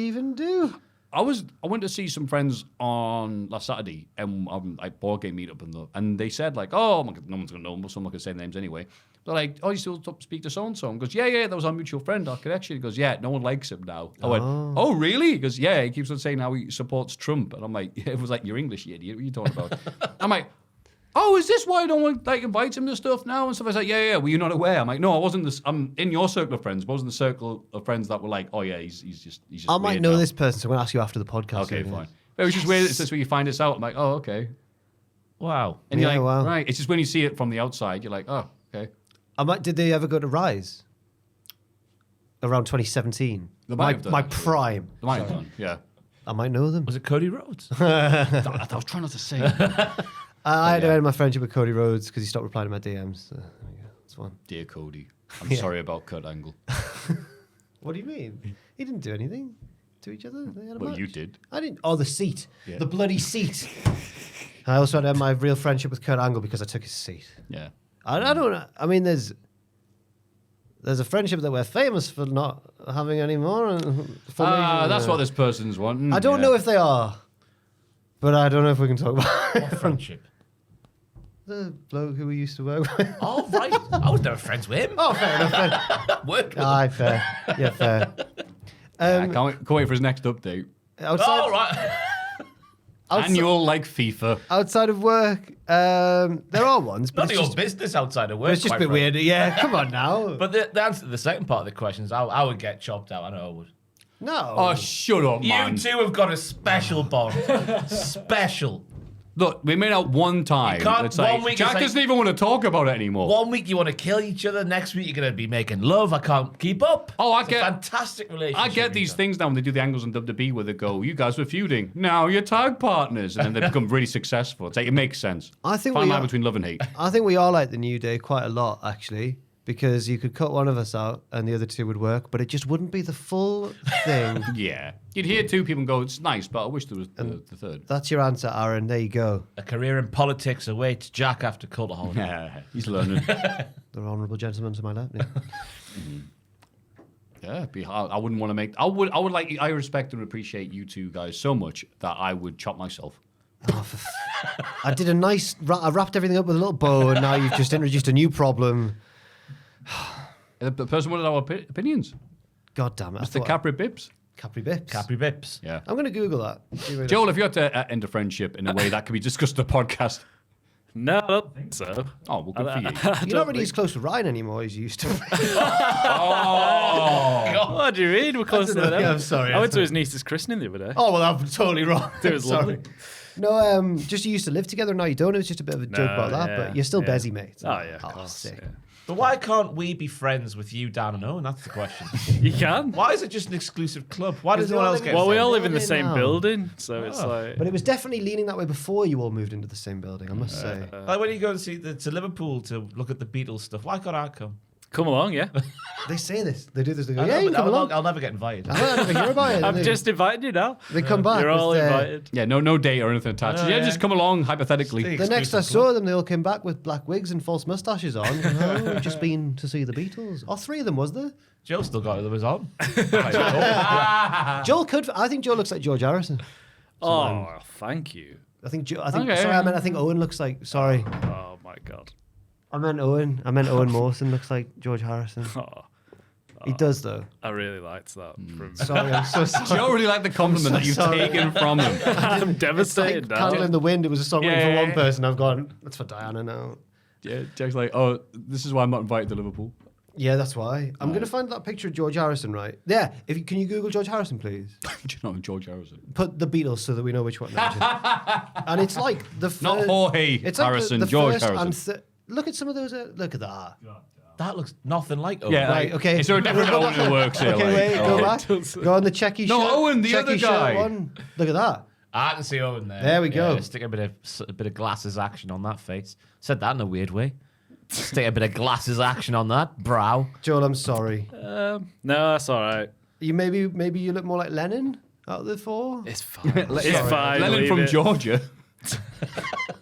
[SPEAKER 2] even do?
[SPEAKER 3] I went to see some friends on last Saturday, and like board game meetup, and they said like, oh, no one's gonna know them, someone could say names anyway. They're like, oh, you still speak to so and so? And goes, yeah, that was our mutual friend, our connection. He goes, yeah, no one likes him now. I went, oh, really? He goes, yeah. He keeps on saying how he supports Trump, and I'm like, it was like, you're English, you idiot. What are you talking about? I'm like, oh, is this why no one like invites him to stuff now and stuff? I was like, yeah. Were you not aware? I'm like, no, I wasn't. I'm in your circle of friends. But I wasn't the circle of friends that were like, oh yeah, he's just.
[SPEAKER 2] I might
[SPEAKER 3] weird
[SPEAKER 2] know
[SPEAKER 3] now.
[SPEAKER 2] this person, so I'm going to ask you after the podcast.
[SPEAKER 3] Okay,
[SPEAKER 2] maybe.
[SPEAKER 3] fine. But it was just weird. It's just when you find this out. I'm like, oh, okay.
[SPEAKER 4] Wow.
[SPEAKER 3] And you're
[SPEAKER 2] Yeah,
[SPEAKER 3] like,
[SPEAKER 2] wow.
[SPEAKER 3] right. It's just when you see it from the outside, you're like, oh, okay.
[SPEAKER 2] Did they ever go to Rise? Around 2017.
[SPEAKER 3] They might have done,
[SPEAKER 2] my
[SPEAKER 3] actually.
[SPEAKER 2] prime.
[SPEAKER 3] They might have done, yeah.
[SPEAKER 2] I might know them.
[SPEAKER 4] Was it Cody Rhodes?
[SPEAKER 3] I was trying not to say.
[SPEAKER 2] I had to end my friendship with Cody Rhodes because he stopped replying to my DMs. So, there we go. That's one.
[SPEAKER 3] Dear Cody, I'm sorry about Kurt Angle.
[SPEAKER 2] What do you mean? He didn't do anything to each other. They had a
[SPEAKER 3] Well,
[SPEAKER 2] match.
[SPEAKER 3] you did.
[SPEAKER 2] I didn't. Oh, the seat.
[SPEAKER 3] Yeah.
[SPEAKER 2] The bloody seat. I also had to end my real friendship with Kurt Angle because I took his seat.
[SPEAKER 3] Yeah.
[SPEAKER 2] I don't know. I mean, there's a friendship that we're famous for not having anymore. And for
[SPEAKER 3] That's what this person's wanting.
[SPEAKER 2] I don't
[SPEAKER 3] yeah.
[SPEAKER 2] know if they are, but I don't know if we can talk about it.
[SPEAKER 4] What friendship?
[SPEAKER 2] The bloke who we used to work with.
[SPEAKER 4] Oh, right. I was never friends with him.
[SPEAKER 2] Oh, fair enough. Fair.
[SPEAKER 4] Worked with him.
[SPEAKER 2] Aye, fair. Yeah, fair.
[SPEAKER 3] I can't wait for his next update.
[SPEAKER 2] Outside,
[SPEAKER 4] Oh, right.
[SPEAKER 3] Annual like FIFA.
[SPEAKER 2] outside of work, there are ones, but
[SPEAKER 4] None of
[SPEAKER 2] it's
[SPEAKER 4] your
[SPEAKER 2] just,
[SPEAKER 4] business outside of work.
[SPEAKER 2] it's just a
[SPEAKER 4] quite
[SPEAKER 2] bit weird. Yeah, come on now.
[SPEAKER 4] But the answer to the second part of the question is I would get chopped out. I know I would.
[SPEAKER 2] No.
[SPEAKER 3] Oh, shut up, man.
[SPEAKER 4] You two have got a special bond. Special.
[SPEAKER 3] Look, we made out one time.
[SPEAKER 4] You can't-
[SPEAKER 3] It's like,
[SPEAKER 4] one week
[SPEAKER 3] Jack
[SPEAKER 4] it's like-
[SPEAKER 3] doesn't even want to talk about it anymore.
[SPEAKER 4] One week you want to kill each other. Next week you're going to be making love. I can't keep up.
[SPEAKER 3] Oh,
[SPEAKER 4] It's a fantastic relationship.
[SPEAKER 3] I get these things now when they do the angles on WWE where they go, you guys were feuding. Now you're tag partners. And then they become really successful. It's like, it makes sense.
[SPEAKER 2] I think
[SPEAKER 3] Fine
[SPEAKER 2] we
[SPEAKER 3] line
[SPEAKER 2] are-
[SPEAKER 3] between love and hate.
[SPEAKER 2] I think we are like the New Day quite a lot, actually. because you could cut one of us out and the other two would work, but it just wouldn't be the full thing.
[SPEAKER 3] Yeah. You'd hear two people and go, it's nice, but I wish there was the third.
[SPEAKER 2] That's your answer, Aaron. There you go.
[SPEAKER 4] A career in politics awaits Jack after Cultaholic.
[SPEAKER 3] Yeah, he's learning.
[SPEAKER 2] The honourable gentleman to my left. Yeah.
[SPEAKER 3] Yeah, it'd be hard. I wouldn't want to make. I respect and appreciate you two guys so much that I would chop myself.
[SPEAKER 2] I did a nice. I wrapped everything up with a little bow, and now you've just introduced a new problem.
[SPEAKER 3] The person wanted our opinions.
[SPEAKER 2] God damn it!
[SPEAKER 3] Mr. Capri Bibbs.
[SPEAKER 2] Capri Bips.
[SPEAKER 4] Capri Bips.
[SPEAKER 3] Yeah.
[SPEAKER 2] I'm going to Google that.
[SPEAKER 3] Joel, if you had to end a friendship in a way that could be discussed on the podcast.
[SPEAKER 6] No, I don't think so.
[SPEAKER 3] Oh, well, good for you.
[SPEAKER 2] You're not really as close to Ryan anymore as you used to.
[SPEAKER 6] What do you mean? We're close to that.
[SPEAKER 2] Yeah, I'm sorry.
[SPEAKER 6] I went to his niece's christening the other day.
[SPEAKER 2] Oh, well, I'm totally wrong.
[SPEAKER 6] It was lovely.
[SPEAKER 2] No, just you used to live together. Now you don't. It was just a bit of a joke about that,
[SPEAKER 6] yeah,
[SPEAKER 2] but you're still
[SPEAKER 6] yeah.
[SPEAKER 2] busy, mate.
[SPEAKER 6] Oh, yeah, of course.
[SPEAKER 2] sick.
[SPEAKER 6] Yeah.
[SPEAKER 4] But why can't we be friends with you, Dan and Owen? That's the question.
[SPEAKER 6] You can.
[SPEAKER 4] Why is it just an exclusive club? Why does
[SPEAKER 2] we
[SPEAKER 4] no one
[SPEAKER 2] all
[SPEAKER 4] else
[SPEAKER 2] live
[SPEAKER 4] get
[SPEAKER 2] in-
[SPEAKER 6] Well, we
[SPEAKER 4] involved?
[SPEAKER 6] all live in the
[SPEAKER 2] building
[SPEAKER 6] same
[SPEAKER 2] now.
[SPEAKER 6] building, so it's like.
[SPEAKER 2] But it was definitely leaning that way before you all moved into the same building, I must say.
[SPEAKER 4] Like when you go to Liverpool to look at the Beatles stuff, why can't I come?
[SPEAKER 6] Come along, yeah.
[SPEAKER 2] They say this. They do this. They go,
[SPEAKER 4] I
[SPEAKER 2] yeah,
[SPEAKER 4] know,
[SPEAKER 2] you
[SPEAKER 4] but
[SPEAKER 2] come along.
[SPEAKER 4] I'll never get invited.
[SPEAKER 2] I never hear about it.
[SPEAKER 6] I'm
[SPEAKER 2] They-
[SPEAKER 6] just inviting you now.
[SPEAKER 2] They come back.
[SPEAKER 6] You're all
[SPEAKER 2] with,
[SPEAKER 6] invited.
[SPEAKER 3] Yeah, no date or anything attached.
[SPEAKER 4] Oh,
[SPEAKER 3] Yeah,
[SPEAKER 4] yeah.
[SPEAKER 3] just come along, hypothetically.
[SPEAKER 4] See.
[SPEAKER 2] The next I
[SPEAKER 4] Exclusive
[SPEAKER 2] saw them, they all came back with black wigs and false moustaches on. Oh, we've just been to see the Beatles. Oh, 3 of them, was there?
[SPEAKER 4] Joe still got it. Was on.
[SPEAKER 2] Joel could. I think Joel looks like George Harrison.
[SPEAKER 6] Oh, thank you.
[SPEAKER 2] I think.
[SPEAKER 3] Okay.
[SPEAKER 2] Sorry, I think Owen looks like. Sorry,
[SPEAKER 6] Oh, my God.
[SPEAKER 2] I meant Owen. Owen Mawson looks like George Harrison.
[SPEAKER 6] Oh,
[SPEAKER 2] He does though.
[SPEAKER 6] I really liked that. From
[SPEAKER 2] Sorry, I'm so sorry.
[SPEAKER 3] Joe really liked the compliment that you've
[SPEAKER 2] sorry.
[SPEAKER 3] taken from him.
[SPEAKER 6] I'm
[SPEAKER 2] Like
[SPEAKER 6] devastated now.
[SPEAKER 2] Candle in the Wind. It was a song written
[SPEAKER 3] Yeah,
[SPEAKER 2] for
[SPEAKER 3] yeah,
[SPEAKER 2] one
[SPEAKER 3] yeah.
[SPEAKER 2] person. I've gone. That's for Diana now.
[SPEAKER 3] Yeah, Jack's like, oh, this is why I'm not invited to Liverpool.
[SPEAKER 2] Yeah, that's why. I'm gonna find that picture of George Harrison. Right? Yeah. Can you Google George Harrison, please?
[SPEAKER 3] Do you know George Harrison?
[SPEAKER 2] Put the Beatles so that we know which one. And it's like the
[SPEAKER 3] Not
[SPEAKER 2] first-
[SPEAKER 3] Jorge
[SPEAKER 2] It's like
[SPEAKER 3] Harrison,
[SPEAKER 2] the
[SPEAKER 3] George
[SPEAKER 2] first
[SPEAKER 3] Harrison.
[SPEAKER 2] and look at some of those. Look at that.
[SPEAKER 4] That looks nothing like Owen.
[SPEAKER 3] Yeah,
[SPEAKER 2] Right, okay.
[SPEAKER 3] Is there a different Owen who works here?
[SPEAKER 2] Okay,
[SPEAKER 3] like,
[SPEAKER 2] wait,
[SPEAKER 3] oh.
[SPEAKER 2] go back. Go on the Checky
[SPEAKER 3] No,
[SPEAKER 2] shirt.
[SPEAKER 3] Owen, the
[SPEAKER 2] Checky
[SPEAKER 3] other
[SPEAKER 2] shirt
[SPEAKER 3] guy.
[SPEAKER 2] one. Look at that.
[SPEAKER 4] I can see Owen there.
[SPEAKER 2] There we go.
[SPEAKER 4] Stick a bit of glasses action on that face. Said that in a weird way. Stick a bit of glasses action on that brow.
[SPEAKER 2] Joel, I'm sorry.
[SPEAKER 6] No, that's all right.
[SPEAKER 2] You maybe you look more like Lennon out of the 4.
[SPEAKER 6] It's fine. It's fine.
[SPEAKER 3] Lennon
[SPEAKER 6] leave
[SPEAKER 3] from
[SPEAKER 6] it.
[SPEAKER 3] Georgia.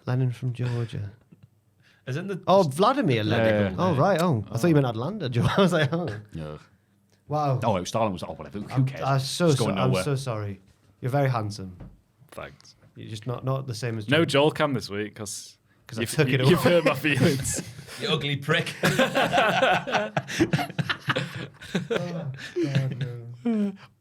[SPEAKER 2] Lennon from Georgia.
[SPEAKER 4] As in the
[SPEAKER 2] Oh, Vladimir Lenin.
[SPEAKER 3] Yeah.
[SPEAKER 2] Oh, right. Oh, I thought you meant Atlanta, Joel. I was like, oh.
[SPEAKER 3] No.
[SPEAKER 2] Wow.
[SPEAKER 3] Oh, Stalin was, whatever. Who cares?
[SPEAKER 2] I'm
[SPEAKER 3] It's going nowhere.
[SPEAKER 2] so sorry. You're very handsome.
[SPEAKER 6] Thanks.
[SPEAKER 2] You're just not the same as
[SPEAKER 6] No
[SPEAKER 2] Joel.
[SPEAKER 6] Joel Cam this week because
[SPEAKER 2] I took it
[SPEAKER 6] You've
[SPEAKER 2] away.
[SPEAKER 6] hurt my feelings.
[SPEAKER 4] you ugly prick.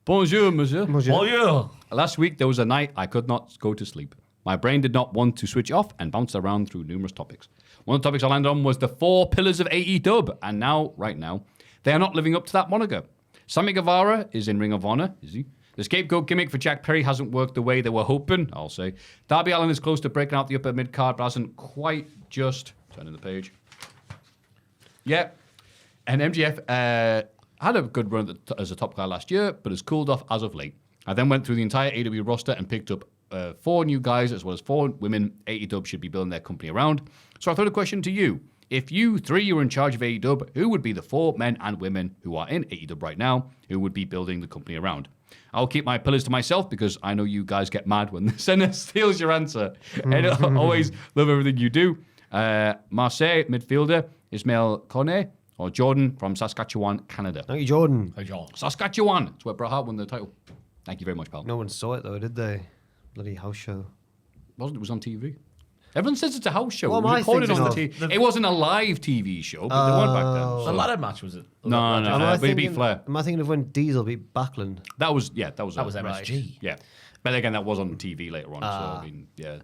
[SPEAKER 3] Bonjour, monsieur.
[SPEAKER 4] Oh yeah.
[SPEAKER 3] Last week, there was a night I could not go to sleep. My brain did not want to switch off and bounced around through numerous topics. One of the topics I landed on was the 4 pillars of AEW, and right now, they are not living up to that moniker. Sammy Guevara is in Ring of Honor, is he? The scapegoat gimmick for Jack Perry hasn't worked the way they were hoping, I'll say. Darby Allin is close to breaking out the upper mid-card, but hasn't quite just... Turning the page. Yeah. And MJF had a good run as a top guy last year, but has cooled off as of late. I then went through the entire AEW roster and picked up 4 new guys as well as 4 women AEW should be building their company around. So I throw the question to you. If you 3 were in charge of AEW, who would be the 4 men and women who are in AEW right now who would be building the company around? I'll keep my pillars to myself because I know you guys get mad when the sender steals your answer. And I always love everything you do. Marseille midfielder, Ismail Kone, or Jordan from Saskatchewan, Canada.
[SPEAKER 2] Thank you, Jordan.
[SPEAKER 4] Hey, John.
[SPEAKER 3] Saskatchewan. That's where Bret Hart won the title. Thank you very much, pal.
[SPEAKER 2] No one saw it though, did they? Bloody house show.
[SPEAKER 3] It was on TV. Everyone says it's a house show.
[SPEAKER 2] What
[SPEAKER 3] It
[SPEAKER 2] am
[SPEAKER 3] was
[SPEAKER 2] I
[SPEAKER 3] recorded
[SPEAKER 2] thinking
[SPEAKER 3] on the
[SPEAKER 2] of?
[SPEAKER 3] TV. It wasn't a live TV show, but they weren't back then.
[SPEAKER 2] Oh.
[SPEAKER 3] so-
[SPEAKER 4] The ladder match was it?
[SPEAKER 3] No,
[SPEAKER 2] Am I
[SPEAKER 3] but he beat Flair.
[SPEAKER 2] Am I thinking of when Diesel beat Backlund?
[SPEAKER 3] That was
[SPEAKER 4] That was MSG.
[SPEAKER 3] Yeah. But again, that was on TV later on. So, I mean, yeah.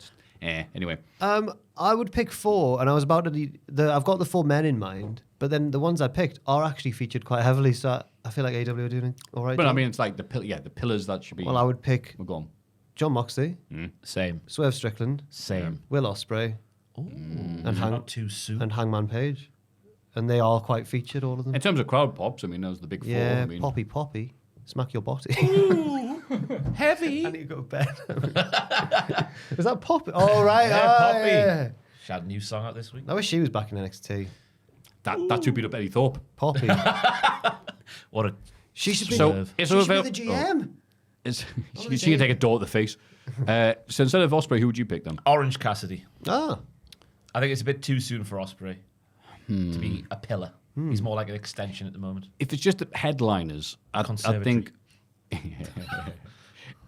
[SPEAKER 3] Anyway.
[SPEAKER 2] I would pick 4, and I was about to. I've got the 4 men in mind, but then the ones I picked are actually featured quite heavily. So I feel like AEW are doing all right.
[SPEAKER 3] But I
[SPEAKER 2] job.
[SPEAKER 3] mean, it's like the pillars that should be.
[SPEAKER 2] well, I would pick
[SPEAKER 3] We're gone.
[SPEAKER 2] John Moxley,
[SPEAKER 4] Same.
[SPEAKER 2] Swerve Strickland,
[SPEAKER 4] Same.
[SPEAKER 2] Will Ospreay, and
[SPEAKER 4] Not too soon.
[SPEAKER 2] and Hangman Page, and they are quite featured, all of them.
[SPEAKER 3] In terms of crowd pops, I mean, those are the big 4.
[SPEAKER 2] Yeah,
[SPEAKER 3] I mean,
[SPEAKER 2] Poppy, smack your body.
[SPEAKER 4] Heavy.
[SPEAKER 2] I need to go to bed. Is that Poppy? Oh right,
[SPEAKER 4] Yeah,
[SPEAKER 2] oh,
[SPEAKER 4] Poppy.
[SPEAKER 2] yeah.
[SPEAKER 4] She had a new song out this week.
[SPEAKER 2] I wish she was back in NXT.
[SPEAKER 3] That's who beat up Eddie Thorpe.
[SPEAKER 2] Poppy.
[SPEAKER 4] What a
[SPEAKER 2] She should be.
[SPEAKER 3] So
[SPEAKER 2] she
[SPEAKER 3] it's
[SPEAKER 2] should
[SPEAKER 3] over.
[SPEAKER 2] be the GM.
[SPEAKER 3] She can take a door to the face. So instead of Ospreay, who would you pick then?
[SPEAKER 4] Orange Cassidy.
[SPEAKER 2] Ah.
[SPEAKER 4] I think it's a bit too soon for Ospreay to be a pillar. He's more like an extension at the moment.
[SPEAKER 3] If it's just the headliners, I think.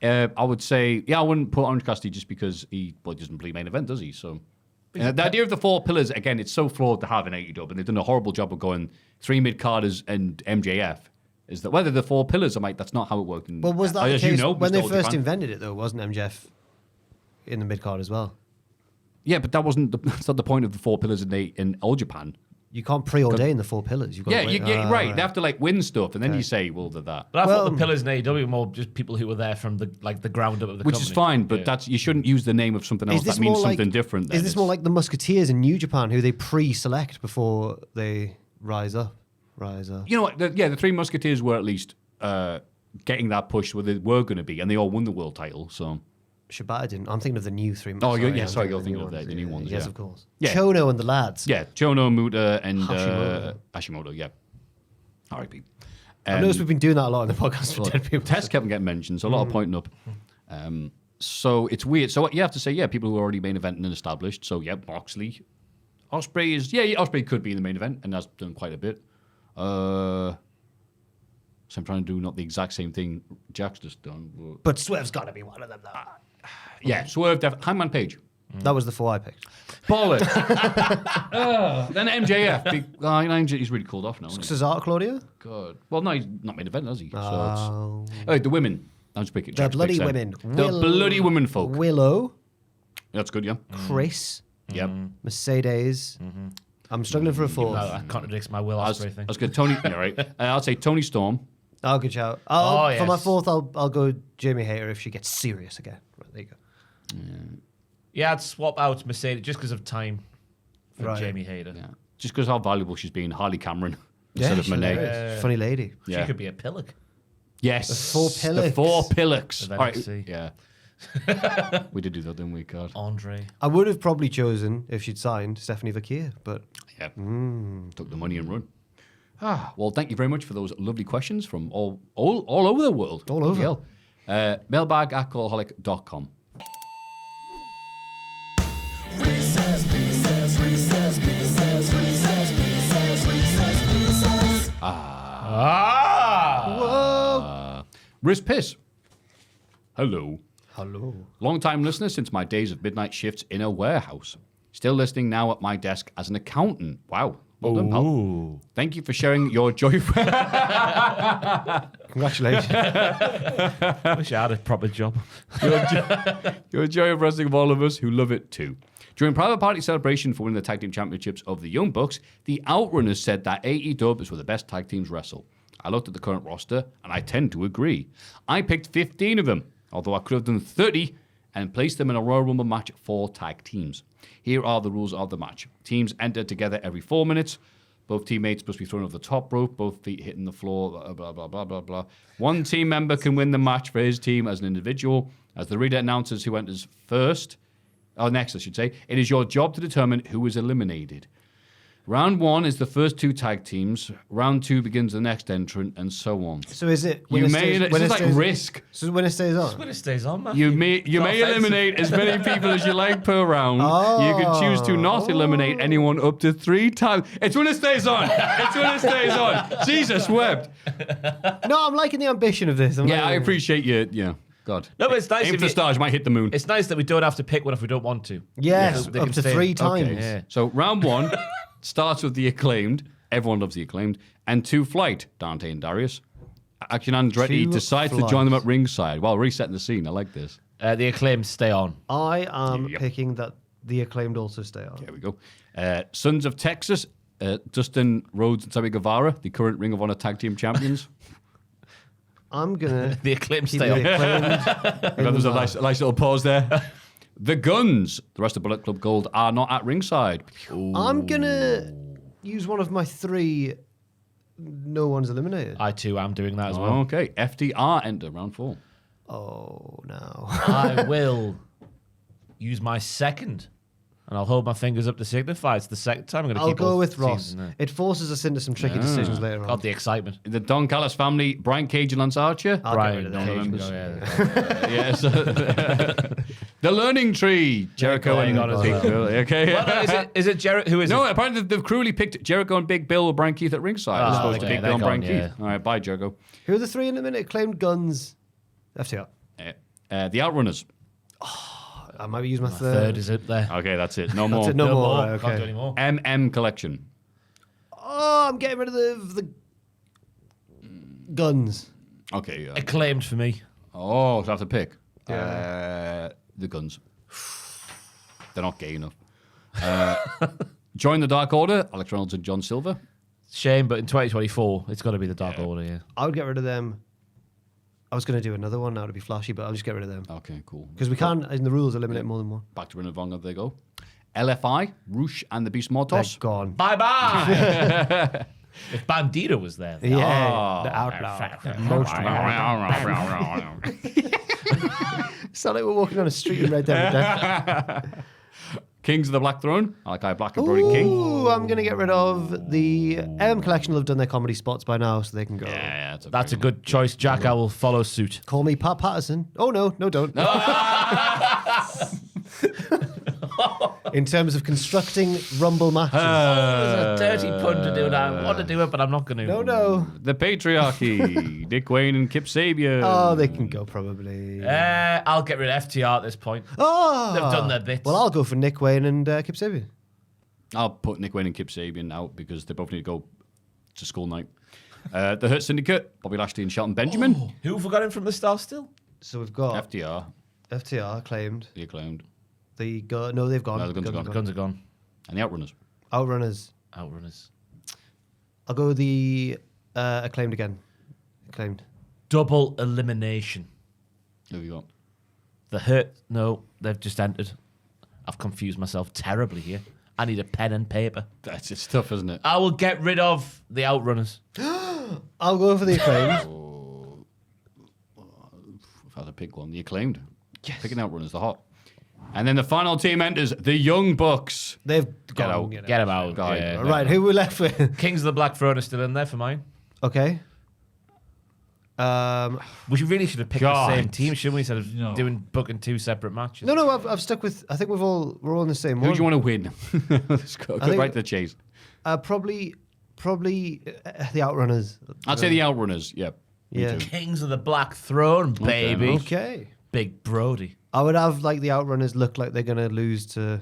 [SPEAKER 3] I would say, I wouldn't put Orange Cassidy just because he doesn't play main event, does he? So the idea of the 4 pillars, again, it's so flawed to have in AEW, and they've done a horrible job of going 3 mid-carders and MJF. Is that whether the 4 pillars? I'm like, that's not how it worked.
[SPEAKER 2] Well, was that the
[SPEAKER 3] as
[SPEAKER 2] case
[SPEAKER 3] you know,
[SPEAKER 2] when they
[SPEAKER 3] Mr.
[SPEAKER 2] first
[SPEAKER 3] Japan.
[SPEAKER 2] invented it, though? Wasn't MJF in the mid card as well?
[SPEAKER 3] Yeah, but that's not the point of the 4 pillars in Old Japan.
[SPEAKER 2] You can't preordain the 4 pillars. You've got to wait.
[SPEAKER 3] Right. They have to win stuff, and then you say, well, they're that.
[SPEAKER 4] But I thought the pillars in AEW were more just people who were there from the ground up of the
[SPEAKER 3] Which
[SPEAKER 4] company.
[SPEAKER 3] is fine, but you shouldn't use the name of something else that means something different. Then.
[SPEAKER 2] Is this more like the Musketeers in New Japan, who they pre-select before they rise up? You
[SPEAKER 3] know what? The 3 Musketeers were at least getting that push where they were going to be, and they all won the world title. So
[SPEAKER 2] Shibata didn't. I'm thinking of the new 3.
[SPEAKER 3] Oh, you're thinking of the new ones.
[SPEAKER 2] Yes,
[SPEAKER 3] yeah.
[SPEAKER 2] of course.
[SPEAKER 3] Yeah.
[SPEAKER 2] Chono and the lads.
[SPEAKER 3] Yeah, Chono, Muta, and
[SPEAKER 2] Hashimoto.
[SPEAKER 3] yeah. R.I.P.
[SPEAKER 2] I noticed we've been doing that a lot in the podcast for dead people.
[SPEAKER 3] Test kept getting mentioned, so a lot of pointing up. So it's weird. So you have to say, people who are already main eventing and established. So Moxley, Ospreay is Ospreay could be in the main event and has done quite a bit. So I'm trying to do not the exact same thing Jack's just done.
[SPEAKER 2] But Swerve's got to be one of them, though.
[SPEAKER 3] Swerve, Hangman Page.
[SPEAKER 2] That was the 4 I picked.
[SPEAKER 3] Bollocks. Then MJF. He's really cooled off now. Isn't he?
[SPEAKER 2] Cesaro, Claudio?
[SPEAKER 3] God. Well, no, he's not main event, has he? So the women. I'm just picking.
[SPEAKER 2] The bloody women.
[SPEAKER 3] The bloody women folk.
[SPEAKER 2] Willow.
[SPEAKER 3] That's good, yeah.
[SPEAKER 2] Chris.
[SPEAKER 3] Yep.
[SPEAKER 2] Mercedes. I'm struggling for a 4th.
[SPEAKER 4] No, that contradicts my Will Ospreay thing.
[SPEAKER 3] I was good. Tony. Yeah, right. I'll say Tony Storm.
[SPEAKER 2] Oh, good shout. For my 4th, I'll go Jamie Hayter if she gets serious again. Right, there you go.
[SPEAKER 4] Yeah, I'd swap out Mercedes just because of time for Jamie Hayter.
[SPEAKER 3] Yeah. Just because how valuable she's been. Harley Cameron instead of Monet.
[SPEAKER 2] Funny lady.
[SPEAKER 3] Yeah.
[SPEAKER 4] She could be a pillock.
[SPEAKER 3] Yes.
[SPEAKER 2] The 4 pillocks.
[SPEAKER 3] The 4 pillocks.
[SPEAKER 4] Of
[SPEAKER 3] All right.
[SPEAKER 4] NXT.
[SPEAKER 3] Yeah. We did do that, didn't we, God?
[SPEAKER 4] Andre.
[SPEAKER 2] I would have probably chosen, if she'd signed, Stephanie Vakir, but...
[SPEAKER 3] Yeah. Took the money and run. Well, thank you very much for those lovely questions from all over the world.
[SPEAKER 2] All over.
[SPEAKER 3] Mailbag@cultaholic.com. Riz Piss. Hello. Long-time listener since my days of midnight shifts in a warehouse. Still listening now at my desk as an accountant. Wow. Well done, pal. Thank you for sharing your joy.
[SPEAKER 2] Congratulations.
[SPEAKER 4] Wish I had a proper job.
[SPEAKER 3] Your joy of wrestling of all of us who love it too. During private party celebration for winning the tag team championships of the Young Bucks, the Outrunners said that AEW is where the best tag teams wrestle. I looked at the current roster, and I tend to agree. I picked 15 of them, although I could have done 30 and placed them in a Royal Rumble match for tag teams. Here are the rules of the match. Teams enter together every 4 minutes. Both teammates must be thrown off the top rope, both feet hitting the floor, blah, blah, blah, blah, blah. One team member can win the match for his team as an individual. As the reader announces who enters next, I should say, it is your job to determine who is eliminated. Round 1 is the first 2 tag teams. Round 2 begins the next entrant, and so on.
[SPEAKER 2] So is it...
[SPEAKER 3] It's like Risk.
[SPEAKER 2] So when it stays on?
[SPEAKER 4] When it stays on, man.
[SPEAKER 3] You may eliminate as many people as you like per round. You can choose to not eliminate anyone up to 3 times. It's when it stays on. It's when it stays on. Jesus wept.
[SPEAKER 2] No, I'm liking the ambition of this.
[SPEAKER 3] I appreciate you. Yeah. God.
[SPEAKER 4] No, but it's nice
[SPEAKER 3] Aim
[SPEAKER 4] if
[SPEAKER 3] for the stars, might hit the moon.
[SPEAKER 4] It's nice that we don't have to pick one if we don't want to.
[SPEAKER 2] Yes,
[SPEAKER 4] They
[SPEAKER 2] up
[SPEAKER 4] can
[SPEAKER 2] to
[SPEAKER 4] stay
[SPEAKER 2] 3
[SPEAKER 4] in.
[SPEAKER 2] times.
[SPEAKER 4] Okay, yeah.
[SPEAKER 3] So round 1 starts with the Acclaimed. Everyone loves the Acclaimed. And 2 Flight, Dante and Darius. Action Andretti
[SPEAKER 2] 2
[SPEAKER 3] decides to
[SPEAKER 2] Flight.
[SPEAKER 3] join them at ringside while resetting the scene. I like this.
[SPEAKER 4] The Acclaimed stay on.
[SPEAKER 2] I am
[SPEAKER 3] Yep.
[SPEAKER 2] picking that the Acclaimed also stay on.
[SPEAKER 3] There we go. Sons of Texas, Dustin Rhodes and Sammy Guevara, the current Ring of Honor Tag Team Champions.
[SPEAKER 2] I'm going to...
[SPEAKER 4] The Acclaimed
[SPEAKER 2] keep
[SPEAKER 4] stay
[SPEAKER 2] the
[SPEAKER 4] on.
[SPEAKER 2] Acclaimed.
[SPEAKER 3] There's a nice little pause there. The Guns, the rest of Bullet Club Gold, are not at ringside.
[SPEAKER 2] I'm going to use one of my 3 no one's eliminated.
[SPEAKER 4] I too am doing that as well.
[SPEAKER 3] Okay. FDR enter round 4.
[SPEAKER 2] Oh, no.
[SPEAKER 4] I will use my second and I'll hold my fingers up to signify it's the second time I'm going to
[SPEAKER 2] I'll
[SPEAKER 4] keep
[SPEAKER 2] go
[SPEAKER 4] both
[SPEAKER 2] with Ross.
[SPEAKER 4] teams in there.
[SPEAKER 2] It forces us into some tricky decisions later on.
[SPEAKER 4] Got the excitement.
[SPEAKER 3] The Don Callis family, Brian Cage and Lance Archer.
[SPEAKER 2] I'll
[SPEAKER 4] Brian
[SPEAKER 2] get rid of
[SPEAKER 4] Cage.
[SPEAKER 2] them.
[SPEAKER 3] Yes. The Learning Tree, Jericho
[SPEAKER 4] going
[SPEAKER 3] and
[SPEAKER 4] on as
[SPEAKER 3] Big
[SPEAKER 4] well.
[SPEAKER 3] Bill. Okay.
[SPEAKER 4] Well, no, is it Jarrett? Who is
[SPEAKER 3] No,
[SPEAKER 4] it?
[SPEAKER 3] apparently they've cruelly picked Jericho and Big Bill or Brian Keith at ringside. As opposed to
[SPEAKER 4] okay,
[SPEAKER 3] Big
[SPEAKER 4] they're
[SPEAKER 3] Bill and Brian
[SPEAKER 4] gone,
[SPEAKER 3] Keith.
[SPEAKER 4] yeah.
[SPEAKER 3] All right, bye, Jericho.
[SPEAKER 2] Who are the three in a minute? Acclaimed Guns. FTR.
[SPEAKER 3] The Outrunners.
[SPEAKER 2] I might use my
[SPEAKER 4] Third is it there?
[SPEAKER 3] Okay, that's it. No more.
[SPEAKER 2] That's it, no more.
[SPEAKER 4] more.
[SPEAKER 2] Right,
[SPEAKER 4] Can't do
[SPEAKER 2] okay.
[SPEAKER 4] any more.
[SPEAKER 3] MM Collection.
[SPEAKER 2] Oh, I'm getting rid of the guns.
[SPEAKER 3] Okay.
[SPEAKER 4] Acclaimed for me.
[SPEAKER 3] Oh, so I have to pick. The Guns. They're not gay enough. Join the Dark Order, Alex Reynolds and John Silver.
[SPEAKER 4] Shame, but in 2024, it's got to be the Dark Order, yeah.
[SPEAKER 2] I would get rid of them. I was going to do another one now to be flashy, but I'll just get rid of them.
[SPEAKER 3] Okay, cool.
[SPEAKER 2] Because we can't, in the rules, eliminate more than one.
[SPEAKER 3] Back to Ring of Honor, they go. LFI, Roosh and the Beast
[SPEAKER 2] They're
[SPEAKER 3] Mortos.
[SPEAKER 2] gone.
[SPEAKER 4] Bye-bye! If Bandito was there. then-
[SPEAKER 2] Yeah, the outlaw. Sound like we're walking on a street in Red Dead.
[SPEAKER 3] Kings of the Black Throne, Malachi Black and Brody King.
[SPEAKER 2] Ooh, I'm going to get rid of the Collection. Will have done their comedy spots by now, so they can go.
[SPEAKER 3] Yeah,
[SPEAKER 4] That's a good choice, Jack. I will follow suit.
[SPEAKER 2] Call me Pat Patterson. Oh, no, don't. In terms of constructing Rumble matches.
[SPEAKER 4] There's a dirty pun to do now. I want to do it, but I'm not going to.
[SPEAKER 2] No.
[SPEAKER 3] The Patriarchy, Dick Wayne and Kip Sabian.
[SPEAKER 2] Oh, they can go probably.
[SPEAKER 4] I'll get rid of FTR at this point.
[SPEAKER 2] Oh,
[SPEAKER 4] They've done their bits.
[SPEAKER 2] Well, I'll go for Nick Wayne and Kip Sabian.
[SPEAKER 3] I'll put Nick Wayne and Kip Sabian out because they both need to go to school night. The Hurt Syndicate, Bobby Lashley and Shelton Benjamin.
[SPEAKER 4] Who forgot him from the start still?
[SPEAKER 2] So we've got
[SPEAKER 3] FTR,
[SPEAKER 2] claimed.
[SPEAKER 3] the Acclaimed,
[SPEAKER 2] They've gone.
[SPEAKER 3] No, the Guns are gone.
[SPEAKER 4] The Guns are gone.
[SPEAKER 3] and the Outrunners.
[SPEAKER 2] Outrunners. I'll go with the Acclaimed again. Acclaimed.
[SPEAKER 4] Double elimination.
[SPEAKER 3] Who have you got?
[SPEAKER 4] The Hurt. No, they've just entered. I've confused myself terribly here. I need a pen and paper.
[SPEAKER 3] It's tough, isn't it?
[SPEAKER 4] I will get rid of the Outrunners.
[SPEAKER 2] I'll go for the Acclaimed.
[SPEAKER 3] If I had to pick one, the Acclaimed. Yes. Picking Outrunners, the hot. And then the final team enters the Young Bucks.
[SPEAKER 2] They've
[SPEAKER 3] Get
[SPEAKER 2] gone.
[SPEAKER 3] out.
[SPEAKER 4] Get them out.
[SPEAKER 3] Guy.
[SPEAKER 4] Yeah.
[SPEAKER 2] Right, who we left with?
[SPEAKER 4] Kings of the Black Throne are still in there for mine.
[SPEAKER 2] Okay.
[SPEAKER 4] We really should have picked
[SPEAKER 3] God.
[SPEAKER 4] the same team, shouldn't we? Instead of booking two separate matches.
[SPEAKER 2] No, I've stuck with. I think we're all in the same
[SPEAKER 3] Who
[SPEAKER 2] one.
[SPEAKER 3] do you want to win? Let's go
[SPEAKER 2] think-
[SPEAKER 3] right to the chase.
[SPEAKER 2] Probably the Outrunners.
[SPEAKER 3] I'd say the Outrunners. Yeah. Me
[SPEAKER 2] Yeah.
[SPEAKER 3] too.
[SPEAKER 4] Kings of the Black Throne, baby.
[SPEAKER 2] Okay.
[SPEAKER 4] Big Brody.
[SPEAKER 2] I would have like the Outrunners look like they're gonna lose to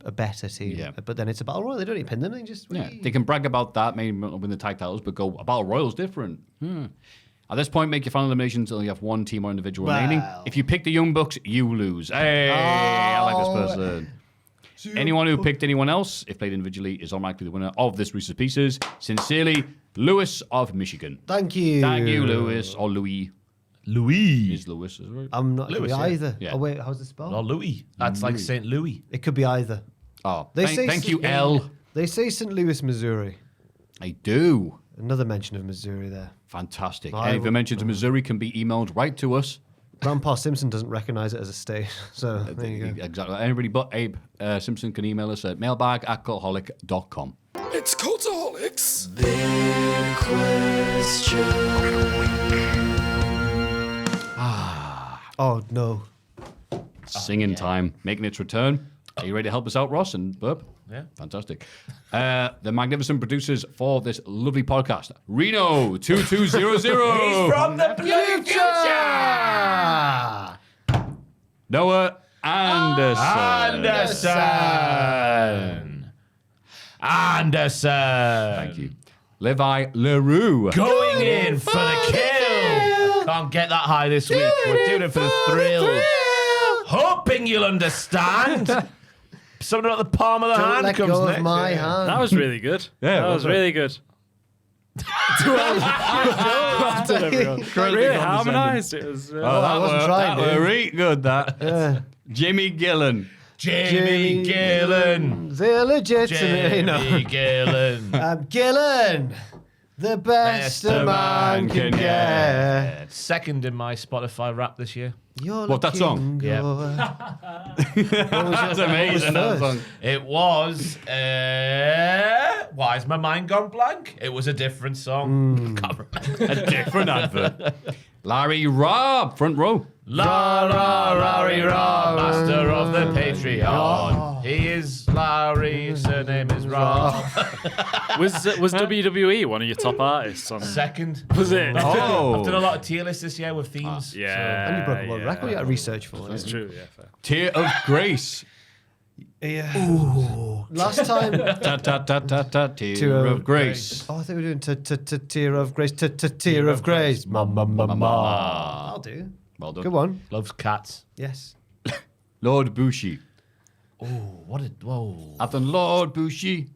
[SPEAKER 2] a better team.
[SPEAKER 3] Yeah.
[SPEAKER 2] But then it's a battle royal. They don't need to pin them. They just
[SPEAKER 3] Yeah, they can brag about that, maybe not win the tag titles, but go a battle royal's different. At this point, make your final eliminations until you have one team or individual remaining.
[SPEAKER 2] Well.
[SPEAKER 3] If you pick the Young Bucks, you lose. Hey, I like this person. Anyone who picked anyone else, if played individually, is automatically the winner of this Reese's Pieces. Sincerely, Lewis of Michigan.
[SPEAKER 2] Thank you.
[SPEAKER 3] Thank you, Lewis, or Louis.
[SPEAKER 4] Louis.
[SPEAKER 3] Is Lewis, is it right?
[SPEAKER 2] I'm not. It could
[SPEAKER 4] Lewis,
[SPEAKER 2] be
[SPEAKER 4] yeah.
[SPEAKER 2] either.
[SPEAKER 3] Yeah.
[SPEAKER 2] Oh wait, how's it spelled?
[SPEAKER 4] Oh, Louis. That's like St. Louis.
[SPEAKER 2] It could be either.
[SPEAKER 3] Oh,
[SPEAKER 2] They
[SPEAKER 3] thank you,
[SPEAKER 2] St.
[SPEAKER 3] L.
[SPEAKER 2] They say St. Louis, Missouri.
[SPEAKER 3] I do.
[SPEAKER 2] Another mention of Missouri there.
[SPEAKER 3] Fantastic.
[SPEAKER 2] I
[SPEAKER 3] Any of
[SPEAKER 2] will-
[SPEAKER 3] your mentions of Missouri can be emailed right to us.
[SPEAKER 2] Grandpa Simpson doesn't recognize it as a state, so there you go.
[SPEAKER 3] Exactly. Anybody but Abe Simpson can email us at mailbag@cultaholic.com.
[SPEAKER 1] It's Cultaholics.
[SPEAKER 2] Oh no.
[SPEAKER 3] Singing time, making its return. Are you ready to help us out, Ross and Burp?
[SPEAKER 4] Yeah.
[SPEAKER 3] Fantastic. The magnificent producers for this lovely podcast, Reno 2200.
[SPEAKER 4] From the future!
[SPEAKER 3] Noah Anderson.
[SPEAKER 4] Anderson.
[SPEAKER 3] Thank you. Levi LaRue.
[SPEAKER 4] Going in for the kill. Can't get that high this week. We're doing it for the thrill. Hoping you'll understand. Something about the palm of the
[SPEAKER 2] Don't
[SPEAKER 4] hand
[SPEAKER 2] let
[SPEAKER 4] comes
[SPEAKER 2] go
[SPEAKER 4] next.
[SPEAKER 2] of my
[SPEAKER 4] yeah.
[SPEAKER 2] hand.
[SPEAKER 6] That was really good.
[SPEAKER 3] Yeah,
[SPEAKER 6] that was really good. Well done, everyone. Really harmonised. It was.
[SPEAKER 2] I wasn't trying,
[SPEAKER 3] That
[SPEAKER 2] dude.
[SPEAKER 3] were really good, that. Jimmy Gillen.
[SPEAKER 4] Jamie Gillen.
[SPEAKER 2] They're legit.
[SPEAKER 4] Jamie
[SPEAKER 2] You know.
[SPEAKER 4] Gillen.
[SPEAKER 2] Gillen. The best a man can get.
[SPEAKER 4] Second in my Spotify rap this year.
[SPEAKER 2] You're
[SPEAKER 3] What, that song?
[SPEAKER 2] looking
[SPEAKER 4] Yeah.
[SPEAKER 2] good.
[SPEAKER 3] That's amazing. That song.
[SPEAKER 4] It was. Why is my mind gone blank? It was a different song. Can't remember.
[SPEAKER 3] A different advert. Larry Robb, front row.
[SPEAKER 4] Larry Robb, master of the Patreon. He is Larry, his surname is Robb.
[SPEAKER 6] Was WWE one of your top artists? On
[SPEAKER 4] Second.
[SPEAKER 6] Was it?
[SPEAKER 3] Oh.
[SPEAKER 4] I've done a lot of tier lists this year with themes.
[SPEAKER 6] Yeah.
[SPEAKER 2] And you broke a world record. You got to research for
[SPEAKER 6] That's
[SPEAKER 2] it.
[SPEAKER 6] true. Yeah. Fair.
[SPEAKER 3] Tear of Grace.
[SPEAKER 2] Yeah. Last time.
[SPEAKER 3] Ta ta ta ta ta. Tear
[SPEAKER 2] Tear
[SPEAKER 3] of
[SPEAKER 2] of
[SPEAKER 3] Grace.
[SPEAKER 2] Oh, I think we're doing tear of grace. Tear of grace. Ma. I'll do.
[SPEAKER 3] Well done.
[SPEAKER 2] Good one.
[SPEAKER 4] Loves cats.
[SPEAKER 2] Yes.
[SPEAKER 3] Lord Bushi.
[SPEAKER 4] Oh, what a. Whoa.
[SPEAKER 3] I've done Lord Bushi.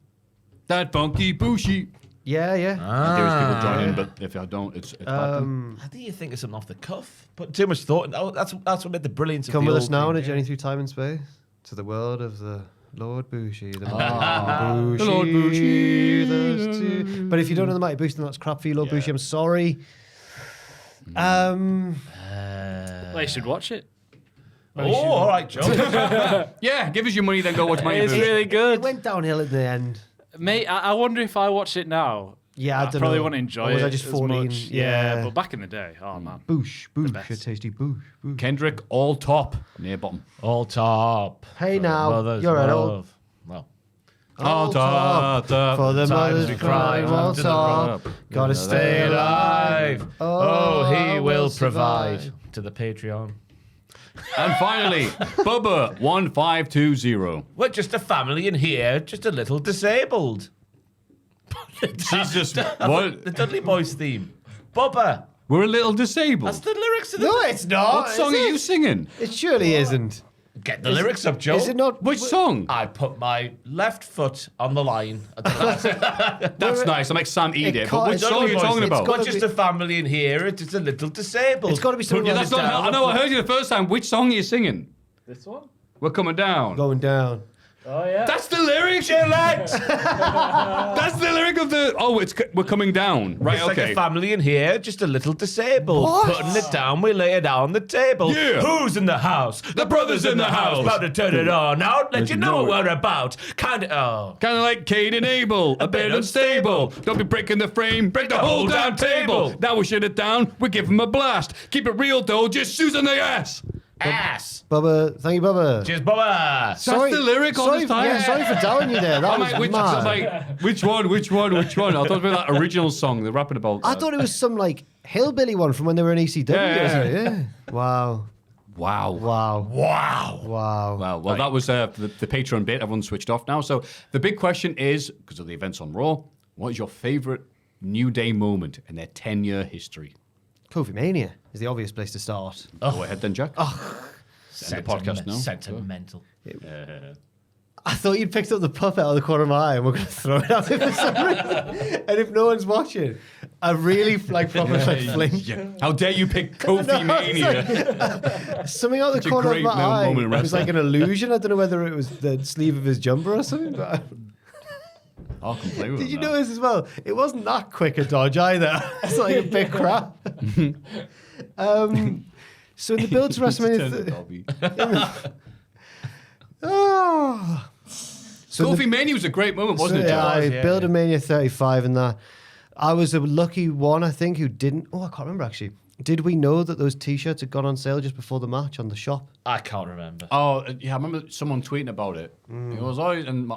[SPEAKER 3] That funky Bushi.
[SPEAKER 2] Yeah.
[SPEAKER 3] There is people joining, but if I don't, it's bad.
[SPEAKER 4] I think you think of something off the cuff. Put too much thought. Oh, that's what made the brilliance of
[SPEAKER 2] Come
[SPEAKER 4] the
[SPEAKER 2] with us
[SPEAKER 4] old
[SPEAKER 2] now on
[SPEAKER 4] thing,
[SPEAKER 2] a journey through time and space to the world of the Lord Bushi. The
[SPEAKER 3] The Lord Bushi.
[SPEAKER 2] There's two. But if you don't know the Mighty Boosh, then that's crap for you, Lord Bushi. I'm sorry.
[SPEAKER 6] Well, you should watch it.
[SPEAKER 4] Oh, all right, Joe.
[SPEAKER 3] Yeah, give us your money, then go watch my
[SPEAKER 6] It's
[SPEAKER 3] movie.
[SPEAKER 6] really
[SPEAKER 2] It
[SPEAKER 6] good,
[SPEAKER 2] went downhill at the end.
[SPEAKER 6] mate. I wonder if I watch it now.
[SPEAKER 2] Yeah, I
[SPEAKER 6] I
[SPEAKER 2] don't
[SPEAKER 6] probably
[SPEAKER 2] know.
[SPEAKER 6] won't enjoy
[SPEAKER 2] Or was
[SPEAKER 6] it.
[SPEAKER 2] I just
[SPEAKER 6] as
[SPEAKER 2] 14?
[SPEAKER 6] much.
[SPEAKER 2] Yeah.
[SPEAKER 6] But back in the day, oh man.
[SPEAKER 2] Boosh,
[SPEAKER 6] best.
[SPEAKER 2] a tasty boosh.
[SPEAKER 3] Kendrick, all top, near bottom.
[SPEAKER 4] All top.
[SPEAKER 2] Hey
[SPEAKER 4] For
[SPEAKER 2] now,
[SPEAKER 4] mother's
[SPEAKER 2] you're an
[SPEAKER 4] love. Well,
[SPEAKER 3] All top.
[SPEAKER 2] For the
[SPEAKER 4] times
[SPEAKER 2] mothers
[SPEAKER 4] we cry
[SPEAKER 2] all
[SPEAKER 4] under the
[SPEAKER 2] top. Gotta stay alive.
[SPEAKER 4] Oh,
[SPEAKER 2] I
[SPEAKER 4] he will
[SPEAKER 2] survive.
[SPEAKER 4] provide to the Patreon.
[SPEAKER 3] And finally, Bubba 1520.
[SPEAKER 4] We're just a family in here, just a little disabled.
[SPEAKER 3] Jesus, what?
[SPEAKER 4] The Dudley Boys theme. Bubba.
[SPEAKER 3] We're a little disabled.
[SPEAKER 4] That's the lyrics of the.
[SPEAKER 2] No, it's not.
[SPEAKER 3] What song
[SPEAKER 2] is
[SPEAKER 3] are
[SPEAKER 2] it?
[SPEAKER 3] you singing?
[SPEAKER 2] It surely isn't.
[SPEAKER 4] Get the lyrics up, Joe.
[SPEAKER 2] Is it not?
[SPEAKER 3] Which song?
[SPEAKER 4] I put my left foot on the line.
[SPEAKER 3] That's nice. I'm like Sam Edith.
[SPEAKER 2] It
[SPEAKER 3] But
[SPEAKER 2] can't-
[SPEAKER 3] which song are you
[SPEAKER 2] it's
[SPEAKER 3] talking
[SPEAKER 2] gotta
[SPEAKER 3] about?
[SPEAKER 4] We're just a family in here. It's just a little disabled.
[SPEAKER 2] It's got to be something
[SPEAKER 3] Yeah,
[SPEAKER 2] like
[SPEAKER 3] that's not. I know. I heard you the first time. Which song are you singing?
[SPEAKER 6] This one?
[SPEAKER 3] We're coming down.
[SPEAKER 2] going down.
[SPEAKER 6] Oh yeah.
[SPEAKER 3] That's the lyric, That's the lyric of the. Oh, we're coming down. Right.
[SPEAKER 4] It's like
[SPEAKER 3] Okay.
[SPEAKER 4] a family in here, just a little disabled.
[SPEAKER 2] What?
[SPEAKER 4] Putting it down, we lay it on the table.
[SPEAKER 3] Yeah.
[SPEAKER 4] Who's in the house? The brothers in the house. About to turn it on out, let
[SPEAKER 3] As
[SPEAKER 4] you
[SPEAKER 3] you
[SPEAKER 4] know
[SPEAKER 3] know
[SPEAKER 4] what we're about. Kind of.
[SPEAKER 3] Kind of like Cain and Abel, a bit unstable. Don't be breaking the frame, break the whole damn table. Now we shut it down, we give him a blast. Keep it real though, just Susan the ass.
[SPEAKER 4] Ass.
[SPEAKER 2] Bubba, thank you, Bubba.
[SPEAKER 4] Cheers, Bubba.
[SPEAKER 2] Sorry,
[SPEAKER 3] the lyric all
[SPEAKER 2] sorry,
[SPEAKER 3] the time.
[SPEAKER 2] Yeah, sorry for doubting you there. That
[SPEAKER 3] I'm
[SPEAKER 2] was
[SPEAKER 3] like,
[SPEAKER 2] mad.
[SPEAKER 3] which one? I thought it was that original song they're rapping about.
[SPEAKER 2] I thought it was some like hillbilly one from when they were in ECW.
[SPEAKER 3] Yeah.
[SPEAKER 2] Yeah. Wow.
[SPEAKER 3] Wow.
[SPEAKER 2] Wow.
[SPEAKER 4] Wow.
[SPEAKER 2] Wow.
[SPEAKER 3] Wow. Well, that was the Patreon bit. Everyone's switched off now. So the big question is, because of the events on Raw, what is your favorite New Day moment in their 10-year history?
[SPEAKER 2] Kofi Mania is the obvious place to start.
[SPEAKER 3] Go ahead then, Jack. End the podcast now.
[SPEAKER 4] Sentimental.
[SPEAKER 2] I thought you'd picked up the puppet out of the corner of my eye and we're going to throw it at him for some reason. And if no one's watching, I really like proper flinch.
[SPEAKER 3] How dare you pick Kofi
[SPEAKER 2] No,
[SPEAKER 3] Mania?
[SPEAKER 2] it's like, something out of
[SPEAKER 3] Such
[SPEAKER 2] the
[SPEAKER 3] a
[SPEAKER 2] corner of
[SPEAKER 3] great
[SPEAKER 2] my
[SPEAKER 3] moment
[SPEAKER 2] eye
[SPEAKER 3] in
[SPEAKER 2] was like
[SPEAKER 3] wrestling.
[SPEAKER 2] an illusion. I don't know whether it was the sleeve of his jumper or something. But
[SPEAKER 3] I'll complain with
[SPEAKER 2] did you
[SPEAKER 3] him now.
[SPEAKER 2] notice as well? It wasn't that quick a dodge either. It's like a big crap. So in the build to
[SPEAKER 3] Turn
[SPEAKER 2] WrestleMania,
[SPEAKER 3] the Dobby.
[SPEAKER 2] oh. So
[SPEAKER 3] Kofi Mania was a great moment, wasn't it,
[SPEAKER 2] yeah,
[SPEAKER 3] Jack?
[SPEAKER 2] I built a Mania 35 and that. I was a lucky one, I think, who didn't. Oh, I can't remember actually. Did we know that those T-shirts had gone on sale just before the match on the shop?
[SPEAKER 4] I can't remember.
[SPEAKER 3] Oh, yeah, I remember someone tweeting about it. It was always, and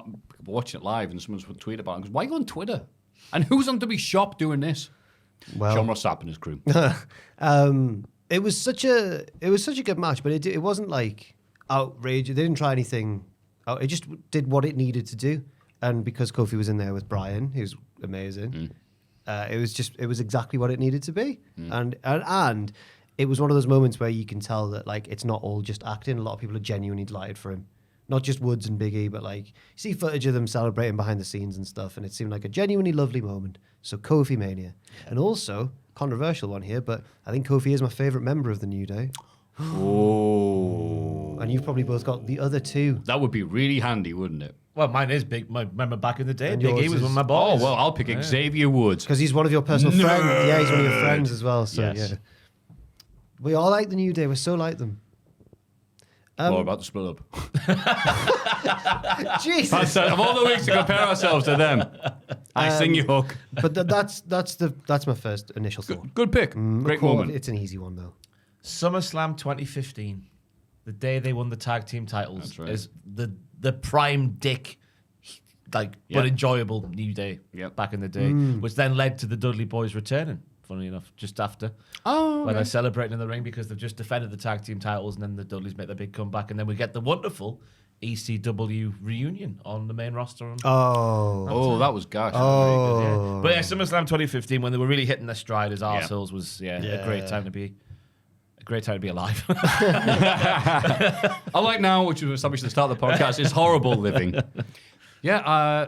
[SPEAKER 3] watching it live, and someone would tweet about it. Goes, why are you on Twitter? And who's on WWE Shop doing this?
[SPEAKER 2] Well,
[SPEAKER 3] Sean Ross Sapp and his crew.
[SPEAKER 2] it was such a good match, but it wasn't like outrageous. They didn't try anything. It just did what it needed to do, and because Kofi was in there with Brian, he was amazing. It was exactly what it needed to be, and it was one of those moments where you can tell that like it's not all just acting. A lot of people are genuinely delighted for him, not just Woods and Big E, but like you see footage of them celebrating behind the scenes and stuff, and it seemed like a genuinely lovely moment. So Kofi Mania, and also controversial one here, but I think Kofi is my favorite member of the New Day.
[SPEAKER 3] Oh.
[SPEAKER 2] And you've probably both got the other two.
[SPEAKER 3] That would be really handy, wouldn't it?
[SPEAKER 4] Well, mine is big. Remember back in the day,
[SPEAKER 2] And
[SPEAKER 4] Big E
[SPEAKER 2] yours
[SPEAKER 4] was one of
[SPEAKER 2] is-
[SPEAKER 4] my boys.
[SPEAKER 3] Oh, well, I'll pick Xavier Woods.
[SPEAKER 2] Because he's one of your personal friends. Yeah, he's one of your friends as well. So,
[SPEAKER 3] Yes.
[SPEAKER 2] yeah. We all like the New Day. We're so like them.
[SPEAKER 3] More about to split up.
[SPEAKER 2] Jesus.
[SPEAKER 3] Of all the weeks to compare ourselves to them, I sing you hook.
[SPEAKER 2] But that's my first initial thought.
[SPEAKER 3] Good pick. Great
[SPEAKER 2] Cool.
[SPEAKER 3] moment.
[SPEAKER 2] It's an easy one, though.
[SPEAKER 4] SummerSlam 2015, the day they won the tag team titles,
[SPEAKER 3] That's right.
[SPEAKER 4] is the prime dick, but enjoyable New Day back in the day, which then led to the Dudley Boys returning. Funny enough, just after.
[SPEAKER 3] Oh,
[SPEAKER 4] When they're celebrating in the ring because they've just defended the tag team titles, and then the Dudleys make their big comeback, and then we get the wonderful ECW reunion on the main roster.
[SPEAKER 3] Oh, that was gosh.
[SPEAKER 2] Oh.
[SPEAKER 4] But yeah, SummerSlam 2015, when they were really hitting their stride as arseholes, was a great time to be. A great time to be alive.
[SPEAKER 3] I like now, which was established at the start of the podcast, is horrible living. Yeah,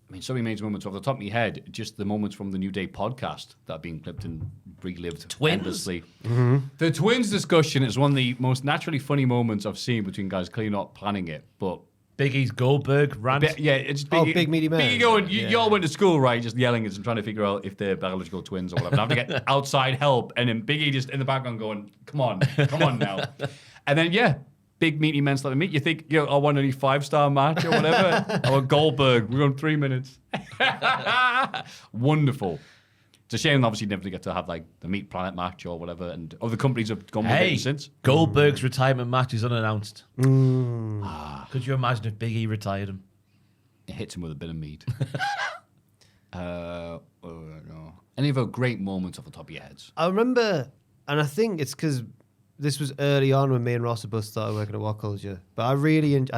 [SPEAKER 3] I mean, so many major moments off the top of my head. Just the moments from the New Day podcast that have been clipped and relived endlessly. The twins discussion is one of the most naturally funny moments I've seen between guys clearly not planning it. But
[SPEAKER 4] Big E's Goldberg rant.
[SPEAKER 3] it's
[SPEAKER 2] Big Meaty Man.
[SPEAKER 3] Big going, you all went to school, right? Just yelling and trying to figure out if they're biological twins or whatever. And having to get outside help, and then Big E just in the background going, "Come on now." And then Big meaty men like meat. You think, I want any 5-star match or whatever? Or Goldberg, we're on 3 minutes. Wonderful. It's a shame, obviously, never to get to have like the Meat Planet match or whatever, and other companies have gone with it since.
[SPEAKER 4] Goldberg's retirement match is unannounced. Could you imagine if Big E retired him?
[SPEAKER 3] It hits him with a bit of meat. No. Any other great moments off the top of your heads?
[SPEAKER 2] I remember, and I think it's because this was early on when me and Ross both started working at What Culture. But I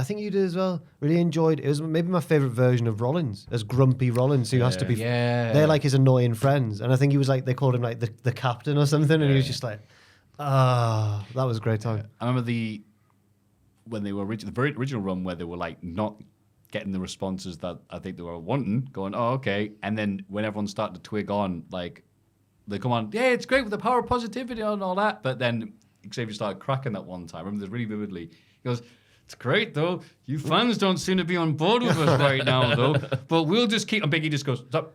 [SPEAKER 2] think you did as well. Really enjoyed it. It was maybe my favourite version of Rollins, as Grumpy Rollins, who has to be.
[SPEAKER 3] Yeah.
[SPEAKER 2] They're like his annoying friends. And I think he was like, they called him like the captain or something. And he was just like, that was a great time.
[SPEAKER 3] I remember when they were the very original run where they were like not getting the responses that I think they were wanting, going, oh, okay. And then when everyone started to twig on, like, they come on, yeah, it's great with the power of positivity and all that. But then Xavier started cracking that one time. I remember this really vividly. He goes, it's great, though. You fans don't seem to be on board with us right now, though. But we'll just keep... And Biggie just goes, stop.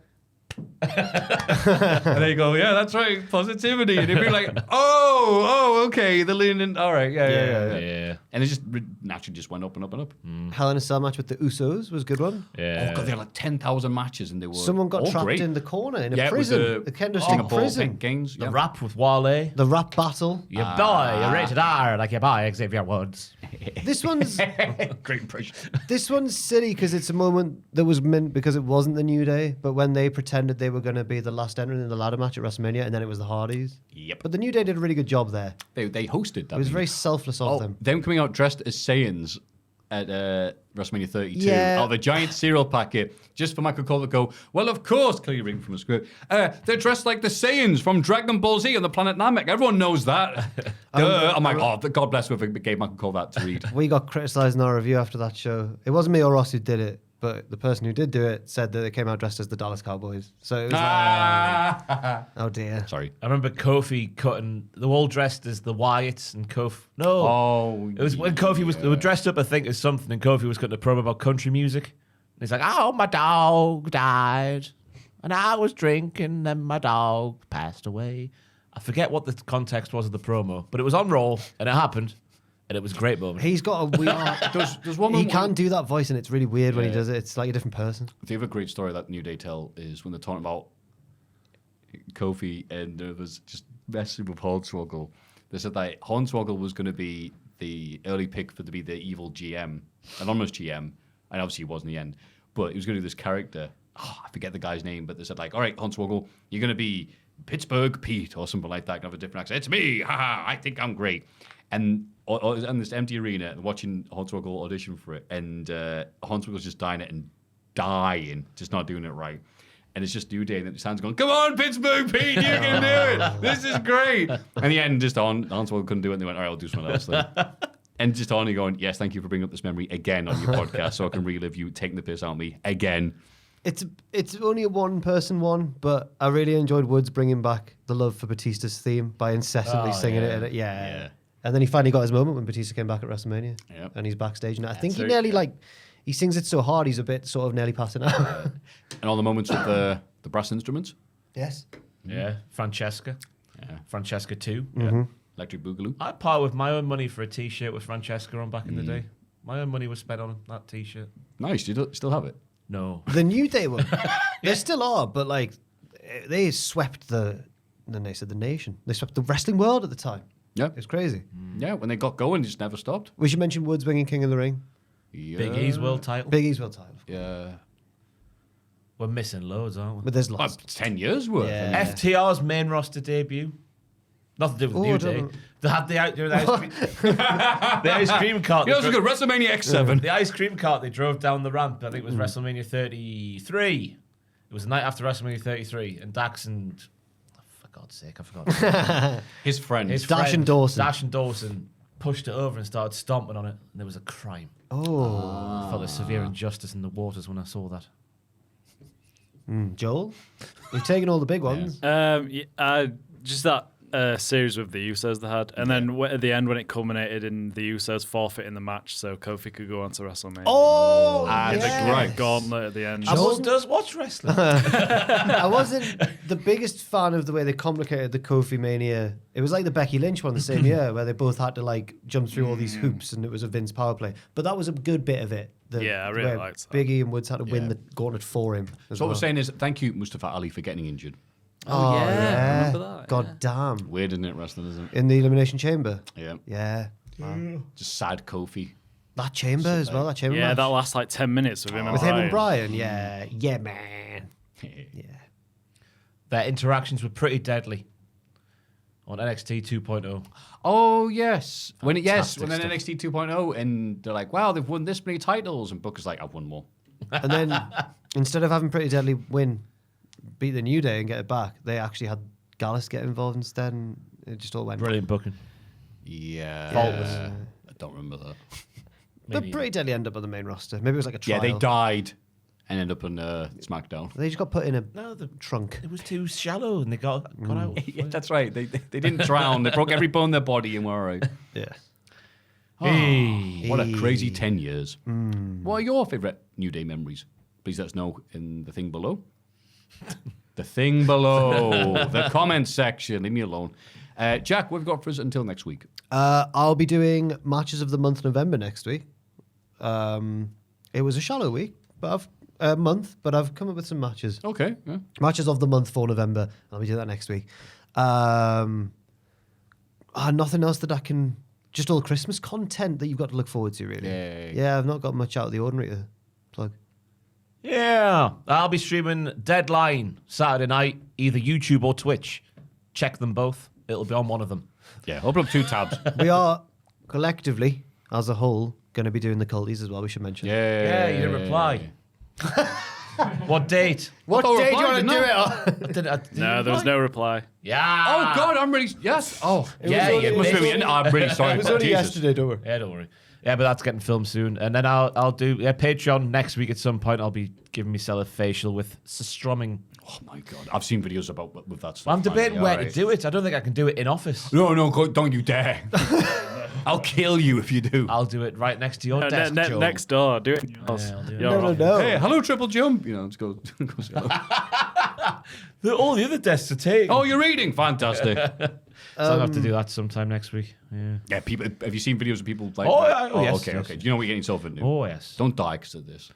[SPEAKER 3] And they go, yeah, that's right, positivity. And he'd be like, okay, the leaning, all right, yeah. And it just naturally just went up and up and up.
[SPEAKER 2] Hell in a Cell match with the Usos was a good one.
[SPEAKER 3] Oh, God, they had like 10,000 matches and they were
[SPEAKER 2] Someone got
[SPEAKER 3] all
[SPEAKER 2] trapped
[SPEAKER 3] great.
[SPEAKER 2] in the corner in a
[SPEAKER 3] Yeah,
[SPEAKER 2] prison. The Kendo Stick prison.
[SPEAKER 3] Games,
[SPEAKER 4] The rap with Wale.
[SPEAKER 2] The rap battle.
[SPEAKER 4] Your boy, you're rated R like your boy, Xavier Woods.
[SPEAKER 2] This one's
[SPEAKER 3] Great impression.
[SPEAKER 2] this one's silly because it's a moment that was meant because it wasn't the New Day, but when they pretended they were going to be the last entrant in the ladder match at WrestleMania, and then it was the Hardys.
[SPEAKER 3] Yep.
[SPEAKER 2] But the New Day did a really good job there.
[SPEAKER 3] They hosted that.
[SPEAKER 2] It was very selfless of them.
[SPEAKER 3] Them coming out dressed as Saiyans at WrestleMania 32
[SPEAKER 2] Yeah.
[SPEAKER 3] out of a giant cereal packet just for Michael Cole to go, well, of course, clearly reading from a script, they're dressed like the Saiyans from Dragon Ball Z on the planet Namek. Everyone knows that. I'm like, God bless whoever gave Michael Cole that to read.
[SPEAKER 2] We got criticised in our review after that show. It wasn't me or Ross who did it, but the person who did do it said that they came out dressed as the Dallas Cowboys. So it was like, oh dear.
[SPEAKER 3] Sorry.
[SPEAKER 4] I remember Kofi cutting. They were all dressed as the Wyatts and Kofi. No.
[SPEAKER 3] Oh,
[SPEAKER 4] It was when Kofi was. They were dressed up, I think, as something, and Kofi was cutting a promo about country music. And he's like, oh, my dog died. And I was drinking, and my dog passed away. I forget what the context was of the promo, but it was on Raw, and it happened. And it was a great moment.
[SPEAKER 2] He's got a weird...
[SPEAKER 3] There's one
[SPEAKER 2] he
[SPEAKER 3] moment
[SPEAKER 2] can do that voice, and it's really weird when he does it. It's like a different person.
[SPEAKER 3] The other great story that New Day tell is when they're talking about Kofi and there was just messing with Hornswoggle. They said that Hornswoggle was going to be the early pick to be the evil GM, anonymous GM, and obviously he was in the end. But he was going to do this character. I forget the guy's name, but they said like, all right, Hornswoggle, you're going to be Pittsburgh Pete or something like that. Have a different accent. It's me. I think I'm great. And in this empty arena, watching Hornswoggle audition for it, and Hornswoggle's just dying, just not doing it right. And it's just New Day, and Sam's going, come on, Pittsburgh Pete, you can do it. This is great. And the end, just Hornswoggle couldn't do it, and they went, all right, I'll do something else then. And just on and going, yes, thank you for bringing up this memory again on your podcast so I can relive you taking the piss out of me again.
[SPEAKER 2] It's only a one-person one, but I really enjoyed Woods bringing back the love for Batista's theme by incessantly singing it. Yeah. And then he finally got his moment when Batista came back at WrestleMania.
[SPEAKER 3] Yep.
[SPEAKER 2] And he's backstage now. I think he
[SPEAKER 6] so-
[SPEAKER 2] nearly he sings it so hard he's a bit sort of nearly passing out.
[SPEAKER 3] And all the moments with the brass instruments.
[SPEAKER 2] Yes.
[SPEAKER 4] Yeah, Francesca.
[SPEAKER 3] Yeah.
[SPEAKER 4] Francesca 2.
[SPEAKER 2] Mm-hmm.
[SPEAKER 3] Electric Boogaloo.
[SPEAKER 4] I'd part with my own money for a T-shirt with Francesca on back in the day. My own money was spent on that T-shirt.
[SPEAKER 3] Nice. You still have it?
[SPEAKER 4] No.
[SPEAKER 2] The New Day one. They still are, but they swept the nation. They swept the wrestling world at the time.
[SPEAKER 3] Yeah.
[SPEAKER 2] It's crazy.
[SPEAKER 3] Yeah, when they got going, they just never stopped.
[SPEAKER 2] We should mention Woods winning King of the Ring.
[SPEAKER 3] Yeah.
[SPEAKER 4] Big E's world title.
[SPEAKER 2] Big E's world title.
[SPEAKER 3] Yeah.
[SPEAKER 4] We're missing loads, aren't we?
[SPEAKER 2] But there's
[SPEAKER 3] Oh,
[SPEAKER 2] lots.
[SPEAKER 3] 10 years worth.
[SPEAKER 2] Yeah.
[SPEAKER 4] FTR's main roster debut. Nothing to do with
[SPEAKER 2] Oh,
[SPEAKER 4] New
[SPEAKER 2] I
[SPEAKER 4] Day.
[SPEAKER 2] don't-
[SPEAKER 4] They had the ice cream cart.
[SPEAKER 3] You know, it's good. WrestleMania X7.
[SPEAKER 4] The ice cream cart they drove down the ramp. I think it was WrestleMania 33. It was the night after WrestleMania 33, and Dax and for God's sake, I forgot
[SPEAKER 3] His friend.
[SPEAKER 4] his
[SPEAKER 2] Dash
[SPEAKER 4] friend,
[SPEAKER 2] and Dawson.
[SPEAKER 4] Dash and Dawson pushed it over and started stomping on it, and there was a crime.
[SPEAKER 2] Oh.
[SPEAKER 4] I felt a severe injustice in the waters when I saw that.
[SPEAKER 2] Joel? We've taken all the big ones.
[SPEAKER 6] Just that series with the Usos they had, and then at the end when it culminated in the Usos forfeiting the match, so Kofi could go on to WrestleMania.
[SPEAKER 2] Oh,
[SPEAKER 6] And
[SPEAKER 2] yes.
[SPEAKER 6] the great gauntlet at the end.
[SPEAKER 4] Joel does watch wrestling.
[SPEAKER 2] I wasn't the biggest fan of the way they complicated the Kofi Mania. It was like the Becky Lynch one the same year, where they both had to jump through all these hoops, and it was a Vince power play. But that was a good bit of it.
[SPEAKER 6] Yeah, I really
[SPEAKER 2] where
[SPEAKER 6] liked that.
[SPEAKER 2] Biggie and Woods had to win the gauntlet for him. As
[SPEAKER 3] So what
[SPEAKER 2] well.
[SPEAKER 3] we're saying is, thank you, Mustafa Ali, for getting injured.
[SPEAKER 2] Oh,
[SPEAKER 6] yeah, I remember that,
[SPEAKER 2] God damn.
[SPEAKER 3] Weird, isn't it, wrestling, isn't it?
[SPEAKER 2] In the Elimination Chamber.
[SPEAKER 3] Yeah.
[SPEAKER 2] Yeah.
[SPEAKER 3] Just sad Kofi.
[SPEAKER 2] That chamber as well. That chamber
[SPEAKER 6] Yeah,
[SPEAKER 2] match.
[SPEAKER 6] that last 10 minutes with him and
[SPEAKER 2] with him
[SPEAKER 6] Bryan.
[SPEAKER 2] and Brian. Yeah. Yeah, man. Yeah.
[SPEAKER 4] Their interactions were pretty deadly on NXT 2.0.
[SPEAKER 3] Oh, yes. When then
[SPEAKER 4] Fantastic
[SPEAKER 3] NXT 2.0, and they're like, wow, they've won this many titles. And Booker's like, I've won more.
[SPEAKER 2] And then instead of having Pretty Deadly beat the New Day and get it back, they actually had Gallus get involved instead, and it just all went.
[SPEAKER 4] Brilliant booking.
[SPEAKER 3] Yeah.
[SPEAKER 4] Faultless.
[SPEAKER 3] I don't remember that.
[SPEAKER 2] But Pretty Deadly ended up on the main roster. Maybe it was like a trial.
[SPEAKER 3] Yeah, they died and ended up on SmackDown.
[SPEAKER 2] They just got put in a
[SPEAKER 4] The
[SPEAKER 2] trunk.
[SPEAKER 4] it was too shallow, and they got out.
[SPEAKER 3] Yeah, that's right. They didn't drown. They broke every bone in their body and were all right.
[SPEAKER 2] Yeah.
[SPEAKER 4] Hey.
[SPEAKER 3] What a crazy 10 years. What are your favourite New Day memories? Please let us know in the thing below. The thing below. The comment section. Leave me alone. Jack, what have you got for us until next week?
[SPEAKER 2] I'll be doing matches of the month November next week. It was a shallow week, but I've come up with some matches.
[SPEAKER 3] Okay. Yeah.
[SPEAKER 2] Matches of the month for November. I'll be doing that next week. Nothing else that I can. Just all Christmas content that you've got to look forward to, really.
[SPEAKER 3] Yay.
[SPEAKER 2] Yeah, I've not got much out of the ordinary to plug.
[SPEAKER 4] Yeah, I'll be streaming Deadline Saturday night, either YouTube or Twitch. Check them both. It'll be on one of them.
[SPEAKER 3] Yeah. Open up 2 tabs.
[SPEAKER 2] We are collectively, as a whole, going to be doing the culties as well. We should mention.
[SPEAKER 4] Yeah, you didn't reply. What date?
[SPEAKER 2] What
[SPEAKER 3] thought
[SPEAKER 2] day do you
[SPEAKER 3] reply,
[SPEAKER 2] want to
[SPEAKER 3] didn't
[SPEAKER 2] do it on?
[SPEAKER 6] No, there was no reply.
[SPEAKER 4] Yeah.
[SPEAKER 3] Oh, God, I'm really... Yes. Oh,
[SPEAKER 4] Yeah,
[SPEAKER 2] only-
[SPEAKER 4] you
[SPEAKER 3] it must
[SPEAKER 4] missed
[SPEAKER 3] be...
[SPEAKER 4] it.
[SPEAKER 3] I'm really sorry.
[SPEAKER 2] It was
[SPEAKER 3] about
[SPEAKER 2] only
[SPEAKER 3] Jesus.
[SPEAKER 2] yesterday, don't worry.
[SPEAKER 4] Yeah, don't worry. Yeah, but that's getting filmed soon. And then I'll do Patreon next week at some point. I'll be giving myself a facial with strumming.
[SPEAKER 3] Oh, my God. I've seen videos about with that stuff.
[SPEAKER 4] I'm debating
[SPEAKER 3] finally.
[SPEAKER 4] where
[SPEAKER 3] All
[SPEAKER 4] to
[SPEAKER 3] right.
[SPEAKER 4] do it. I don't think I can do it in office.
[SPEAKER 3] No, don't you dare. I'll kill you if you do.
[SPEAKER 4] I'll do it right next to your
[SPEAKER 6] No,
[SPEAKER 4] desk, Joe.
[SPEAKER 6] next door, do it. in your house.
[SPEAKER 4] I'll do it.
[SPEAKER 6] Your office.
[SPEAKER 2] No.
[SPEAKER 3] Hey, hello, Triple Jump. You know, let's go. Go say hello.
[SPEAKER 4] All the other desks are taken.
[SPEAKER 3] Oh, you're reading? Fantastic.
[SPEAKER 4] So I'll have to do that sometime next week. Yeah.
[SPEAKER 3] Yeah, people. Have you seen videos of people like?
[SPEAKER 4] Oh,
[SPEAKER 3] that?
[SPEAKER 4] yeah, oh, yes,
[SPEAKER 3] okay,
[SPEAKER 4] yes.
[SPEAKER 3] okay. Do you know what you're getting yourself into?
[SPEAKER 4] Oh, yes.
[SPEAKER 3] Don't die because of this.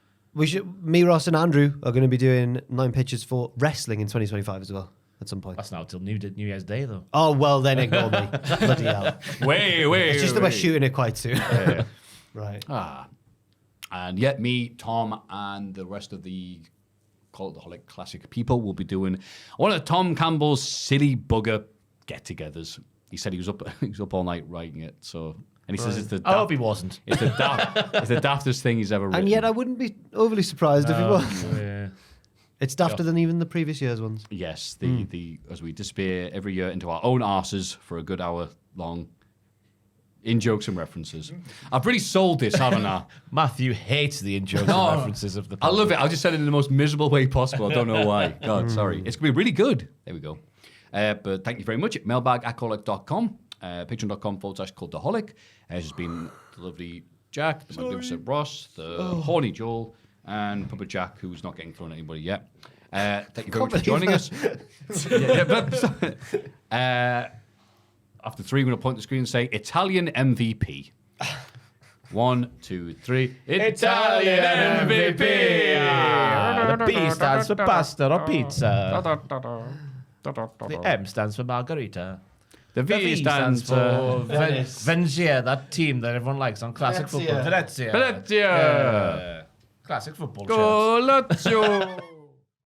[SPEAKER 2] Me, Ross, and Andrew are going to be doing 9 pitches for wrestling in 2025 as well at some point.
[SPEAKER 4] That's not till New Year's Day, though.
[SPEAKER 2] Oh, well, then ignore me. Bloody hell.
[SPEAKER 3] Wait.
[SPEAKER 2] It's just that we're shooting it quite soon. Right.
[SPEAKER 3] And yet, me, Tom, and the rest of the Cultaholic Classic people will be doing one of Tom Campbell's silly bugger get-togethers. He said he was up all night writing it. So, and he says it's the
[SPEAKER 4] I hope he wasn't.
[SPEAKER 3] it's the daftest thing he's ever written.
[SPEAKER 2] And yet I wouldn't be overly surprised if it was.
[SPEAKER 4] Yeah.
[SPEAKER 2] It's dafter than even the previous year's ones.
[SPEAKER 3] Yes, the as we disappear every year into our own arses for a good hour long, in jokes and references. I've really sold this, haven't I?
[SPEAKER 4] Maffew hates the in-jokes
[SPEAKER 3] No,
[SPEAKER 4] and references of the
[SPEAKER 3] I love it. I just said it in the most miserable way possible. I don't know why. God, sorry. It's going to be really good. There we go. But thank you very much. At mailbag@cultaholic.com. Patreon.com/Cultaholic. This has been the lovely Jack, the magnificent Ross, the horny Joel, and Puppet Jack, who's not getting thrown at anybody yet. Thank you very much for joining us. After 3, we're going to point the screen and say Italian MVP. 1, 2, 3.
[SPEAKER 4] Italian MVP. The B stands for pasta or pizza. The M stands for margarita.
[SPEAKER 3] The V stands for
[SPEAKER 4] Venezia, that team that everyone likes on classic football. Venezia.
[SPEAKER 3] Venezia.
[SPEAKER 4] Classic football.
[SPEAKER 3] Go Lazio.